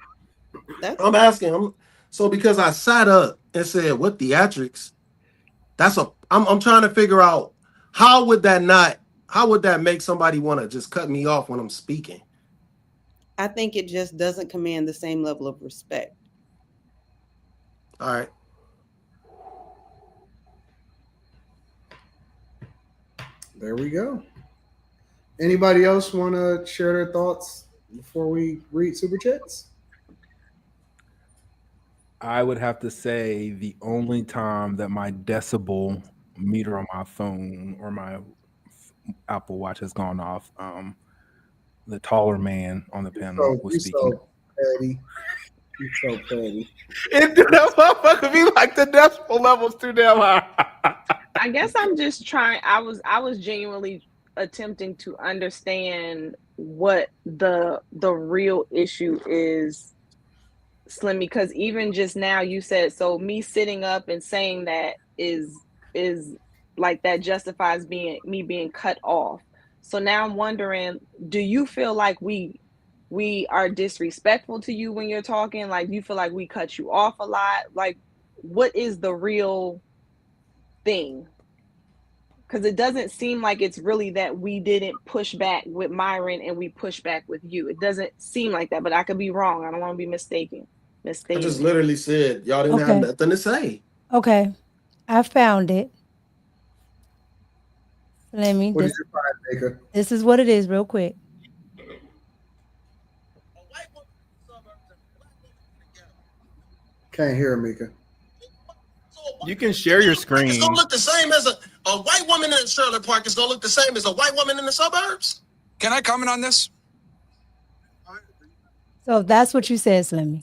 I'm asking him. So because I sat up and said, "What theatrics?" I'm trying to figure out how would that make somebody want to just cut me off when I'm speaking? I think it just doesn't command the same level of respect. All right. There we go. Anybody else want to share their thoughts before we read super chats? I would have to say the only time that my decibel meter on my phone or my Apple Watch has gone off, the taller man on the panel was speaking. So petty. You're so petty. That motherfucker be like the decibel level's too damn high. I guess I'm just trying. I was genuinely attempting to understand what the real issue is, Slimmy, because even just now you said, so me sitting up and saying that is like that justifies me being cut off. So now I'm wondering, do you feel like we are disrespectful to you when you're talking? Like, you feel like we cut you off a lot? Like, what is the real thing? Because it doesn't seem like it's really that we didn't push back with Myron and we push back with you. It doesn't seem like that, but I could be wrong. I don't want to be mistaken. I just literally said y'all didn't have nothing to say. Okay, I found it. Slimmy, What did you find, Baker? This is what it is, real quick. Can't hear Mika. You can share your screen. It's gonna look the same as a white woman in Trailer Park. It's gonna look the same as a white woman in the suburbs. Can I comment on this? So that's what you said, Slimmy.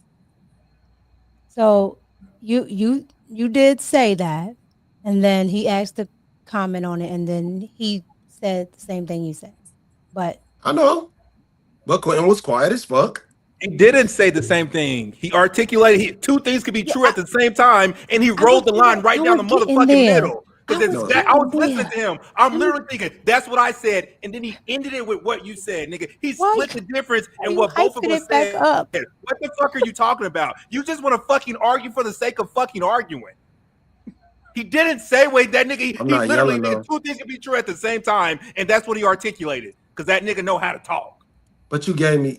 So you did say that, and then he asked to comment on it, and then he said the same thing you said. But I know, but Quentin was quiet as fuck. He didn't say the same thing. He articulated two things could be true at the same time, and he rolled the line right down the motherfucking middle. Because I was listening to him. I'm literally thinking, that's what I said, and then he ended it with what you said, nigga. He split the difference in what both of us said. What the fuck are you talking about? You just want to fucking argue for the sake of fucking arguing. He didn't say, wait, that nigga, he literally did two things could be true at the same time, and that's what he articulated. Because that nigga know how to talk. But you gave me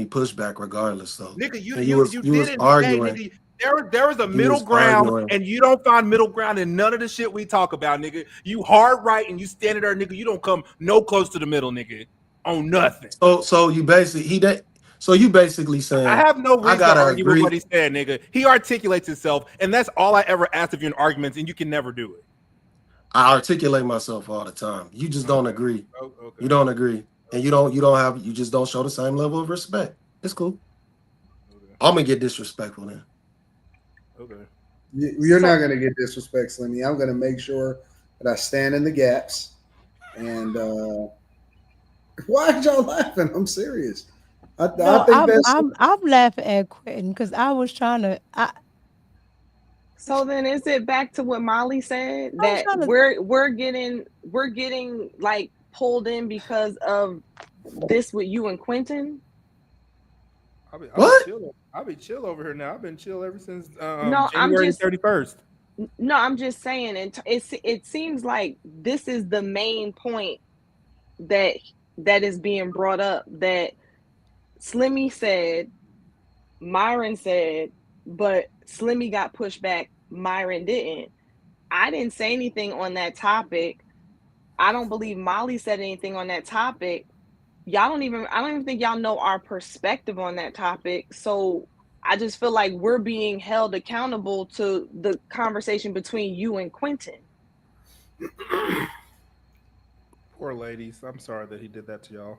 pushback regardless, though. Nigga, you was arguing. Nigga, there was a middle ground, and you don't find middle ground in none of the shit we talk about, nigga. You hard right, and you standing there, nigga. You don't come no close to the middle, nigga, on nothing. So you basically saying I have no reason to argue with what he said, nigga. He articulates himself, and that's all I ever asked of you in arguments, and you can never do it. I articulate myself all the time. You just don't agree. Okay. You don't agree. And you just don't show the same level of respect. It's cool. Okay. I'm gonna get disrespectful then. Okay. You're not gonna get disrespect, Slimmy. I'm gonna make sure that I stand in the gaps. And why are y'all laughing? I'm serious. I'm laughing at Quentin because I was trying to. So then, is it back to what Molly said that we're getting like pulled in because of this with you and Quentin? I'll be chill over here now. I've been chill ever since January 31st. No, I'm just saying, and it seems like this is the main point that is being brought up. That Slimmy said Myron said, but Slimmy got pushed back. Myron didn't. I didn't say anything on that topic. I don't believe Molly said anything on that topic. I don't even think y'all know our perspective on that topic. So I just feel like we're being held accountable to the conversation between you and Quentin. Poor ladies. I'm sorry that he did that to y'all.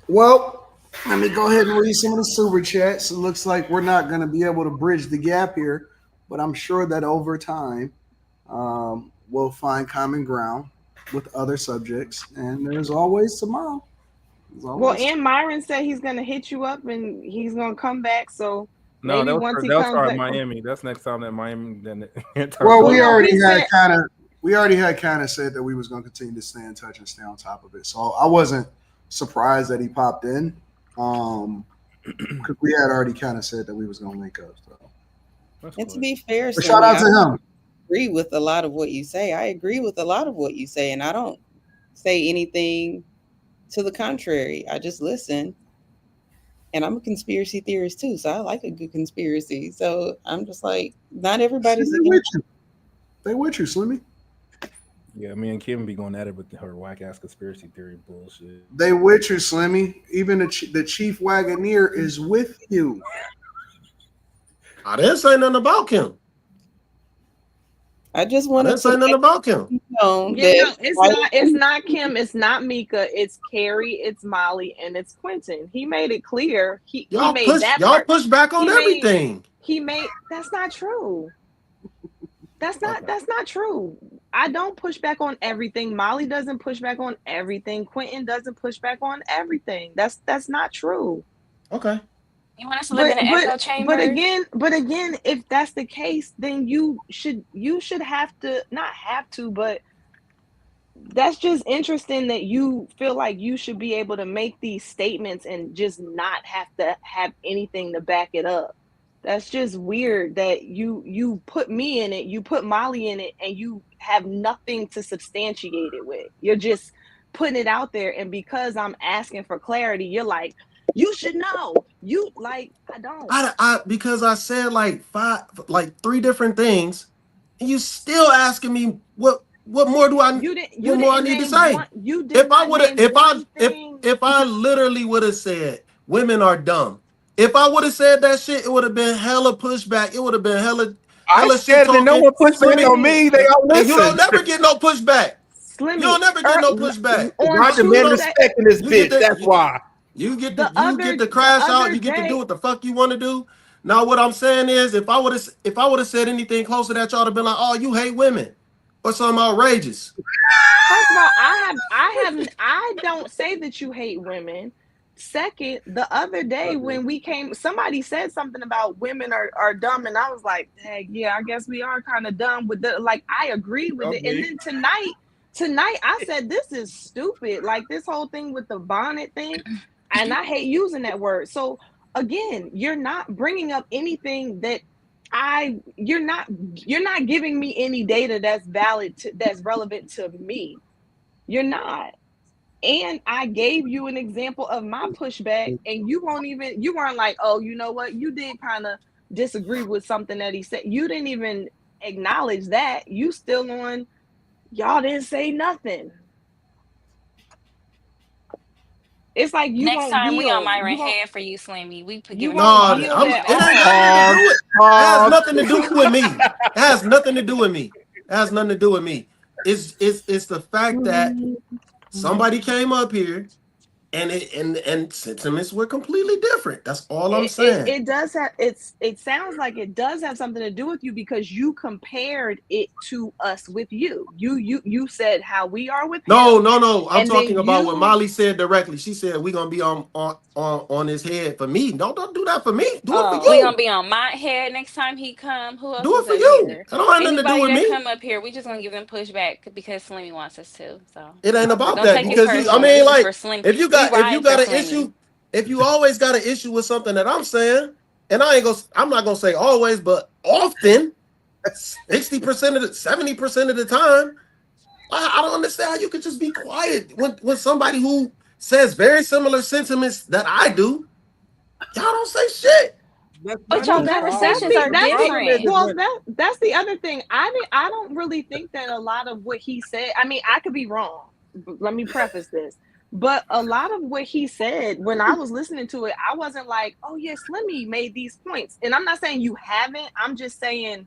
Well, let me go ahead and read some of the super chats. It looks like we're not going to be able to bridge the gap here, but I'm sure that over time we'll find common ground with other subjects, and there's always tomorrow. Well, and Myron said he's going to hit you up and he's going to come back. So no, maybe once he comes back, Miami. That's next time that Miami. Then well, we already had kind of said that we was going to continue to stay in touch and stay on top of it. So I wasn't surprised that he popped in, because we had already kind of said that we was going to link up. So. And to be fair, shout out to him. Agree with a lot of what you say. I agree with a lot of what you say, and I don't say anything to the contrary. I just listen, and I'm a conspiracy theorist too, so I like a good conspiracy. So I'm just like, not everybody's with you. They with you, Slimmy. Yeah, me and Kim be going at it with her whack ass conspiracy theory bullshit. They with you, Slimmy. Even the chief Wagoneer is with you. I didn't say nothing about Kim. I just want to say nothing about Kim. It's not Kim. It's not Mika. It's Carrie. It's Molly, and it's Quentin. He made it clear. Y'all push back on everything. That's not true. That's not true. I don't push back on everything. Molly doesn't push back on everything. Quentin doesn't push back on everything. That's not true. Okay. You want us to live in an echo chamber? But again, if that's the case, then you should have to, not have to, but that's just interesting that you feel like you should be able to make these statements and just not have to have anything to back it up. That's just weird that you put me in it, you put Molly in it, and you have nothing to substantiate it with. You're just putting it out there, and because I'm asking for clarity, you're like, you should know. You like, I don't. Because I said like 3 different things, and you still asking me what more do I what more I need to say? If I literally would have said women are dumb, if I would have said that shit, it would have been hella pushback. It would have been hella I said it, and no one pushed back on me. They all listen. And you don't never get no pushback. Slimmy, you don't never get no pushback. I demand respect in this bitch. That's why. You get to crash out. You get to do what the fuck you want to do. Now, what I'm saying is, if I would have said anything close to that, y'all would have been like, "Oh, you hate women," or something outrageous. First of all, I don't say that you hate women. Second, the other day when we came, somebody said something about women are dumb, and I was like, "Hey, yeah, I guess we are kind of dumb with the like." I agree with it, and then tonight I said this is stupid, like this whole thing with the bonnet thing. And I hate using that word. So again, you're not bringing up anything that you're not giving me any data that's valid that's relevant to me. You're not. And I gave you an example of my pushback, and you weren't like, oh, you know what? You did kind of disagree with something that he said. You didn't even acknowledge that. You still on, y'all didn't say nothing. It's like you next time yield. We on Myron head for you, Slimmy. We put it has nothing to do with me. It has nothing to do with me. It has nothing to do with me. It's the fact that somebody came up here and sentiments were completely different. That's all I'm saying. It does have it sounds like it does have something to do with you because you compared it to us with you. You said how we are with him. No. I'm talking about what Molly said directly. She said we're gonna be on his head for me. Don't do that for me. Do it for you. We're gonna be on my head next time he come. Who else? Do it for you. Here? I don't have nothing to do with me. Come up here. We just gonna give them pushback because Slimmy wants us to. So it ain't about that because if you got an issue, if you always got an issue with something that I'm saying, and I'm not gonna say always, but often, 60% of 70% of the time, I don't understand how you could just be quiet when somebody who says very similar sentiments that I do. Y'all don't say shit. But your conversations are different. That's the other thing. I don't really think that a lot of what he said. I mean, I could be wrong. Let me preface this. But a lot of what he said, when I was listening to it, I wasn't like, oh yeah, Slimmy made these points. And I'm not saying you haven't. I'm just saying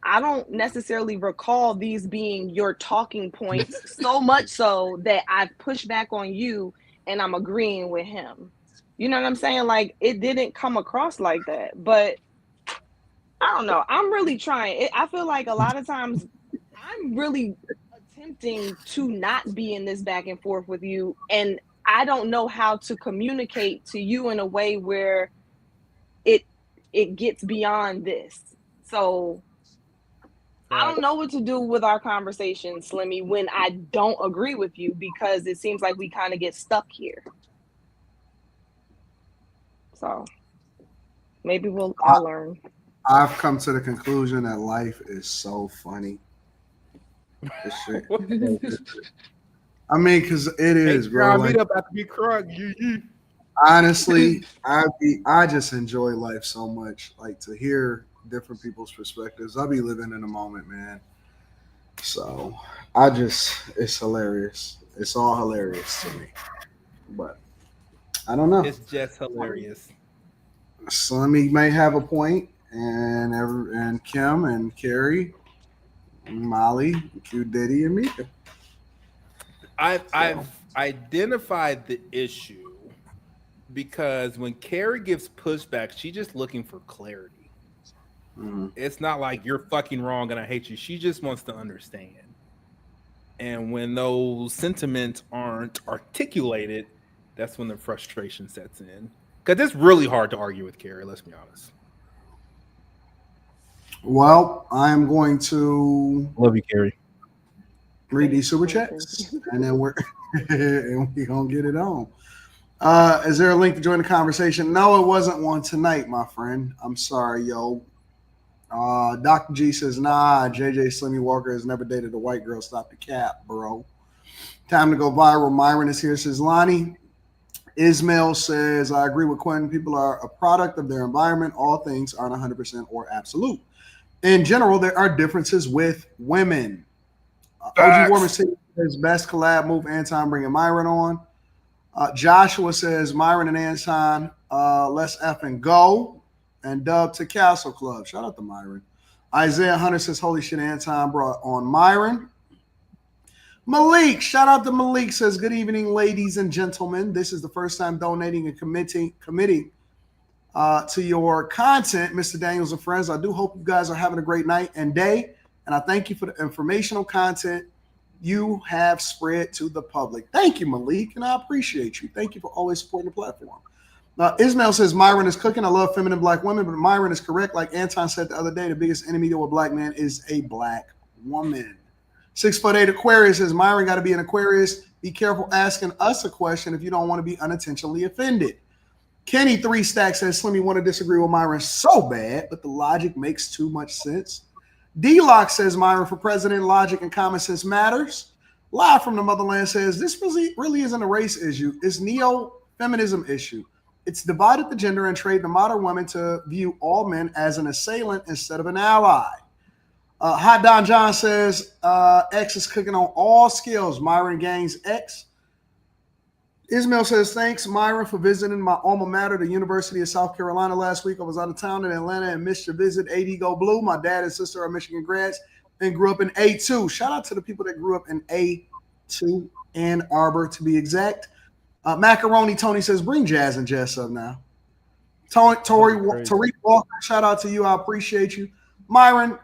I don't necessarily recall these being your talking points so much so that I've pushed back on you and I'm agreeing with him. You know what I'm saying? Like, it didn't come across like that. But I don't know. I'm really trying. I feel like a lot of times I'm really attempting to not be in this back and forth with you, and I don't know how to communicate to you in a way where it gets beyond this. So I don't know what to do with our conversation, Slimmy, when I don't agree with you, because it seems like we kind of get stuck here. So maybe I'll learn. I've come to the conclusion that life is so funny. This shit. I mean, because it is, bro. Meet up after be crying. Honestly, I just enjoy life so much. Like, to hear different people's perspectives. I'll be living in the moment, man. So it's hilarious. It's all hilarious to me. But I don't know. It's just hilarious. Slimmy may have a point, and Kim and Carrie, and Molly, Q Diddy, and Mika. I've identified the issue because when Carrie gives pushback, she's just looking for clarity. It's not like you're fucking wrong and I hate you. She just wants to understand. And when those sentiments aren't articulated, that's when the frustration sets in. Because it's really hard to argue with Carrie, let's be honest. Well, I'm going to love you, Carrie. Read these super chats, and then we're gonna get it on. Is there a link to join the conversation? No, it wasn't one tonight, my friend. I'm sorry, yo. Dr. G says, nah, JJ Slimmy Walker has never dated a white girl. Stop the cap, bro. Time to go viral. Myron is here, says Lonnie. Ismail says, I agree with Quentin. People are a product of their environment. All things aren't 100% or absolute. In general, there are differences with women. OG Warmer says best collab move, Anton bringing Myron on. Joshua says, Myron and Anton, let's effing go. And dub to Castle Club. Shout out to Myron. Isaiah Hunter says, holy shit, Anton brought on Myron. Malik, shout out to Malik, says, good evening, ladies and gentlemen. This is the first time donating and committing to your content, Mr. Daniels and friends. I do hope you guys are having a great night and day. And I thank you for the informational content you have spread to the public. Thank you, Malik, and I appreciate you. Thank you for always supporting the platform. Ismail says, Myron is cooking. I love feminine black women, but Myron is correct. Like Anton said the other day, the biggest enemy to a black man is a black woman. 6'8" Aquarius says, Myron got to be an Aquarius. Be careful asking us a question if you don't want to be unintentionally offended. Kenny 3 Stack says, Slimmy want to disagree with Myron so bad, but the logic makes too much sense. D-Lock says, Myron for president, logic and common sense matters. Live from the motherland says, this really isn't a race issue. It's neo-feminism issue. It's divided the gender and trained the modern woman to view all men as an assailant instead of an ally. Hot Don John says, X is cooking on all skills. Myron Gaines X. Ismail says, thanks, Myron, for visiting my alma mater, the University of South Carolina last week. I was out of town in Atlanta and missed your visit. AD Go Blue. My dad and sister are Michigan grads and grew up in A2. Shout out to the people that grew up in A2, Ann Arbor, to be exact. Macaroni Tony says, bring Jazz and Jess up now. Tariq Walker, shout out to you. I appreciate you. Myron,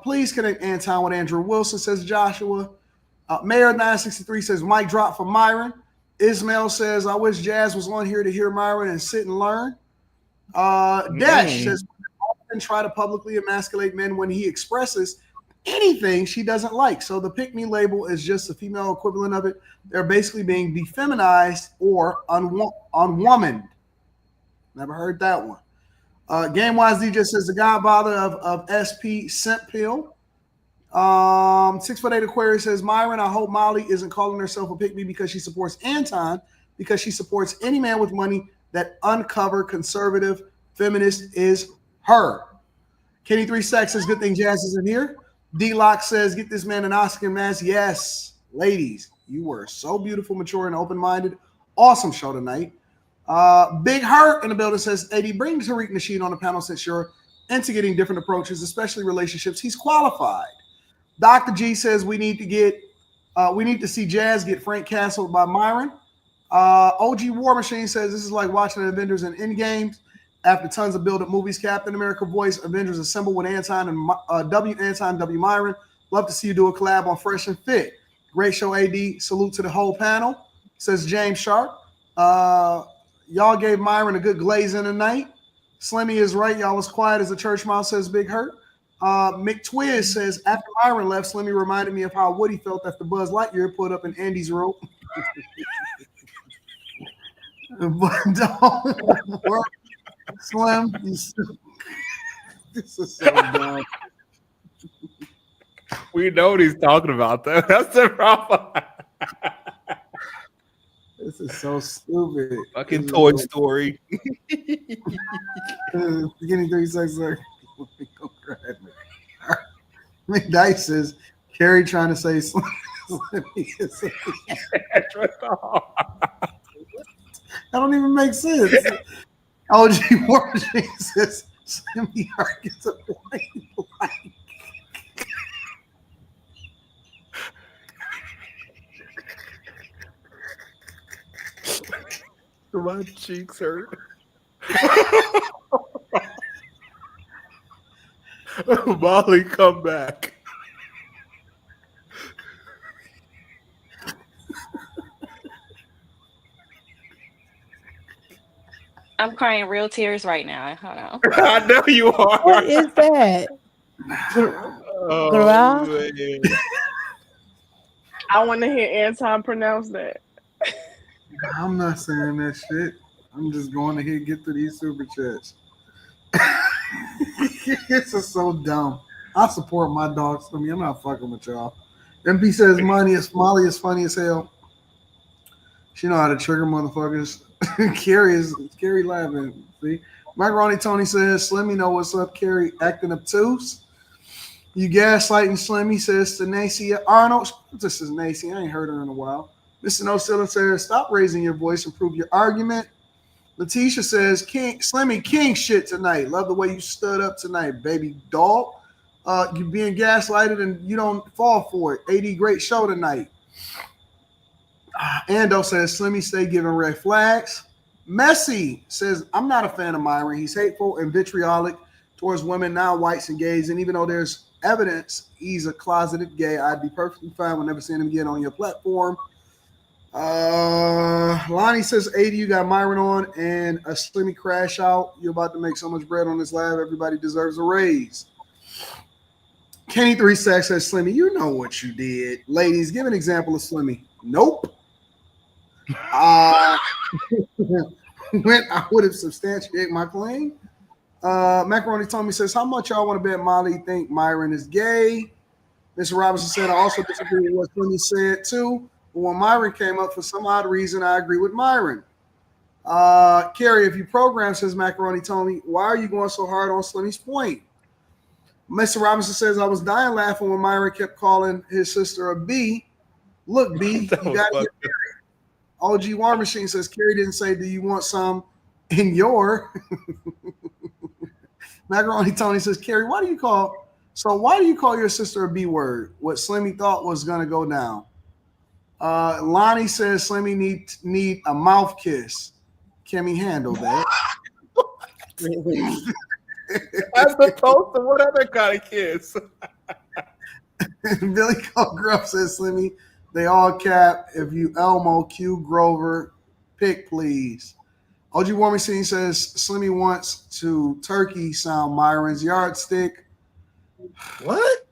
please connect Anton with Andrew Wilson, says Joshua. Mayor 963 says, mic drop for Myron. Ismail says, I wish Jazz was on here to hear Myron and sit and learn. Dash says, often try to publicly emasculate men when he expresses anything she doesn't like. So the pick me label is just the female equivalent of it. They're basically being defeminized or unwomaned. Never heard that one. GameWise DJ says the godfather of SP Scent Pill. 6'8" Aquarius says, Myron, I hope Molly isn't calling herself a pick me because she supports Anton because she supports any man with money that uncover conservative feminist is her. Kenny 3 Stacks says, good thing Jazz isn't here. D-Lock says, get this man an Oscar mask. Yes, ladies, you were so beautiful, mature, and open-minded. Awesome show tonight. Big Hurt in the building says, AD, bring Tariq Nasheed on the panel since you're into getting different approaches, especially relationships. He's qualified. Dr. G says we need to see Jazz get Frank Castle by Myron. OG War Machine says this is like watching the Avengers in Endgame. After tons of build-up movies, Captain America voice, Avengers assemble with Anton and W. Myron. Love to see you do a collab on Fresh and Fit. Great show, AD. Salute to the whole panel, says James Sharp. Y'all gave Myron a good glaze in tonight. Slimmy is right. Y'all was quiet as a church mouse, says Big Hurt. McTwiz says, after Myron left, Slimmy reminded me of how Woody felt after Buzz Lightyear put up in Andy's rope. But don't worry, Slim. This is so dumb. We know what he's talking about, though. That's the problem. This is so stupid. Fucking Toy Story. Beginning 30 seconds. McDice says, Carrie trying to say that don't even make sense. OG Warshing says, Slimmy Hart gets a blank. My cheeks hurt. Molly, come back. I'm crying real tears right now. Hold on. I know you are. What is that? I want to hear Anton pronounce that. I'm not saying that shit. I'm just going to here get to these super chats. This is so dumb. I support my dogs. I mean, I'm not fucking with y'all. MP says Molly is funny as hell. She know how to trigger motherfuckers. Carrie laughing. See? Macaroni Tony says, Slimmy know what's up. Carrie acting obtuse. You gaslighting Slimmy, says Tanacia Arnold. This is Nacy. I ain't heard her in a while. Mr. No Ceiling says, stop raising your voice and prove your argument. Letitia says, Slimmy King shit tonight. Love the way you stood up tonight, baby dog. You being gaslighted and you don't fall for it. AD, great show tonight. Ando says, Slimmy stay giving red flags. Messi says, I'm not a fan of Myron. He's hateful and vitriolic towards women, non-whites, and gays. And even though there's evidence he's a closeted gay, I'd be perfectly fine with never seeing him again on your platform. Lonnie says, AD, you got Myron on and a Slimmy crash out. You're about to make so much bread on this lab. Everybody deserves a raise. Kenny 3 Stacks says, Slimmy, you know what you did. Ladies, give an example of Slimmy. Nope. When I would have substantiated my claim. Macaroni Tommy says, how much y'all want to bet Molly think Myron is gay? Mr. Robinson said, I also disagree with what Slimmy said too. But when Myron came up, for some odd reason, I agree with Myron. Carrie, if you program, says Macaroni Tommy, why are you going so hard on Slimmy's point? Mr. Robinson says, I was dying laughing when Myron kept calling his sister a B. Look, B, you got to get married. OG War Machine says, Carrie didn't say, do you want some in your? Macaroni Tony says, Carrie, why do you call your sister a B word? What Slimmy thought was going to go down. Lonnie says, Slimmy need a mouth kiss. Can he handle that? As opposed to what other kind of kiss? Billy Cole Gruff says, Slimmy, they all cap. If you Elmo, Q, Grover, pick, please. OG War Machine says, Slimmy wants to turkey sound Myron's yardstick. What?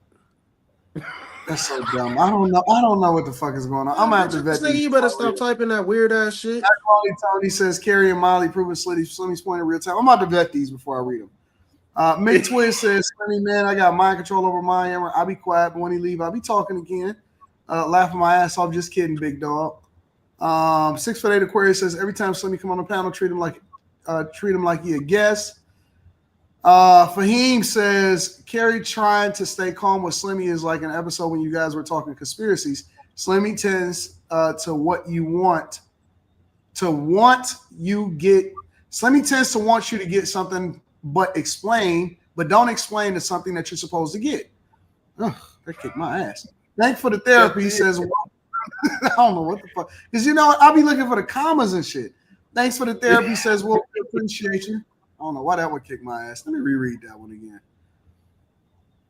That's so dumb. I don't know what the fuck is going on. I'm gonna have to vet these. You better stop typing that weird ass shit. Tony says, Carrie and Molly proving Slimmy's point in real time. I'm about to vet these before I read them. Mick Twist says, Slimmy, man, I got mind control over my hammer. I'll be quiet, but when he leave, I'll be talking again. Laughing my ass off. Just kidding, big dog. 6'8" Aquarius says every time Slimmy come on the panel, treat him like he a guest. Fahim says Carrie trying to stay calm with Slimmy is like an episode when you guys were talking conspiracies. Slimmy tends to want you to get something, but don't explain to something that you're supposed to get. Ugh, that kicked my ass. Thanks for the therapy. He says, I don't know what the fuck. Because I'll be looking for the commas and shit. Thanks for the therapy. Says, well, we appreciate you. I don't know why that one kicked my ass. Let me reread that one again.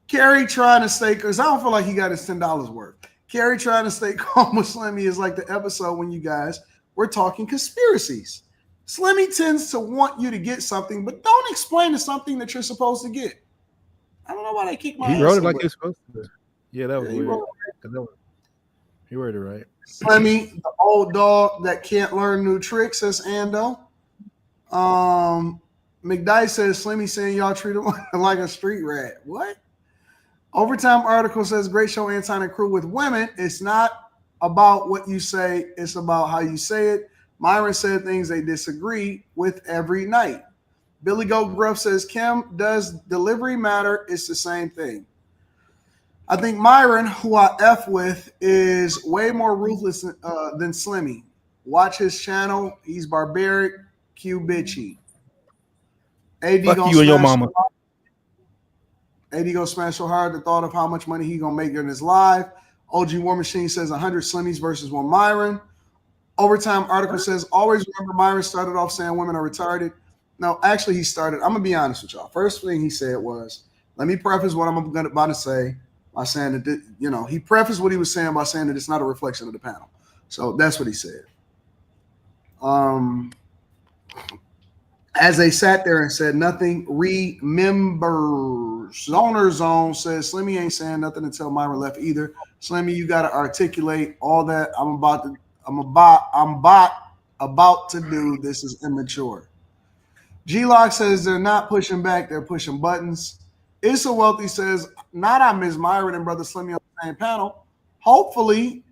Carrie trying to stay, because I don't feel like he got his $10 worth. Carrie trying to stay calm with Slimmy is like the episode when you guys were talking conspiracies. Slimmy tends to want you to get something, but don't explain to something that you're supposed to get. I don't know why they kicked my ass. He wrote it like he's supposed to. Yeah, that was weird. He wrote it right. Slimmy, the old dog that can't learn new tricks, says Ando. McDice says Slimmy saying y'all treat him like a street rat. What? Overtime article says great show, Anton and crew with women. It's not about what you say, it's about how you say it. Myron said things they disagree with every night. Billy Goat Gruff says Kim, does delivery matter? It's the same thing. I think Myron, who I F with, is way more ruthless than Slimmy. Watch his channel. He's barbaric, Q bitchy. AD Fuck you and your mama. AD gonna smash so hard the thought of how much money he gonna make during his live. OG War Machine says 100 Slimmys versus 1 Myron. Overtime article says always remember Myron started off saying women are retarded. No, actually he started. I'm gonna be honest with y'all. First thing he said was, let me preface what I'm about to say by saying that he prefaced what he was saying by saying that it's not a reflection of the panel. So that's what he said. As they sat there and said nothing, remembers. Zoner Zone says Slimmy ain't saying nothing until Myron left either. Slimmy, you got to articulate all that I'm about to do. This is immature. G-Lock says they're not pushing back, they're pushing buttons. Issa Wealthy says, not I Miss Myron and Brother Slimmy on the same panel. Hopefully,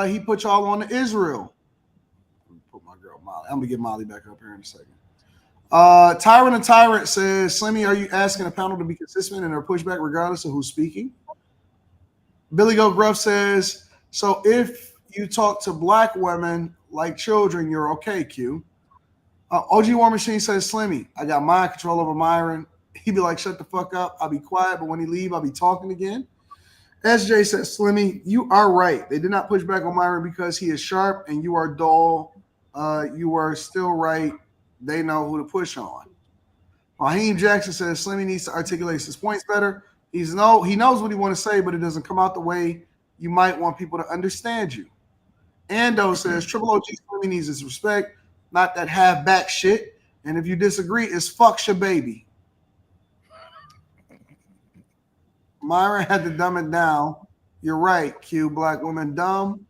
he put y'all on to Israel. Put my girl Molly. I'm gonna get Molly back up here in a second. Tyrant and Tyrant says, Slimmy, are you asking a panel to be consistent in their pushback regardless of who's speaking? Billy Goat Gruff says, so if you talk to black women like children, you're okay, Q. OG War Machine says, Slimmy, I got mind control over Myron. He'd be like, shut the fuck up. I'll be quiet, but when he leave, I'll be talking again. SJ says, Slimmy, you are right. They did not push back on Myron because he is sharp and you are dull. You are still right. They know who to push on. Raheem Jackson says Slimmy needs to articulate his points better. He knows what he wants to say, but it doesn't come out the way you might want people to understand you. Ando says Triple OG Slimmy needs his respect, not that half-back shit. And if you disagree, it's fuck your baby. Myron had to dumb it down. You're right, Q. Black woman dumb.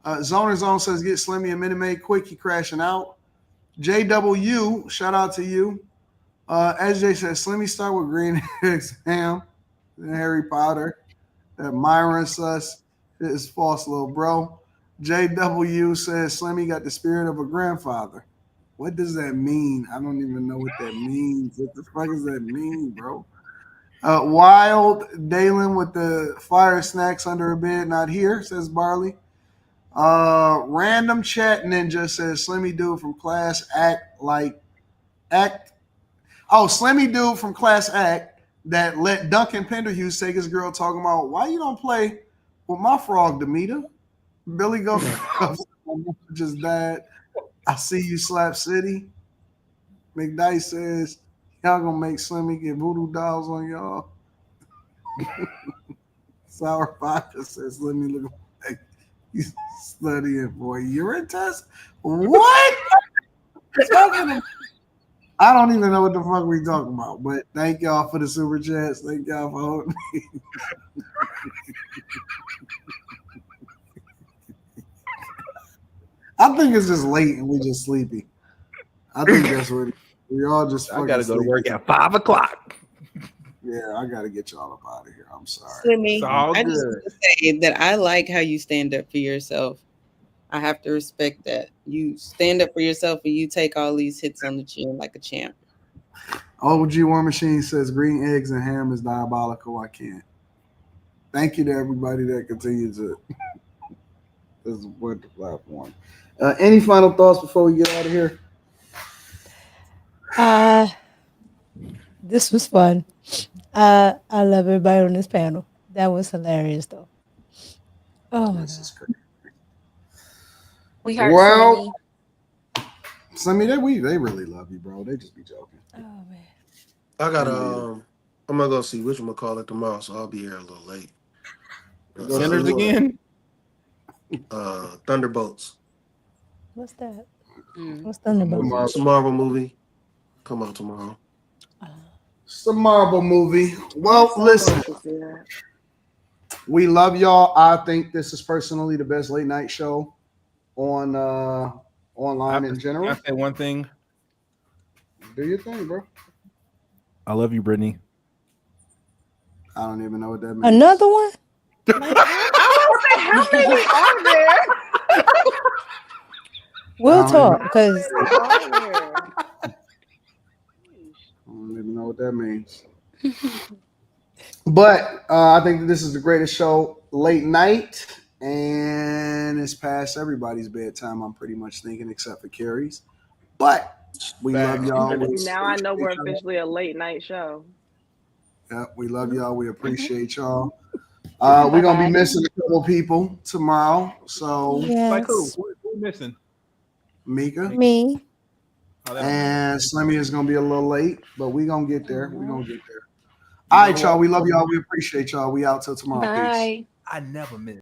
Zoner Zone says get Slimmy a Minute Maid quick. He crashing out. JW, shout out to you. SJ says Slimmy start with green eggs, ham, and Harry Potter. Myron sus is false, little bro. JW says Slimmy got the spirit of a grandfather. What does that mean? I don't even know what that means. What the fuck does that mean, bro? Wild Dalen with the fire snacks under a bed, not here, says Barley. Random chat ninja says Slimmy dude from class Slimmy dude from class act that let Duncan Penderhughes take his girl talking about why you don't play with my frog, Demeter. Billy goes just died. I see you, Slap City. McDice says y'all gonna make Slimmy get voodoo dolls on y'all. Sour Vodka says Slimmy look like he's studying for a urine test. What? I don't even know what the fuck we talking about, but thank y'all for the super chats. Thank y'all for holding me. I think it's just late and we're just sleepy. I think that's what we all just. I gotta go to work at 5 o'clock. Yeah, I gotta get y'all up out of here. I'm sorry. Slimmy, I just want to say that I like how you stand up for yourself. I have to respect that. You stand up for yourself and you take all these hits on the chin like a champ. OG War Machine says green eggs and ham is diabolical. I can't. Thank you to everybody that continues to support the platform. Any final thoughts before we get out of here? This was fun. I love everybody on this panel. That was hilarious, though. Oh my God. We heard Well, Slimmy, they really love you, bro. They just be joking. Oh man. I got I'm gonna go see which one call it tomorrow, so I'll be here a little late. Sinners again? Thunderbolts. What's that? What's Thunderbolts? It's a Marvel movie. Come out tomorrow. It's a Marvel movie. Well, listen. We love y'all. I think this is personally the best late night show on online in general. Can I say one thing? Do your thing, bro. I love you, Brittany. I don't even know what that means. Another one? I was say, how many are there? We'll talk because I don't even know what that means. But I think that this is the greatest show late night, and it's past everybody's bedtime, I'm pretty much thinking, except for Carrie's. But we love y'all. Now I know we're officially a late night show. Yeah, we love y'all. We appreciate y'all. We're going to be missing a couple people tomorrow. So, Like who? Who missing? Mika. Me. And Slimmy is going to be a little late, but we're going to get there. We're going to get there. All right, y'all. We love y'all. We appreciate y'all. We out till tomorrow. Bye. I never miss.